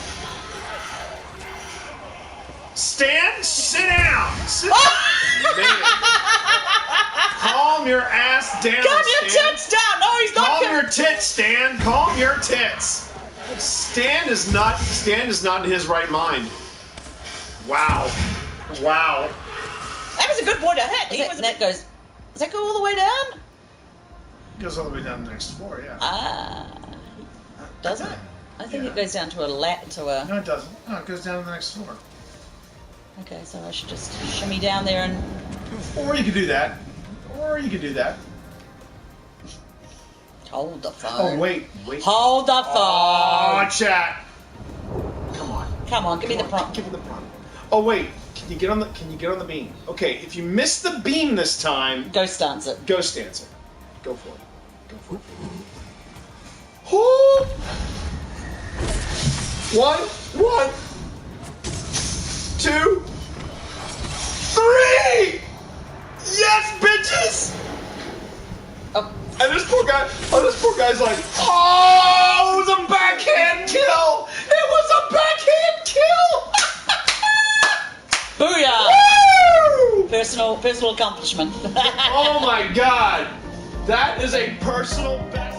Stan, sit down. Sit down. Calm your ass down. Calm your Stan. tits down. No, he's not. Calm your tits, Stan. Calm your tits. Stan is not in his right mind. Wow. Wow. That was a good boy to hit. Does that go all the way down? Goes all the way down the next floor, yeah. Does it? I think it goes down to a No, it doesn't. No, it goes down to the next floor. Okay, so I should just shimmy down there and. Or you could do that. Hold the phone. Oh, wait. Hold the phone. Oh, chat. Come on, give me the prompt. Give me the prompt. Oh, wait. Can you get on the beam? Okay, if you miss the beam this time, Ghost dance it. Ghost dance it. Go for it. Go for it. Whoo! One, 2, 3! Yes, bitches! And this poor guy's like, oh, it was a backhand kill! It was a backhand kill! Booyah! Woo! Personal accomplishment. Oh my god! That is a personal best.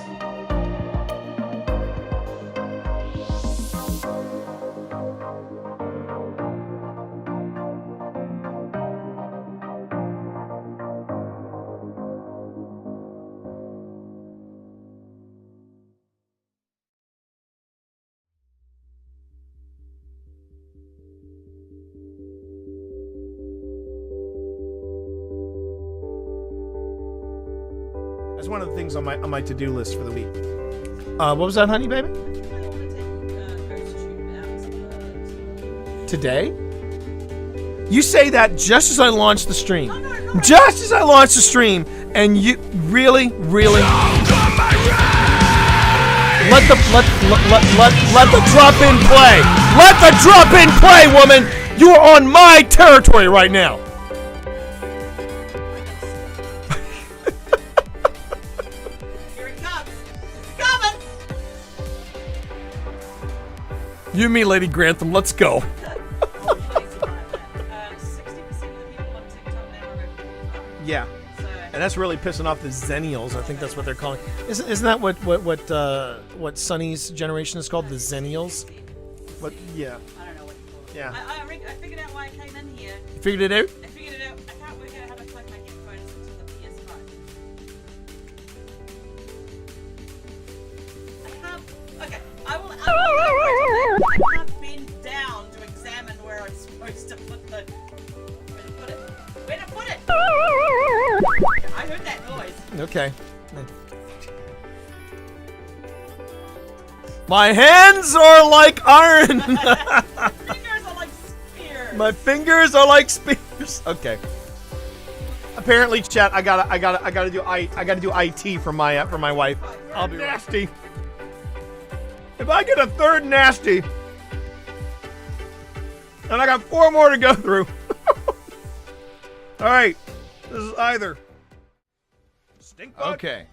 That's one of the things on my to-do list for the week. What was that, honey, baby? Today? You say that just as I launch the stream. Just as I launch the stream, and you really let the drop in play. Let the drop in play, woman. You are on my territory right now. You and me, Lady Grantham, let's go. Yeah, and that's really pissing off the Zennials. I think that's what they're calling. Isn't that what Sonny's generation is called? The Zennials. What? Yeah. I don't know what you call it. Yeah. I figured out why I came in here. You figured it out? I figured it out. I can't work out how to plug my headphones into the PS5. I can't. Okay, I will can't bend down to examine where I'm supposed to put the. Where to put it? I heard that noise. Okay. My hands are like iron. Fingers are like spears. My fingers are like spears. Okay. Apparently, chat. I gotta do IT for my wife. I'll be nasty. If I get a third nasty, and I got 4 more to go through. All right. This is either. Okay.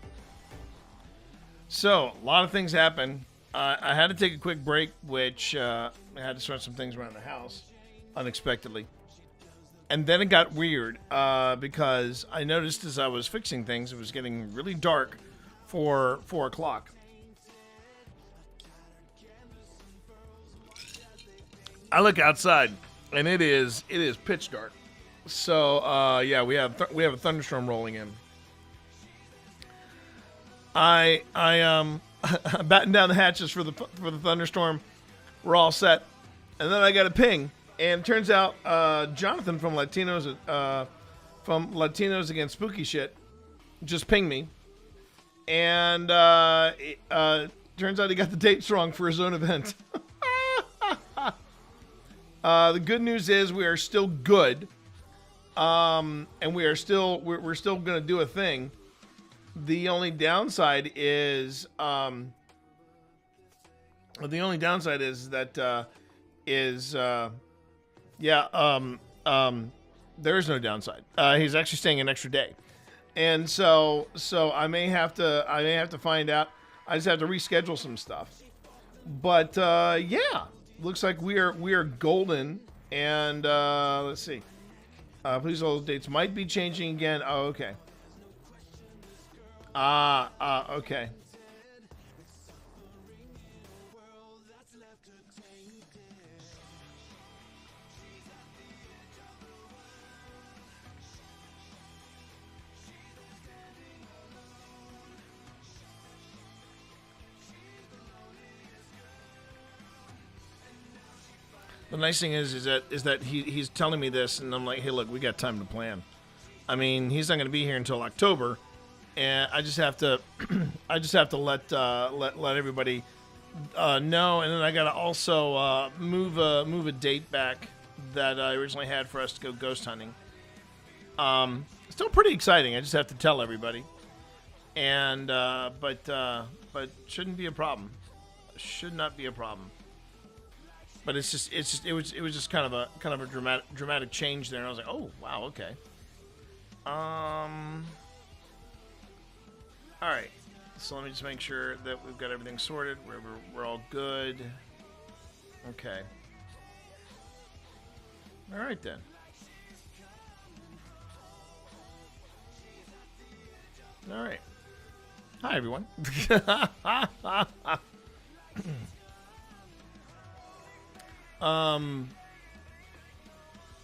So a lot of things happened. I had to take a quick break, which I had to sort some things around the house unexpectedly. And then it got weird because I noticed as I was fixing things, it was getting really dark for 4 o'clock. I look outside, and it is pitch dark. So yeah, we have a thunderstorm rolling in. I batten down the hatches for the thunderstorm. We're all set, and then I got a ping, and it turns out Jonathan from Latinos Against Spooky Shit just pinged me, and turns out he got the dates wrong for his own event. The good news is we are still good, and we're still gonna do a thing. The only downside is that there is no downside. He's actually staying an extra day, and so I may have to find out. I just have to reschedule some stuff, but yeah, looks like we are golden. And let's see, please, all those dates might be changing again. Oh, okay. Okay. The nice thing is that he's telling me this, and I'm like, hey, look, we got time to plan. I mean, he's not going to be here until October. And I just have to, let everybody know, and then I gotta also move a date back that I originally had for us to go ghost hunting. Still pretty exciting. I just have to tell everybody. And but shouldn't be a problem. Should not be a problem. But it was just kind of a dramatic change there, and I was like, oh wow, okay. All right. So let me just make sure that we've got everything sorted. We're all good. Okay. All right then. All right. Hi everyone.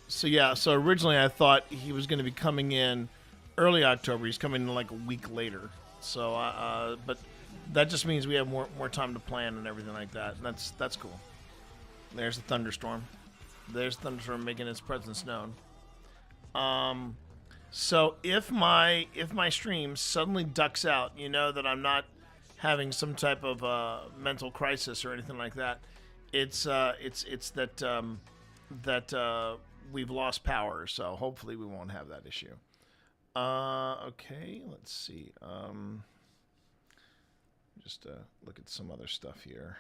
So yeah, so originally I thought he was going to be coming in early October. He's coming in like a week later. So but that just means we have more time to plan and everything like that. And that's cool. There's the thunderstorm. There's the thunderstorm making its presence known. So if my stream suddenly ducks out, you know that I'm not having some type of mental crisis or anything like that. It's that we've lost power, so hopefully we won't have that issue. Okay, let's see. Just look at some other stuff here.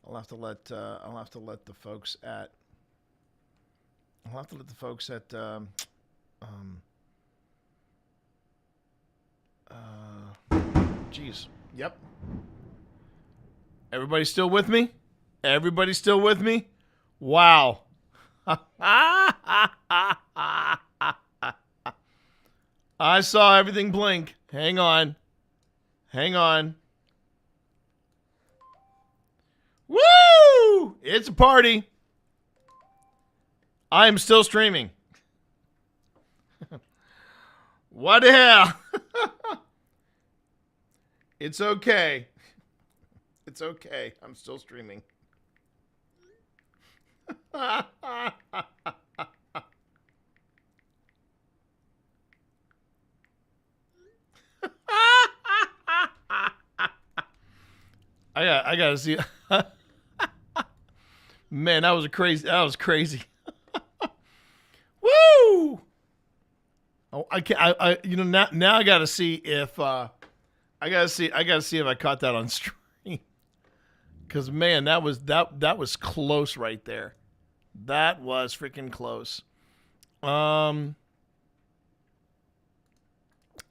I'll have to let the folks at geez. Yep. Everybody still with me? Everybody still with me? Wow. I saw everything blink. Hang on. Hang on. Woo! It's a party. I am still streaming. What the hell? It's okay. It's okay. I'm still streaming. I gotta see. Man, that was crazy. Woo! Oh, I can't. Now I gotta see if I gotta see if I caught that on stream. Because man, that was close right there. That was freaking close.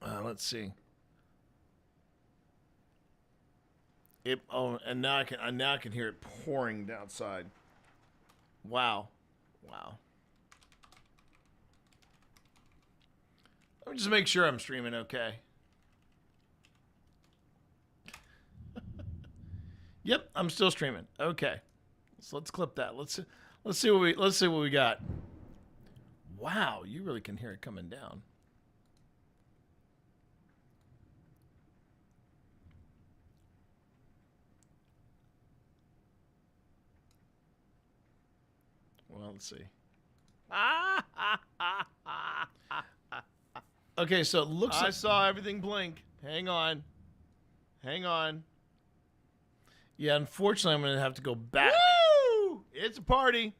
Let's see. And now I can hear it pouring outside. Wow. Let me just make sure I'm streaming okay. Yep, I'm still streaming. Okay. So let's clip that. Let's see what we got. Wow, you really can hear it coming down. Well, let's see. Okay, so it looks like I saw everything blink. Hang on. Yeah, unfortunately, I'm going to have to go back. Woo! It's a party.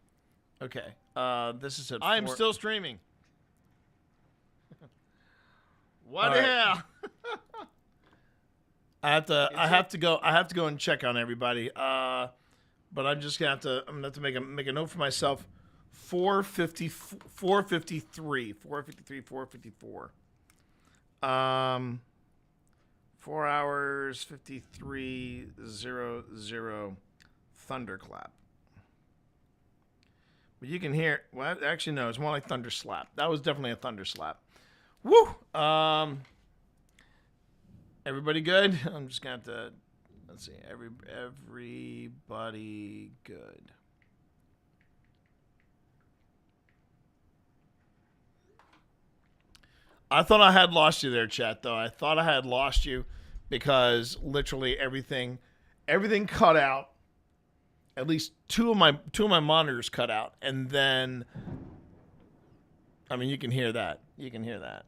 Okay. This is it. I'm still streaming. What the hell? I have to go and check on everybody. But I'm just gonna have to make a note for myself. 453. 4 hours 53:00 thunderclap. But you can hear. Well, actually, no. It's more like thunder slap. That was definitely a thunder slap. Woo! Everybody good? I'm just gonna have to. Let's see. Everybody good. I thought I had lost you there, chat. Though I thought I had lost you because literally everything cut out. At least two of my monitors cut out, and then. I mean, you can hear that. You can hear that.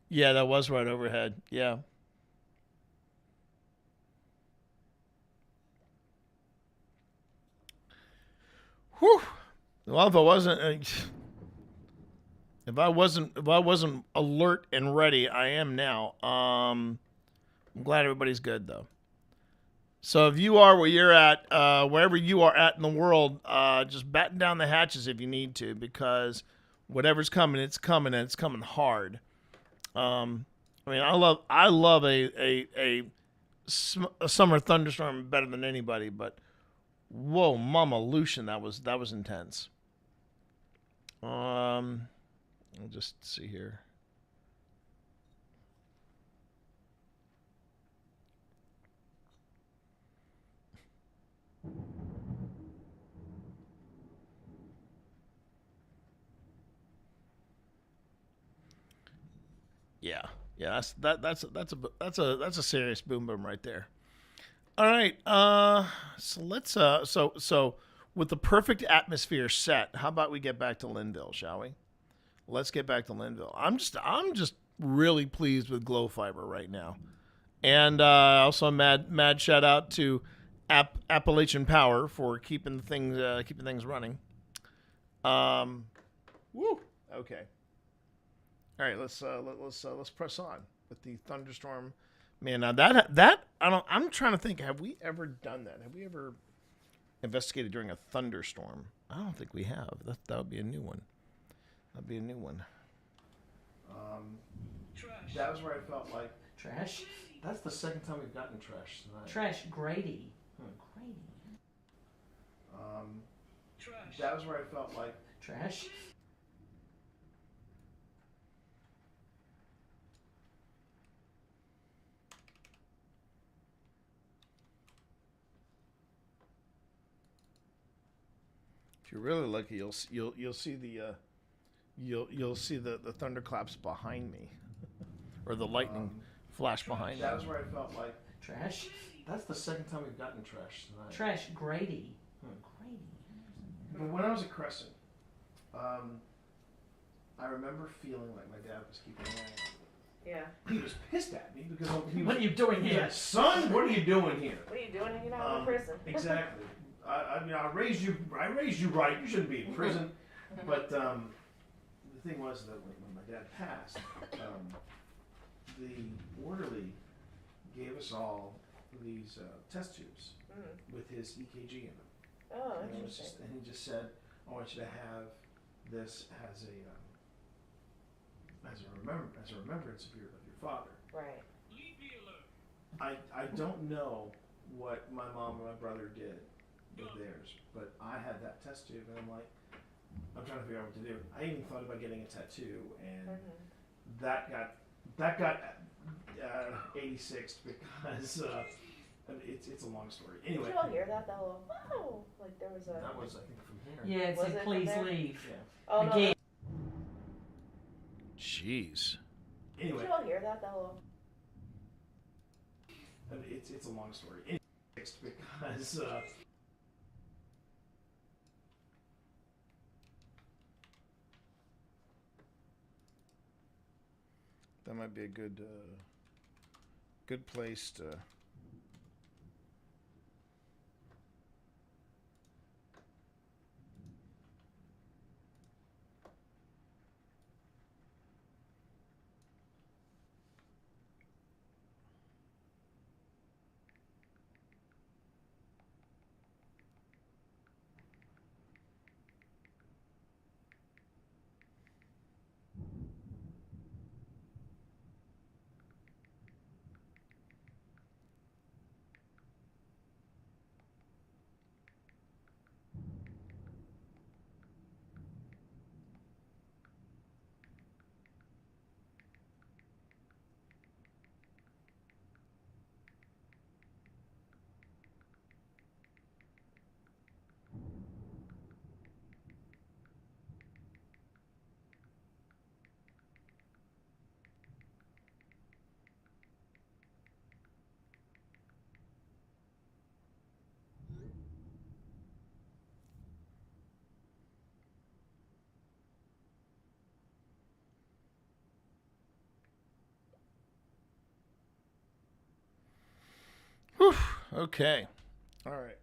Yeah, that was right overhead. Yeah. Whew. Well, if I wasn't alert and ready, I am now. I'm glad everybody's good though. So if you are where you're at, wherever you are at in the world, just batten down the hatches if you need to, because whatever's coming, it's coming, and it's coming hard. I mean, I love a summer thunderstorm better than anybody, but whoa, Mama Lucian, that was intense. I'll just see here. Yeah, that's a serious boom boom right there. All right, so let's so with the perfect atmosphere set, how about we get back to Linville, shall we? Let's get back to Linville. I'm just really pleased with Glow Fiber right now, and also mad shout out to Appalachian Power for keeping things running. Woo. Okay. All right, let's press on with the thunderstorm. Man, now that I'm trying to think. Have we ever done that? Have we ever investigated during a thunderstorm? I don't think we have. That would be a new one. That'd be a new one. That was where I felt like Trash. that's the second time we've gotten trash tonight. Trash. Grady. Grady. That was where I felt like Trash. If you're really lucky, you'll see you'll see the thunderclaps behind me, or the lightning flash behind me. That was where I felt like Trash. that's the second time we've gotten trash tonight. Trash. Grady. Grady. But when I was at Crescent, I remember feeling like my dad was keeping an eye on me. Yeah. He was pissed at me because What are you doing here? Yeah, son, what are you doing here? What are you doing hanging out in prison? Exactly. I raised you right. You shouldn't be in prison. But the thing was that when my dad passed, the orderly gave us all these test tubes with his EKG in them. Oh, and interesting. and he just said, "I want you to have this as a remembrance of your father." Right. I don't know what my mom and my brother did with theirs, but I had that test tube, and I'm trying to figure out what to do. I even thought about getting a tattoo, and that got 86 because it's a long story. Anyway, Did you all hear that? That little wow, like there was a. That was, I think, from here. Yeah, it Was said it from please there? leave. Yeah. Oh, Again. Jeez. Did Anyway, you all hear that? That little. it's a long story. Anyway, because that might be a good place to. Okay. All right.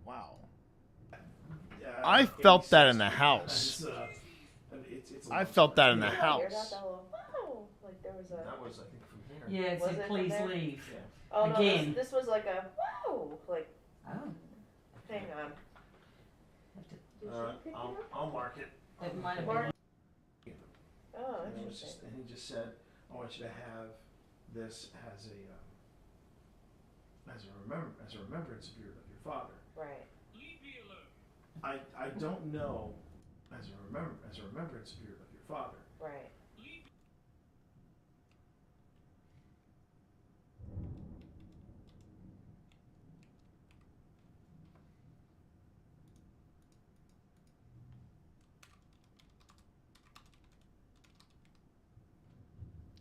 Wow. I felt that in the house. I felt that in the Did you all hear house. that? That little wow. Like there was a. That was, I think, from here. Yeah, it Was said it from please there? leave. Oh no, Again. this was like a wow. Like. Oh. Hang on. I'll mark it. It might have Mark. been. Oh, And it was interesting. just, and he just said, "I want you to have this as a remembrance of your father." Right. I don't know as a remembrance of your father. Right.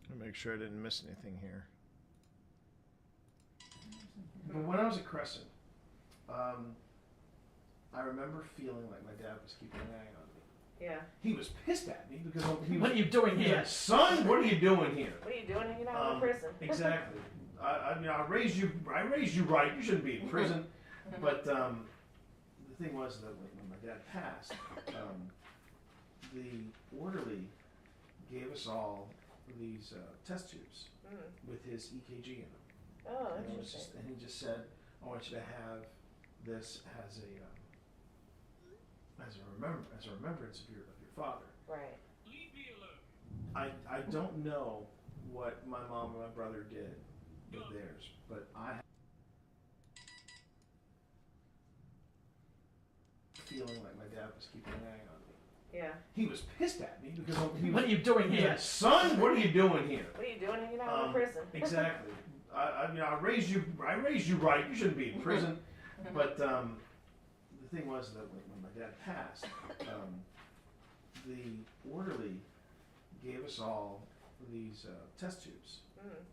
Let me make sure I didn't miss anything here. But when I was at Crescent, I remember feeling like my dad was keeping an eye on me. Yeah. He was pissed at me because he was, What are you doing he's here? like, "Son, what are you doing here?" What are you doing hanging out in prison? Exactly. I raised you right. You shouldn't be in prison. But the thing was that when my dad passed, the orderly gave us all these test tubes with his EKG in them. Oh, And, interesting. and he just said, "I want you to have this as a remembrance of your father." Right. I don't know what my mom and my brother did with theirs, but I have a feeling like my dad was keeping an eye on me. Yeah. He was pissed at me because What are you doing he's here? like, "Son, what are you doing here?" What are you doing hanging out in prison? Exactly. I raised you right. You shouldn't be in prison. But the thing was that when my dad passed, the orderly gave us all these test tubes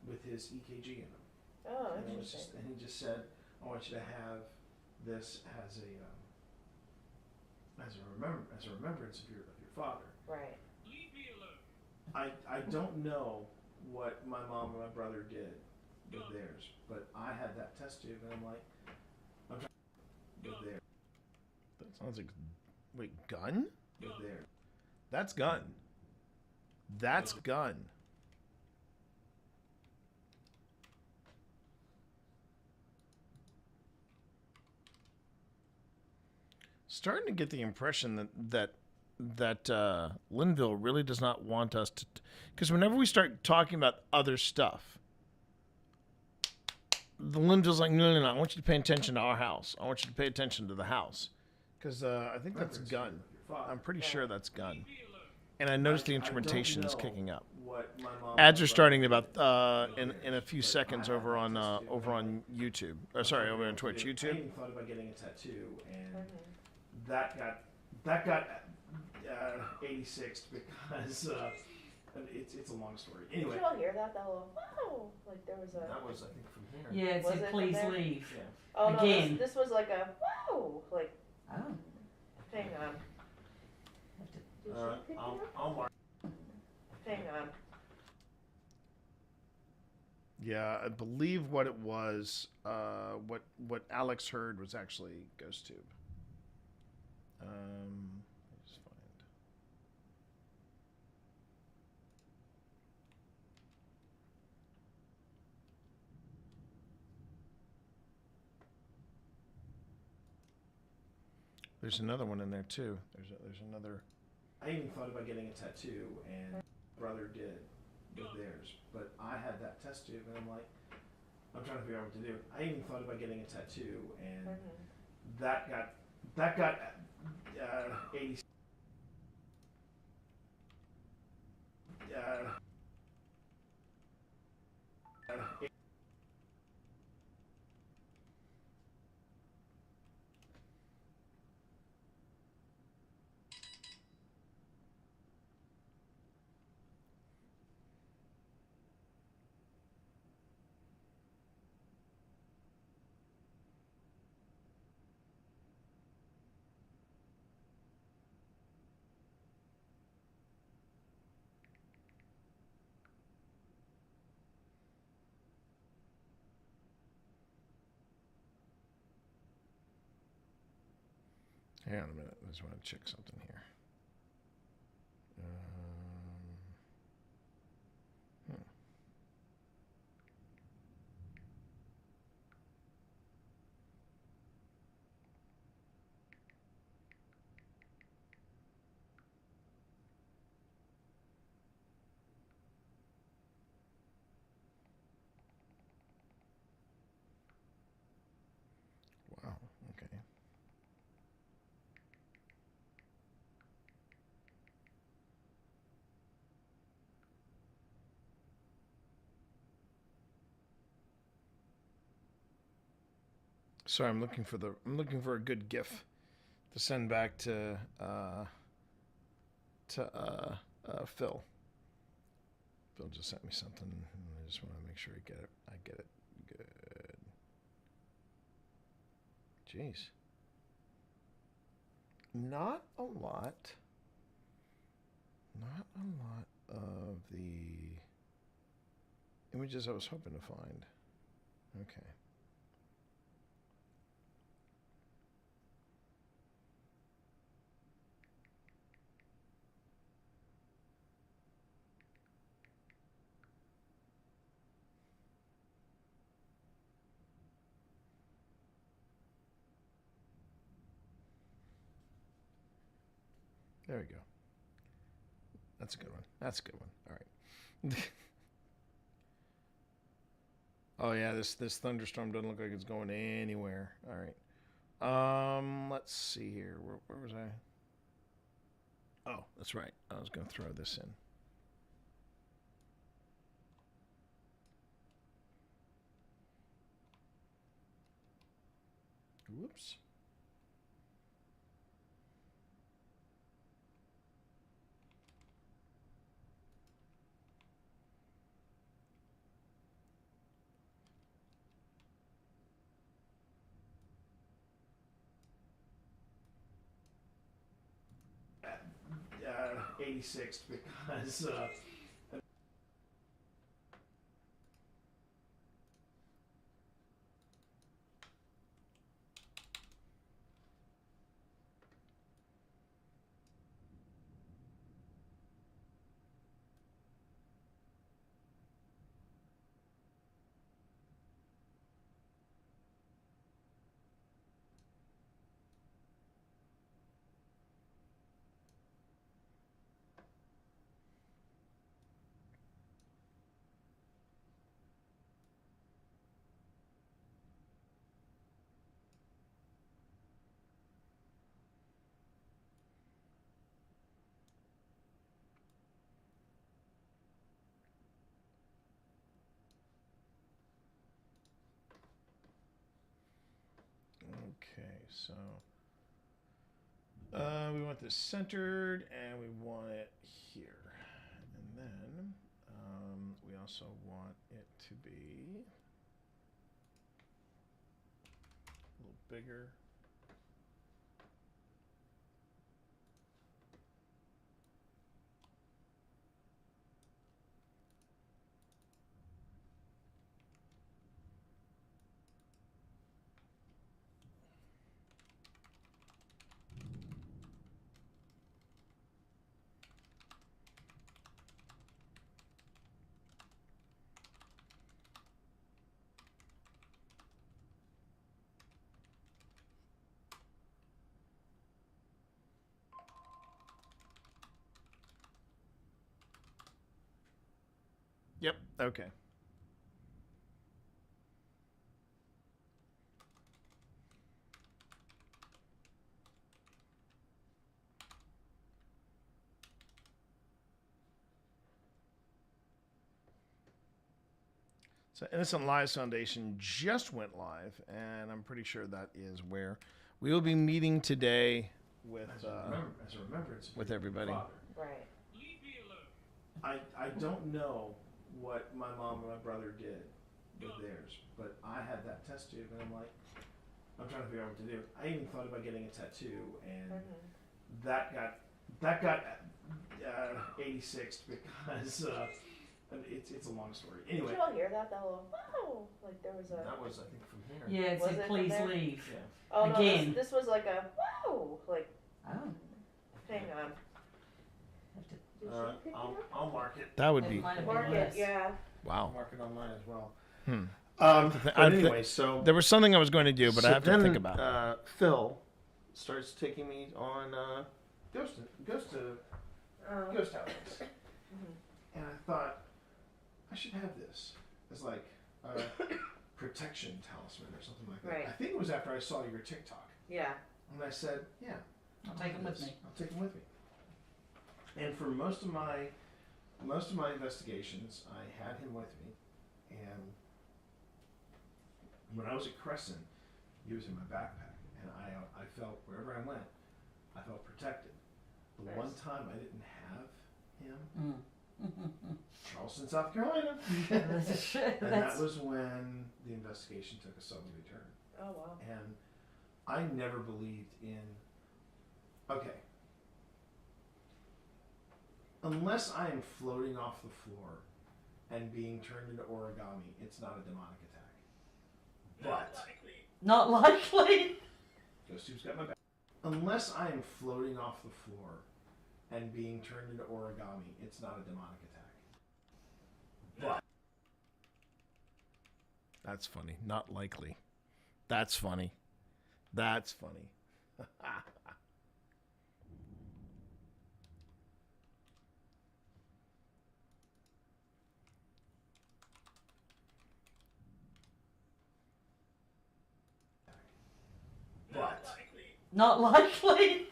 with his EKG in them. Oh, And, interesting. and he just said, "I want you to have this as a remembrance of your father." Right. I don't know what my mom and my brother did with theirs, but I had that test tube, and I'm like, I'm trying with theirs. That sounds like, wait, gun? With theirs. That's gun. That's gun. Starting to get the impression that Linville really does not want us to, because whenever we start talking about other stuff, the Linville's like, no, I want you to pay attention to our house. I want you to pay attention to the house, because I think that's gun. I'm pretty sure that's gun. And I noticed the instrumentation is kicking up. Ads are starting about in a few seconds over on YouTube. Or sorry, over on Twitch. YouTube. I even thought about getting a tattoo, and that got 86 because it's a long story. Anyway. Did you all hear that? That little wow. Like there was a. That was, I think, from here. Yeah, it Was said it from please there? leave. Yeah. Oh no, Again. this was like a wow. Like. Oh. Hang on. Did she pick it up? I'll mark. Hang on. Yeah, I believe what it was, what Alex heard was actually Ghost Tube. Let me just find. There's another one in there too. There's another. I even thought about getting a tattoo, and my brother did with theirs, but I had that test tube, and I'm like, I'm trying to figure out what to do. I even thought about getting a tattoo, and that got 80. Hang on a minute. I just want to check something here. Wow, okay. Sorry, I'm looking for a good GIF to send back to Phil. Phil just sent me something. I just want to make sure I get it. I get it. Good. Jeez. Not a lot. Not a lot of the images I was hoping to find. Okay. There we go. That's a good one. That's a good one. All right. Oh yeah, this thunderstorm doesn't look like it's going anywhere. All right. Let's see here. Where was I? Oh, that's right. I was going to throw this in. Whoops. At 86th because okay, so we want this centered and we want it here. And then we also want it to be a little bigger. Yep, okay. So Innocent Lives Foundation just went live, and I'm pretty sure that is where we will be meeting today with as a remembrance with everybody. Right. I don't know what my mom and my brother did with theirs, but I had that test tube, and I'm like, I'm trying to figure out what to do. I even thought about getting a tattoo, and that got 86 because And it's a long story. Did Anyway, you all hear that? That little wow! Like there was a. that was I think from here. Yeah, it Was said it please from there? leave. Yeah. Oh Again. no! This was like a wow! Like. Oh. Hang on. Did she pick it up? I'll mark it. That would It be might have been Mark it, less. yeah. wow. Mark it on mine as well. Hmm. But anyway, so there was something I was going to do, but I so have to then, think about it. Phil starts taking me on ghost outings, and I thought I should have this as like a protection talisman or something like that. Right. I think it was after I saw your TikTok, Yeah. and I said, "Yeah, I'll take them with this. me. I'll take them with me." And for most of my investigations, I had him with me, and when I was at Crescent, he was in my backpack, and I felt wherever I went, I felt protected. The Nice. one time I didn't have him, Charleston, South Carolina, and that was when the investigation took a southerly turn. Oh wow. And I never believed in, okay, unless I am floating off the floor and being turned into origami, it's not a demonic attack. But Not likely. Ghost Tube's got my back. Unless I am floating off the floor and being turned into origami, it's not a demonic attack. But That's funny. Not likely. That's funny. That's funny. Not likely.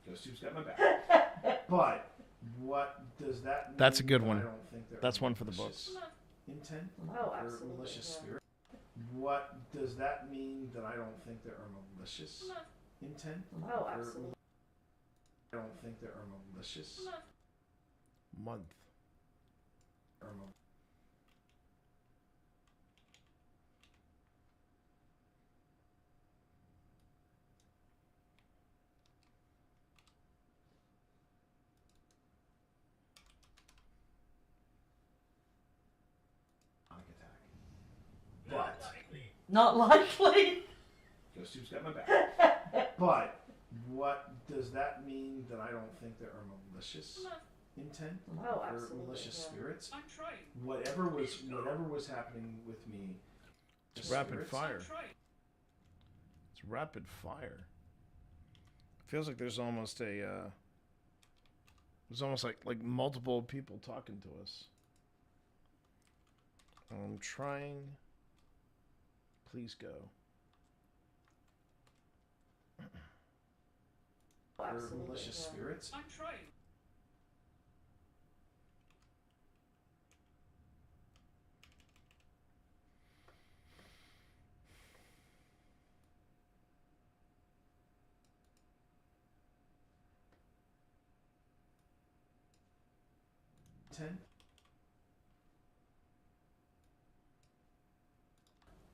Ghost Tube's got my back. But what does that mean? That's a good that one. I don't think there That's are one for the malicious books. Intent Oh, or absolutely, malicious yeah. spirit. What does that mean that I don't think there are malicious intent? Oh, or absolutely. I don't think there are malicious Month. or But Not likely. Ghost Tube's got my back. But what does that mean that I don't think there are malicious intent Oh, or absolutely, malicious yeah. spirits? Whatever was happening with me. It's the rapid spirits- fire. It's rapid fire. Feels like there's almost a there's almost like multiple people talking to us. I'm trying. Please go. Oh, Or absolutely, malicious yeah. spirits?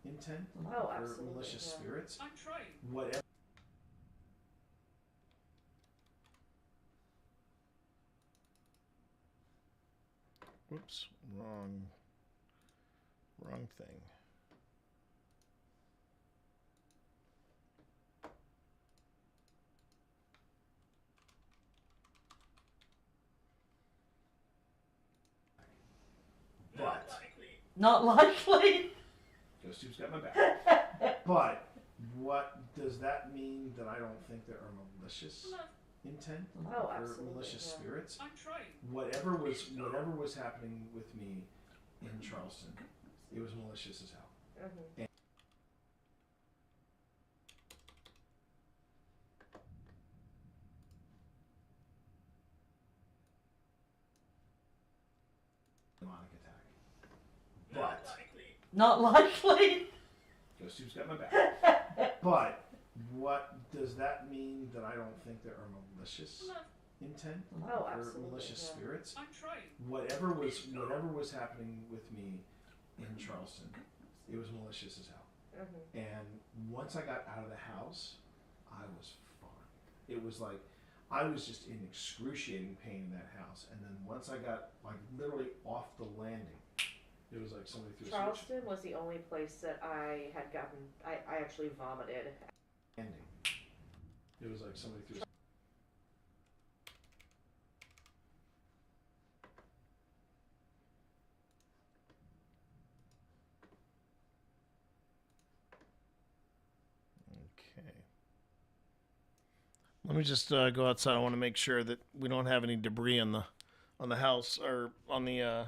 Intent Oh, or absolutely, malicious yeah. spirits? Whatever. Whoops, wrong thing. But Not likely. Ghost Tube's got my back. But what does that mean that I don't think there are malicious intent Oh, or absolutely, malicious yeah. spirits? Whatever was happening with me in Charleston, it was malicious as hell. Mhm. Demonic attack. But Not likely. Ghost Tube's got my back. But what does that mean that I don't think there are malicious intent Oh, or absolutely, malicious yeah. spirits? Whatever was happening with me in Charleston, it was malicious as hell. Mhm. And once I got out of the house, I was fine. It was like I was just in excruciating pain in that house. And then once I got like literally off the landing, it was like somebody threw a switch. Charleston was the only place that I had gotten. I actually vomited. Landing. It was like somebody threw. Okay. Let me just go outside. I want to make sure that we don't have any debris on the house or on the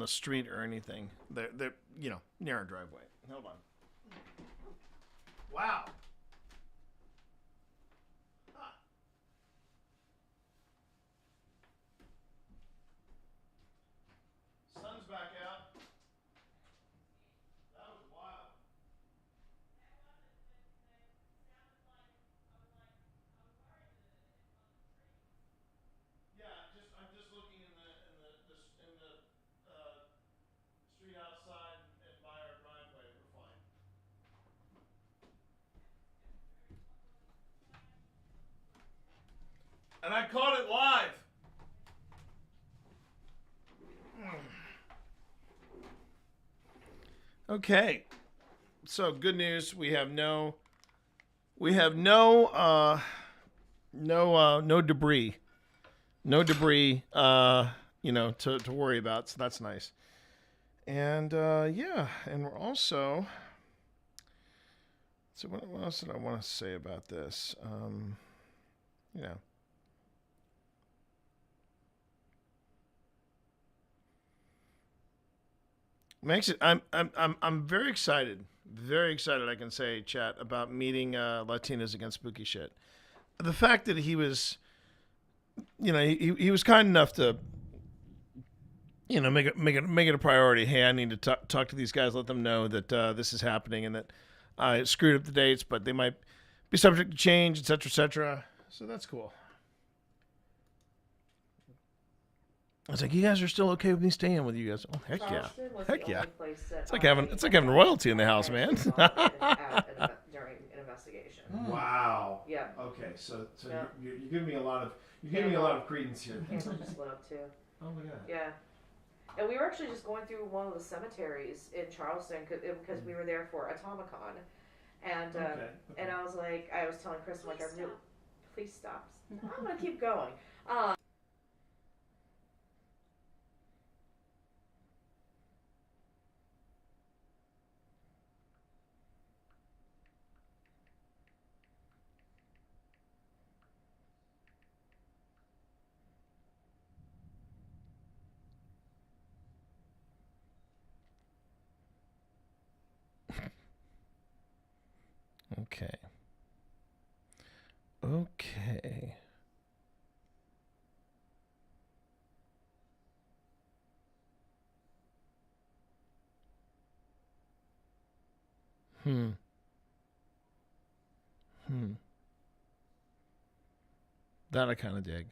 street or anything. They're near our driveway. Hold on. Wow. Ah. Sun's back out. That was wild. Yeah, I'm just looking in the street outside and by our driveway. We're fine. And I caught it live. Okay. So good news. We have no debris. No debris to worry about. So that's nice. And yeah, and we're also, so what else did I want to say about this? I'm very excited. Very excited, I can say, chat, about meeting Latinas Against Spooky Shit. The fact that he was, he was kind enough to, make it a priority. Hey, I need to talk to these guys, let them know that this is happening and that I screwed up the dates, but they might be subject to change, etc., etc. So that's cool. I was like, you guys are still okay with me staying with you guys? Oh, heck yeah. Heck yeah. It's like having royalty in the house, man. During an investigation. Wow. Yeah. Okay, so Yeah. you're giving me a lot of credence here. Candle just lit up too. Oh my god. Yeah. And we were actually just going through one of the cemeteries in Charleston because we were there for Atomicon, and and I was telling Chris, I'm like, please stop. I'm gonna keep going. Okay. Okay. That I kind of dig.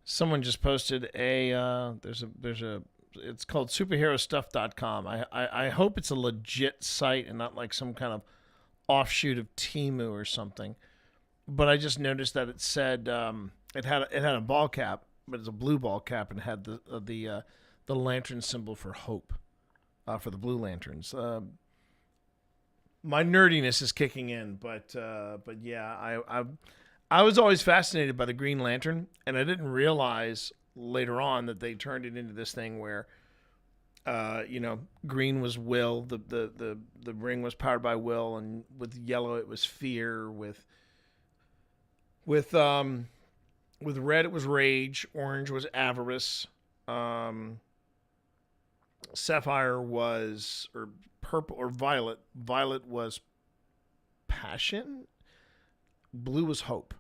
Someone just posted there's a it's called superherostuff.com. I hope it's a legit site and not like some kind of offshoot of Temu or something. But I just noticed that it said it had a ball cap, but it's a blue ball cap and it had the lantern symbol for hope for the Blue Lanterns. My nerdiness is kicking in, but yeah, I was always fascinated by the Green Lantern, and I didn't realize later on that they turned it into this thing where, green was will, the ring was powered by will, and with yellow it was fear, with red it was rage, orange was avarice, sapphire was, or purple or violet was passion, blue was hope.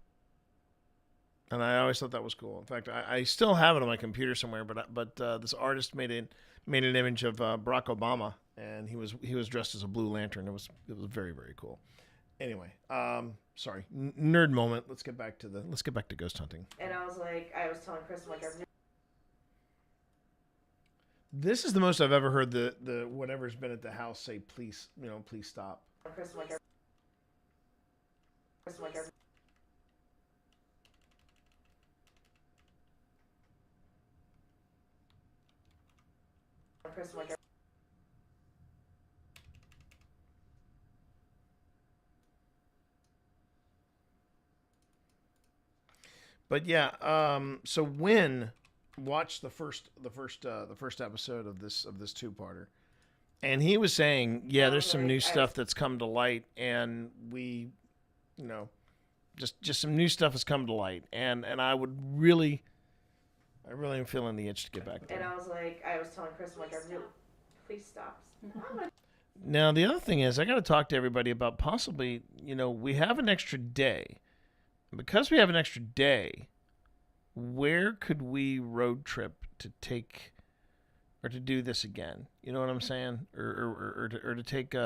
And I always thought that was cool. In fact, I still have it on my computer somewhere. But this artist made an image of Barack Obama, and he was dressed as a Blue Lantern. It was very, very cool. Anyway, sorry, nerd moment. Let's get back to ghost hunting. And I was telling Chris, I'm like, this is the most I've ever heard the whatever's been at the house say, please stop. Chris, I'm like, Chris, I'm like, But yeah, so Win watched the first episode of this two-parter, and he was saying, yeah, there's some new stuff that's come to light, and we, just some new stuff has come to light, and I really am feeling the itch to get back there. and I was telling Chris, I'm like, please stop. Now the other thing is, I got to talk to everybody about possibly, we have an extra day. Because we have an extra day, where could we road trip to take or to do this again? You know what I'm saying? Or to take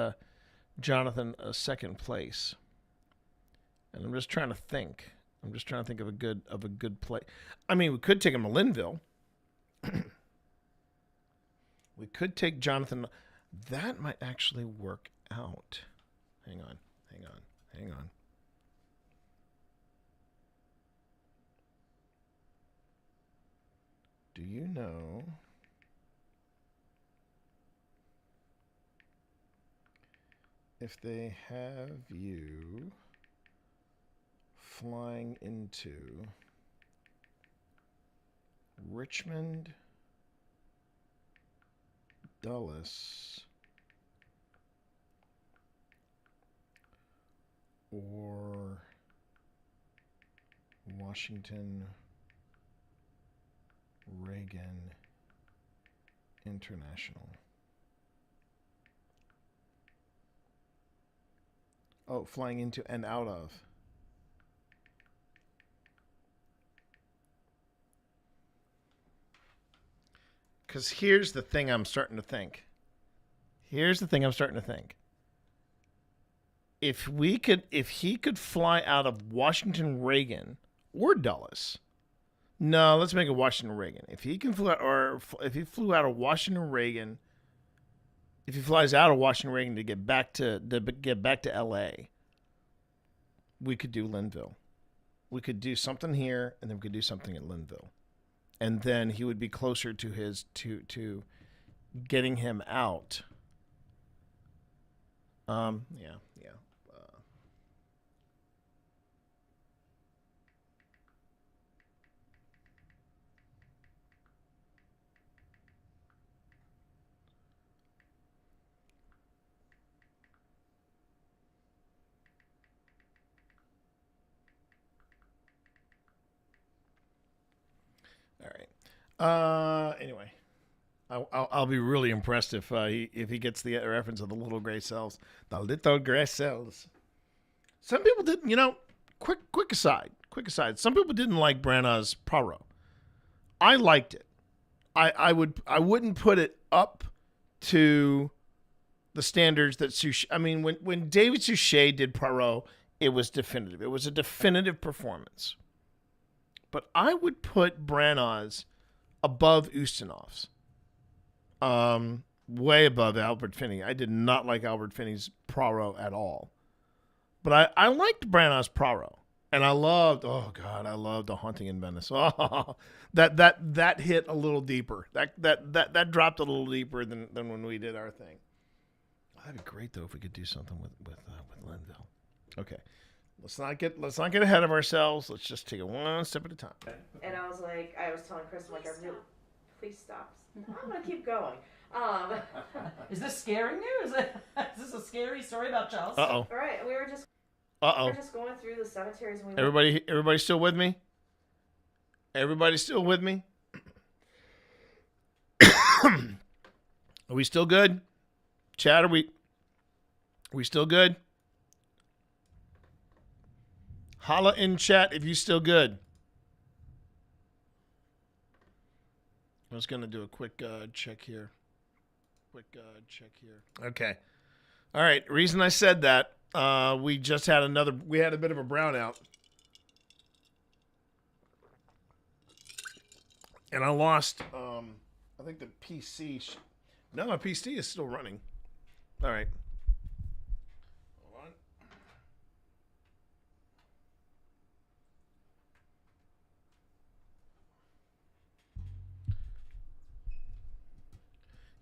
Jonathan a second place. And I'm just trying to think. of a good place. I mean, we could take him to Linville. We could take Jonathan. That might actually work out. Hang on. Do you know if they have you flying into Richmond, Dulles, or Washington Reagan International? Oh, flying into and out of. Because here's the thing I'm starting to think. If he could fly out of Washington Reagan or Dulles. No, let's make it Washington Reagan. If he can fly, or if he flew out of Washington Reagan, if he flies out of Washington Reagan to get back to L.A., we could do Linville. We could do something here, and then we could do something at Linville, and then he would be closer to his to getting him out. Yeah. All right. Anyway, I'll be really impressed if he gets the reference of the little gray cells. The little gray cells. Some people didn't. Quick aside. Some people didn't like Branagh's Paro. I liked it. I wouldn't put it up to the standards that Suchet. I mean, when David Suchet did Poirot, it was definitive. It was a definitive performance. But I would put Branagh's above Ustinov's. Way above Albert Finney. I did not like Albert Finney's Poirot at all. But I liked Branagh's Poirot. And I loved The Haunting in Venice. Oh, that hit a little deeper. That dropped a little deeper than when we did our thing. That'd be great though if we could do something with Linville. Okay, let's not get ahead of ourselves. Let's just take it one step at a time. And I was telling Chris, I'm like, please stop. I'm gonna keep going. Is this scaring you? Is this a scary story about Charles? Uh-oh. All right, we were just going through the cemeteries. And Everybody still with me? Everybody still with me? Are we still good? Chat, are we still good? Holla in chat if you still good. I was going to do a quick check here. Okay. All right. Reason I said that, we had a bit of a brownout. And I lost, I think the PC. No, my PC is still running. All right. Hold on.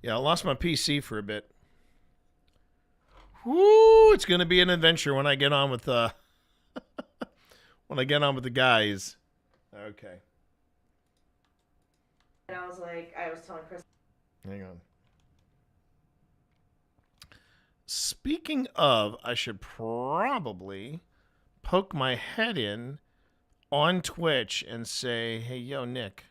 Yeah, I lost my PC for a bit. Woo! It's gonna be an adventure when I get on with when I get on with the guys. Okay. And I was like, I was telling Chris. Hang on. Speaking of, I should probably poke my head in on Twitch and say, hey, yo, Nick,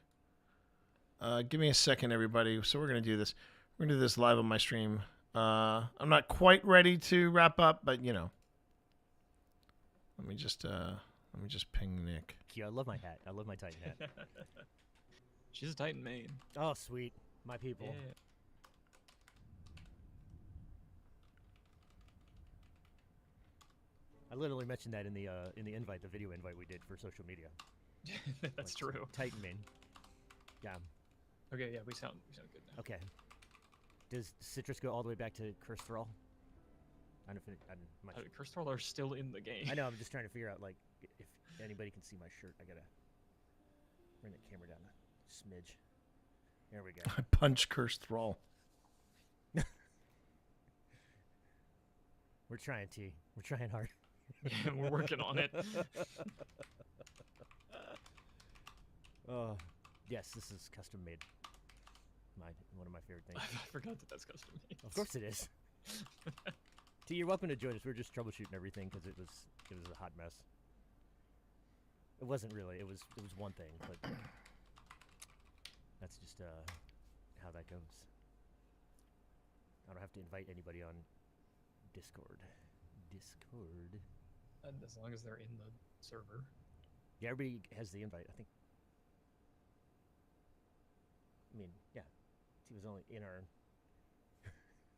give me a second, everybody. So we're going to do this. We're going to do this live on my stream. I'm not quite ready to wrap up, but, you know. Let me just ping Nick. I love my hat. I love my Titan hat. She's a Titan main. Oh, sweet. My people. Yeah. I literally mentioned that in the invite, the video invite we did for social media. That's true. Titan main. Yeah. Okay, yeah, we sound good now. Okay. Does Citrus go all the way back to Curse for All? I don't know if Curse for All are still in the game. I know. I'm just trying to figure out like if anybody can see my shirt. I gotta bring the camera down a smidge. There we go. I punch Cursed Thrall. We're trying, T. We're trying hard. We're working on it. Yes, this is custom made. One of my favorite things. I forgot that that's custom made. Of course it is. T, you're welcome to join us. We're just troubleshooting everything because it was a hot mess. It wasn't really. It was one thing, but that's just how that goes. I don't have to invite anybody on Discord. And as long as they're in the server. Yeah, everybody has the invite, I think. I mean, yeah. He was only in our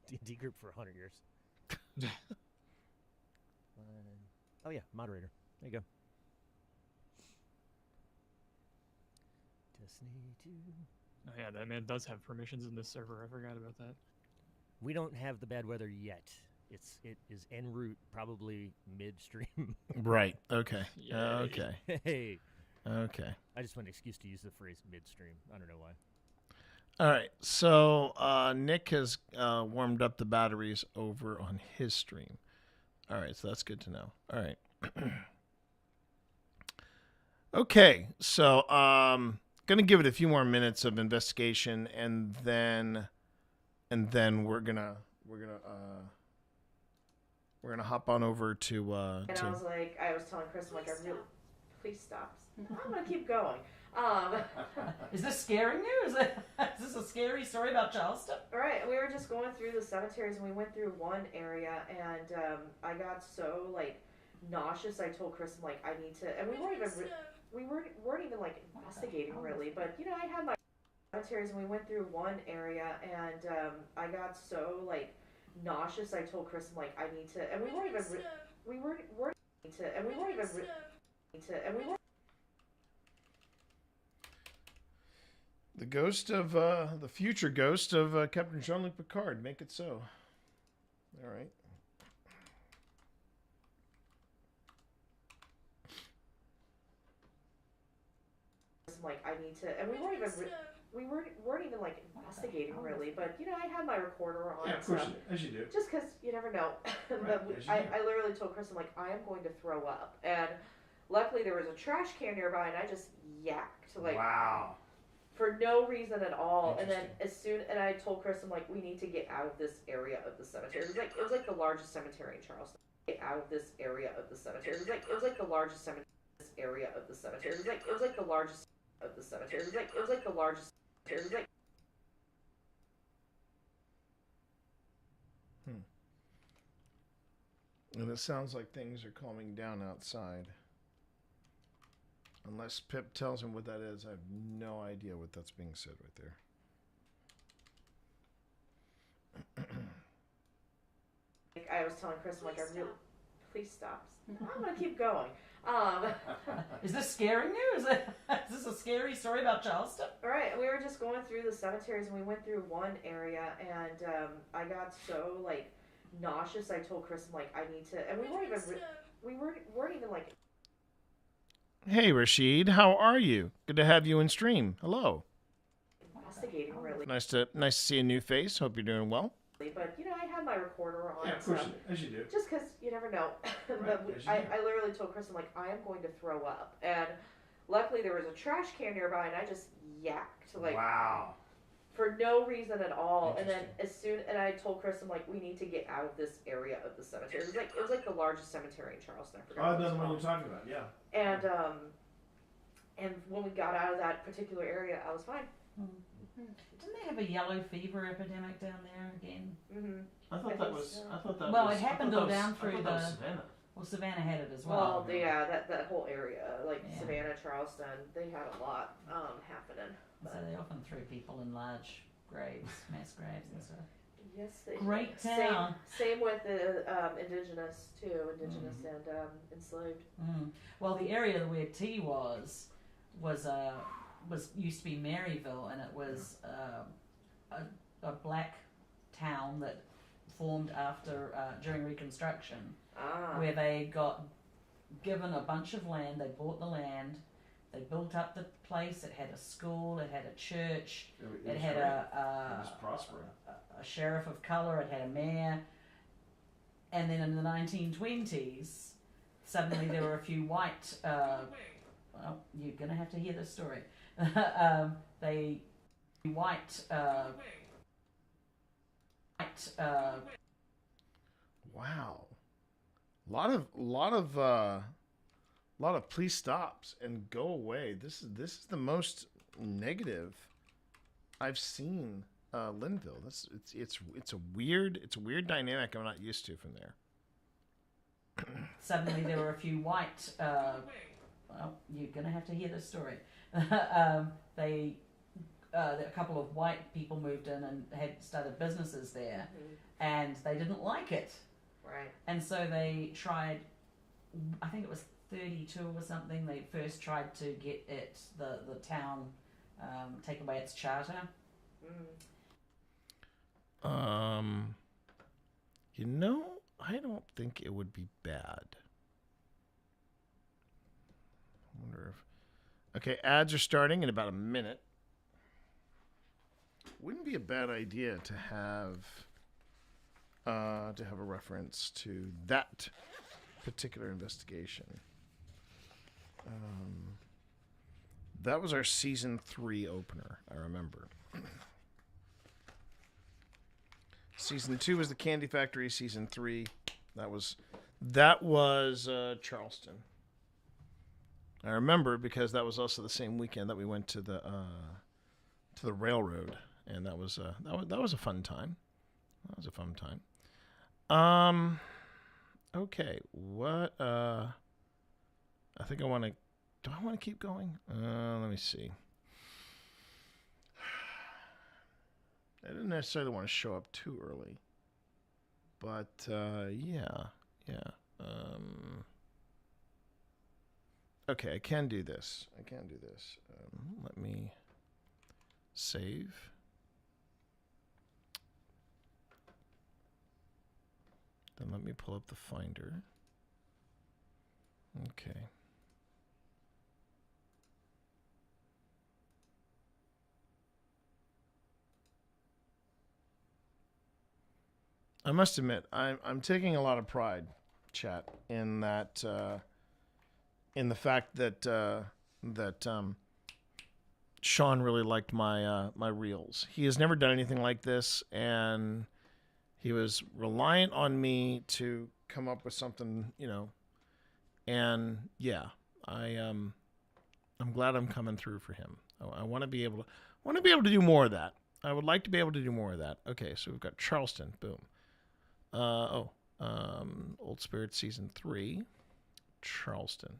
D&D group for 100 years. Oh yeah, moderator. There you go. Destiny 2. Oh yeah, that man does have permissions in this server. I forgot about that. We don't have the bad weather yet. It is en route, probably midstream. Right. Okay. Yay. Okay. Hey. Okay. I just want an excuse to use the phrase midstream. I don't know why. All right. So Nick has warmed up the batteries over on his stream. All right. So that's good to know. All right. Okay. So gonna give it a few more minutes of investigation, and then we're gonna hop on over to. And I was like, I was telling Chris, I'm like, I really, please stop. I'm gonna keep going. Is this scaring you? Is this a scary story about Charleston? All right, we were just going through the cemeteries, and we went through one area, and I got so like nauseous. I told Chris, I'm like, I need to, and we weren't even like investigating really, but you know, I had my cemeteries, and we went through one area, and I got so like nauseous. I told Chris, I'm like, I need to, and we weren't even the ghost of the future ghost of Captain Jean-Luc Picard. Make it so. All right. I'm like, I need to, and we weren't even like investigating really, but you know, I had my recorder on. Yeah, of course, as you do. Just because you never know. But I literally told Chris, I'm like, I am going to throw up, and luckily there was a trash can nearby, and I just yacked like. Wow. For no reason at all, and then and I told Chris, I'm like, we need to get out of this area of the cemetery. It was like the largest cemetery in Charleston. Get out of this area of the cemetery. It was like the largest cemetery. This area of the cemetery. It was like the largest of the cemetery. It was like the largest. It was like. And it sounds like things are calming down outside. Unless Pip tells him what that is, I have no idea what that's being said right there. I was telling Chris, I'm like, I really, please stop. I'm gonna keep going. Is this scaring you? Is this a scary story about Charleston? All right, we were just going through the cemeteries, and we went through one area, and I got so like nauseous. I told Chris, I'm like, I need to, and we weren't even like. Hey, Rashid, how are you? Good to have you in stream. Hello. investigating really. Nice to see a new face. Hope you're doing well. But I had my recorder on. Yeah, of course, as you do. Just because you never know. But I literally told Chris, I'm like, I am going to throw up, and luckily there was a trash can nearby, and I just yacked like. Wow. For no reason at all, and then and I told Chris, I'm like, we need to get out of this area of the cemetery. It was like the largest cemetery in Charleston. I forgot. Oh, that's what you're talking about, yeah. And when we got out of that particular area, I was fine. Didn't they have a yellow fever epidemic down there again? Mm-hmm. I thought that was. Well, it happened all down through the. Savannah. Well, Savannah had it as well. Well, yeah, that whole area, like Savannah, Charleston, they had a lot happening. So they often threw people in large graves, mass graves and stuff. Yes, they Great did. town. Same with the indigenous too, and enslaved. Well, the area where T was used to be Maryville, and it was a black town that formed after during Reconstruction, where they got given a bunch of land. They bought the land. They built up the place. It had a school. It had a church. It had a sheriff of color. It had a mayor. And then in the 1920s, suddenly there were a few white. Well, you're gonna have to hear this story. Wow. A lot of please stops and go away. This is the most negative I've seen Linville. It's a weird dynamic I'm not used to from there. Suddenly there were a few white. Well, you're gonna have to hear this story. A couple of white people moved in and had started businesses there, and they didn't like it. Right. And so they tried. I think it was 32 or something. They first tried to get the town take away its charter. I don't think it would be bad. I wonder if. Okay, ads are starting in about a minute. Wouldn't be a bad idea to have a reference to that particular investigation. That was our season 3 opener, I remember. Season 2 was the Candy Factory. Season 3, that was Charleston. I remember because that was also the same weekend that we went to the railroad, and that was a fun time. That was a fun time. Okay, what? I think I want to. Do I want to keep going? Let me see. I didn't necessarily want to show up too early, but yeah. Okay, I can do this. Let me save. Then let me pull up the Finder. Okay. I must admit, I'm taking a lot of pride, chat, in that in the fact that Sean really liked my my reels. He has never done anything like this, and he was reliant on me to come up with something, And yeah, I'm glad I'm coming through for him. I want to be able to do more of that. I would like to be able to do more of that. Okay, so we've got Charleston. Boom. Old Spirit Season 3, Charleston.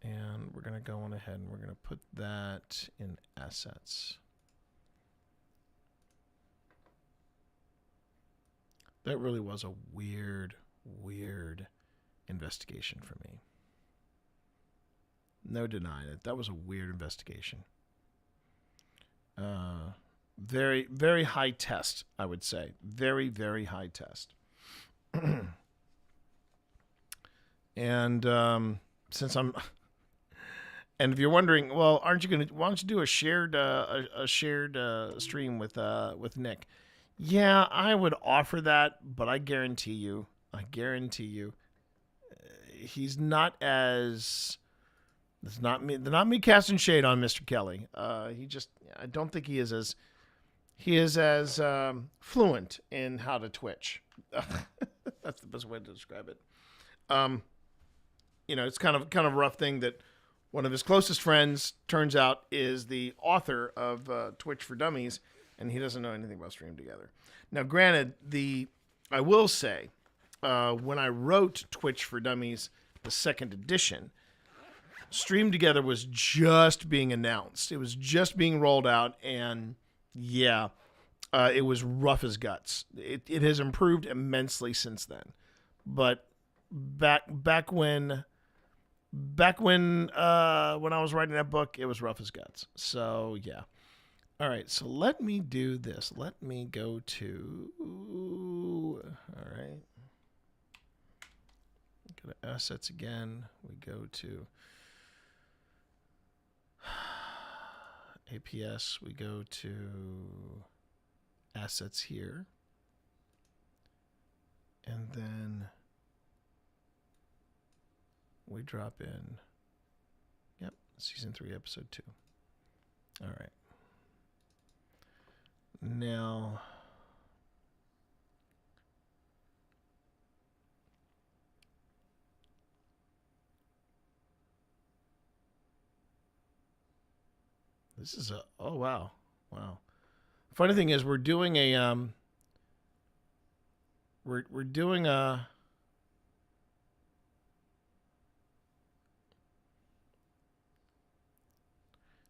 And we're going to go on ahead and we're going to put that in assets. That really was a weird investigation for me. No denying it. That was a weird investigation. Very, very high test, I would say. Very, very high test. And since I'm And if you're wondering, well, why don't you do a shared stream with Nick? Yeah, I would offer that, but I guarantee you, he's not as. It's not me casting shade on Mr. Kelly. I don't think he is as fluent in how to Twitch. That's the best way to describe it. It's kind of a rough thing that one of his closest friends turns out is the author of Twitch for Dummies, and he doesn't know anything about Stream Together. Now, granted, I will say, when I wrote Twitch for Dummies, the second edition, Stream Together was just being announced. It was just being rolled out, and yeah, it was rough as guts. It has improved immensely since then, but back when I was writing that book, it was rough as guts. So yeah. All right, so let me do this. Let me go to. All right. Go to assets again. We go to APS. We go to assets here. And then we drop in. Yep, season 3, episode 2. All right. Now, this is oh wow. Funny thing is, we're doing a we're doing a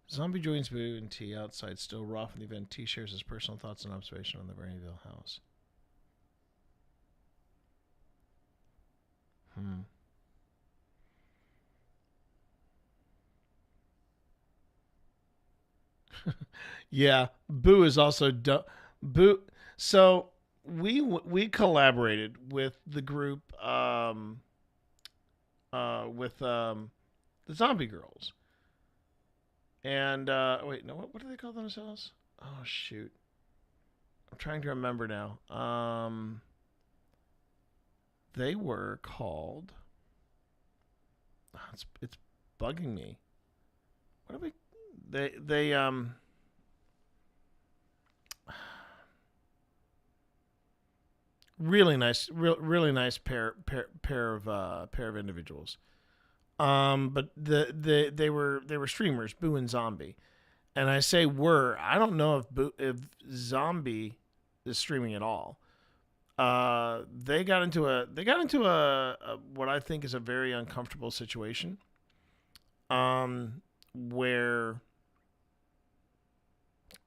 Zombie joins Boo and T outside, still raw from the event. T shares his personal thoughts and observation on the Berryville house. Yeah, Boo is also Boo. So we collaborated with the group with the Zombie Girls. And wait, no, what do they call themselves? Oh shoot, I'm trying to remember now. They were called. It's bugging me. What are we? They really nice pair of individuals. But they were streamers, Boo and Zombie, and I say were. I don't know if Zombie is streaming at all. They got into a what I think is a very uncomfortable situation. Where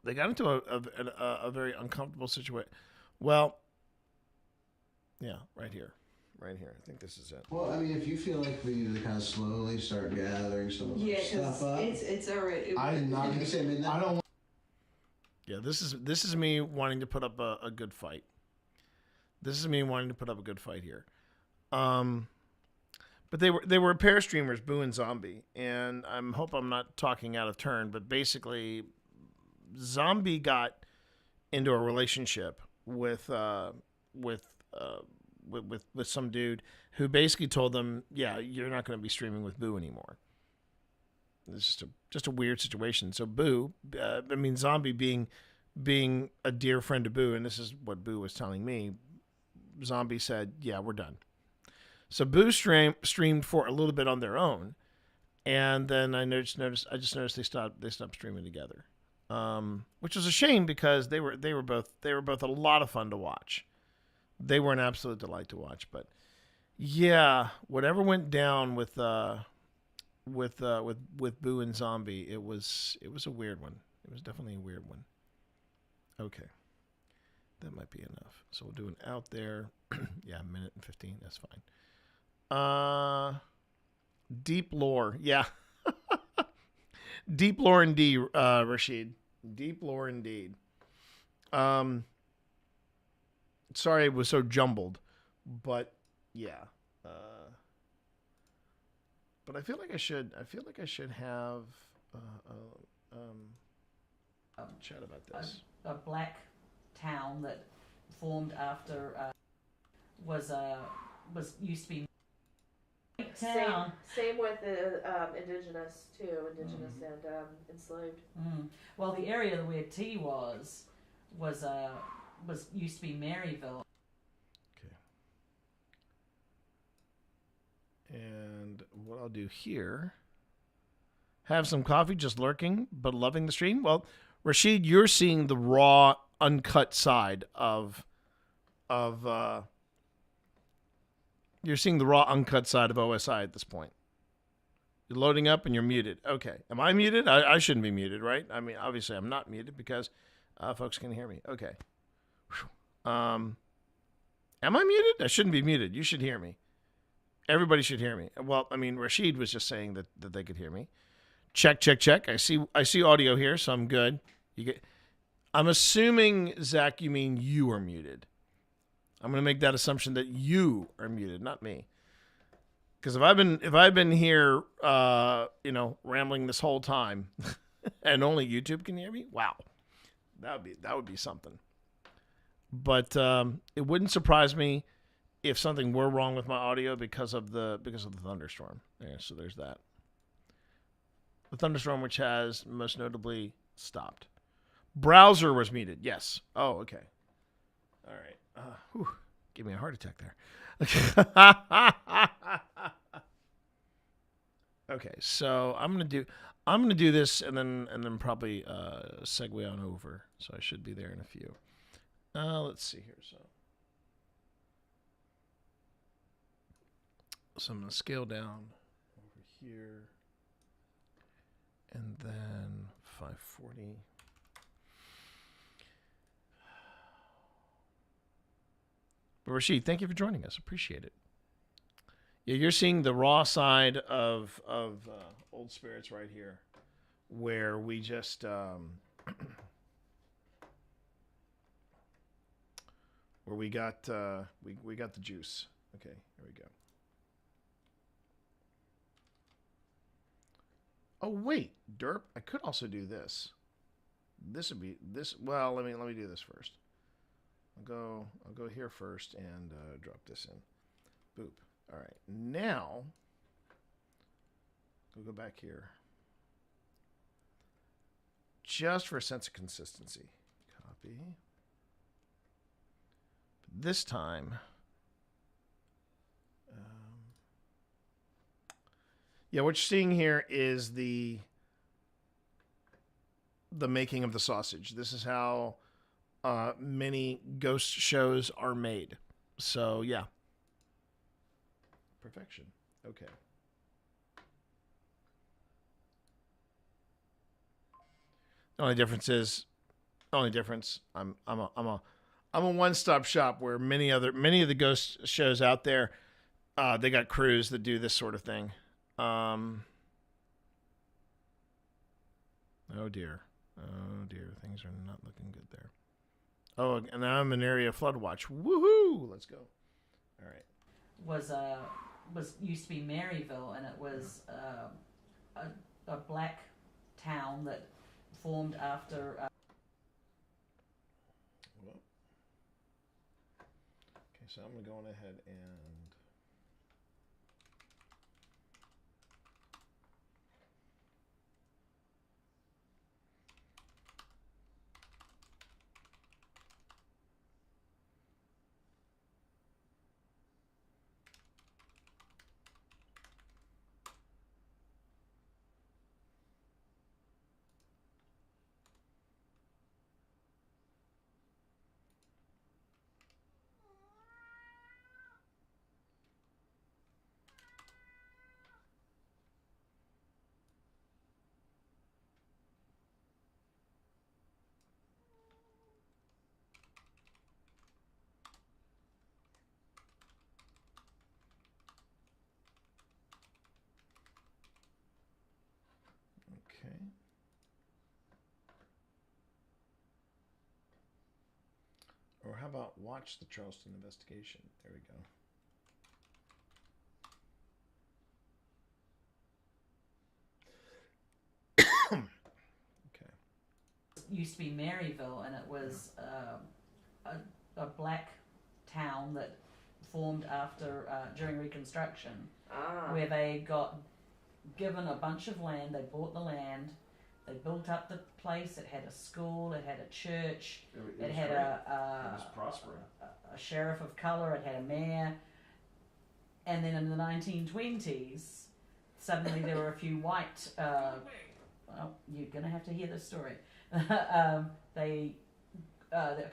they got into a very uncomfortable situation. Well, yeah, right here. I think this is it. Well, I mean, if you feel like we need to kind of slowly start gathering some of our stuff up. it's already. I'm not going to say midnight. I don't. Yeah, this is me wanting to put up a good fight. This is me wanting to put up a good fight here. But they were a pair of streamers, Boo and Zombie, and I hope I'm not talking out of turn, but basically, Zombie got into a relationship with some dude who basically told them, yeah, you're not going to be streaming with Boo anymore. It's just a weird situation. So Boo, Zombie being a dear friend to Boo, and this is what Boo was telling me, Zombie said, yeah, we're done. So Boo streamed for a little bit on their own, and then I just noticed they stopped streaming together, which was a shame because they were both a lot of fun to watch. They were an absolute delight to watch. But yeah, whatever went down with Boo and Zombie, it was a weird one. It was definitely a weird one. Okay, that might be enough. So we'll do an out there. Yeah, 1:15. That's fine. Deep lore. Yeah. Deep lore indeed, Rashid. Deep lore indeed. Sorry it was so jumbled, but yeah. But I feel like I should. I feel like I should have chat about this. A black town that formed after was used to be town. Same with the indigenous too, indigenous and enslaved. Well, the area where T was used to be Maryville. And what I'll do here, have some coffee, just lurking, but loving the stream. Well, Rashid, you're seeing the raw, uncut side of you're seeing the raw, uncut side of OSI at this point. You're loading up and you're muted. Okay. Am I muted? I shouldn't be muted, right? I mean, obviously I'm not muted because folks can hear me. Okay. Am I muted? I shouldn't be muted. You should hear me. Everybody should hear me. Well, I mean, Rashid was just saying that they could hear me. Check. I see audio here, so I'm good. I'm assuming, Zach, you mean you are muted. I'm going to make that assumption that you are muted, not me. Because if I've been here, rambling this whole time, and only YouTube can hear me, wow, that would be something. But it wouldn't surprise me if something were wrong with my audio because of the thunderstorm. Yeah, so there's that. The thunderstorm, which has most notably stopped. Browser was muted. Yes. Oh, okay. All right. Give me a heart attack there. Okay, so I'm gonna do this and then probably segue on over. So I should be there in a few. Let's see here. So I'm gonna scale down over here, and then 540. But Rashid, thank you for joining us. Appreciate it. Yeah, you're seeing the raw side of Old Spirits right here, where we just where we got we got the juice. Okay, here we go. Oh wait, derp! I could also do this. This would be this. Well, let me do this first. I'll go here first and drop this in. Boop. All right. Now, we'll go back here. Just for a sense of consistency. Copy. But this time, yeah, what you're seeing here is the making of the sausage. This is how many ghost shows are made. So, yeah. Perfection. Okay. The only difference I'm a one-stop shop where many of the ghost shows out there, they got crews that do this sort of thing. Oh dear, things are not looking good there. Oh, and now I'm in area flood watch. Woohoo! Let's go. All right. Was used to be Maryville, and it was a black town that formed after. Okay, so I'm going ahead and. Okay. Or how about watch the Charleston investigation? There we go. used to be Maryville, and it was a black town that formed after during Reconstruction, where they got given a bunch of land. They bought the land. They built up the place. It had a school. It had a church. It had it was prospering. A sheriff of color. It had a mayor. And then in the 1920s, suddenly there were a few white. Well, you're gonna have to hear this story. A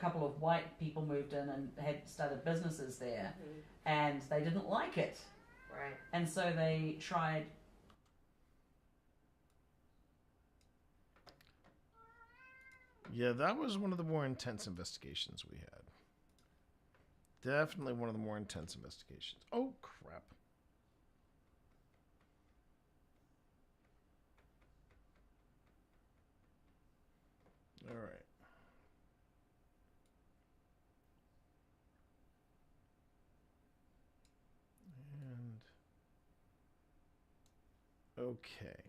couple of white people moved in and had started businesses there, and they didn't like it. Right. And so they tried. Yeah, that was one of the more intense investigations we had. Definitely one of the more intense investigations. Oh, crap. All right. And okay.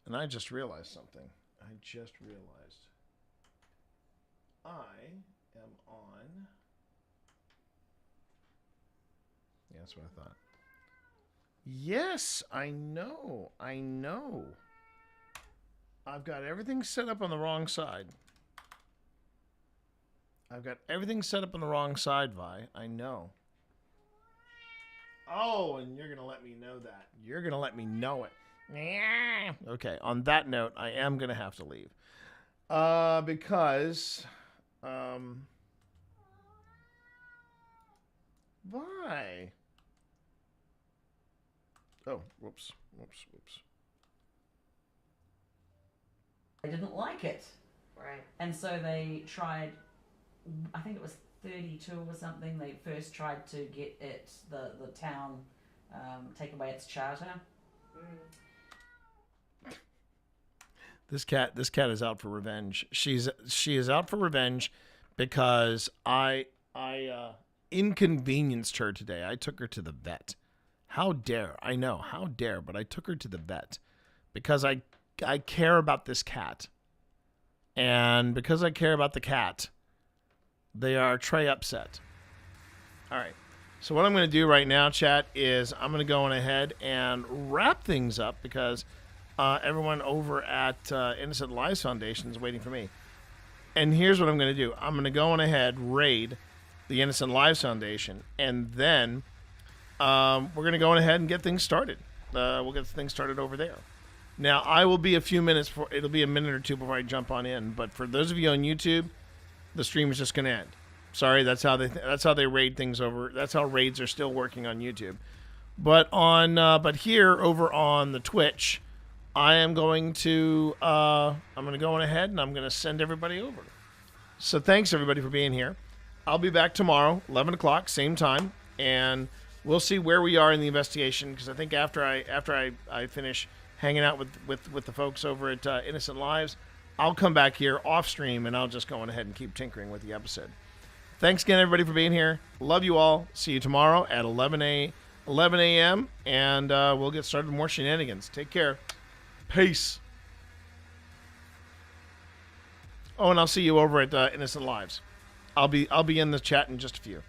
And I just realized something. I just realized I am on. Yeah, that's what I thought. Yes, I know. I know. I've got everything set up on the wrong side. I've got everything set up on the wrong side, Vi. I know. Oh, and you're going to let me know that. You're going to let me know it. Okay, on that note, I am going to have to leave. Because... why? Oh, whoops. They didn't like it. Right. And so they tried, I think it was 32 or something, they first tried to get it, the town, take away its charter. This cat is out for revenge. She is out for revenge because I inconvenienced her today. I took her to the vet. How dare. I know, how dare, but I took her to the vet because I care about this cat. And because I care about the cat, they are Trey upset. All right. So what I'm going to do right now, chat, is I'm going to go on ahead and wrap things up because everyone over at Innocent Lives Foundation is waiting for me. And here's what I'm going to do. I'm going to go on ahead, raid the Innocent Lives Foundation, and then we're going to go on ahead and get things started. We'll get things started over there. Now, I will be a few minutes, it'll be a minute or two before I jump on in, but for those of you on YouTube, the stream is just going to end. Sorry, that's how they raid things over. That's how raids are still working on YouTube. But here over on the Twitch, I am going to go on ahead and I'm going to send everybody over. So thanks everybody for being here. I'll be back tomorrow, 11 o'clock, same time, and we'll see where we are in the investigation. Because I think after I finish hanging out with the folks over at Innocent Lives, I'll come back here off stream and I'll just go on ahead and keep tinkering with the episode. Thanks again, everybody, for being here. Love you all. See you tomorrow at 11 a.m. and we'll get started with more shenanigans. Take care. Peace. Oh, and I'll see you over at Innocent Lives. I'll be in the chat in just a few.